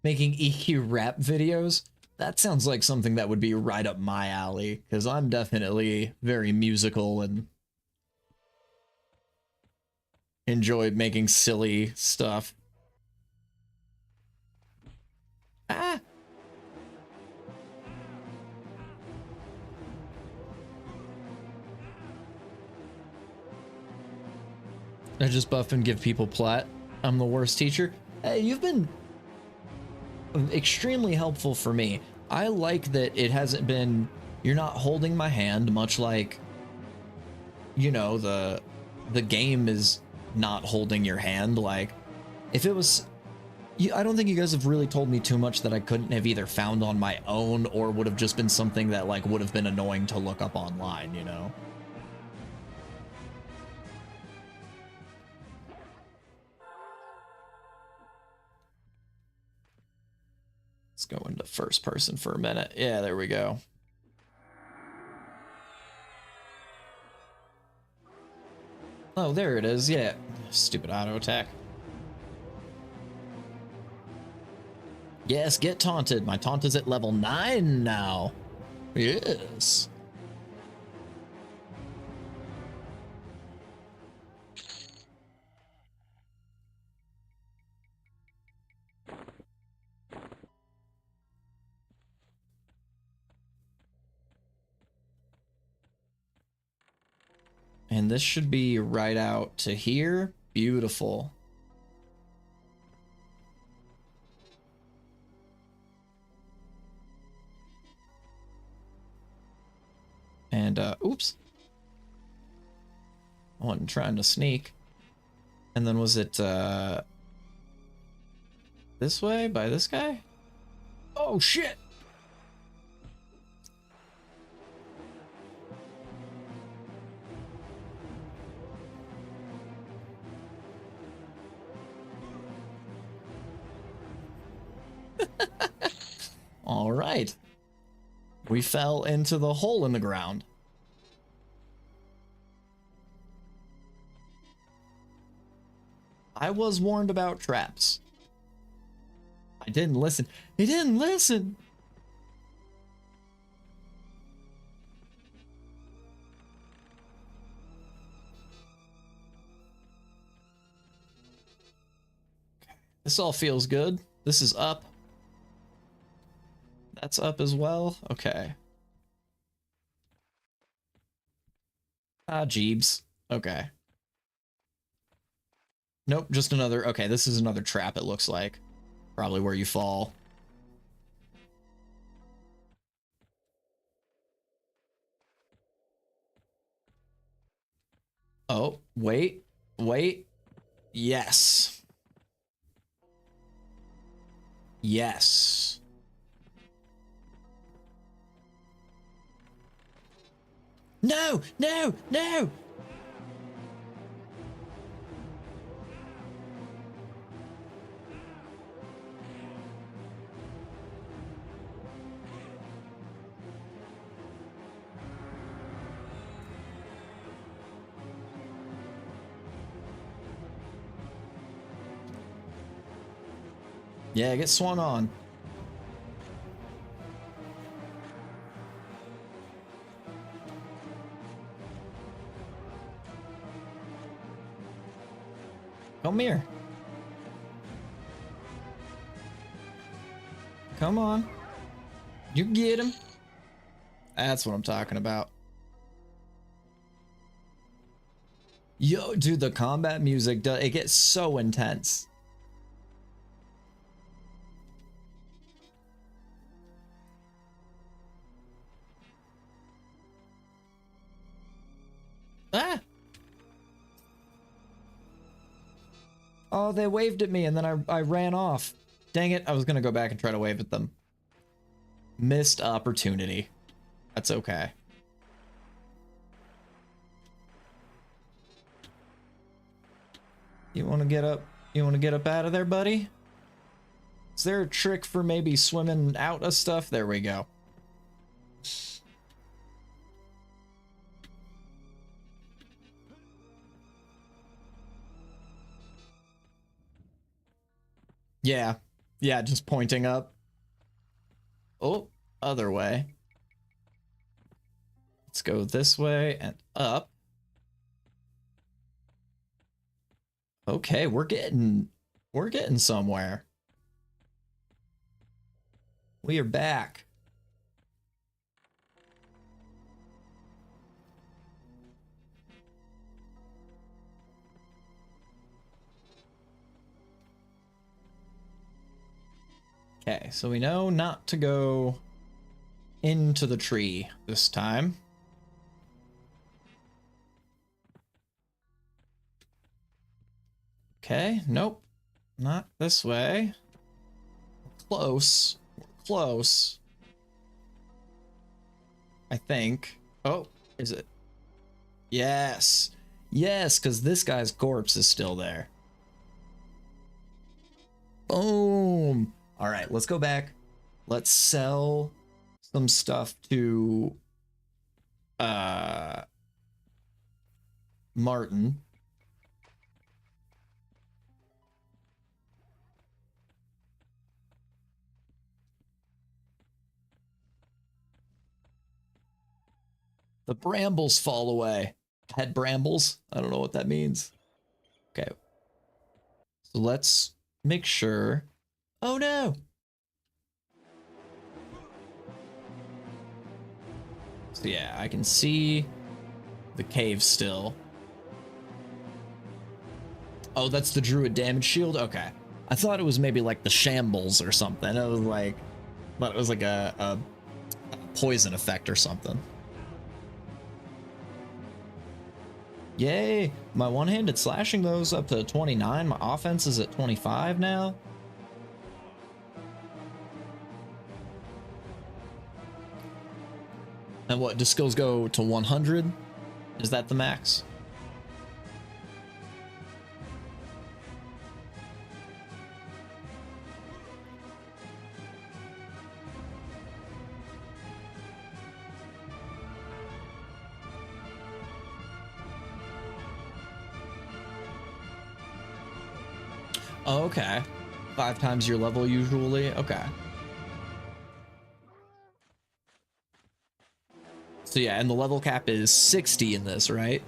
Making EQ rap videos? That sounds like something that would be right up my alley, because I'm definitely very musical and enjoy making silly stuff. Ah! I just buff and give people plat. I'm the worst teacher. Hey, you've been extremely helpful for me. I like that it hasn't been, you're not holding my hand, much like, you know, the game is not holding your hand. Like, if it was, I don't think you guys have really told me too much that I couldn't have either found on my own or would have just been something that like would have been annoying to look up online, you know? Let's go into first person for a minute. Yeah, there we go. Oh, there it is. Yeah. Stupid auto attack. Yes, get taunted. My taunt is at level 9 now. Yes. And this should be right out to here. Beautiful. And, oops. I wasn't trying to sneak. And then was it, this way by this guy? Oh, shit! All right. We fell into the hole in the ground. I was warned about traps. I didn't listen. He didn't listen. This all feels good. This is up. That's up as well. Okay. Ah, Jeebs. Okay. Nope, just another. Okay, this is another trap, it looks like. Probably where you fall. Oh, wait. Wait. Yes. Yes. No! No! No! Yeah, get swung on. Come here. Come on. You get him. That's what I'm talking about. Yo, dude, the combat music, it gets so intense. Ah! Oh, they waved at me and then I ran off. Dang it, I was gonna go back and try to wave at them. Missed opportunity. That's okay. You wanna get up? You wanna get up out of there, buddy? Is there a trick for maybe swimming out of stuff? There we go. Yeah. Yeah, just pointing up. Oh, other way. Let's go this way and up. Okay, we're getting somewhere. We are back. Okay, so we know not to go into the tree this time. Okay, nope. Not this way. Close. We're close. I think. Oh, is it? Yes. Yes, because this guy's corpse is still there. Boom. All right, let's go back. Let's sell some stuff to Martin. The brambles fall away. Head brambles? I don't know what that means. Okay. So let's make sure. Oh no! So yeah, I can see the cave still. Oh, that's the druid damage shield? Okay. I thought it was maybe like the shambles or something. It was like, but it was like a poison effect or something. Yay! My one-handed slashing those up to 29. My offense is at 25 now. And what, do skills go to 100? Is that the max? Oh, okay. 5 times your level usually? Okay. So yeah, and the level cap is 60 in this, right?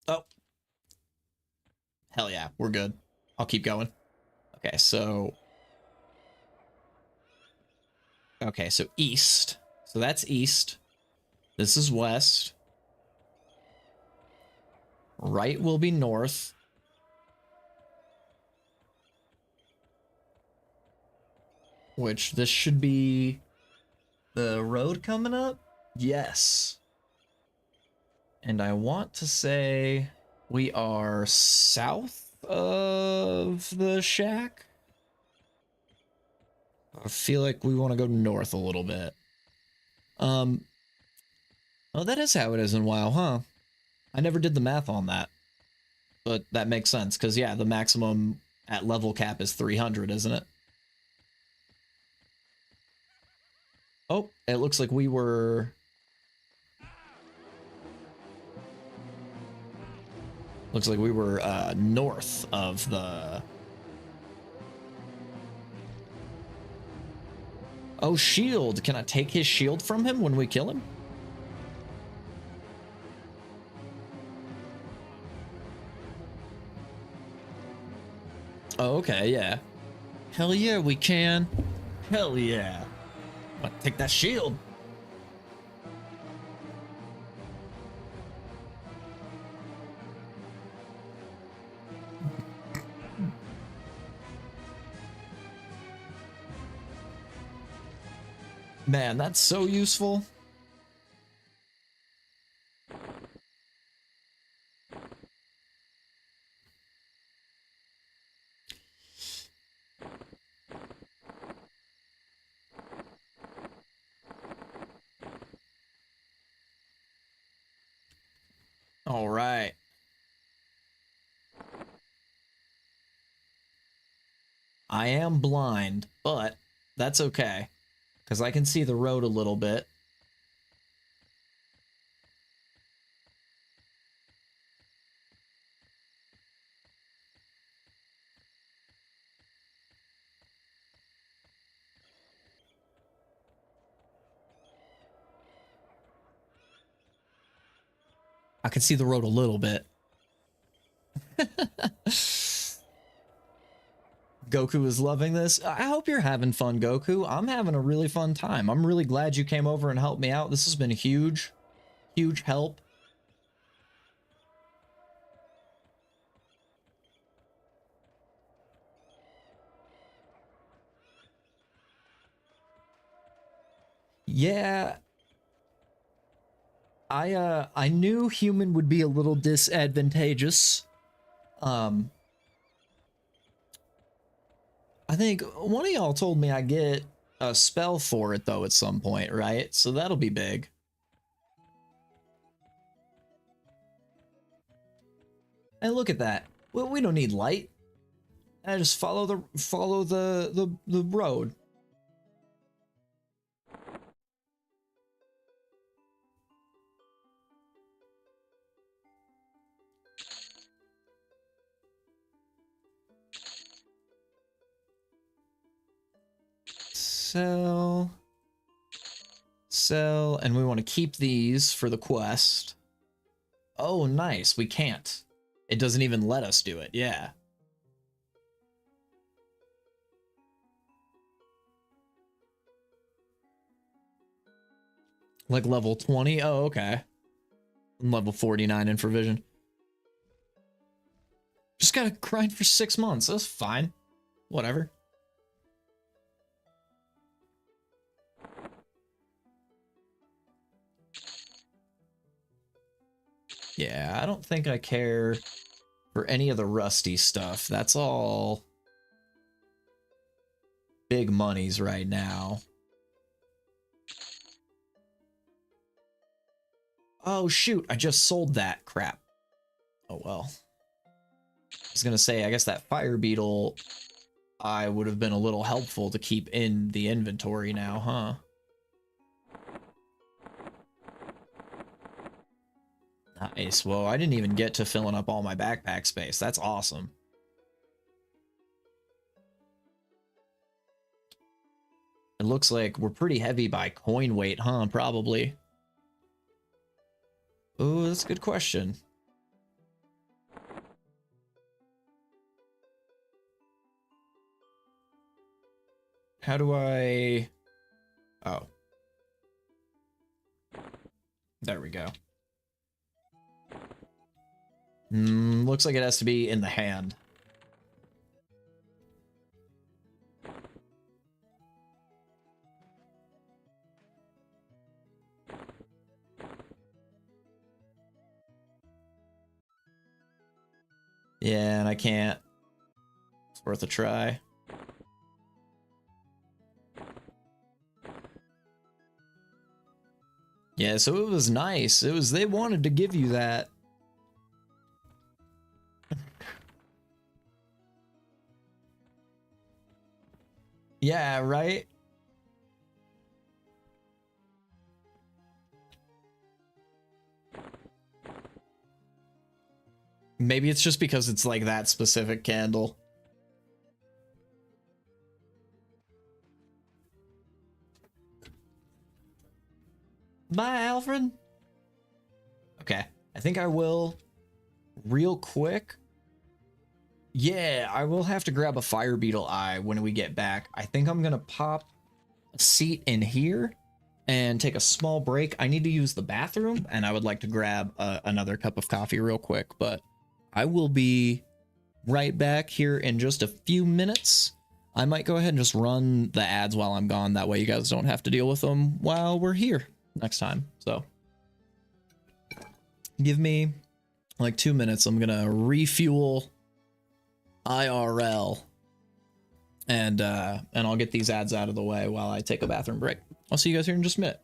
Oh. Hell yeah, we're good. I'll keep going. Okay, so... Okay, so east. So that's east. This is west. Right will be north. Which, this should be the road coming up? Yes. And I want to say we are south of the shack. I feel like we want to go north a little bit. Oh, that is how it is in WoW, huh? I never did the math on that. But that makes sense, because yeah, the maximum at level cap is 300, isn't it? Oh, it looks like we were... Looks like we were north of the... Oh, shield. Can I take his shield from him when we kill him? Oh, okay, yeah. Hell yeah, we can. Hell yeah. Take that shield. Man, that's so useful. All right. I am blind, but that's okay, because I can see the road a little bit. I can see the road a little bit. Goku is loving this. I hope you're having fun, Goku. I'm having a really fun time. I'm really glad you came over and helped me out. This has been a huge, huge help. Yeah. I knew human would be a little disadvantageous. I think one of y'all told me I get a spell for it though at some point, right? So that'll be big. And look at that. Well, we don't need light. I just follow the road. Sell, and we want to keep these for the quest. Oh, nice. We can't. It doesn't even let us do it. Yeah. Like level 20? Oh, okay. I'm level 49 in Provision. Just gotta grind for 6 months. That's fine. Whatever. Yeah, I don't think I care for any of the rusty stuff. That's all big monies right now. Oh, shoot. I just sold that crap. Oh, well. I was gonna say, I guess that fire beetle I would have been a little helpful to keep in the inventory now, huh? Nice. Well, I didn't even get to filling up all my backpack space. That's awesome. It looks like we're pretty heavy by coin weight, huh? Probably. Oh, that's a good question. How do I... Oh. There we go. Looks like it has to be in the hand. Yeah, and I can't. It's worth a try. Yeah, so it was nice. It was, they wanted to give you that. Yeah, right? Maybe it's just because it's like that specific candle. Bye, Alfred. Okay, I think I will real quick. Yeah, I will have to grab a fire beetle eye when we get back. I think I'm gonna pop a seat in here and take a small break. I need to use the bathroom, and I would like to grab another cup of coffee real quick, but I will be right back here in just a few minutes. I might go ahead and just run the ads while I'm gone. That way you guys don't have to deal with them while we're here next time. So give me like 2 minutes. I'm gonna refuel IRL, and I'll get these ads out of the way while I take a bathroom break. I'll see you guys here in just a minute.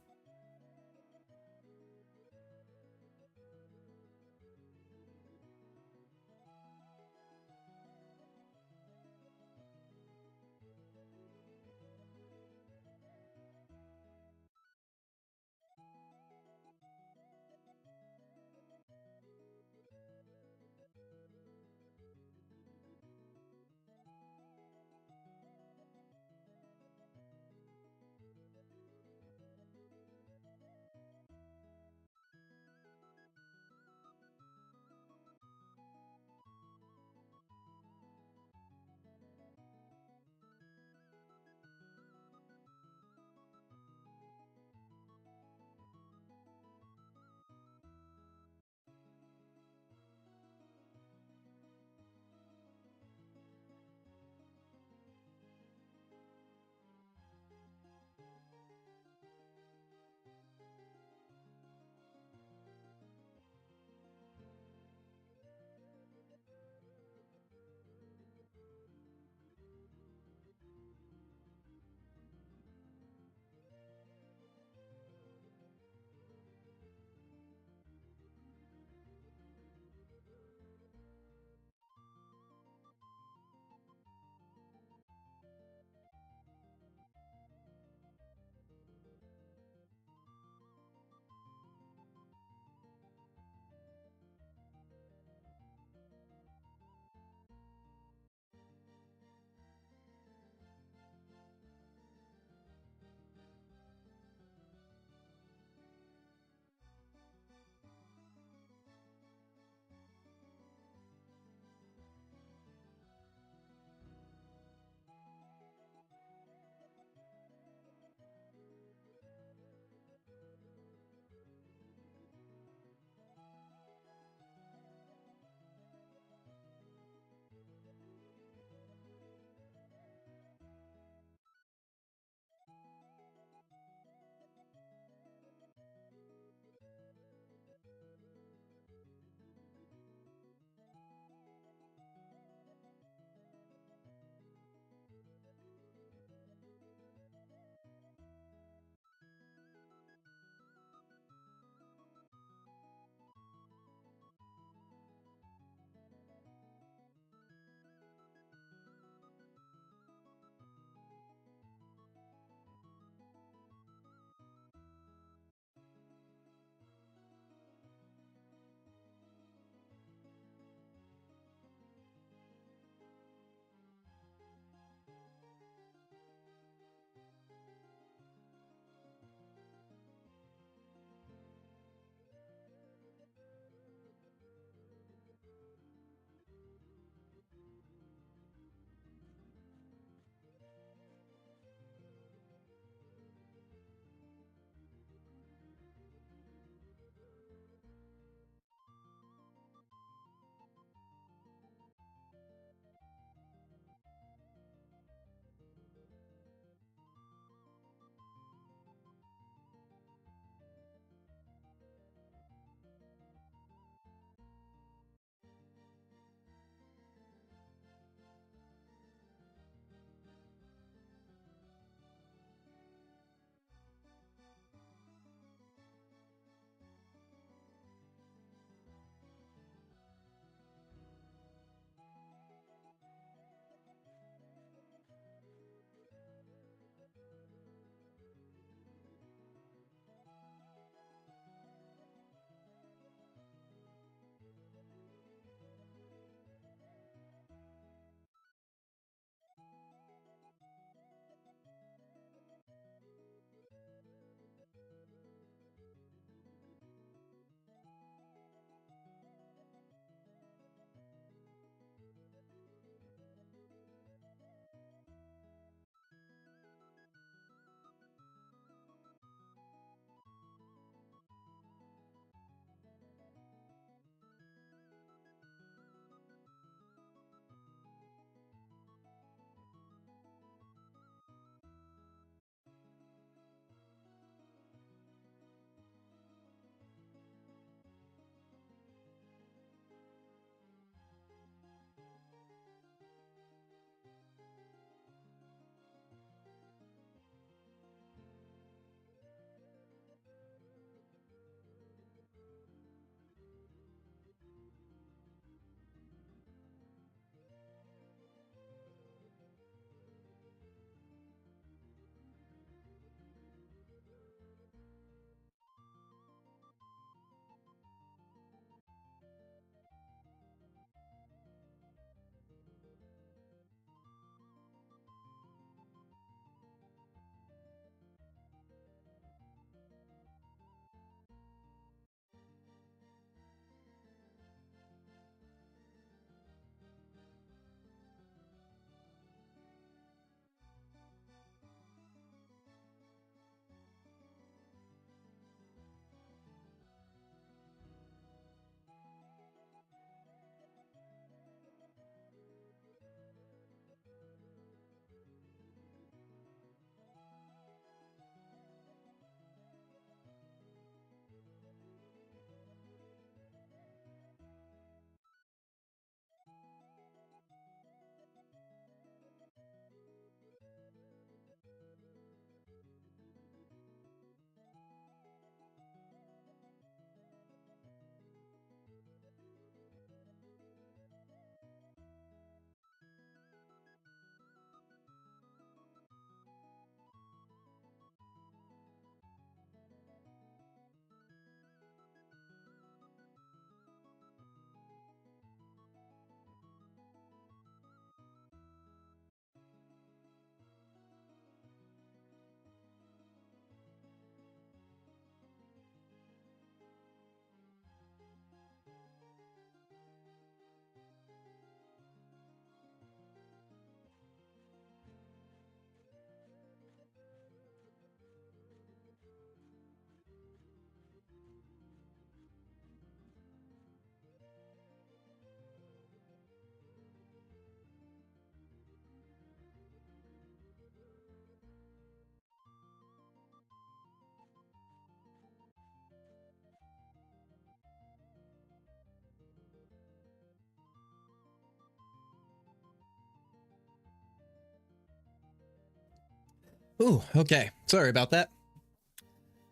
Ooh, okay. Sorry about that.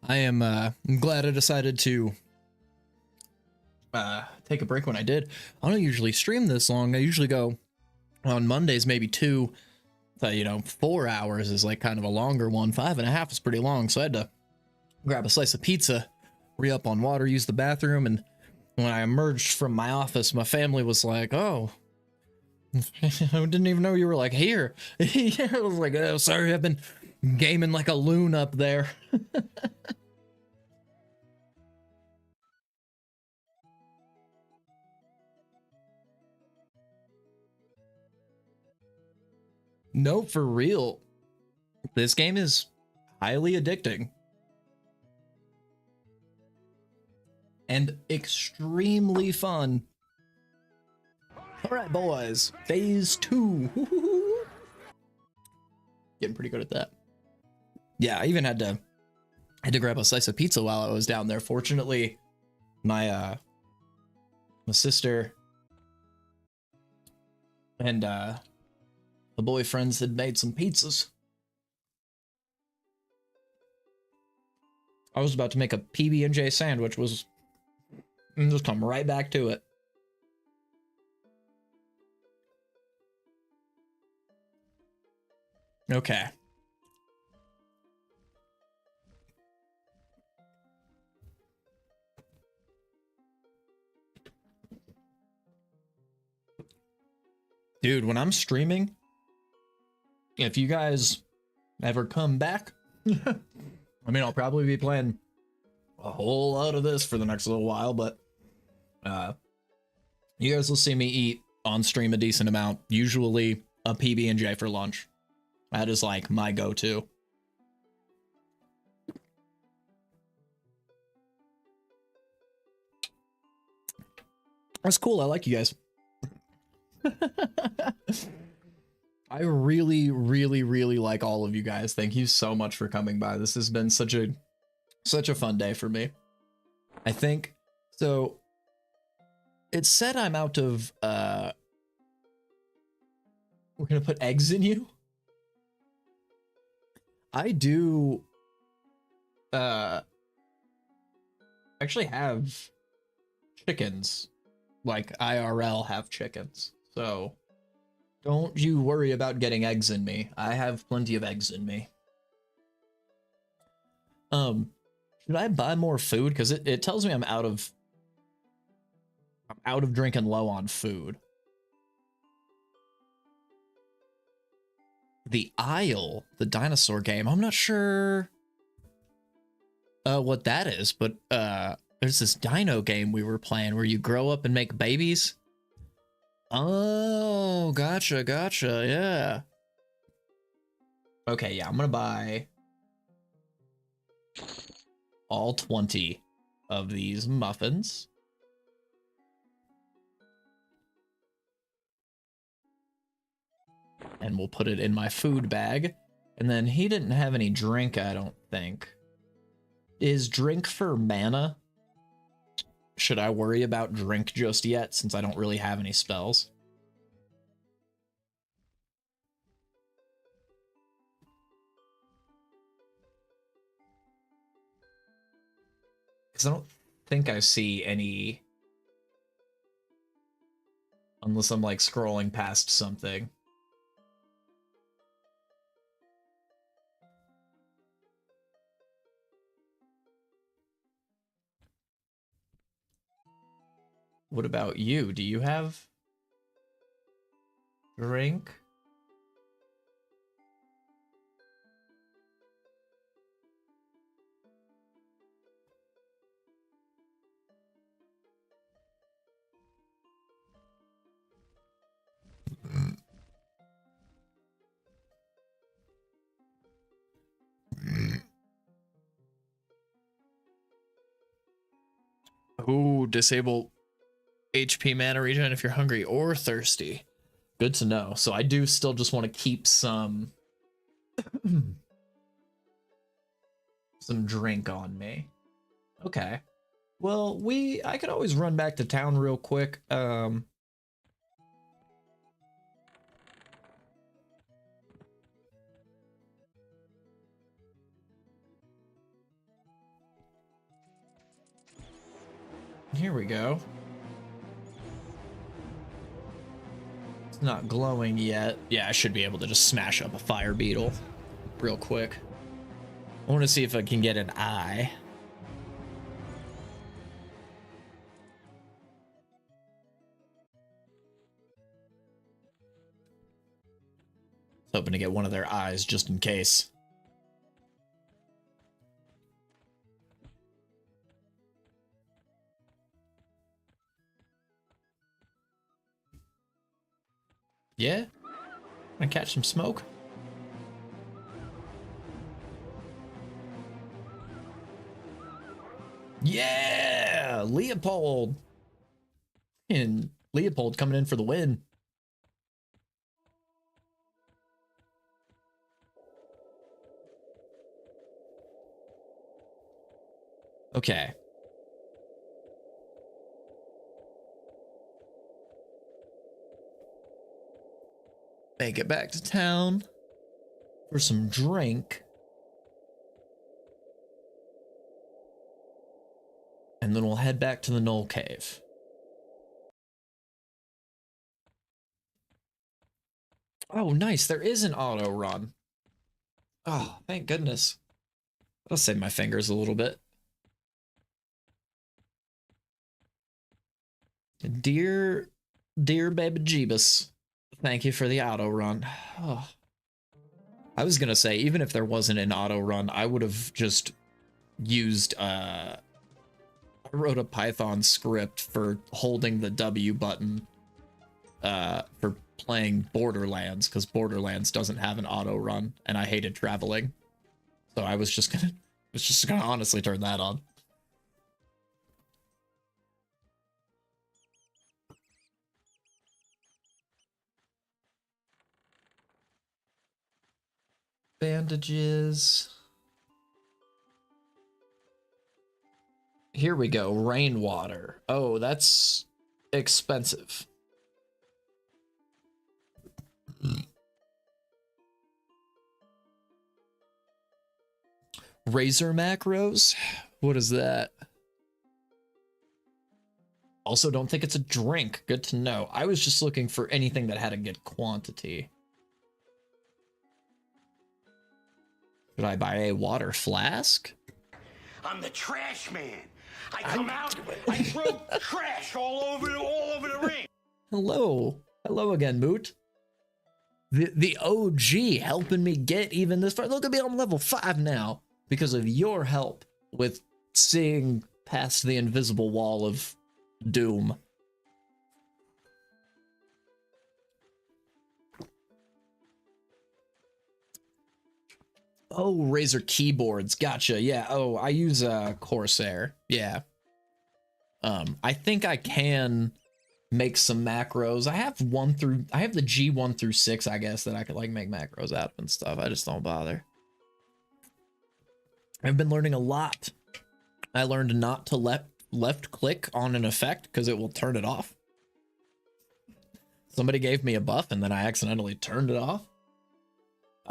I'm glad I decided to take a break when I did. I don't usually stream this long. I usually go on Mondays, maybe 2, 4 hours is like kind of a longer one. 5.5 is pretty long. So I had to grab a slice of pizza, re-up on water, use the bathroom. And when I emerged from my office, my family was like, oh, I didn't even know you were like here. Yeah, I was like, oh, sorry, I've been gaming like a loon up there. No, for real. This game is highly addicting. And extremely fun. All right, boys. Phase 2. Getting pretty good at that. Yeah, I even had to grab a slice of pizza while I was down there. Fortunately, my sister and the boyfriends had made some pizzas. I was about to make a PB&J sandwich, and just come right back to it. Okay. Dude, when I'm streaming, if you guys ever come back, I mean, I'll probably be playing a whole lot of this for the next little while, but you guys will see me eat on stream a decent amount, usually a PB&J for lunch. That is like my go-to. That's cool. I like you guys. I really, really, really like all of you guys. Thank you so much for coming by. This has been such a fun day for me. I think so. It said I'm out of we're gonna put eggs in you. I do actually have chickens. Like IRL have chickens. So don't you worry about getting eggs in me. I have plenty of eggs in me. Should I buy more food? Because it tells me I'm out of drinking low on food. The Isle, the dinosaur game. I'm not sure what that is, but there's this dino game we were playing where you grow up and make babies. Oh, gotcha, yeah. Okay, yeah, I'm gonna buy all 20 of these muffins. And we'll put it in my food bag. And then he didn't have any drink, I don't think. Is drink for mana? Should I worry about drink just yet, since I don't really have any spells? Because I don't think I see any... Unless I'm, like, scrolling past something. What about you? Do you have drink? Ooh, disable HP mana regen if you're hungry or thirsty. Good to know. So I do still just want to keep some some drink on me. Okay. Well, I could always run back to town real quick. Here we go. It's not glowing yet. Yeah, I should be able to just smash up a fire beetle real quick. I want to see if I can get an eye. Hoping to get one of their eyes just in case. Yeah? I catch some smoke? Yeah! Leopold! And Leopold coming in for the win. Okay. Make it back to town for some drink. And then we'll head back to the Knoll Cave. Oh, nice. There is an auto run. Oh, thank goodness. That'll save my fingers a little bit. Dear baby Jeebus, thank you for the auto run. Oh. I was gonna say, even if there wasn't an auto run, I would have just used, I wrote a Python script for holding the W button, for playing Borderlands, because Borderlands doesn't have an auto run, and I hated traveling. So I was just gonna honestly turn that on. Bandages. Here we go. Rainwater. Oh, that's expensive. Razor macros? What is that? Also, don't think it's a drink. Good to know. I was just looking for anything that had a good quantity. Should I buy a water flask? I'm the trash man. I come out, I throw trash all over the ring. Hello. Hello again, Moot. The OG helping me get even this far. Look at me, I'm level 5 now because of your help with seeing past the invisible wall of doom. Oh, Razer keyboards. Gotcha. Yeah. Oh, I use Corsair. Yeah. I think I can make some macros. I have the G1 through 6, I guess, that I could like make macros out of and stuff. I just don't bother. I've been learning a lot. I learned not to left click on an effect because it will turn it off. Somebody gave me a buff and then I accidentally turned it off.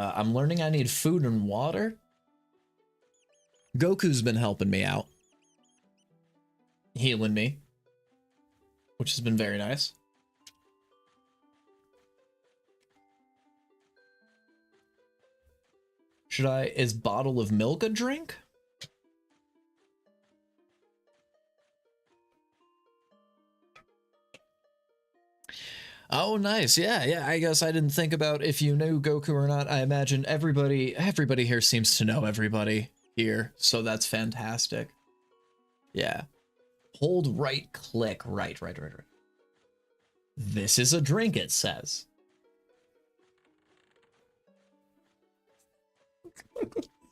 I'm learning I need food and water. Goku's been helping me out. Healing me. Which has been very nice. Is bottle of milk a drink? Oh, nice. Yeah. I guess I didn't think about if you knew Goku or not. I imagine everybody here seems to know everybody here, so that's fantastic. Yeah. Hold right click. Right. This is a drink, it says.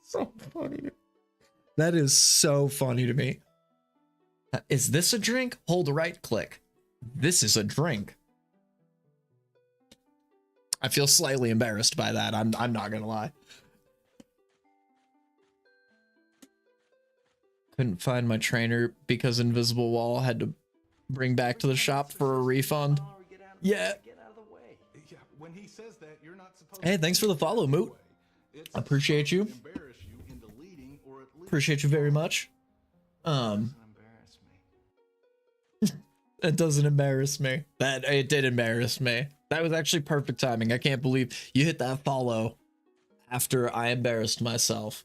So funny. That is so funny to me. Is this a drink? Hold right click. This is a drink. I feel slightly embarrassed by that. I'm not gonna lie. Couldn't find my trainer because Invisible Wall had to bring back to the shop for a refund. Yeah. When he says that, you're not supposed Hey, thanks for the follow, Moot. Appreciate you. Appreciate you very much. It doesn't embarrass me. That it did embarrass me. That was actually perfect timing. I can't believe you hit that follow after I embarrassed myself.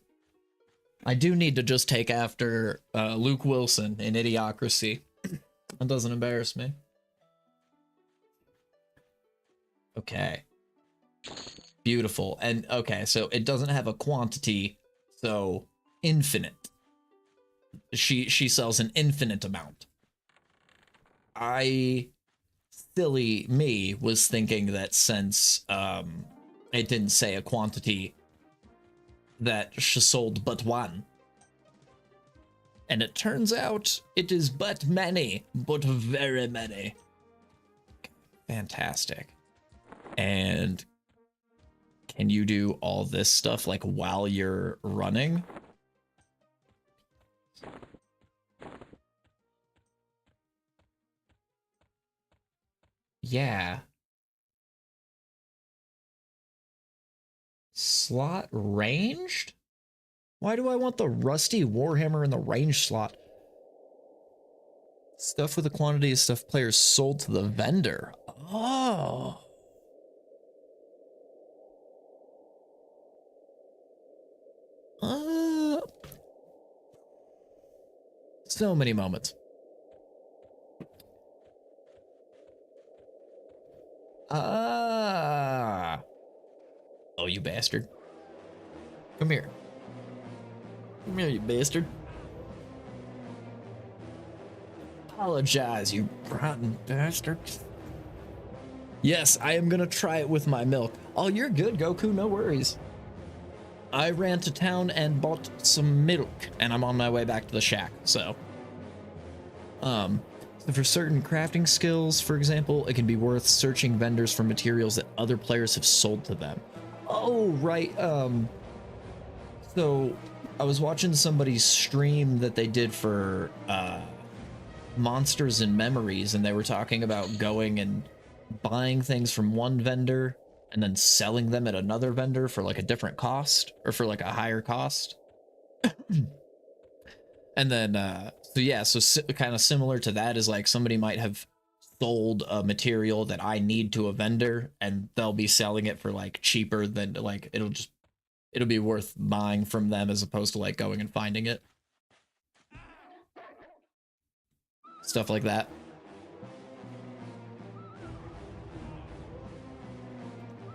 I do need to just take after Luke Wilson in Idiocracy. That doesn't embarrass me. Okay. Beautiful. And okay, so it doesn't have a quantity, so infinite. She sells an infinite amount. Silly me was thinking that since it didn't say a quantity, that she sold but one. And it turns out it is but many, but very many. Fantastic. And can you do all this stuff like while you're running? Yeah. Slot ranged? Why do I want the rusty warhammer in the range slot? Stuff with a quantity of stuff players sold to the vendor. Oh. So many moments. Oh, you bastard. Come here. Come here, you bastard. Apologize, you rotten bastard. Yes, I am gonna try it with my milk. Oh, you're good, Goku, no worries. I ran to town and bought some milk, and I'm on my way back to the shack, so. For certain crafting skills, for example, it can be worth searching vendors for materials that other players have sold to them. Oh, right, so I was watching somebody's stream that they did for, Monsters and Memories, and they were talking about going and buying things from one vendor and then selling them at another vendor for like a different cost, or for like a higher cost. And then, so yeah, so kind of similar to that is like somebody might have sold a material that I need to a vendor, and they'll be selling it for like cheaper than, like, it'll be worth buying from them as opposed to like going and finding it. Stuff like that.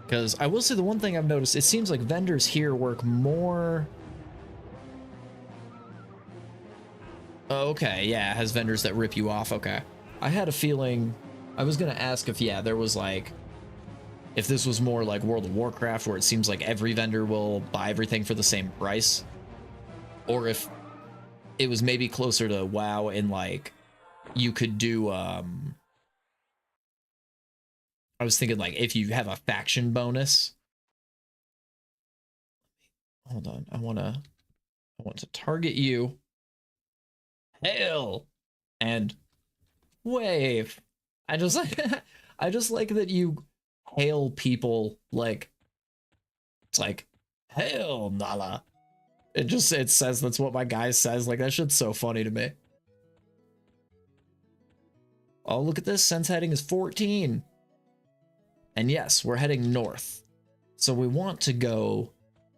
Because I will say the one thing I've noticed, it seems like vendors here work more. Oh, okay, yeah, it has vendors that rip you off. Okay. I had a feeling, I was going to ask if, yeah, there was like, if this was more like World of Warcraft where it seems like every vendor will buy everything for the same price, or if it was maybe closer to WoW in like, you could do, I was thinking like if you have a faction bonus. Hold on, I want to target you. Hail and wave. I just like that you hail people like it's like hail Nala. It says that's what my guy says. Like that shit's so funny to me. Oh, look at this. Sense heading is 14. And yes, we're heading north. So we want to go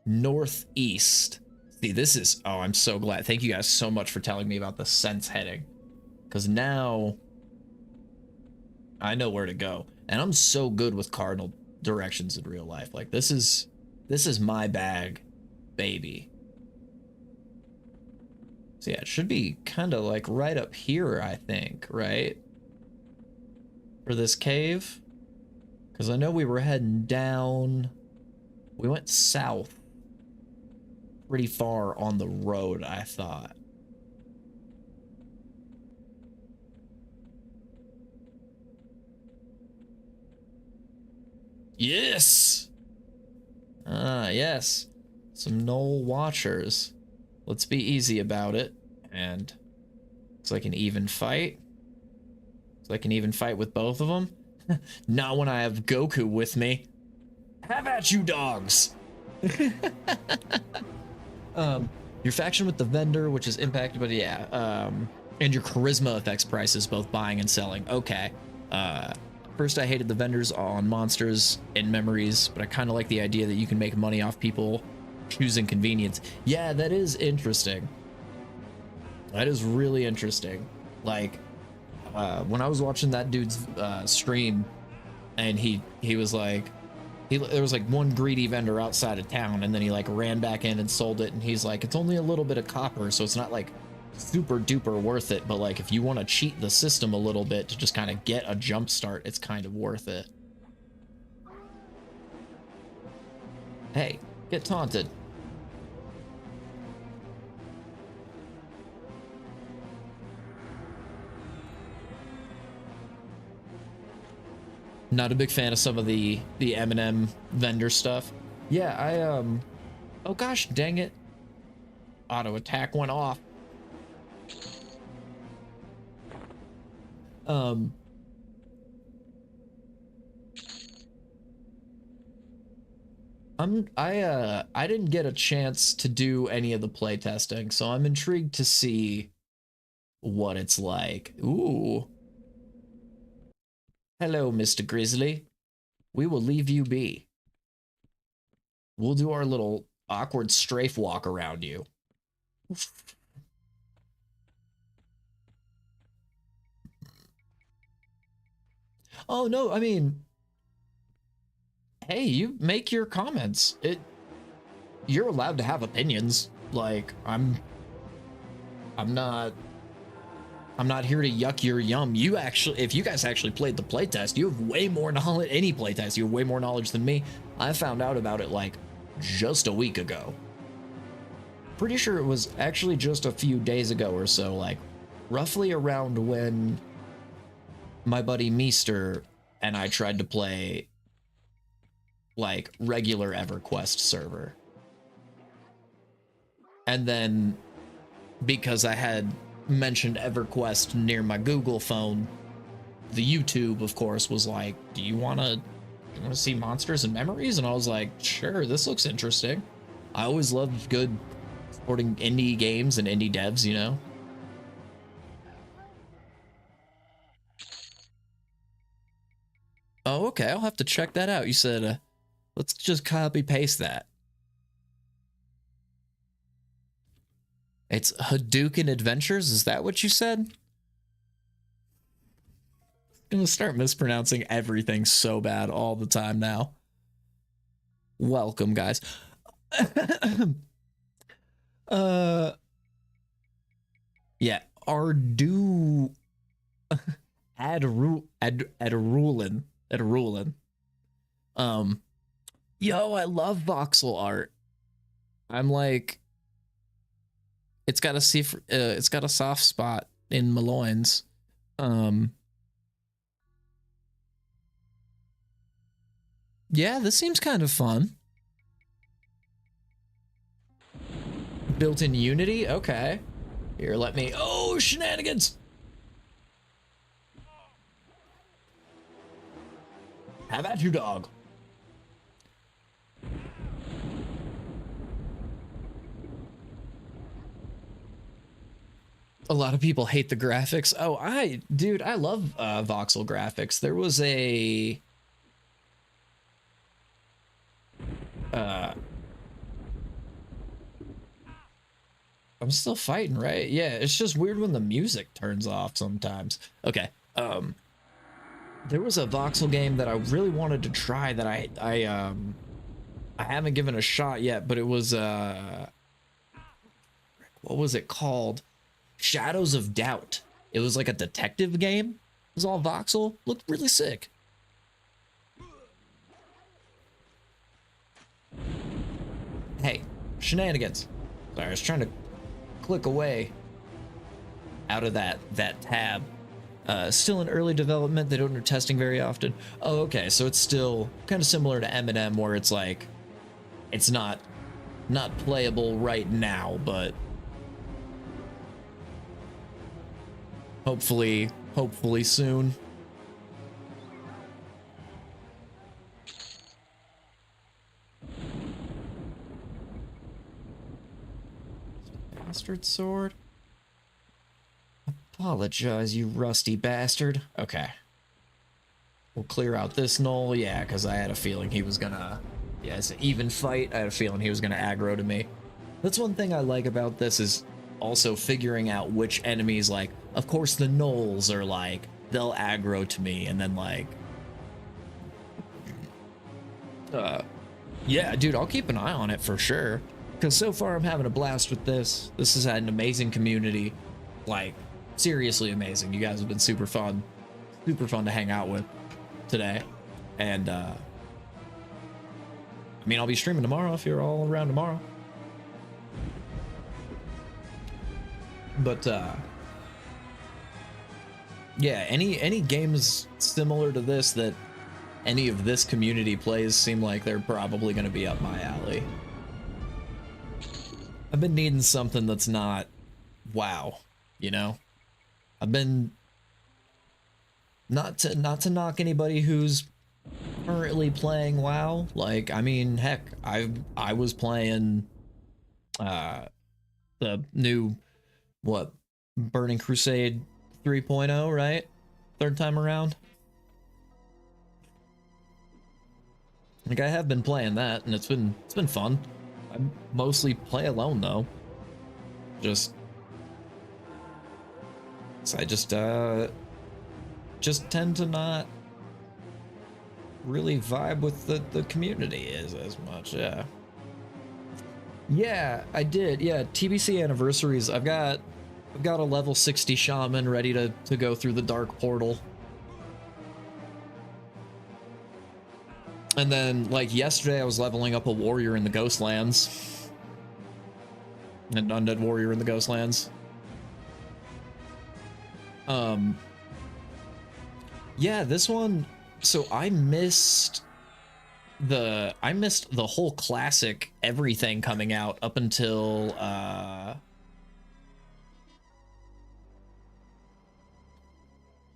northeast. See, this is, oh, I'm so glad. Thank you guys so much for telling me about the sense heading. Because now I know where to go. And I'm so good with cardinal directions in real life. Like this is my bag, baby. So yeah, it should be kind of like right up here, I think, right? For this cave. Because I know we were heading down. We went south pretty far on the road, I thought. Yes! Ah, yes. Some Knoll Watchers. Let's be easy about it. And looks like an even fight. Looks like an even fight with both of them. Not when I have Goku with me. Have at you, dogs! Your faction with the vendor, which is impacted, but yeah. And your charisma affects prices, both buying and selling. Okay. First, I hated the vendors on monsters and memories, but I kind of like the idea that you can make money off people choosing convenience. Yeah, that is interesting. That is really interesting. Like, when I was watching that dude's stream, and he was like, there was like one greedy vendor outside of town, and then he like ran back in and sold it, and he's like, it's only a little bit of copper, so it's not like super duper worth it, but like if you want to cheat the system a little bit to just kind of get a jump start, it's kind of worth it. Hey, get taunted. Not a big fan of some of the M&M vendor stuff. Yeah, oh gosh, dang it. Auto attack went off. I didn't get a chance to do any of the playtesting, so I'm intrigued to see what it's like. Ooh. Hello, Mr. Grizzly. We will leave you be. We'll do our little awkward strafe walk around you. Oh, no, I mean, hey, you make your comments. You're allowed to have opinions. Like, I'm not here to yuck your yum. You actually, if you guys actually played the playtest, you have way more knowledge, any playtest, you have way more knowledge than me. I found out about it like just a week ago. Pretty sure it was actually just a few days ago or so, like roughly around when my buddy Meester and I tried to play like regular Everquest server. And then because I had mentioned Everquest near my Google phone, the YouTube, of course, was like, do you want to see monsters and memories? And I was like, sure, this looks interesting. I always loved good supporting indie games and indie devs, you know? Oh, okay, I'll have to check that out. You said, let's just copy paste that. It's Hadouken Adventures, is that what you said? I'm gonna start mispronouncing everything so bad all the time now. Welcome, guys. Yeah, Ardu Adrulin. Yo, I love voxel art. I'm like, it's got a soft spot in my loins. Yeah, this seems kind of fun. Built-in Unity? Okay. Here, let me... Oh, shenanigans! Have at you, dog. A lot of people hate the graphics. Oh, dude, I love voxel graphics. There was a... I'm still fighting, right? Yeah, it's just weird when the music turns off sometimes. Okay, there was a voxel game that I really wanted to try that I haven't given a shot yet, but it was, what was it called? Shadows of Doubt. It was like a detective game. It was all voxel. Looked really sick. Hey, shenanigans. Sorry, I was trying to click away out of that tab. Still in early development. They don't do testing very often. Oh, okay. So it's still kind of similar to M&M, where it's like, it's not playable right now, but hopefully soon. Bastard sword. Apologize, you rusty bastard. Okay. We'll clear out this knoll, yeah, because I had a feeling he was gonna... Yeah, it's an even fight. I had a feeling he was gonna aggro to me. That's one thing I like about this is also figuring out which enemies, like, of course the gnolls are like, they'll aggro to me, and then like... yeah, dude, I'll keep an eye on it for sure. Because so far I'm having a blast with this. This has had an amazing community. Like, seriously amazing. You guys have been super fun. Super fun to hang out with today. And, I mean, I'll be streaming tomorrow if you're all around tomorrow. But, yeah, any games similar to this that any of this community plays seem like they're probably going to be up my alley. I've been needing something that's not WoW, you know? I've been not to knock anybody who's currently playing WoW. Like, I mean, heck, I was playing the new Burning Crusade 3.0, right? Third time around. Like, I have been playing that, and it's been fun. I mostly play alone though. So I just tend to not really vibe with the community as much. Yeah, I did. Yeah, TBC anniversaries. I've got a level 60 shaman ready to go through the dark portal. And then, like, yesterday I was leveling up a warrior in the Ghostlands. An undead warrior in the Ghostlands. Yeah, this one, so I missed the whole classic everything coming out up until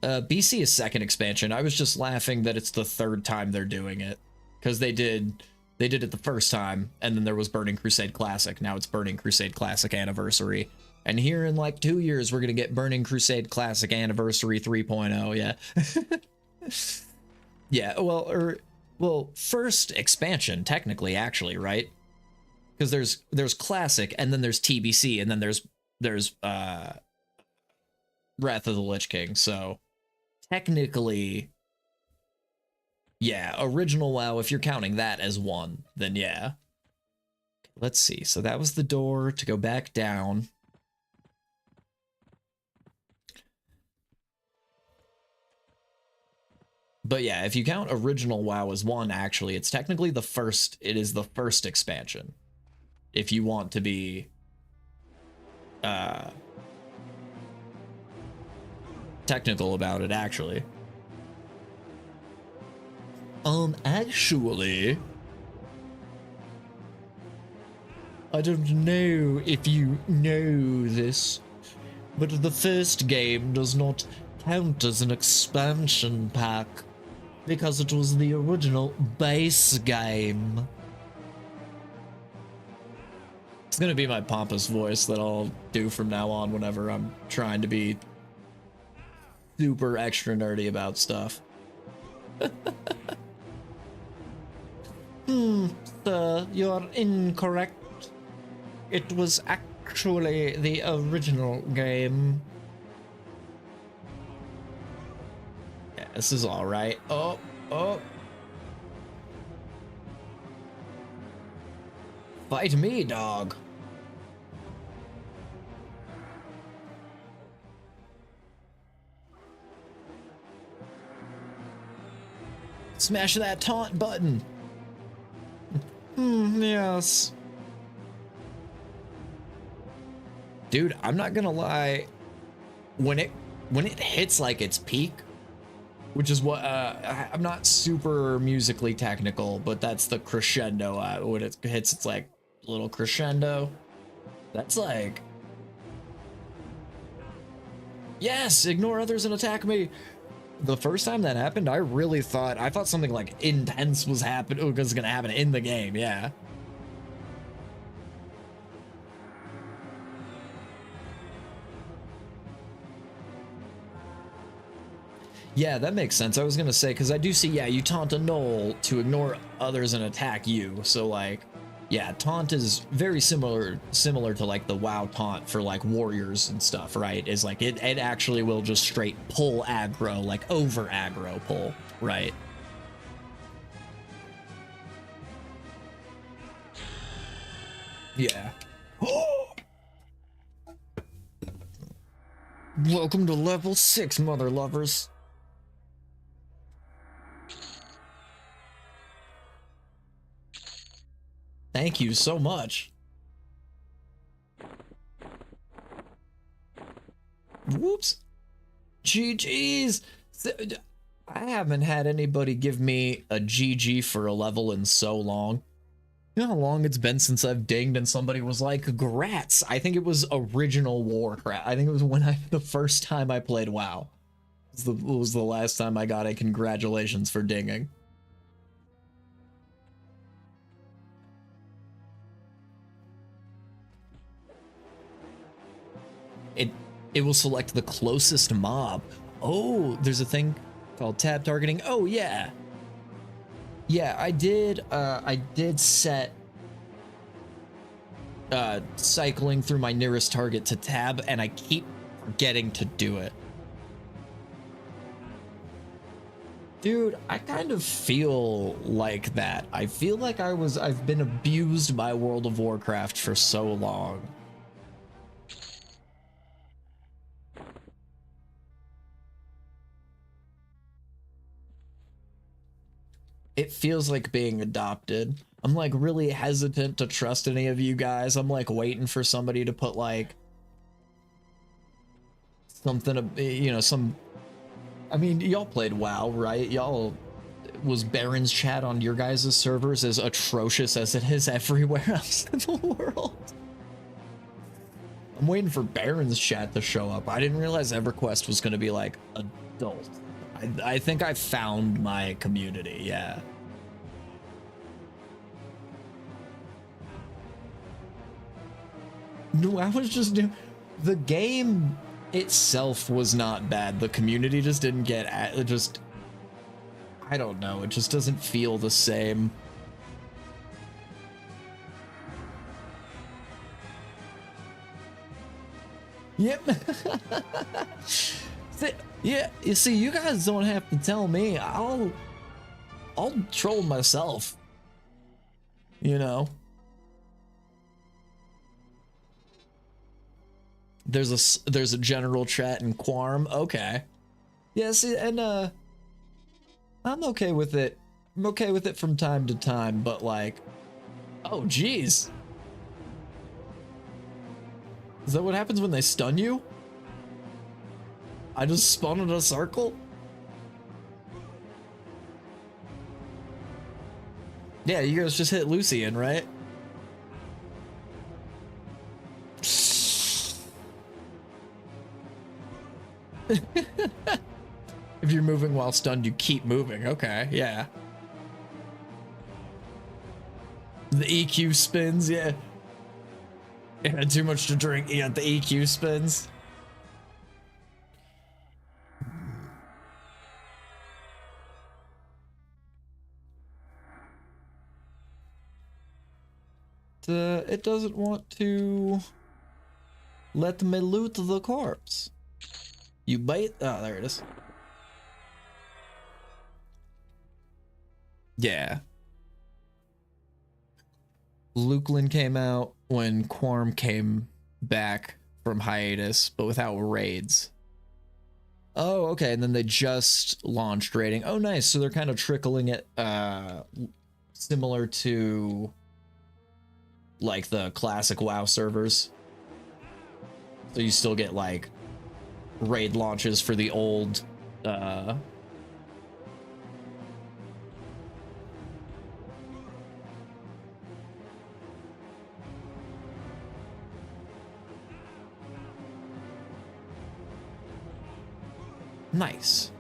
BC is second expansion. I was just laughing that it's the third time they're doing it, because they did it the first time, and then there was Burning Crusade Classic. Now it's Burning Crusade Classic Anniversary, and here in like 2 years we're gonna get Burning Crusade Classic Anniversary 3.0. Yeah. Yeah, well, first expansion technically, actually, right? Because there's Classic, and then there's TBC, and then there's Wrath of the Lich King. So technically, yeah, original WoW, if you're counting that as one, then yeah. Let's see. So that was the door to go back down. But yeah, if you count original WoW as one, actually, it's technically the first, it is the first expansion. If you want to be technical about it, actually. Actually, I don't know if you know this, but the first game does not count as an expansion pack because it was the original base game. It's gonna be my pompous voice that I'll do from now on whenever I'm trying to be super extra nerdy about stuff. Sir, you're incorrect. It was actually the original game. Yeah, this is all right. Oh. Fight me, dog. Smash that taunt button. Yes. Dude, I'm not gonna lie. When it hits like its peak, which is what I'm not super musically technical, but that's the crescendo. When it hits its like little crescendo, that's like, yes, ignore others and attack me. The first time that happened, I thought something like intense was gonna happen in the game. Yeah. Yeah, that makes sense. I was gonna say, because I do see, yeah, you taunt a knoll to ignore others and attack you. So like, yeah, taunt is very similar to like the WoW taunt for like warriors and stuff, right? Is like it actually will just straight pull aggro, like over aggro pull, right? Yeah. Welcome to level 6, mother lovers. Thank you so much. Whoops. GG's. I haven't had anybody give me a GG for a level in so long. You know how long it's been since I've dinged and somebody was like, "Grats." I think it was original Warcraft. I think it was when the first time I played WoW. It was the last time I got a congratulations for dinging. It will select the closest mob. Oh, there's a thing called tab targeting. Oh yeah. Yeah, I did set cycling through my nearest target to tab, and I keep forgetting to do it. Dude, I kind of feel like that. I feel like I've been abused by World of Warcraft for so long. It feels like being adopted. I'm like really hesitant to trust any of you guys. I'm like waiting for somebody to put like something, you know, some. I mean, y'all played WoW, right? Y'all, was Baron's chat on your guys' servers as atrocious as it is everywhere else in the world? I'm waiting for Baron's chat to show up. I didn't realize EverQuest was going to be like adult. I think I found my community, yeah. No, I was just doing... The game itself was not bad. The community just didn't get... It just... I don't know. It just doesn't feel the same. Yep. Yeah, you see, you guys don't have to tell me. I'll troll myself. You know. There's a general chat in Quarm. Okay. Yeah, see, and I'm okay with it. I'm okay with it from time to time, but like, oh geez. Is that what happens when they stun you? I just spun in a circle? Yeah, you guys just hit Lucian, right? If you're moving while stunned, you keep moving. Okay, yeah. The EQ spins, yeah. You had too much to drink, you got the EQ spins. It doesn't want to let me loot the corpse. You bite? Oh, there it is. Yeah. Lukelin came out when Quarm came back from hiatus, but without raids. Oh, okay, and then they just launched raiding. Oh, nice. So they're kind of trickling it similar to like the classic WoW servers. So you still get like raid launches for the old nice.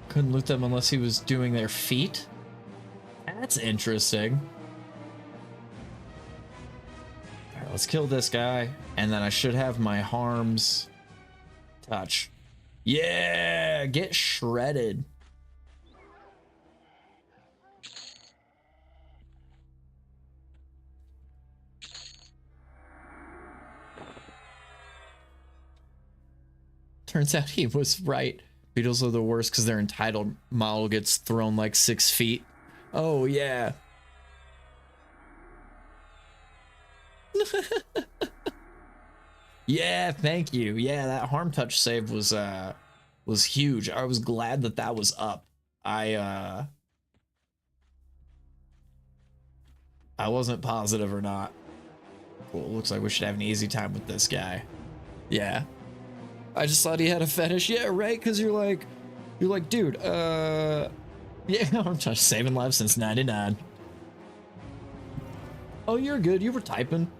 Couldn't loot them unless he was doing their feet? That's interesting. let's kill this guy, and then I should have my harms touch. Yeah, get shredded. Turns out he was right. Beetles are the worst because their entitled model gets thrown like 6 feet. Oh, yeah. Yeah, thank you. Yeah, that harm touch save was huge. I was glad that that was up. I wasn't positive or not. Cool, looks like we should have an easy time with this guy. Yeah. I just thought he had a fetish. Yeah, right? Because you're like, dude, yeah, I'm just saving lives since 99. Oh, you're good. You were typing.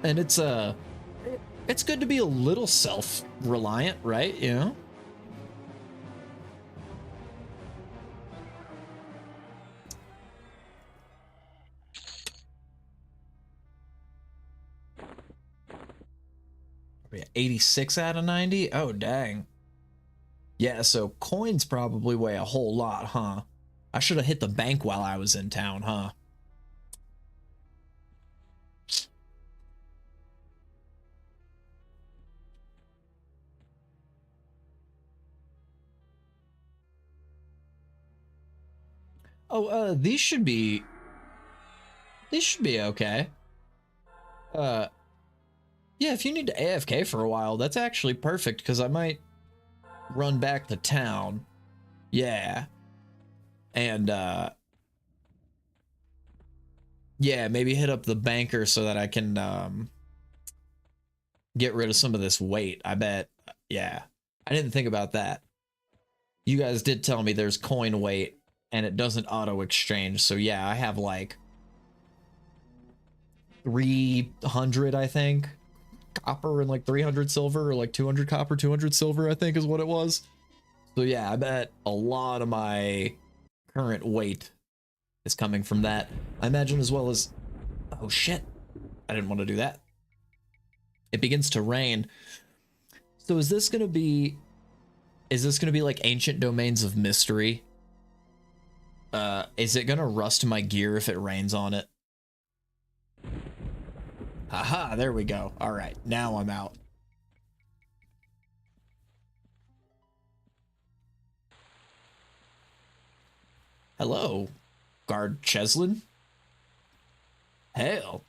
And it's good to be a little self-reliant, right? You know? We got 86 out of 90? Oh, dang. Yeah, so coins probably weigh a whole lot, huh? I should have hit the bank while I was in town, huh? Oh, these should be okay. Yeah, if you need to AFK for a while, that's actually perfect, because I might run back to town. Yeah. And, yeah, maybe hit up the banker so that I can, get rid of some of this weight. I bet, yeah. I didn't think about that. You guys did tell me there's coin weight, and it doesn't auto-exchange, so yeah, I have, like, 300, I think. Copper and like 300 silver, or like 200 copper, 200 silver, I think is what it was. So yeah, I bet a lot of my current weight is coming from that. I imagine, as well as, oh shit, I didn't want to do that. It begins to rain. So is this gonna be like Ancient Domains of Mystery? Is it gonna rust my gear if it rains on it? Aha, there we go. All right, now I'm out. Hello, Guard Cheslin. Hail.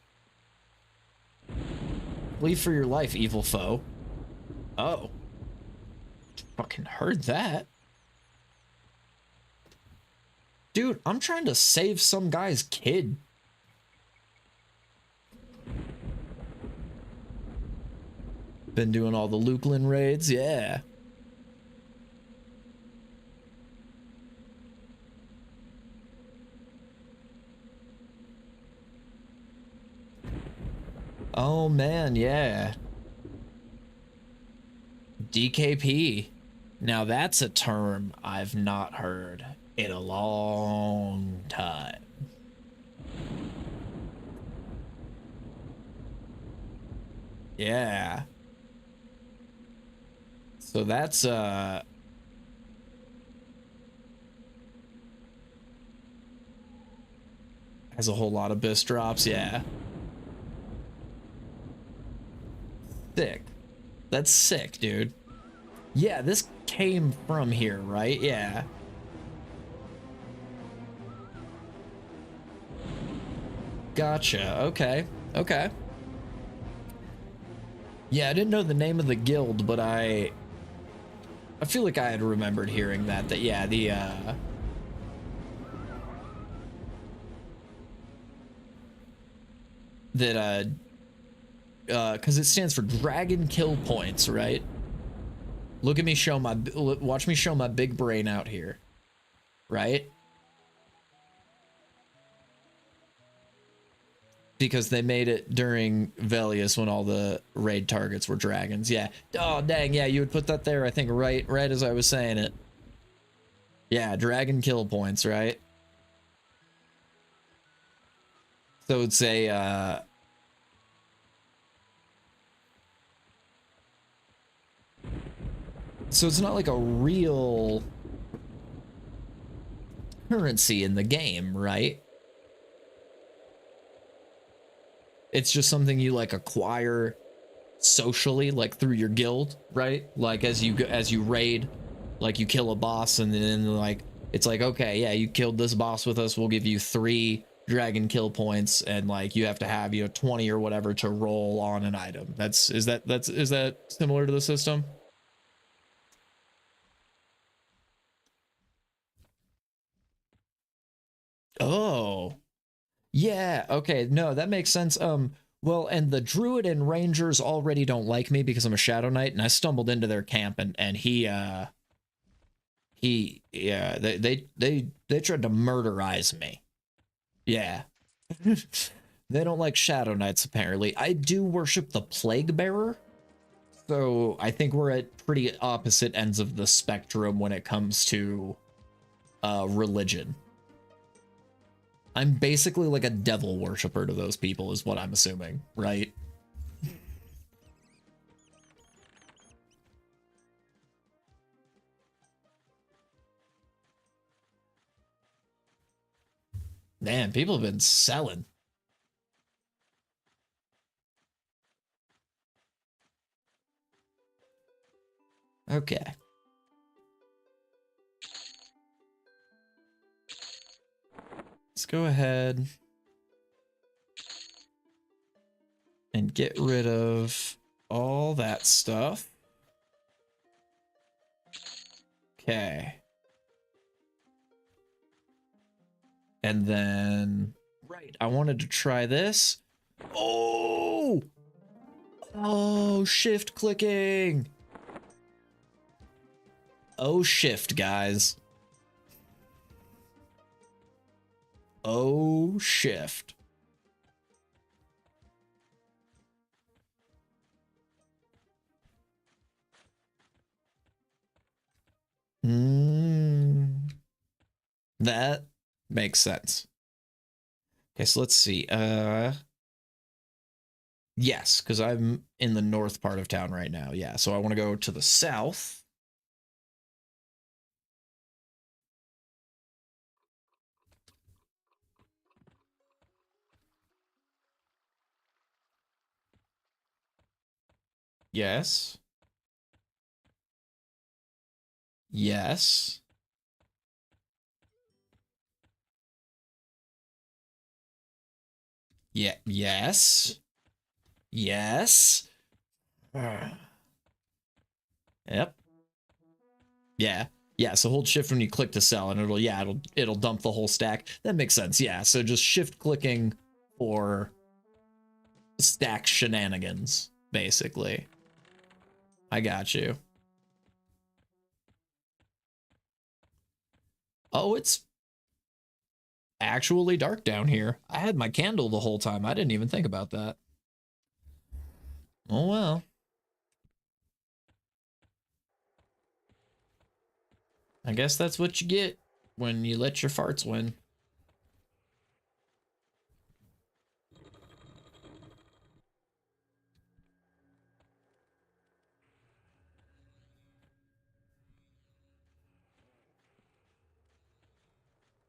Flee for your life, evil foe. Oh. Fucking heard that. Dude, I'm trying to save some guy's kid. Been doing all the Lukelin raids, yeah. Oh man, yeah. DKP. Now that's a term I've not heard in a long time. Yeah. So that's has a whole lot of bis drops, yeah. Sick. That's sick, dude. Yeah, this came from here, right? Yeah. Gotcha. Okay. Okay. Yeah, I didn't know the name of the guild, but I feel like I had remembered hearing that yeah, the because it stands for Dragon Kill Points, right? Look at me show my, watch me show my big brain out here, right? Because they made it during Velius when all the raid targets were dragons. Yeah. Oh, dang. Yeah, you would put that there, I think, right as I was saying it. Yeah, dragon kill points, right? So it's a, So it's not like a real currency in the game, right? It's just something you like acquire socially, like through your guild, right? Like as you raid, like you kill a boss, and then like it's like, okay, yeah, you killed this boss with us, we'll give you 3 dragon kill points, and like you have to have 20 or whatever to roll on an item. Is that similar to the system? Oh, yeah, okay, no, that makes sense. Well, and the druid and rangers already don't like me because I'm a shadow knight, and I stumbled into their camp, and yeah, they tried to murderize me. Yeah. They don't like shadow knights, apparently. I do worship the plague bearer, so I think we're at pretty opposite ends of the spectrum when it comes to religion. I'm basically like a devil worshiper to those people, is what I'm assuming, right? Man, people have been selling. Okay. Let's go ahead and get rid of all that stuff. Okay. And then, right, I wanted to try this. Oh! Oh, shift clicking. Oh, shift, guys. Oh, shift. That makes sense. Okay, so let's see. Yes, because I'm in the north part of town right now. Yeah, so I want to go to the south. Yes. Yes. Yeah, yes. Yes. Yep. Yeah. Yeah, so hold shift when you click to sell, and it'll dump the whole stack. That makes sense. Yeah, so just shift clicking for stack shenanigans, basically. I got you. Oh, it's actually dark down here. I had my candle the whole time. I didn't even think about that. Oh well. I guess that's what you get when you let your farts win.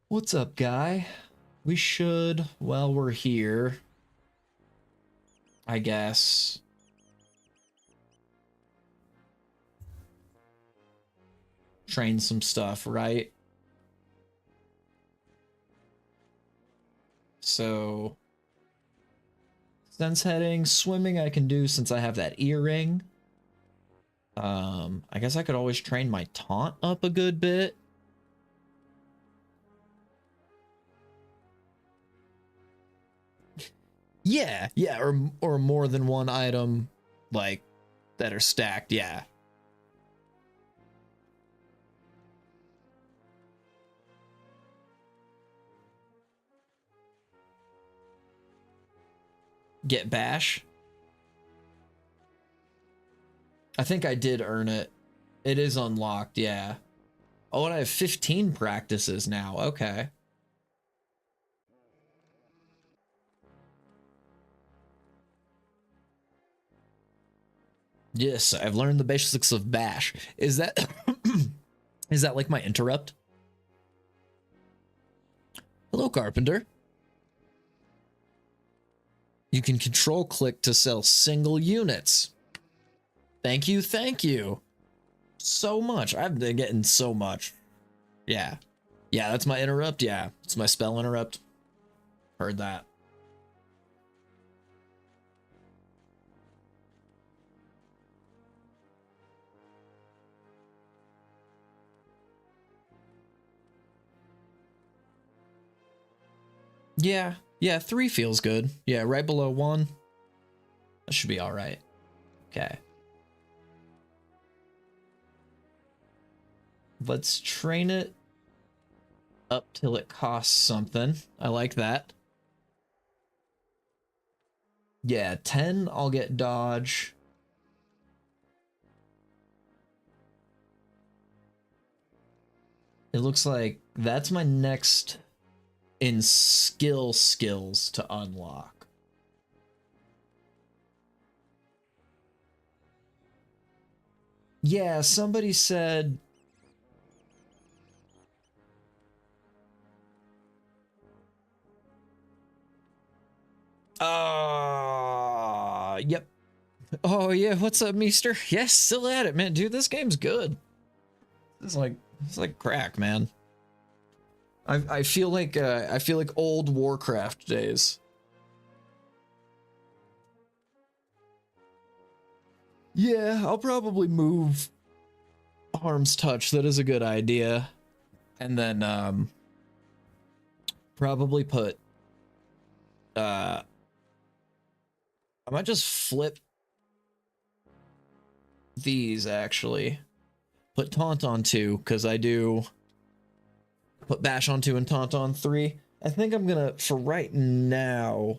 What's up, guy? We should, while we're here, I guess, train some stuff, right? So, sense heading, swimming I can do since I have that earring. I guess I could always train my taunt up a good bit. Yeah, yeah, or more than one item, like, that are stacked, yeah. Get bash. I think I did earn it. It is unlocked, yeah. Oh, and I have 15 practices now, okay. Yes, I've learned the basics of bash. Is that is that like my interrupt? Hello, Carpenter. You can control click to sell single units. Thank you, thank you. So much. I've been getting so much. Yeah. Yeah, that's my interrupt. Yeah, it's my spell interrupt. Heard that. Yeah, yeah, 3 feels good. Yeah, right below 1. That should be all right. Okay. Let's train it up till it costs something. I like that. Yeah, 10, I'll get dodge. It looks like that's my next in skills to unlock. Yeah, somebody said yep. Oh yeah, what's up, Meester? Yes, still at it, man. Dude, this game's good. It's like crack, man. I feel like old Warcraft days. Yeah, I'll probably move Harm's Touch. That is a good idea. And then probably put I might just flip these actually. Put Taunt on 2 because I do put Bash on 2 and Taunt on 3. I think I'm gonna, for right now,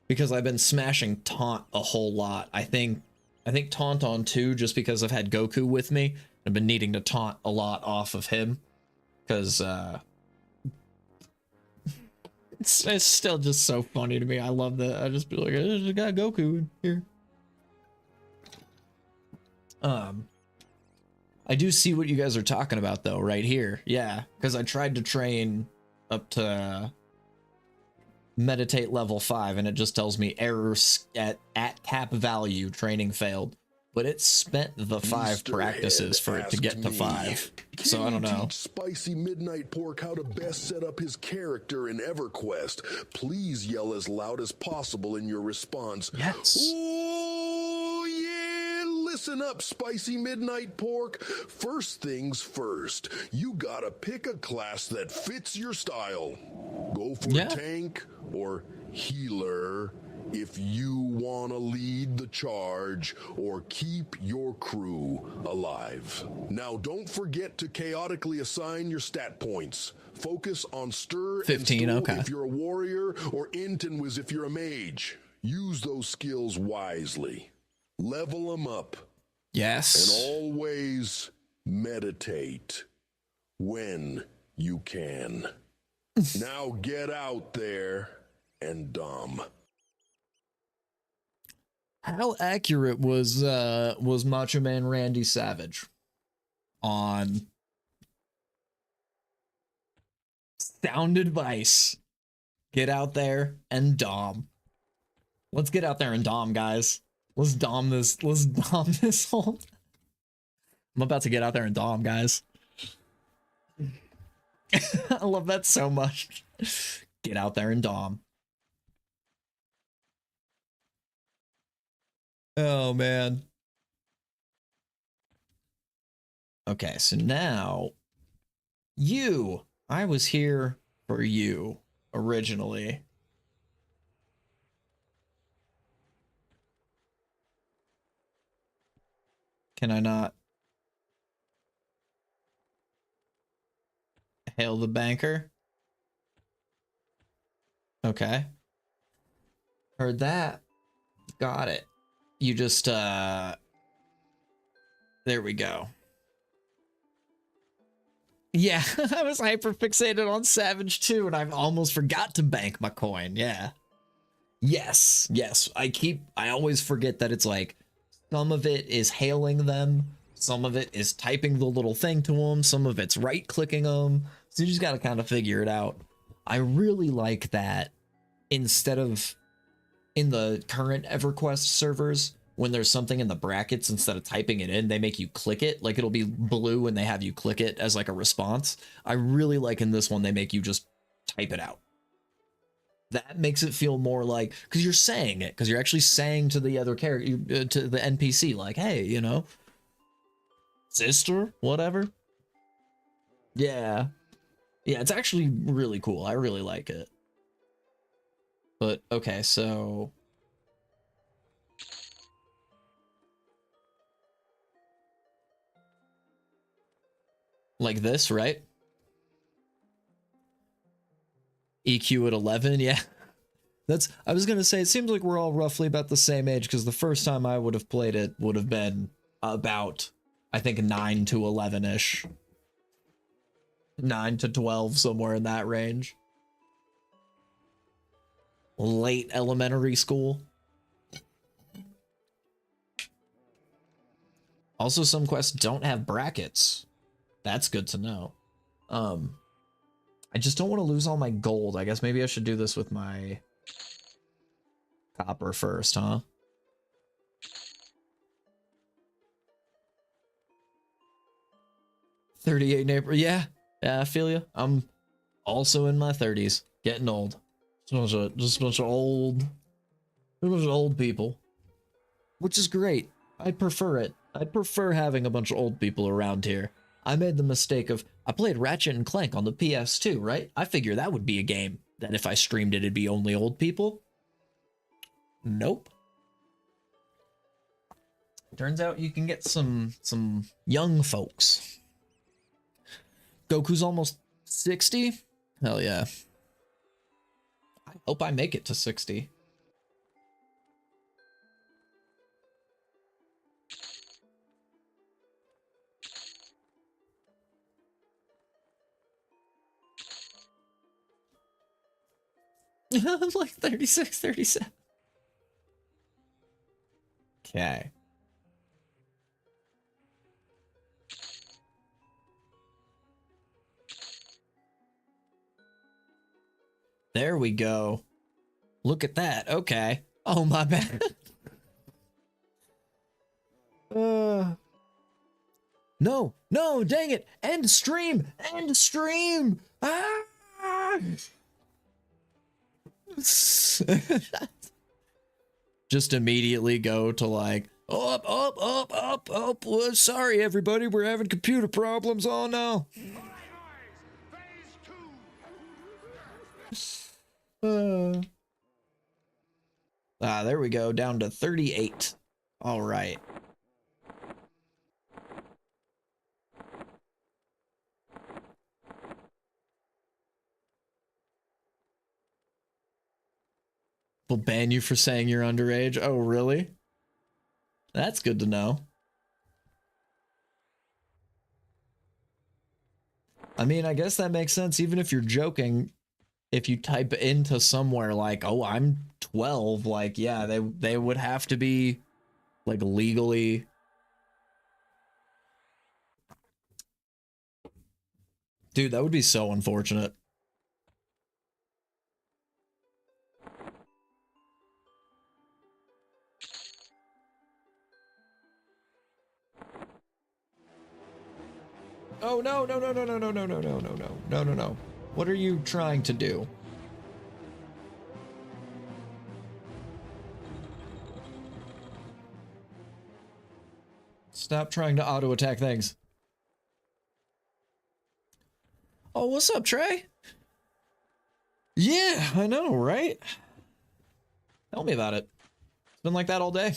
because I've been smashing Taunt a whole lot, I think Taunt on 2 just because I've had Goku with me. I've been needing to taunt a lot off of him because it's still just so funny to me. I love that. I just be like, I just got Goku in here. I do see what you guys are talking about though, right here. Yeah, because I tried to train up to meditate level 5 and it just tells me errors at cap value, training failed. But it spent the 5 practices for it to get to 5. So I don't know. Spicy Midnight Pork how to best set up his character in Everquest. Please yell as loud as possible in your response. Yes. Oh yeah, listen up, Spicy Midnight Pork. First things first, you gotta pick a class that fits your style. Go for tank or healer if you want to lead the charge or keep your crew alive. Now, don't forget to chaotically assign your stat points. Focus on stir 15, and okay. if you're a warrior or int and whiz if you're a mage. Use those skills wisely. Level them up. Yes. And always meditate when you can. Now get out there and dom. How accurate was Macho Man Randy Savage on sound advice? Get out there and dom. Let's get out there and dom, guys. Let's dom this. Let's dom this whole. I'm about to get out there and dom, guys. I love that so much. Get out there and dom. Oh, man. Okay, so now I was here for you originally. Can I not hail the banker? Okay. Heard that. Got it. You just, there we go. Yeah, I was hyper fixated on Savage too, and I've almost forgot to bank my coin. Yeah. Yes. I always forget that it's like Some of it is hailing them. Some of it is typing the little thing to them. Some of it's right-clicking them. So you just got to kind of figure it out. I really like that instead of in the current EverQuest servers, when there's something in the brackets, instead of typing it in, they make you click it. Like, it'll be blue and they have you click it as like a response. I really like in this one, they make you just type it out. That makes it feel more like, because you're saying it, because you're actually saying to the other character, to the NPC, like, hey, you know, sister, whatever. Yeah. Yeah, it's actually really cool. I really like it. But, okay, so... like this, right? EQ at 11, yeah. That's, I was gonna say, it seems like we're all roughly about the same age, because the first time I would have played it would have been about, I think, 9 to 11-ish. 9 to 12, somewhere in that range. Late elementary school. Also, some quests don't have brackets. That's good to know. I just don't want to lose all my gold. I guess maybe I should do this with my copper first, huh? $38 neighbor. Yeah, I feel you. I'm also in my 30s, getting old. Just a bunch of old people, which is great. I'd prefer it. I'd prefer having a bunch of old people around here. I made the mistake of, I played Ratchet and Clank on the PS2, right? I figure that would be a game that if I streamed it, it'd be only old people. Nope. Turns out you can get some young folks. Goku's almost 60? Hell yeah. I hope I make it to 60. Like 36, 37. Okay. There we go. Look at that. Okay. Oh, my bad. No, dang it. End stream. End stream. Ah! Just immediately go to like, up. Well, sorry, everybody. We're having computer problems. Oh, no. There we go. Down to 38. All right. Will ban you for saying you're underage. Oh, really? That's good to know. I mean, I guess that makes sense. Even if you're joking, if you type into somewhere like, oh, I'm 12, like, yeah, they would have to be like legally. Dude, that would be so unfortunate. Oh, no. What are you trying to do? Stop trying to auto-attack things. Oh, what's up, Trey? Yeah, I know, right? Tell me about it. It's been like that all day.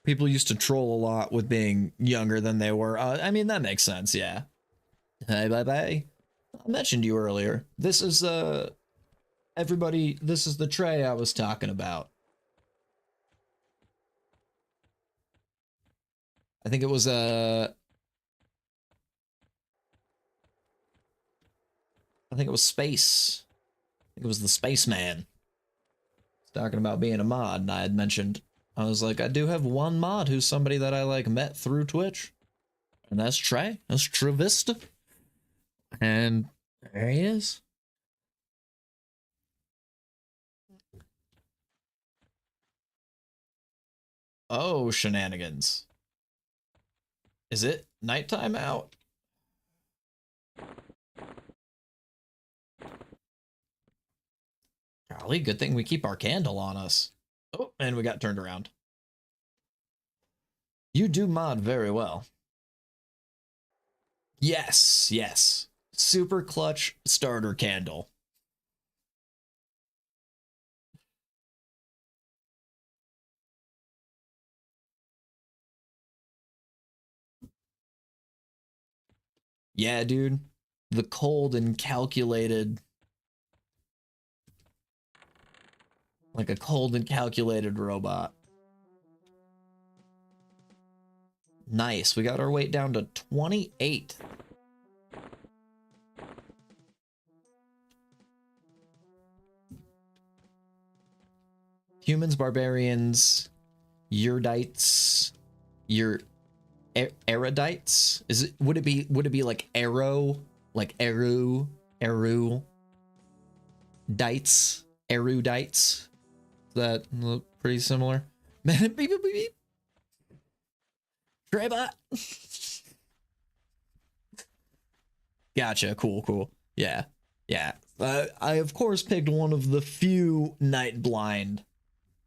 People used to troll a lot with being younger than they were. I mean, that makes sense, yeah. Hey, bye-bye. I mentioned you earlier. This is, everybody, this is the Trey I was talking about. I think it was, I think it was Space. I think it was the Spaceman. talking about being a mod, and I had mentioned, I was like, I do have one mod who's somebody that I like met through Twitch, and that's Trey. That's Trevista, and there he is. Oh, shenanigans. Is it nighttime out? Golly, good thing we keep our candle on us. Oh, and we got turned around. You do mod very well. Yes, yes. Super clutch starter candle. Yeah, dude. The cold and calculated. Like a cold and calculated robot. Nice. We got our weight down to 28. Humans, barbarians, Erudites, erudites. Is it? Would it be like arrow, like erudites? Is that look pretty similar? Man, beep beep beep. Trebot. Gotcha. Cool. Yeah. I of course picked one of the few night blind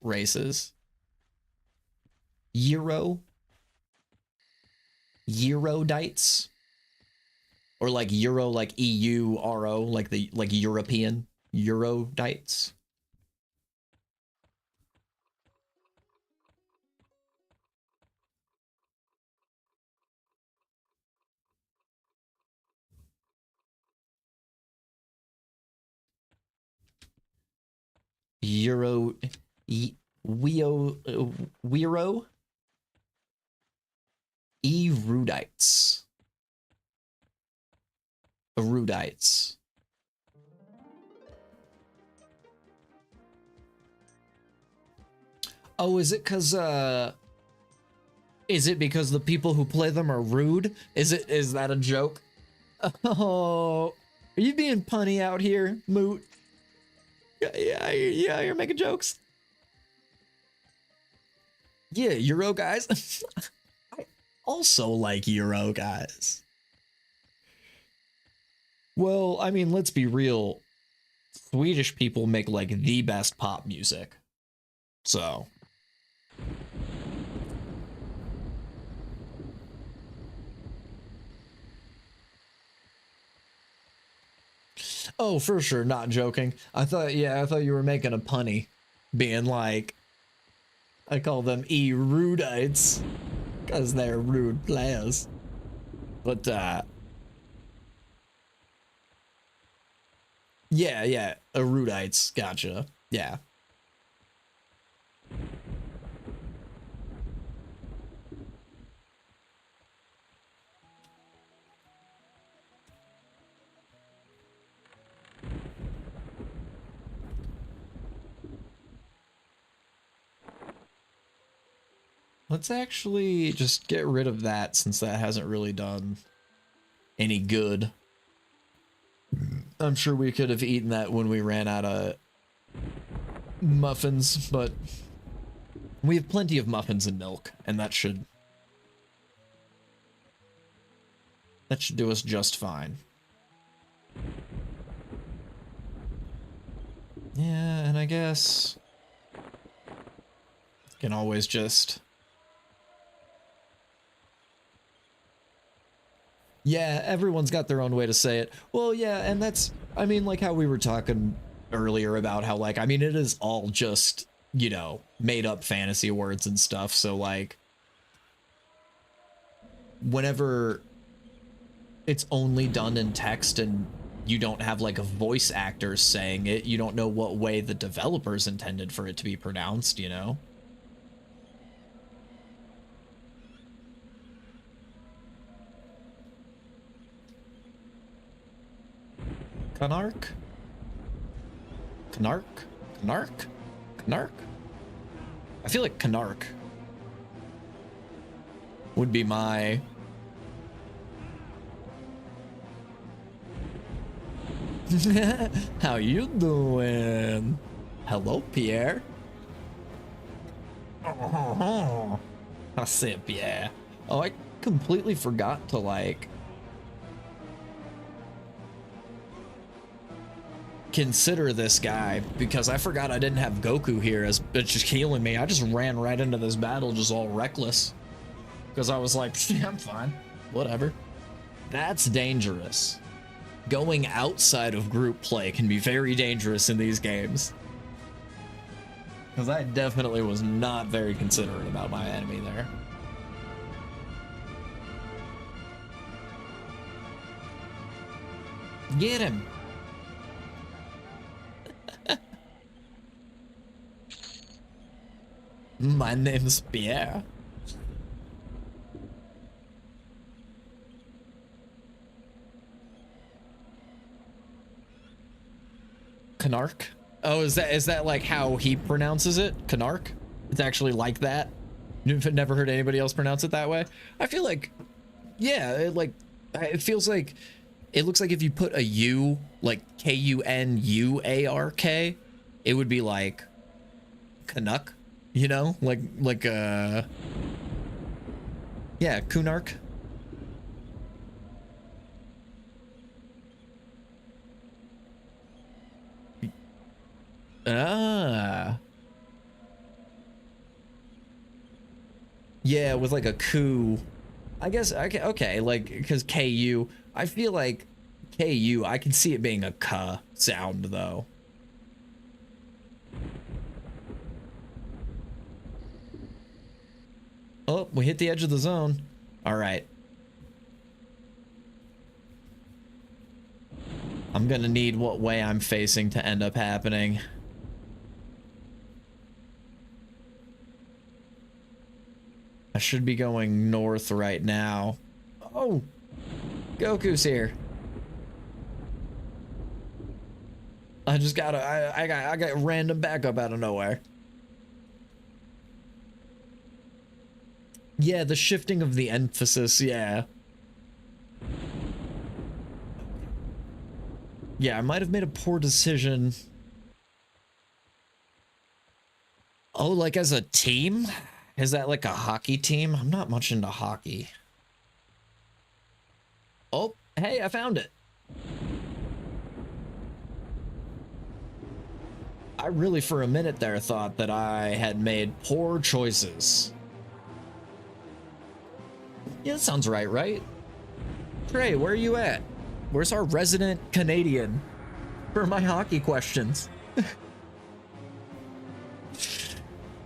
races. Eurodites, or like Euro, like EURO, like the European Eurodites. Weiro erudites. Erudites. Oh, is it because the people who play them are rude? Is that a joke? Oh, are you being punny out here, Moot? Yeah, you're making jokes. Yeah, Euro guys. I also like Euro guys. Well, I mean, let's be real. Swedish people make like the best pop music. So. Oh, for sure, not joking. I thought you were making a punny, being like, I call them erudites, because they're rude players. But, yeah, erudites, gotcha, yeah. Let's actually just get rid of that, since that hasn't really done any good. I'm sure we could have eaten that when we ran out of muffins, but we have plenty of muffins and milk, and that should do us just fine. Yeah, and I guess can always just... Yeah, everyone's got their own way to say it. Well, yeah, and that's, I mean, like how we were talking earlier about how, like, I mean, it is all just, you know, made up fantasy words and stuff. So, like, whenever it's only done in text and you don't have, like, voice actors saying it, you don't know what way the developers intended for it to be pronounced, you know? Canark? Knark? I feel like Knark would be my... How you doing? Hello, Pierre. I said Pierre. Oh, I completely forgot to like consider this guy because I forgot I didn't have Goku here as just healing me. I just ran right into this battle just all reckless because I was like, yeah, I'm fine, whatever. That's dangerous. Going outside of group play can be very dangerous in these games because I definitely was not very considerate about my enemy there. Get him. My name's Pierre. Knark? Oh, is that like how he pronounces it? Knark? It's actually like that? You've never heard anybody else pronounce it that way? I feel like, yeah, it feels like, it looks like if you put a U, like Kunuark, it would be like Canuck, you know? Yeah, Kunark. Ah. Yeah, with like a coup. I guess, okay, like, because KU, I feel like KU, I can see it being a K sound, though. Oh, we hit the edge of the zone. All right. I'm gonna need what way I'm facing to end up happening. I should be going north right now. Oh, Goku's here. I just got I got random backup out of nowhere. Yeah, the shifting of the emphasis, yeah. Yeah, I might have made a poor decision. Oh, like as a team? Is that like a hockey team? I'm not much into hockey. Oh, hey, I found it. I really, for a minute there, thought that I had made poor choices. Yeah, that sounds right? Trey, where are you at? Where's our resident Canadian for my hockey questions?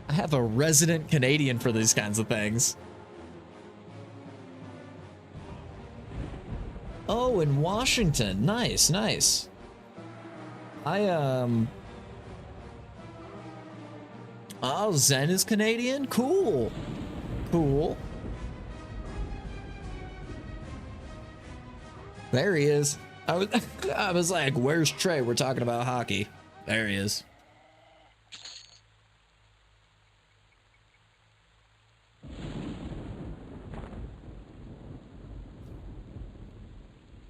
I have a resident Canadian for these kinds of things. Oh, in Washington. Nice, nice. Oh, Zen is Canadian? Cool. Cool. There he is. I was like, where's Trey? We're talking about hockey. There he is.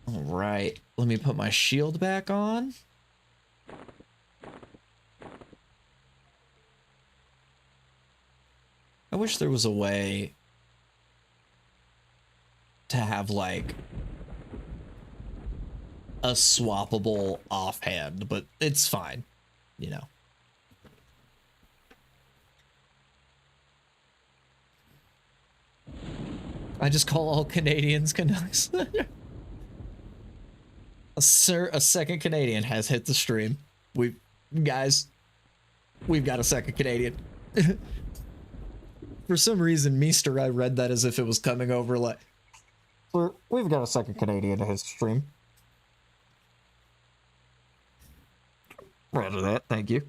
All right, let me put my shield back on. I wish there was a way to have like a swappable offhand, but it's fine, you know. I just call all Canadians Canucks. A second Canadian has hit the stream. Guys, we've got a second Canadian. For some reason, Meester, I read that as if it was coming over like, we've got a second Canadian to his stream. Roger that, thank you.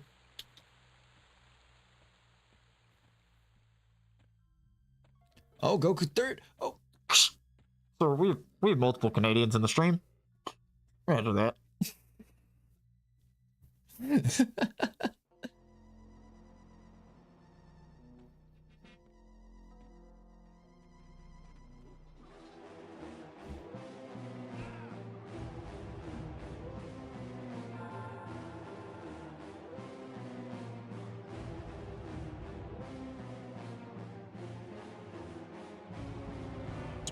Oh, Goku third. Oh, so we have multiple Canadians in the stream. Roger that.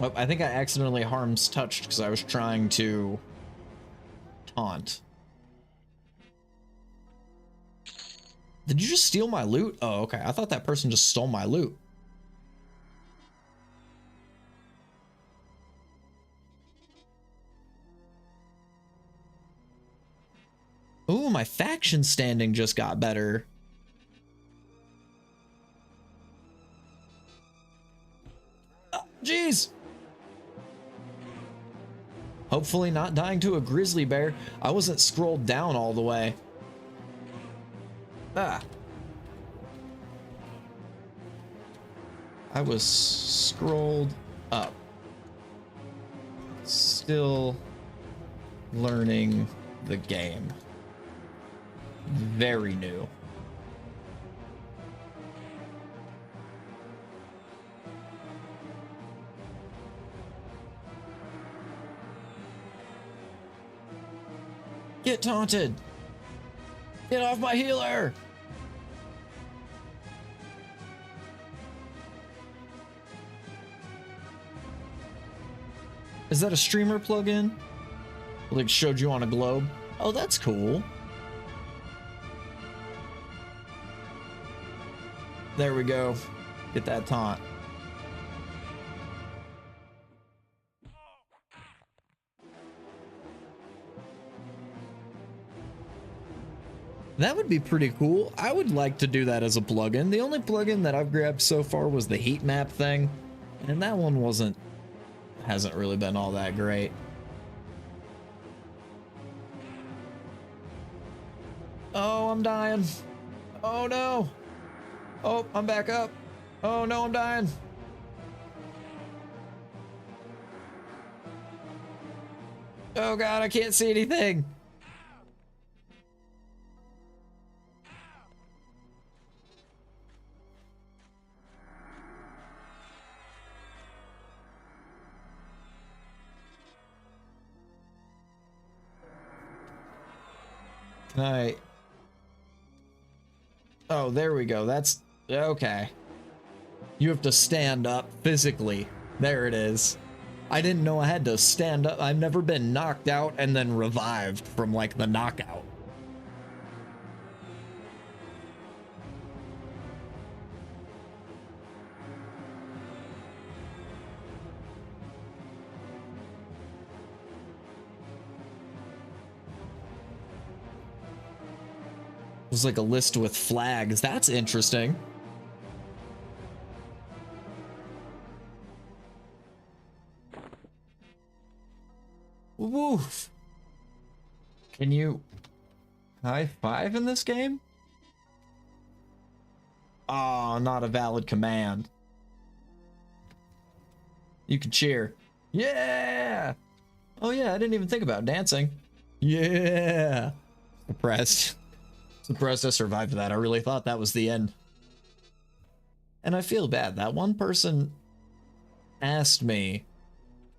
Oh, I think I accidentally harms touched because I was trying to taunt. Did you just steal my loot? Oh, okay. I thought that person just stole my loot. Ooh, my faction standing just got better. Jeez. Hopefully not dying to a grizzly bear. I wasn't scrolled down all the way. Ah. I was scrolled up. Still learning the game. Very new. Get taunted! Get off my healer! Is that a streamer plugin? Like showed you on a globe? Oh, that's cool. There we go. Get that taunt. That would be pretty cool. I would like to do that as a plugin. The only plugin that I've grabbed so far was the heat map thing, and that one hasn't really been all that great. Oh, I'm dying. Oh no. Oh, I'm back up. Oh no, I'm dying. Oh god, I can't see anything. Can I... Oh, there we go. That's... Okay. You have to stand up physically. There it is. I didn't know I had to stand up. I've never been knocked out and then revived from, like, the knockout. It was like a list with flags. That's interesting. Woof. Can you high five in this game? Oh, not a valid command. You can cheer. Yeah. Oh yeah, I didn't even think about dancing. Yeah. Suppressed. Surprised I survived that. I really thought that was the end. And I feel bad. That one person asked me,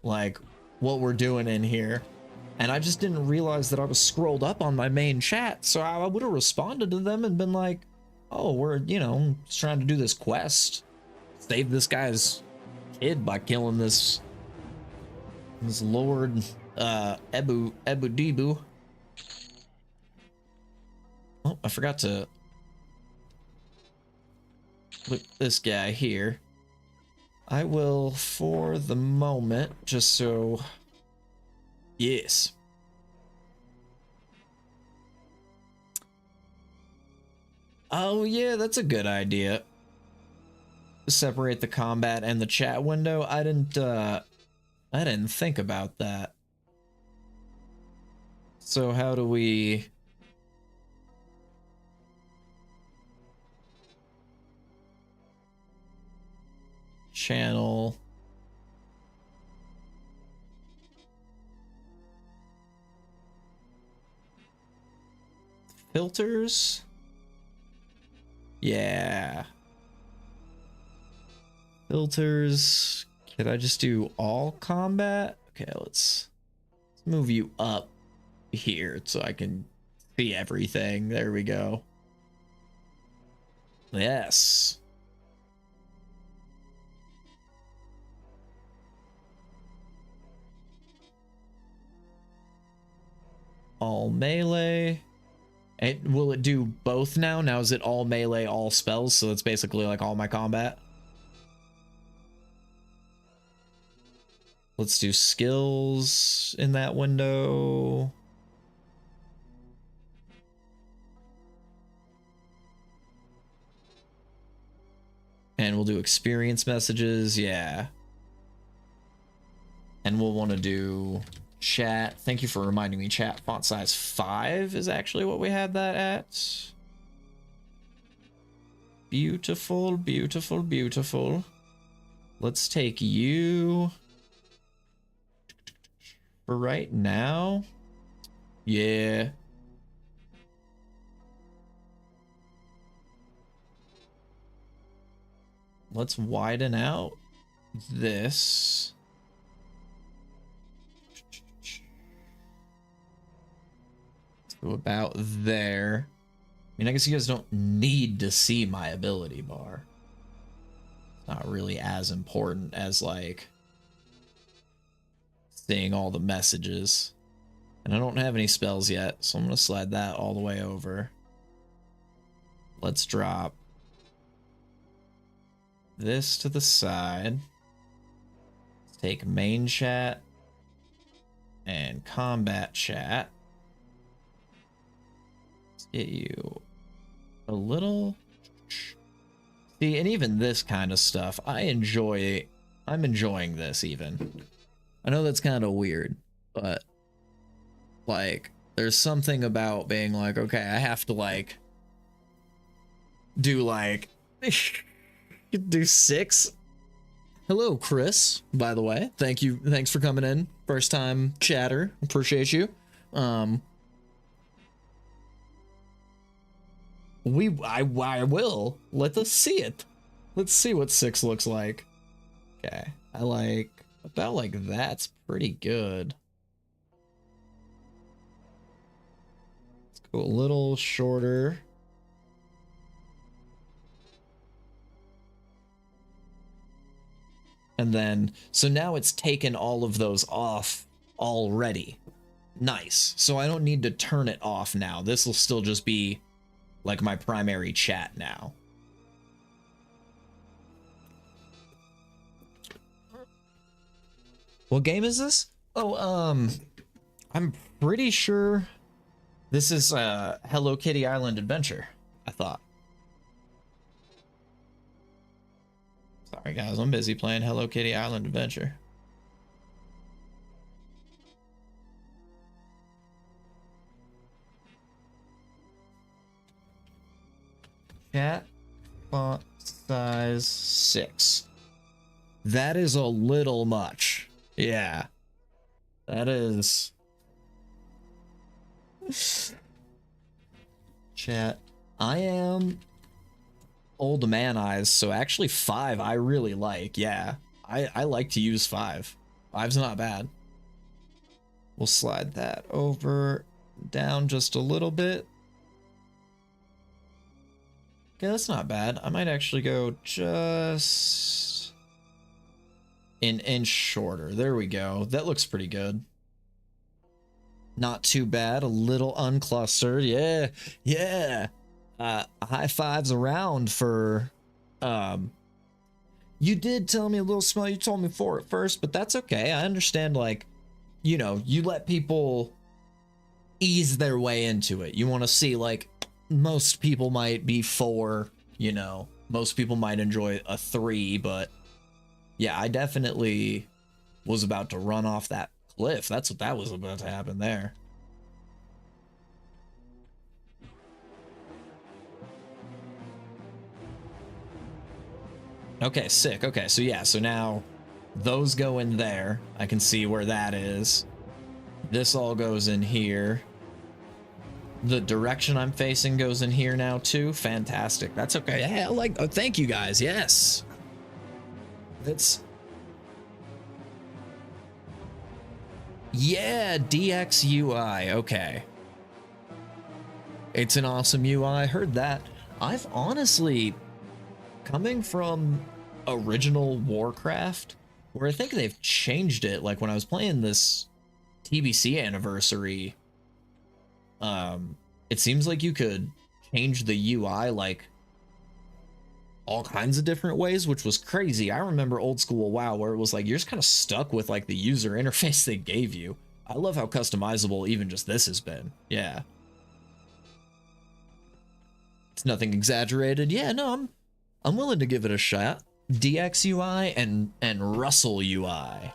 like, what we're doing in here. And I just didn't realize that I was scrolled up on my main chat. So I would have responded to them and been like, oh, we're, you know, just trying to do this quest. Save this guy's kid by killing this Lord Ebu Debu. Oh, I forgot to look this guy here. I will, for the moment, just so... Yes. Oh, yeah, that's a good idea. Separate the combat and the chat window. I didn't think about that. So how do we... Channel. Filters. Yeah. Filters. Could I just do all combat? Okay, let's move you up here so I can see everything. There we go. Yes. all melee. Will it do both now? Now is it all melee, all spells? So it's basically like all my combat. Let's do skills in that window. And we'll do experience messages, yeah. And we'll want to do chat. Thank you for reminding me, chat. Font size 5 is actually what we had that at. Beautiful, beautiful, beautiful. Let's take you for right now. Yeah. Let's widen out this. So about there. I mean, I guess you guys don't need to see my ability bar. It's not really as important as, like, seeing all the messages. And I don't have any spells yet, so I'm going to slide that all the way over. Let's drop this to the side. Let's take main chat and combat chat. Let's get you a little. See, and even this kind of stuff, I'm enjoying this even. I know that's kind of weird, but like there's something about being like, okay, I have to like do like do 6. Hello, Chris, by the way. Thanks for coming in. First time chatter. Appreciate you. I will. Let us see it. Let's see what 6 looks like. Okay. I like about like that's pretty good. Let's go a little shorter. And then, so now it's taken all of those off already. Nice. So I don't need to turn it off now. This will still just be like my primary chat now. What game is this? Oh, I'm pretty sure this is Hello Kitty Island Adventure, I thought. Sorry guys, I'm busy playing Hello Kitty Island Adventure. Chat font size 6. That is a little much. Yeah. That is. Chat. I am old man eyes, so actually 5 I really like. Yeah, I like to use 5. 5's not bad. We'll slide that over down just a little bit. Okay, that's not bad. I might actually go just an inch shorter. There we go. That looks pretty good. Not too bad. A little unclustered. Yeah, yeah. High fives around for you did tell me a little small. You told me 4 at first, but that's okay. I understand, like, you know, you let people ease their way into it. You want to see, like, most people might be 4, you know, most people might enjoy a 3, but yeah, I definitely was about to run off that cliff. That's what that was about to happen there. Okay, sick. Okay, so yeah, so now those go in there. I can see where that is. This all goes in here. The direction I'm facing goes in here now too. Fantastic. That's okay. Hey, I like, oh, thank you guys. Yes. That's, yeah, DX UI. Okay. It's an awesome UI. I heard that. I've honestly, coming from original Warcraft, where I think they've changed it, like when I was playing this TBC anniversary, It seems like you could change the UI like all kinds of different ways, which was crazy. I remember old school WoW where it was like you're just kind of stuck with like the user interface they gave you. I love how customizable even just this has been. Yeah. It's nothing exaggerated. Yeah, no, I'm willing to give it a shot. DX UI and Russell UI.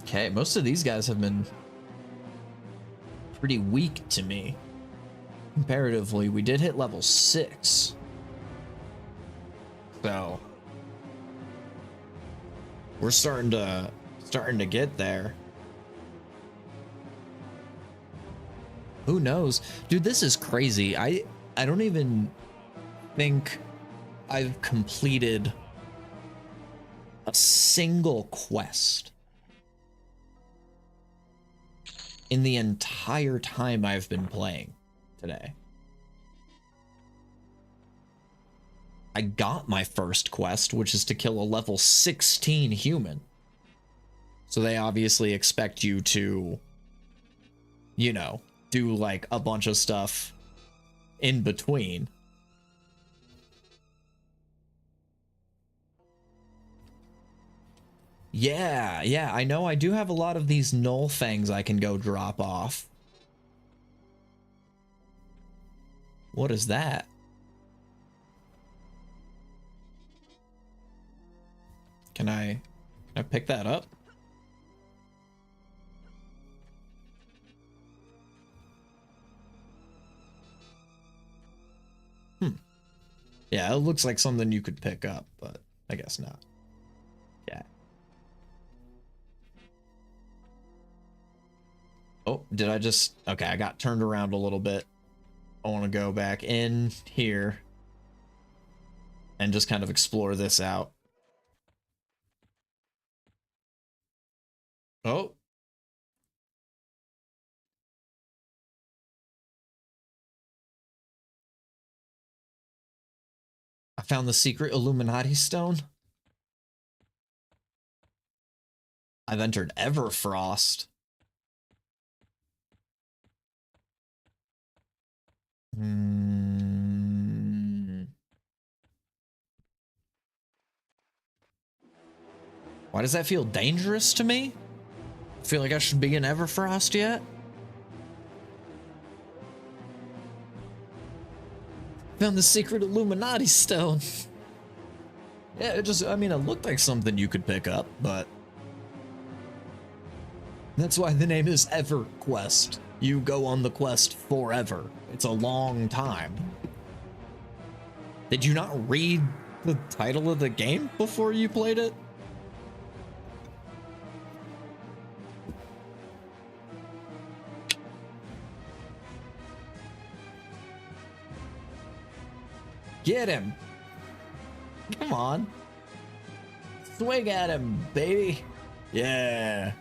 Okay, most of these guys have been pretty weak to me. Comparatively, we did hit level 6. So we're starting to get there. Who knows? Dude, this is crazy. I don't even think I've completed a single quest in the entire time I've been playing today. I got my first quest, which is to kill a level 16 human. So they obviously expect you to, you know, do like a bunch of stuff in between. Yeah, I know I do have a lot of these null fangs I can go drop off. What is that? Can I pick that up? Yeah, it looks like something you could pick up, but I guess not. Yeah. Oh, did I just... Okay, I got turned around a little bit. I want to go back in here and just kind of explore this out. Oh. I found the secret Illuminati stone. I've entered Everfrost. Why does that feel dangerous to me? Feel like I should be in Everfrost yet? Found the secret Illuminati stone. Yeah, it just, I mean, it looked like something you could pick up, but that's why the name is Everquest. You go on the quest forever. It's a long time. Did you not read the title of the game before you played it? Get him! Come on. Swing at him, baby. Yeah.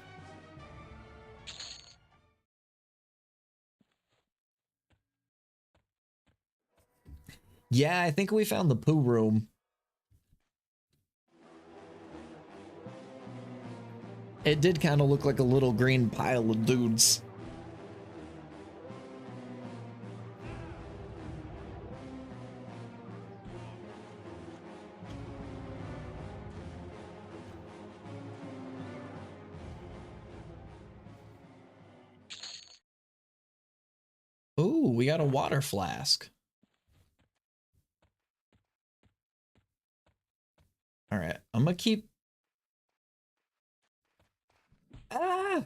Yeah, I think we found the poo room. It did kind of look like a little green pile of dudes. Ooh, we got a water flask. All right, I'm gonna keep... Ah! I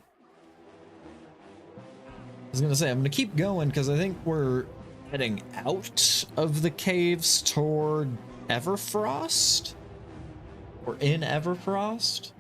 was gonna say, I'm gonna keep going because I think we're heading out of the caves toward Everfrost? Or in Everfrost?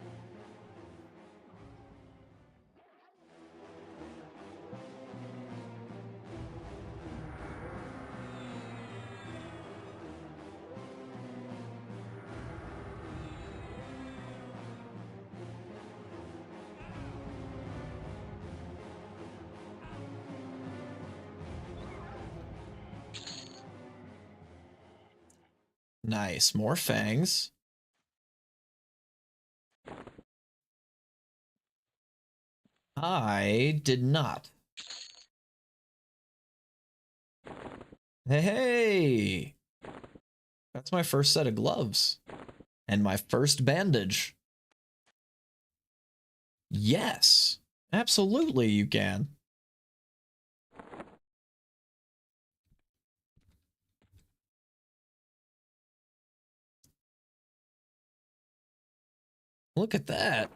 Nice. More fangs. I did not. Hey, hey! That's my first set of gloves. And my first bandage. Yes. Absolutely you can. Look at that.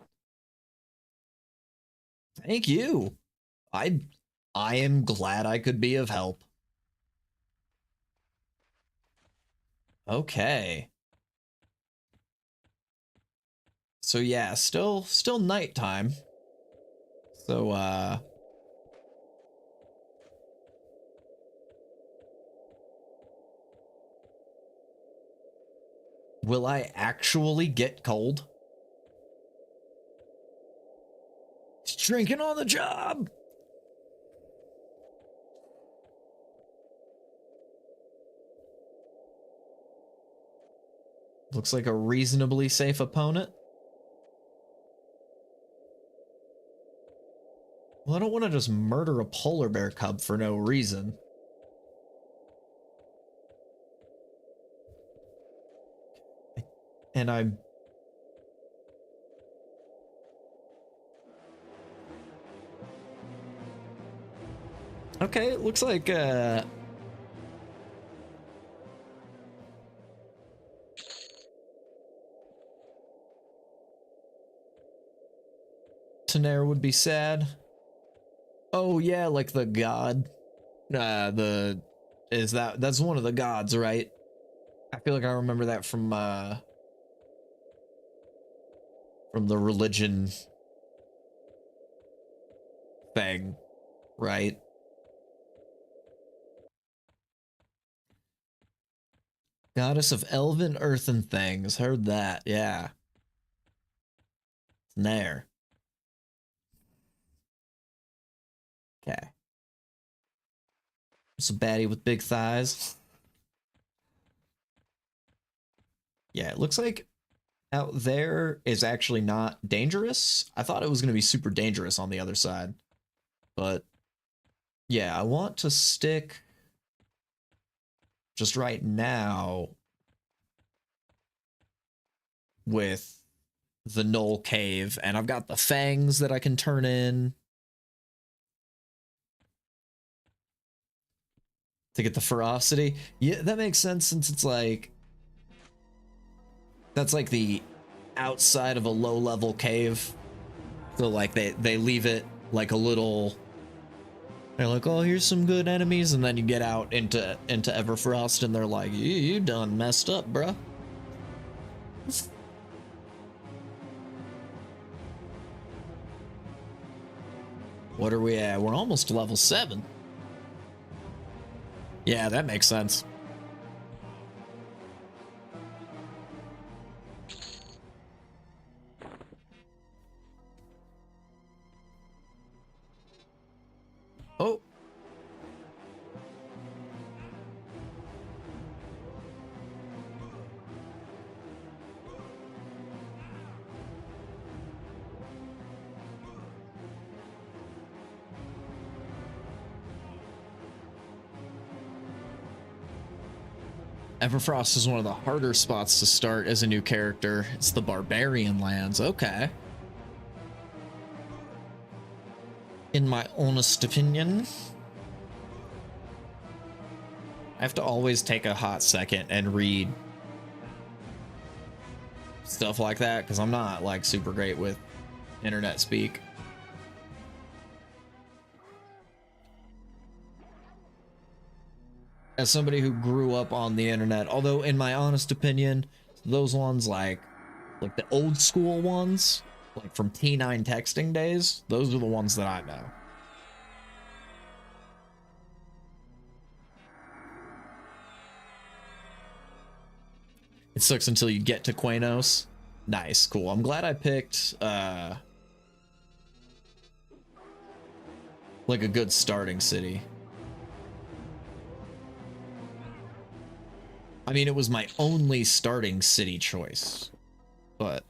Thank you. I am glad I could be of help. Okay. So yeah, still nighttime. So will I actually get cold? Drinking on the job. Looks like a reasonably safe opponent. Well, I don't want to just murder a polar bear cub for no reason. And I'm... Okay, it looks like, Tenair would be sad. Oh yeah, like the god. That's one of the gods, right? I feel like I remember that from the religion thing, right? Goddess of elven earthen things. Heard that, yeah. Nair. Okay. It's a baddie with big thighs. Yeah, it looks like out there is actually not dangerous. I thought it was going to be super dangerous on the other side. But yeah, I want to stick just right now with the Knoll Cave, and I've got the fangs that I can turn in to get the ferocity. Yeah, that makes sense since it's like that's like the outside of a low-level cave. So like they leave it like a little. They're like, oh, here's some good enemies, and then you get out into Everfrost, and they're like, you done messed up, bruh. What are we at? We're almost to level 7. Yeah, that makes sense. Oh. Everfrost is one of the harder spots to start as a new character. It's the Barbarian Lands. Okay. In my honest opinion, I have to always take a hot second and read stuff like that because I'm not like super great with internet speak. As somebody who grew up on the internet, although in my honest opinion, those ones like the old school ones, like from T9 texting days, those are the ones that I know. It sucks until you get to Quanos. Nice, cool. I'm glad I picked like a good starting city. I mean, it was my only starting city choice, but...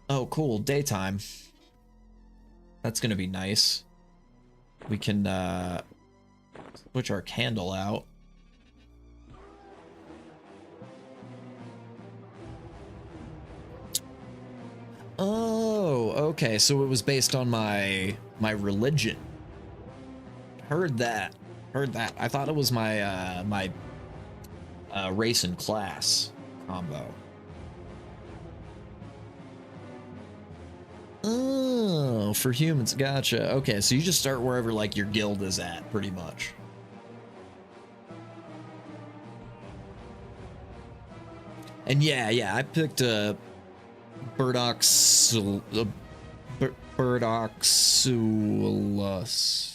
Oh, cool. Daytime. That's gonna be nice. We can, switch our candle out. Oh, okay. So it was based on my religion. Heard that. Heard that. I thought it was my my race and class combo. Oh, for humans. Gotcha. Okay, so you just start wherever like your guild is at, pretty much. And yeah, I picked a Burdoxulus.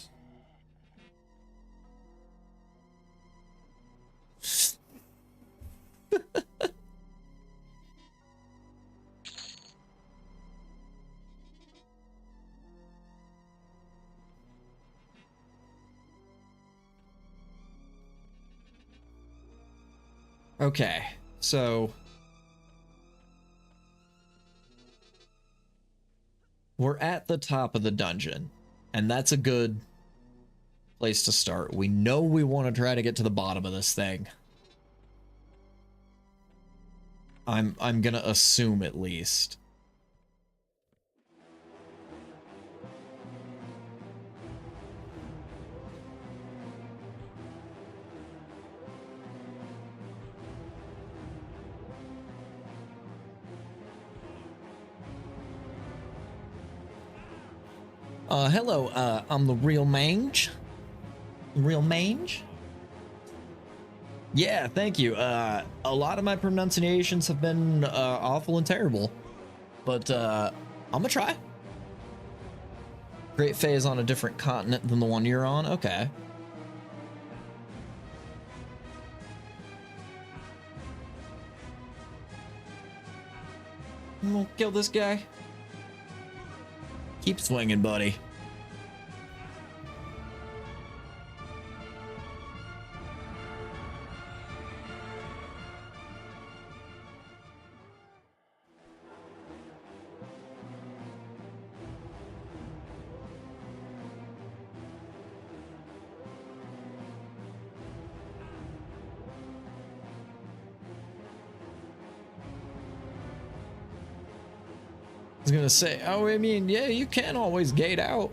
Okay, so we're at the top of the dungeon, and that's a good place to start. We know we want to try to get to the bottom of this thing. I'm gonna assume at least. Hello, I'm the real mange. Real mange? Yeah, thank you. A lot of my pronunciations have been awful and terrible, but I'm gonna try. Great Fae is on a different continent than the one you're on. Okay. I'm gonna kill this guy. Keep swinging, buddy. I was gonna say, oh, I mean, yeah, you can always gate out.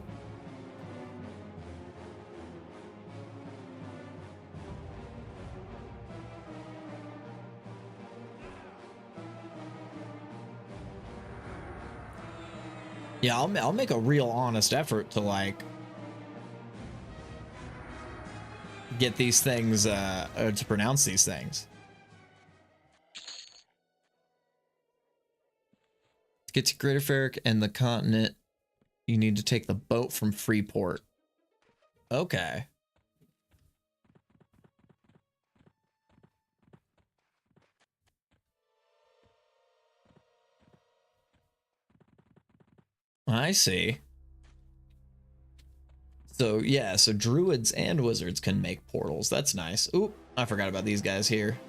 Yeah, I'll make a real honest effort to like get these things to pronounce these things. To get to Greater Ferric and the continent, you need to take the boat from Freeport. Okay. I see. So yeah, so druids and wizards can make portals. That's nice. Oop, I forgot about these guys here.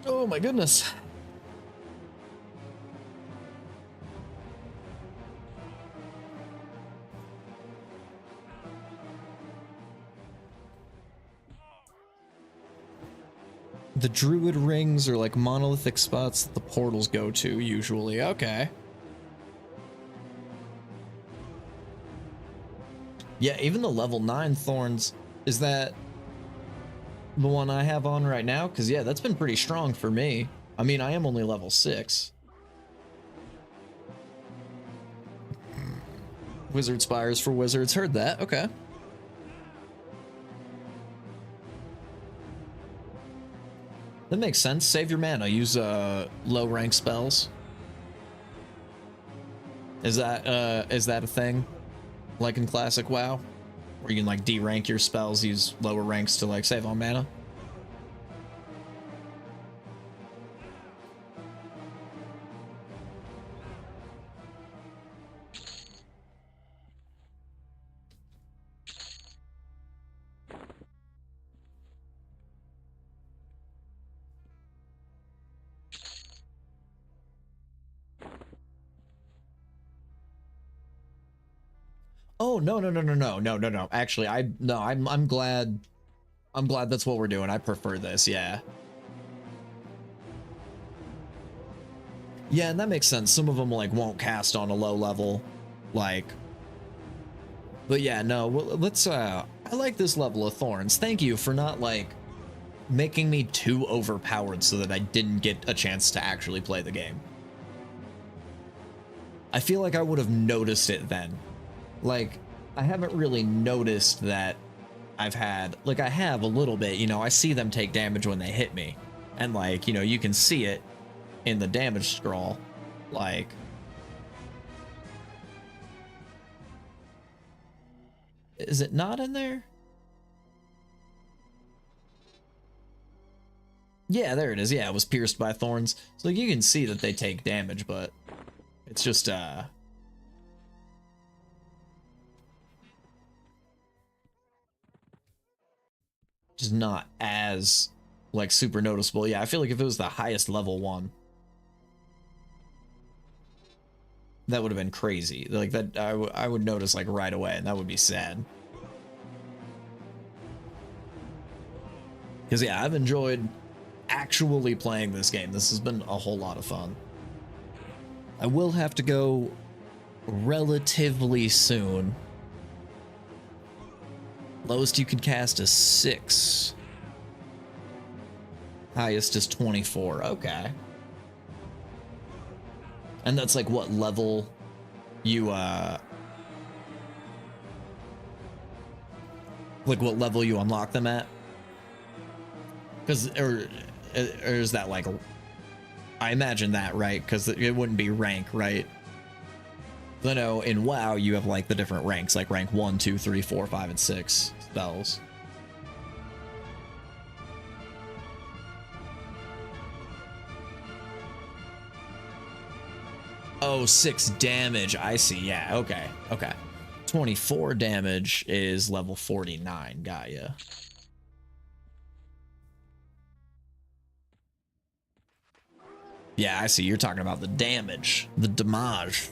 Oh my goodness. The druid rings are like monolithic spots that the portals go to usually. Okay. Yeah, even the level 9 thorns, is that the one I have on right now? Because yeah, that's been pretty strong for me. I mean, I am only level 6. Wizard Spires for wizards, heard that, okay. That makes sense. Save your mana. Use low rank spells. Is that a thing? Like in classic WoW? Where you can like de-rank your spells, use lower ranks to like save on mana? Oh, no. Actually, I'm glad that's what we're doing. I prefer this, yeah. Yeah, and that makes sense. Some of them like won't cast on a low level, like. But yeah, no, let's I like this level of thorns. Thank you for not like making me too overpowered so that I didn't get a chance to actually play the game. I feel like I would have noticed it then. Like, I haven't really noticed that I've had, like I have a little bit, you know, I see them take damage when they hit me. And like, you know, you can see it in the damage scroll. Like, is it not in there? Yeah, there it is. Yeah, it was pierced by thorns. So like, you can see that they take damage, but it's just, just not as like super noticeable. Yeah, I feel like if it was the highest level one, that would have been crazy. Like that, I would notice like right away, and that would be sad. Because yeah, I've enjoyed actually playing this game. This has been a whole lot of fun. I will have to go relatively soon. Lowest you could cast is 6. Highest is 24. Okay. And that's like what level you like what level you unlock them at? Because or is that like, I imagine that, right? Because it wouldn't be rank, right? I know in WoW you have like the different ranks, like rank 1, 2, 3, 4, 5, and 6 spells. Oh, 6 damage. I see. Yeah. Okay. Okay. 24 damage is level 49. Got ya. Yeah, I see. You're talking about the damage, the damage.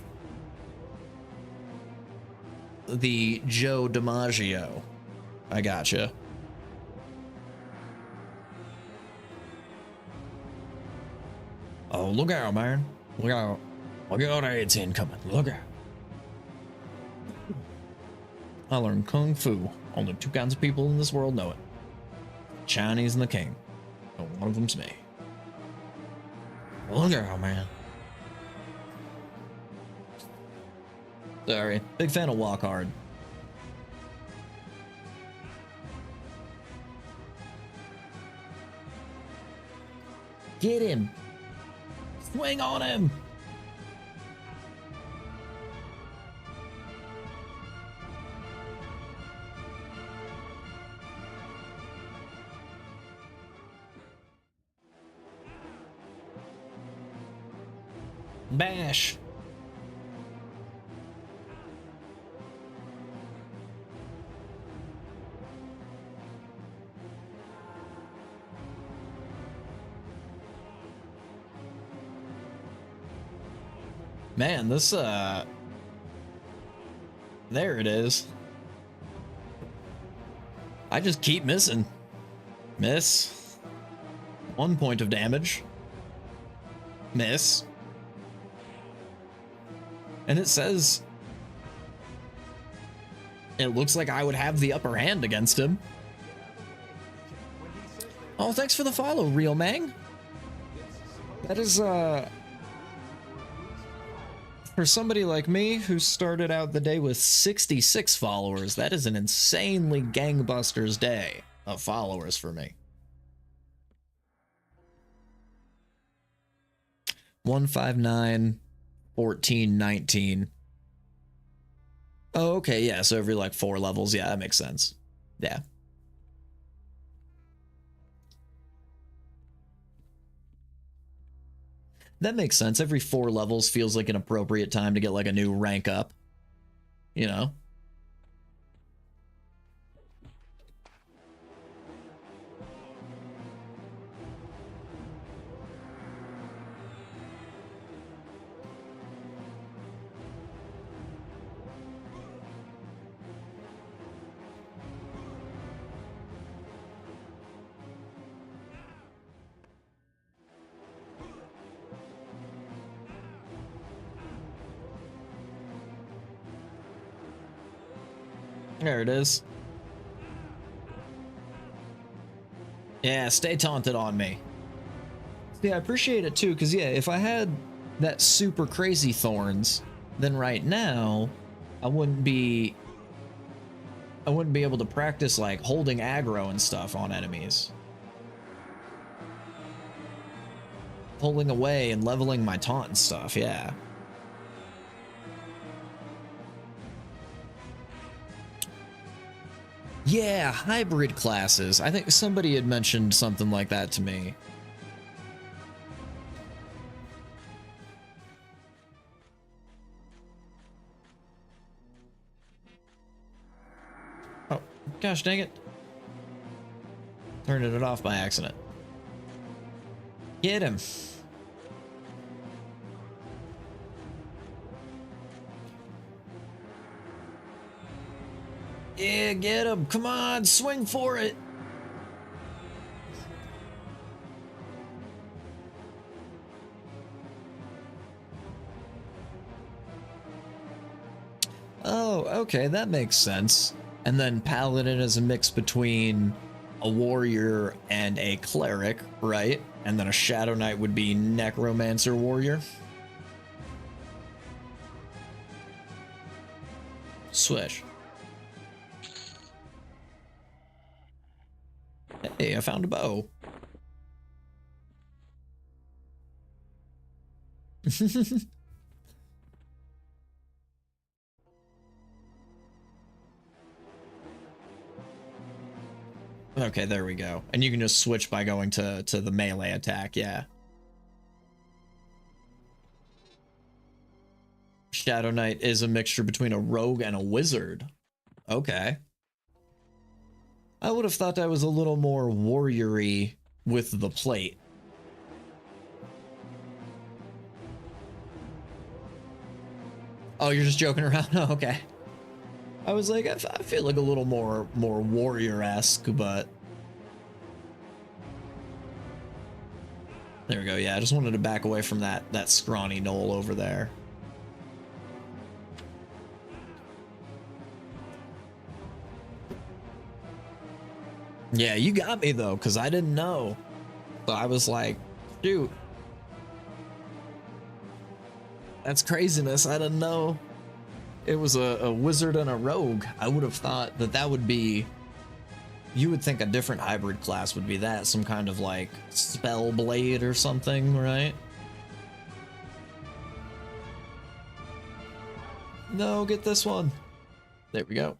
The Joe DiMaggio. I gotcha. Oh, look out, man. Look out. Look out, it's incoming. Look out. I learned Kung Fu. Only 2 kinds of people in this world know it. Chinese and the King. And one of them's me. Look out, man. Sorry. Big fan of Walk Hard. Get him. Swing on him. Bash. Man, this, there it is. I just keep missing. Miss. 1 point of damage. Miss. And it says it looks like I would have the upper hand against him. Oh, thanks for the follow, Real Mang. That is, for somebody like me who started out the day with 66 followers, that is an insanely gangbusters day of followers for me. 159, 14, 19. Oh, okay, yeah, so every like 4 levels, yeah, that makes sense. Yeah. That makes sense. Every 4 levels feels like an appropriate time to get like a new rank up. You know? There it is. Yeah, stay taunted on me. See, I appreciate it too, because yeah, if I had that super crazy thorns, then right now I wouldn't be able to practice like holding aggro and stuff on enemies. Pulling away and leveling my taunt and stuff, yeah. Yeah, hybrid classes. I think somebody had mentioned something like that to me. Oh, gosh dang it. Turning it off by accident. Get him. Yeah, get him. Come on, swing for it. Oh, okay, that makes sense. And then Paladin is a mix between a warrior and a cleric, right? And then a Shadow Knight would be Necromancer warrior. Swish. Hey, I found a bow. Okay, there we go. And you can just switch by going to the melee attack, yeah. Shadow Knight is a mixture between a rogue and a wizard. Okay. I would have thought that was a little more warrior-y with the plate. Oh, you're just joking around? Oh, okay. I was like, I feel like a little more warrior-esque, but... There we go, yeah, I just wanted to back away from that scrawny knoll over there. Yeah, you got me though, because I didn't know. So I was like, shoot. That's craziness. I didn't know it was a wizard and a rogue. I would have thought that would be... You would think a different hybrid class would be that. Some kind of like spell blade or something, right? No, get this one. There we go.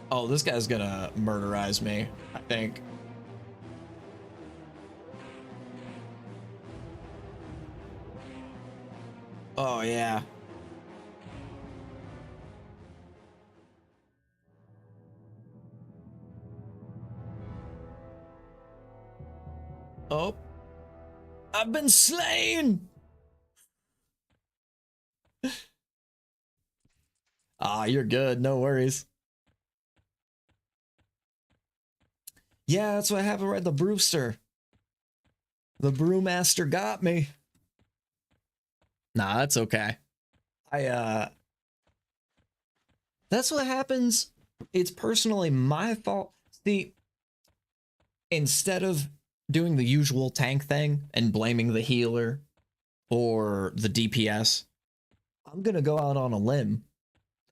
Oh, this guy's gonna murderize me, I think. Oh, yeah. Oh. I've been slain! Ah, you're good. No worries. Yeah, that's what happened right. The Brewster. The Brewmaster got me. Nah, that's okay. That's what happens. It's personally my fault. See, instead of doing the usual tank thing and blaming the healer or the DPS, I'm gonna go out on a limb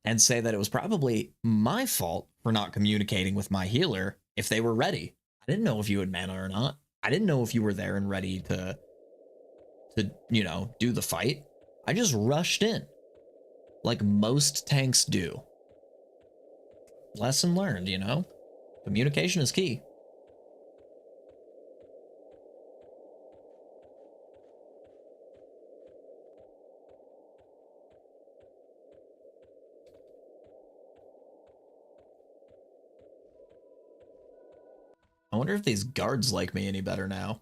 and say that it was probably my fault for not communicating with my healer if they were ready. I didn't know if you had mana or not. I didn't know if you were there and ready to you know, do the fight. I just rushed in, like most tanks do. Lesson learned, you know? Communication is key. I wonder if these guards like me any better now.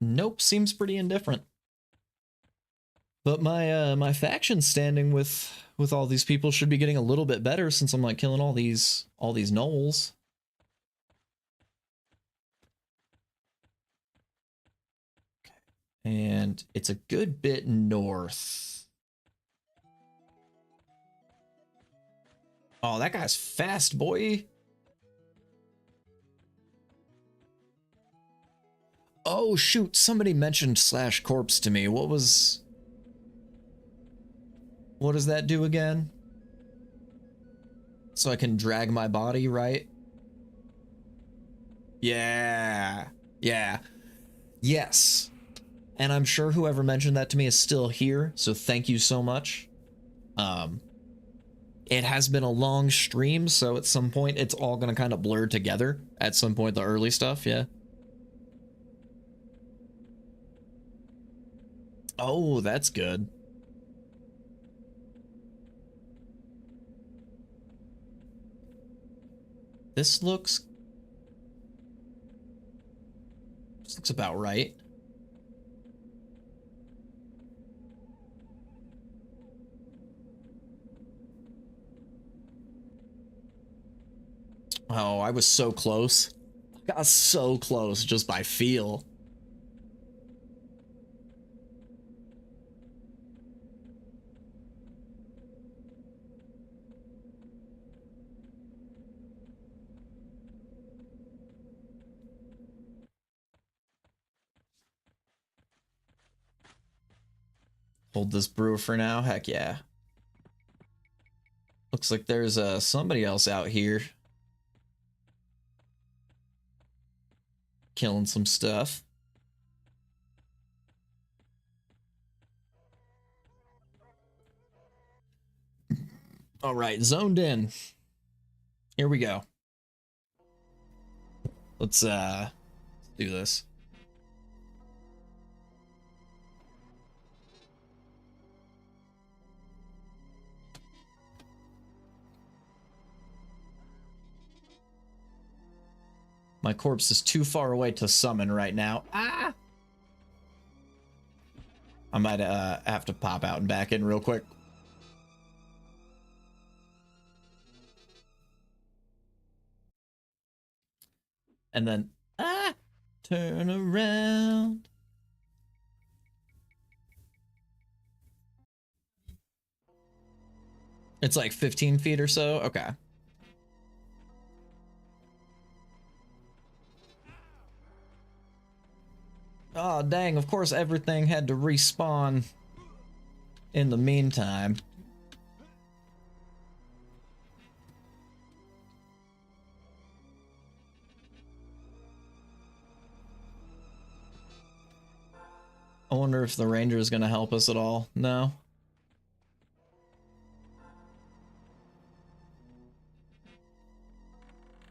Nope, seems pretty indifferent. But my faction standing with all these people should be getting a little bit better since I'm like killing all these gnolls. Okay. And it's a good bit north. Oh, that guy's fast, boy. Oh, shoot. Somebody mentioned slash corpse to me. What does that do again? So I can drag my body, right? Yeah. Yeah. Yes. And I'm sure whoever mentioned that to me is still here. So thank you so much. It has been a long stream, so at some point it's all going to kind of blur together. At some point, the early stuff, yeah. Oh, that's good. This looks about right. Oh, I was so close. I got so close just by feel. Hold this brewer for now. Heck yeah. Looks like there's somebody else out here killing some stuff. All right, zoned in. Here we go. Let's do this. My corpse is too far away to summon right now. Ah! I might have to pop out and back in real quick. And then, turn around. It's like 15 feet or so? Okay. Oh, dang, of course everything had to respawn in the meantime. I wonder if the ranger is going to help us at all. No?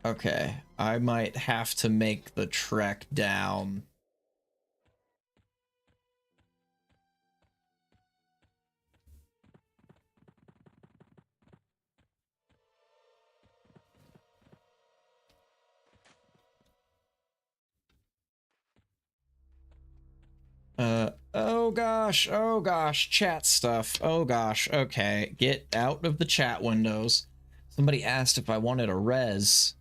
Okay, I might have to make the trek down. Oh gosh, chat stuff. Oh gosh, okay. Get out of the chat windows. Somebody asked if I wanted a res.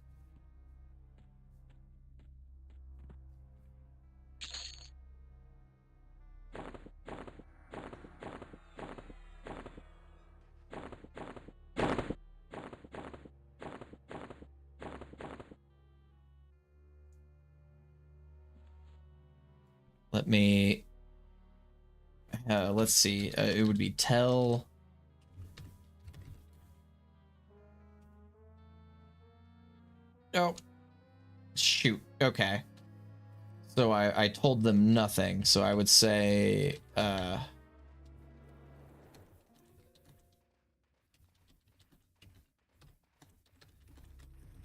Let me... let's see. It would be tell... Oh. Shoot. Okay. So I told them nothing. So I would say,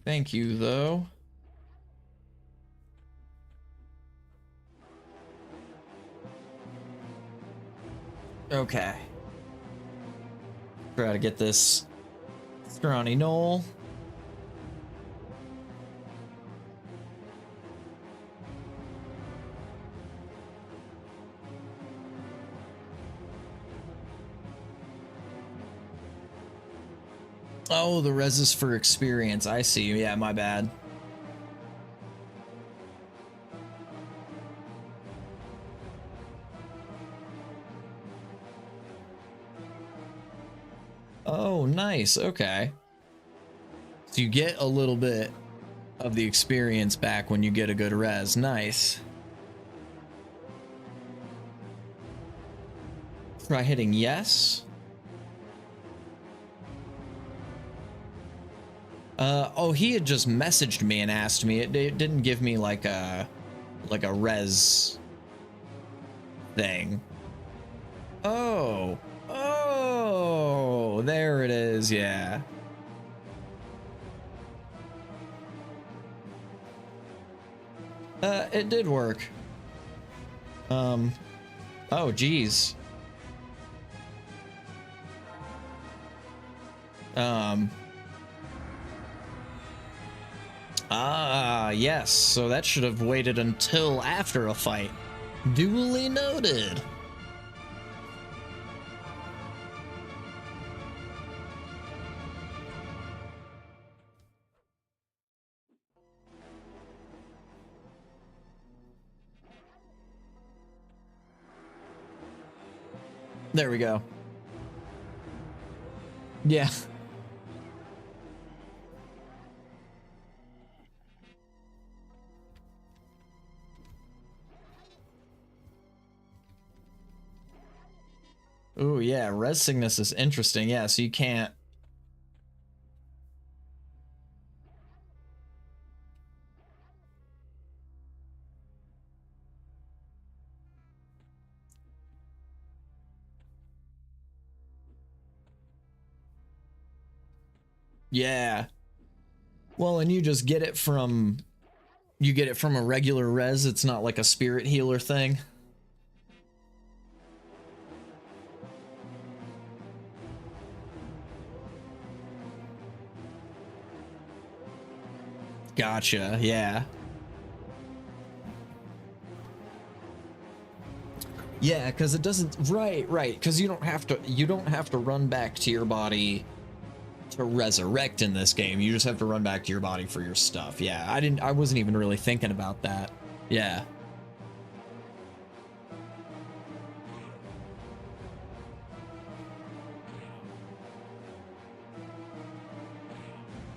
thank you, though. Okay. Try to get this scrawny knoll. Oh, the res is for experience. I see. Yeah, my bad. Oh, nice. Okay. So you get a little bit of the experience back when you get a good res. Nice. Try hitting yes. Oh, he had just messaged me and asked me. It didn't give me like a res thing. Oh. Oh, there it is. Yeah. It did work. Oh, geez. Yes, so that should have waited until after a fight. Duly noted. There we go. Yeah. Ooh, yeah, res sickness is interesting. Yeah, so you can't. Yeah. Well, and you just get it from a regular res. It's not like a spirit healer thing. Gotcha. Yeah. Yeah, because it doesn't. Right. Because you don't have to run back to your body to resurrect in this game. You just have to run back to your body for your stuff. Yeah, I wasn't even really thinking about that. Yeah.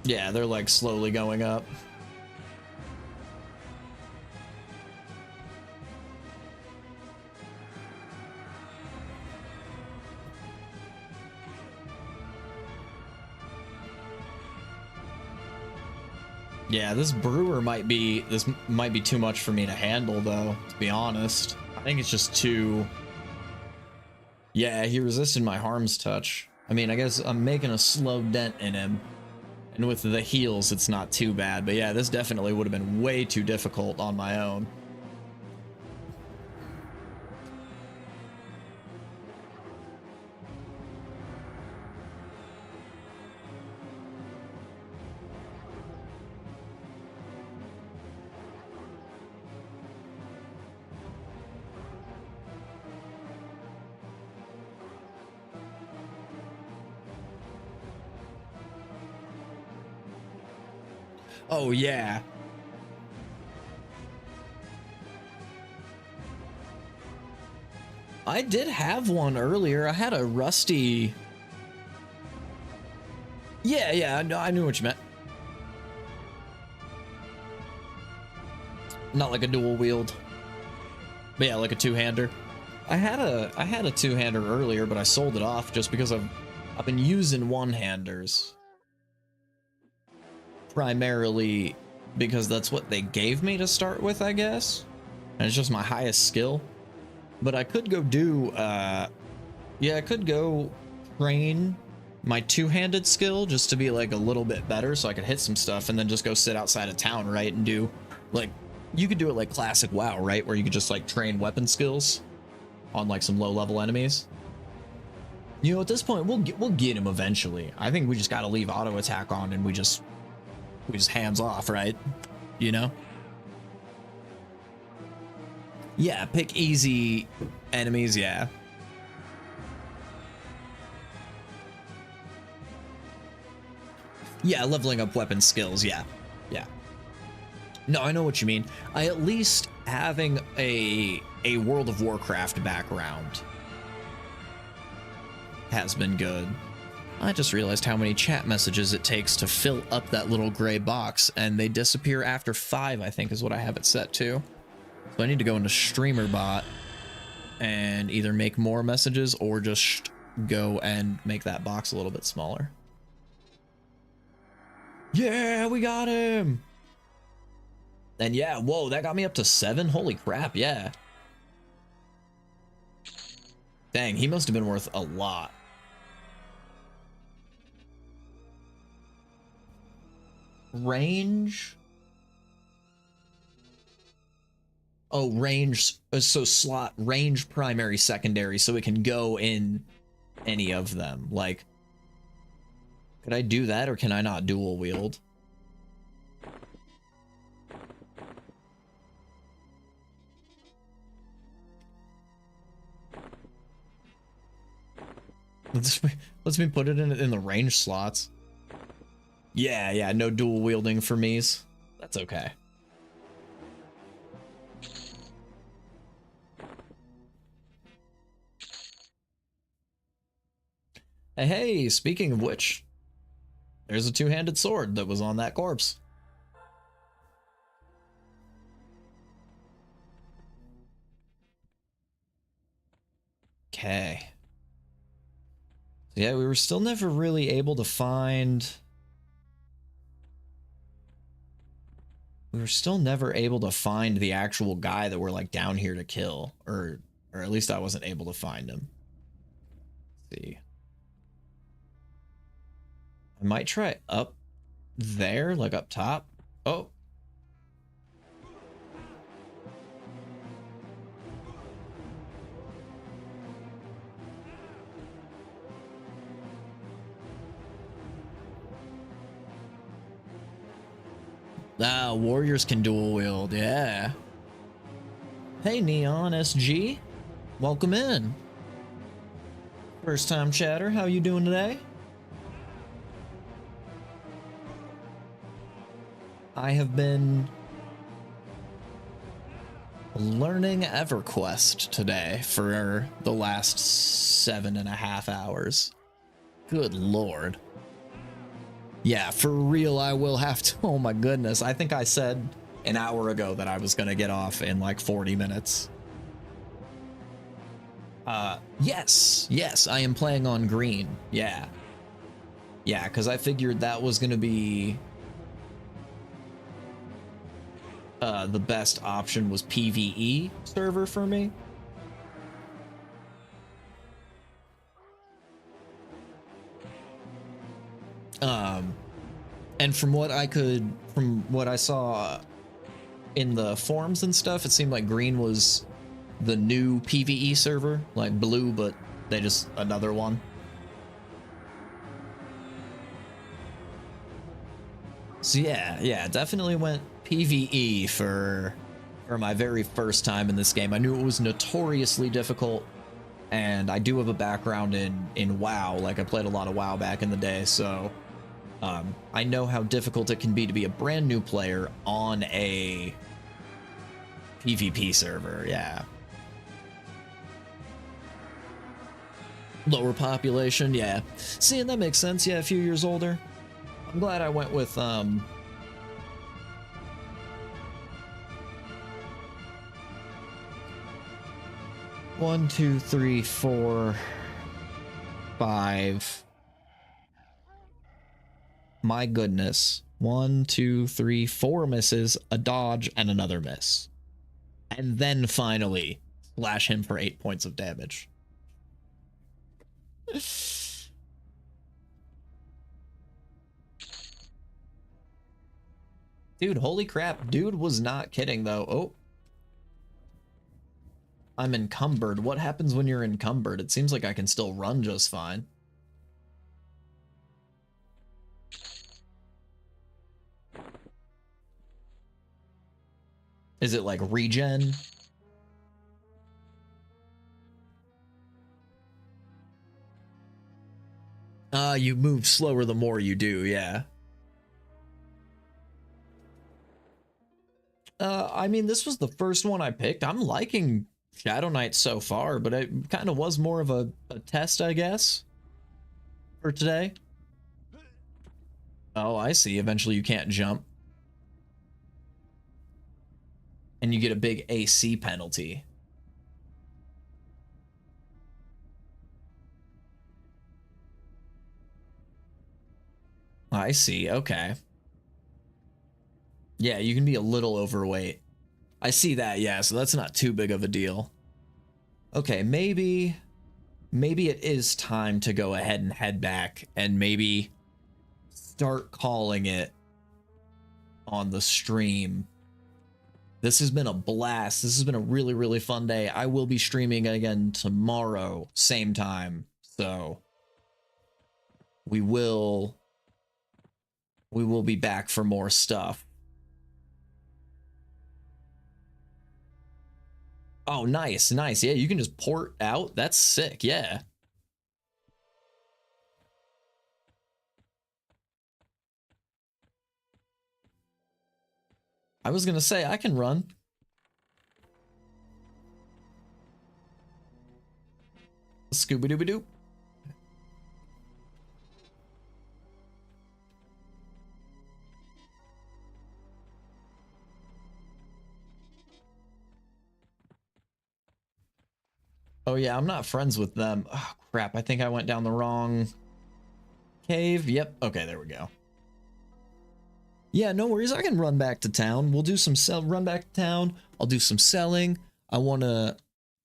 Yeah, they're like slowly going up. Yeah, this brewer might be too much for me to handle, though, to be honest. I think it's just too. Yeah, he resisted my harm's touch. I mean, I guess I'm making a slow dent in him. And with the heals, it's not too bad. But yeah, this definitely would have been way too difficult on my own. Oh, yeah. I did have one earlier. I had a rusty. Yeah, no, I knew what you meant. Not like a dual wield. But yeah, like a two-hander. I had a two-hander earlier, but I sold it off just because I've been using one-handers. Primarily because that's what they gave me to start with, I guess. and it's just my highest skill. But I could go do, yeah, I could go train my two-handed skill just to be like a little bit better so I could hit some stuff and then just go sit outside of town, right? And do like, you could do it like classic WoW, right? Where you could just like train weapon skills on like some low-level enemies. You know, at this point, we'll get him eventually. I think we just got to leave auto attack on and we just hands off, right? You know? Yeah, pick easy enemies, yeah. Yeah, leveling up weapon skills, yeah. Yeah. No, I know what you mean. At least having a World of Warcraft background has been good. I just realized how many chat messages it takes to fill up that little gray box, and they disappear after 5, I think is what I have it set to. So I need to go into Streamer Bot and either make more messages or just go and make that box a little bit smaller. Yeah, we got him! And yeah, whoa, that got me up to 7? Holy crap, yeah. Dang, he must have been worth a lot. Range? Oh, range, so slot, range, primary, secondary, so it can go in any of them. Like, could I do that, or can I not dual wield? Let's me put it in the range slots. Yeah, no dual wielding for me's. That's okay. Hey, speaking of which, there's a two-handed sword that was on that corpse. Okay. Yeah, we were still never really able to find... We were still never able to find the actual guy that we're like down here to kill. Or at least I wasn't able to find him. Let's see. I might try up there, like up top. Oh. Ah, warriors can dual wield, yeah. Hey, Neon SG. Welcome in. First time chatter, how you doing today? I have been learning Everquest today for the last 7.5 hours. Good lord. Yeah, for real, I will have to. Oh my goodness. I think I said an hour ago that I was going to get off in like 40 minutes. Yes, I am playing on green. Yeah, because I figured that was going to be the best option was PvE server for me. And from what I saw in the forums and stuff, it seemed like green was the new PvE server, like blue, but they just another one. So yeah, definitely went PvE for my very first time in this game. I knew it was notoriously difficult, and I do have a background in WoW. Like I played a lot of WoW back in the day, so I know how difficult it can be to be a brand new player on a PvP server. Yeah. Lower population, yeah. See, and that makes sense. Yeah, a few years older. I'm glad I went with 1, 2, 3, 4, 5. My goodness. 1, 2, 3, 4 misses, a dodge, and another miss. and then finally slash him for 8 points of damage. Dude, holy crap. Dude was not kidding, though. Oh. I'm encumbered. What happens when you're encumbered? It seems like I can still run just fine. Is it like regen? You move slower the more you do, yeah. I mean, this was the first one I picked. I'm liking Shadow Knight so far, but it kind of was more of a test, I guess, for today. Oh, I see. Eventually you can't jump. And you get a big AC penalty. I see. Okay. Yeah, you can be a little overweight. I see that, yeah, so that's not too big of a deal. Okay, maybe it is time to go ahead and head back and maybe start calling it on the stream. This has been a blast. This has been a really, really fun day. I will be streaming again tomorrow, same time. So we will be back for more stuff. Oh, nice, nice. Yeah, you can just port out. That's sick, yeah. I was gonna say, I can run. Scooby-Dooby-Doo. Oh yeah, I'm not friends with them. Oh crap, I think I went down the wrong cave. Yep, okay, there we go. Yeah, no worries, I can run back to town. We'll do some run back to town. I'll do some selling. I want to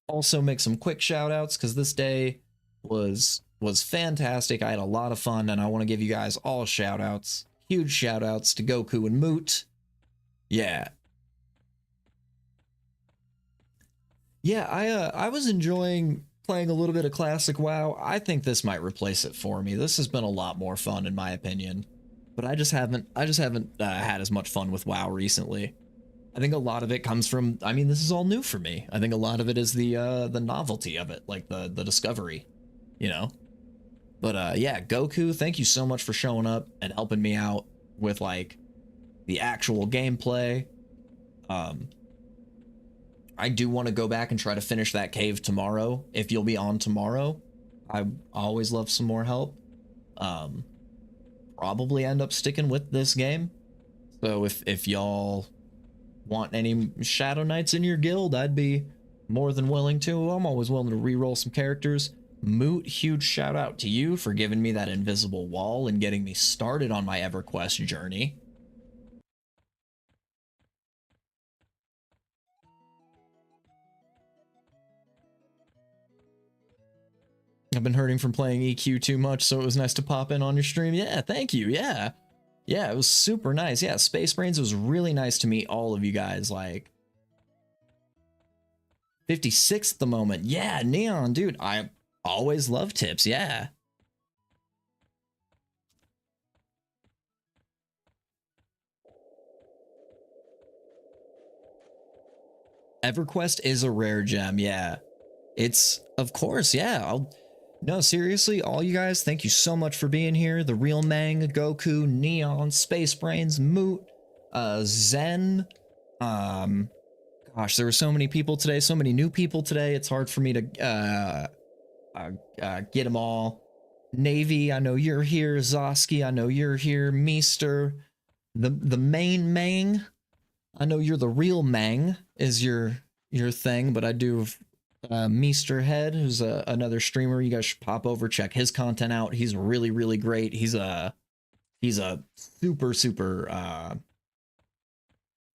also make some quick shout outs because this day was fantastic. I had a lot of fun and I want to give you guys all shout outs. Huge shout outs to Goku and Moot. Yeah. Yeah, I was enjoying playing a little bit of classic WoW. I think this might replace it for me. This has been a lot more fun in my opinion. But I just haven't had as much fun with WoW recently. I think a lot of it comes from, I mean, this is all new for me. I think a lot of it is the novelty of it, like the discovery, you know? But yeah, Goku, thank you so much for showing up and helping me out with like the actual gameplay. I do want to go back and try to finish that cave tomorrow. If you'll be on tomorrow, I always love some more help. Probably end up sticking with this game. So if y'all want any Shadow Knights in your guild, I'd be more than willing to. I'm always willing to re-roll some characters. Moot, huge shout out to you for giving me that invisible wall and getting me started on my EverQuest journey. I've been hurting from playing EQ too much, so it was nice to pop in on your stream. Yeah, thank you. Yeah. Yeah, it was super nice. Yeah, Space Brains, it was really nice to meet all of you guys. Like, 56 at the moment. Yeah, Neon, dude, I always love tips. Yeah. EverQuest is a rare gem. Yeah. It's, of course, yeah. No, seriously, all you guys, thank you so much for being here. The Real Mang, Goku, Neon, Space Brains, Moot, Zen. Gosh, there were so many people today, so many new people today. It's hard for me to get them all. Navy, I know you're here. Zosky, I know you're here. Meester, the main Mang, I know you're the Real Mang is your thing, but I do. Meester Head, who's another streamer. You guys should pop over, check his content out. He's really, really great. He's a super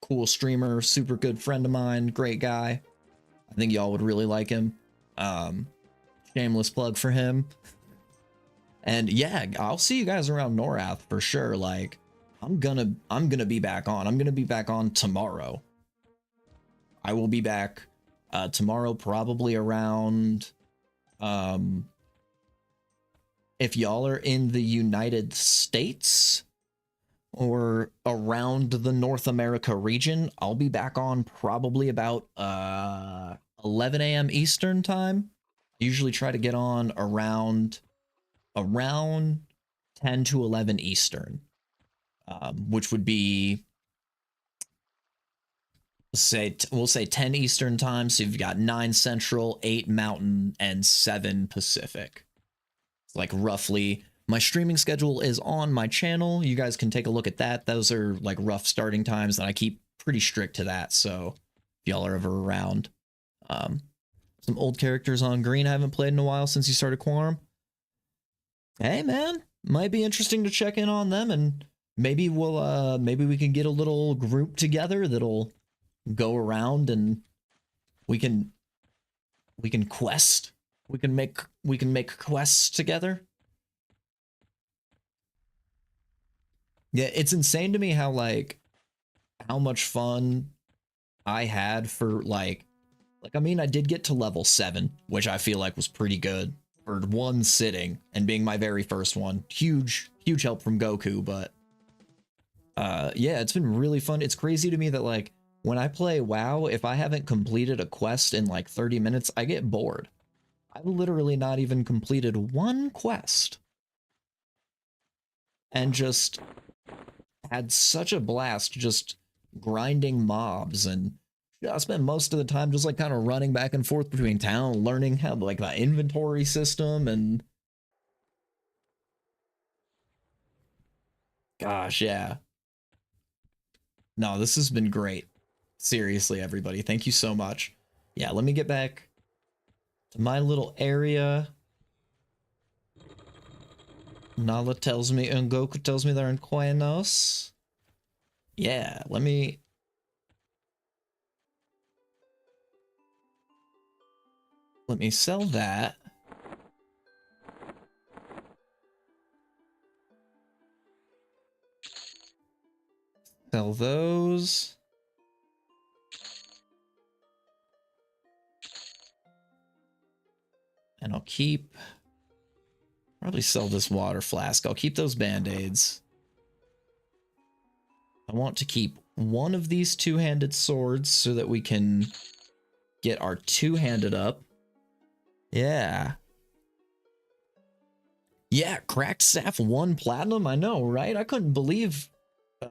cool streamer, super good friend of mine, great guy. I think y'all would really like him. Shameless plug for him. And yeah, I'll see you guys around Norath for sure. Like, I'm gonna be back on. I'm gonna be back on tomorrow. I will be back tomorrow, probably around if y'all are in the United States or around the North America region, I'll be back on probably about 11 a.m. Eastern time. I usually try to get on around 10 to 11 Eastern, which would be, we'll say 10 Eastern time. So you've got 9 Central, 8 Mountain, and 7 Pacific. It's like roughly. My streaming schedule is on my channel. You guys can take a look at that. Those are like rough starting times, and I keep pretty strict to that. So if y'all are ever around, some old characters on green I haven't played in a while since you started Quorum. Hey man, might be interesting to check in on them, and maybe maybe we can get a little group together that'll go around and we can quest. We can make quests together. Yeah, it's insane to me how much fun I had for like I mean, I did get to level 7, which I feel like was pretty good for one sitting and being my very first one. Huge help from Goku, but yeah, it's been really fun. It's crazy to me that like when I play WoW, if I haven't completed a quest in like 30 minutes, I get bored. I've literally not even completed one quest and just had such a blast just grinding mobs, and I spent most of the time just like kind of running back and forth between town, learning how like the inventory system, and gosh, yeah. No, this has been great. Seriously, everybody, thank you so much. Yeah, let me get back to my little area. Nala tells me, and Goku tells me they're in Quenos. Yeah, let me sell that. Sell those. And I'll probably sell this water flask. I'll keep those band-aids. I want to keep one of these two-handed swords so that we can get our two-handed up. Yeah. Yeah, cracked staff 1 platinum. I know, right? I couldn't believe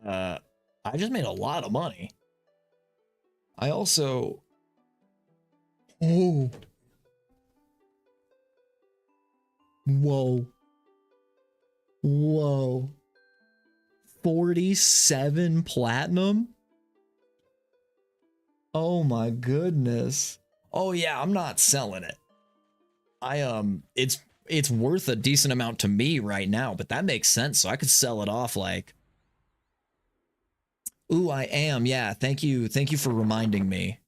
I just made a lot of money. I also Whoa. 47 platinum? Oh my goodness. Oh yeah, I'm not selling it. It's worth a decent amount to me right now, but that makes sense. So I could sell it off like. Ooh, I am. Yeah, thank you for reminding me.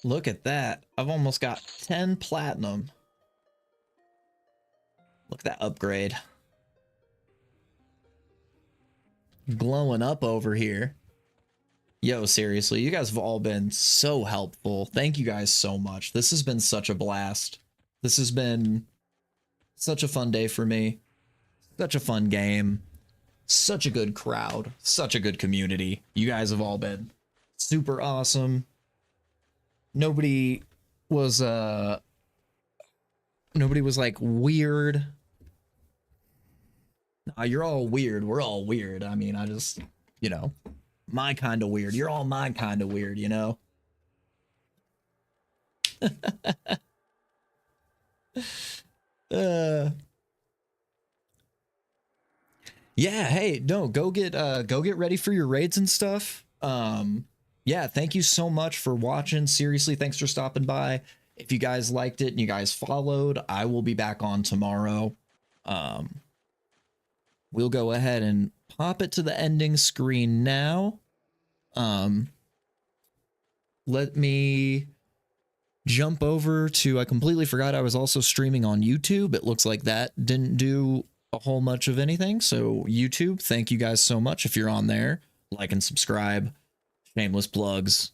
Look at that. I've almost got 10 platinum. Look at that upgrade. Glowing up over here. Yo, seriously, you guys have all been so helpful. Thank you guys so much. This has been such a blast. This has been such a fun day for me. Such a fun game. Such a good crowd. Such a good community. You guys have all been super awesome. Nobody was like weird. You're all weird. We're all weird. I mean, I just, you know, my kind of weird. You're all my kind of weird, you know? Yeah, hey, no, go get ready for your raids and stuff. Yeah, thank you so much for watching. Seriously, thanks for stopping by. If you guys liked it and you guys followed, I will be back on tomorrow. We'll go ahead and pop it to the ending screen now. Let me jump over to, I completely forgot I was also streaming on YouTube. It looks like that didn't do a whole much of anything. So YouTube, thank you guys so much. If you're on there, like and subscribe. Shameless plugs.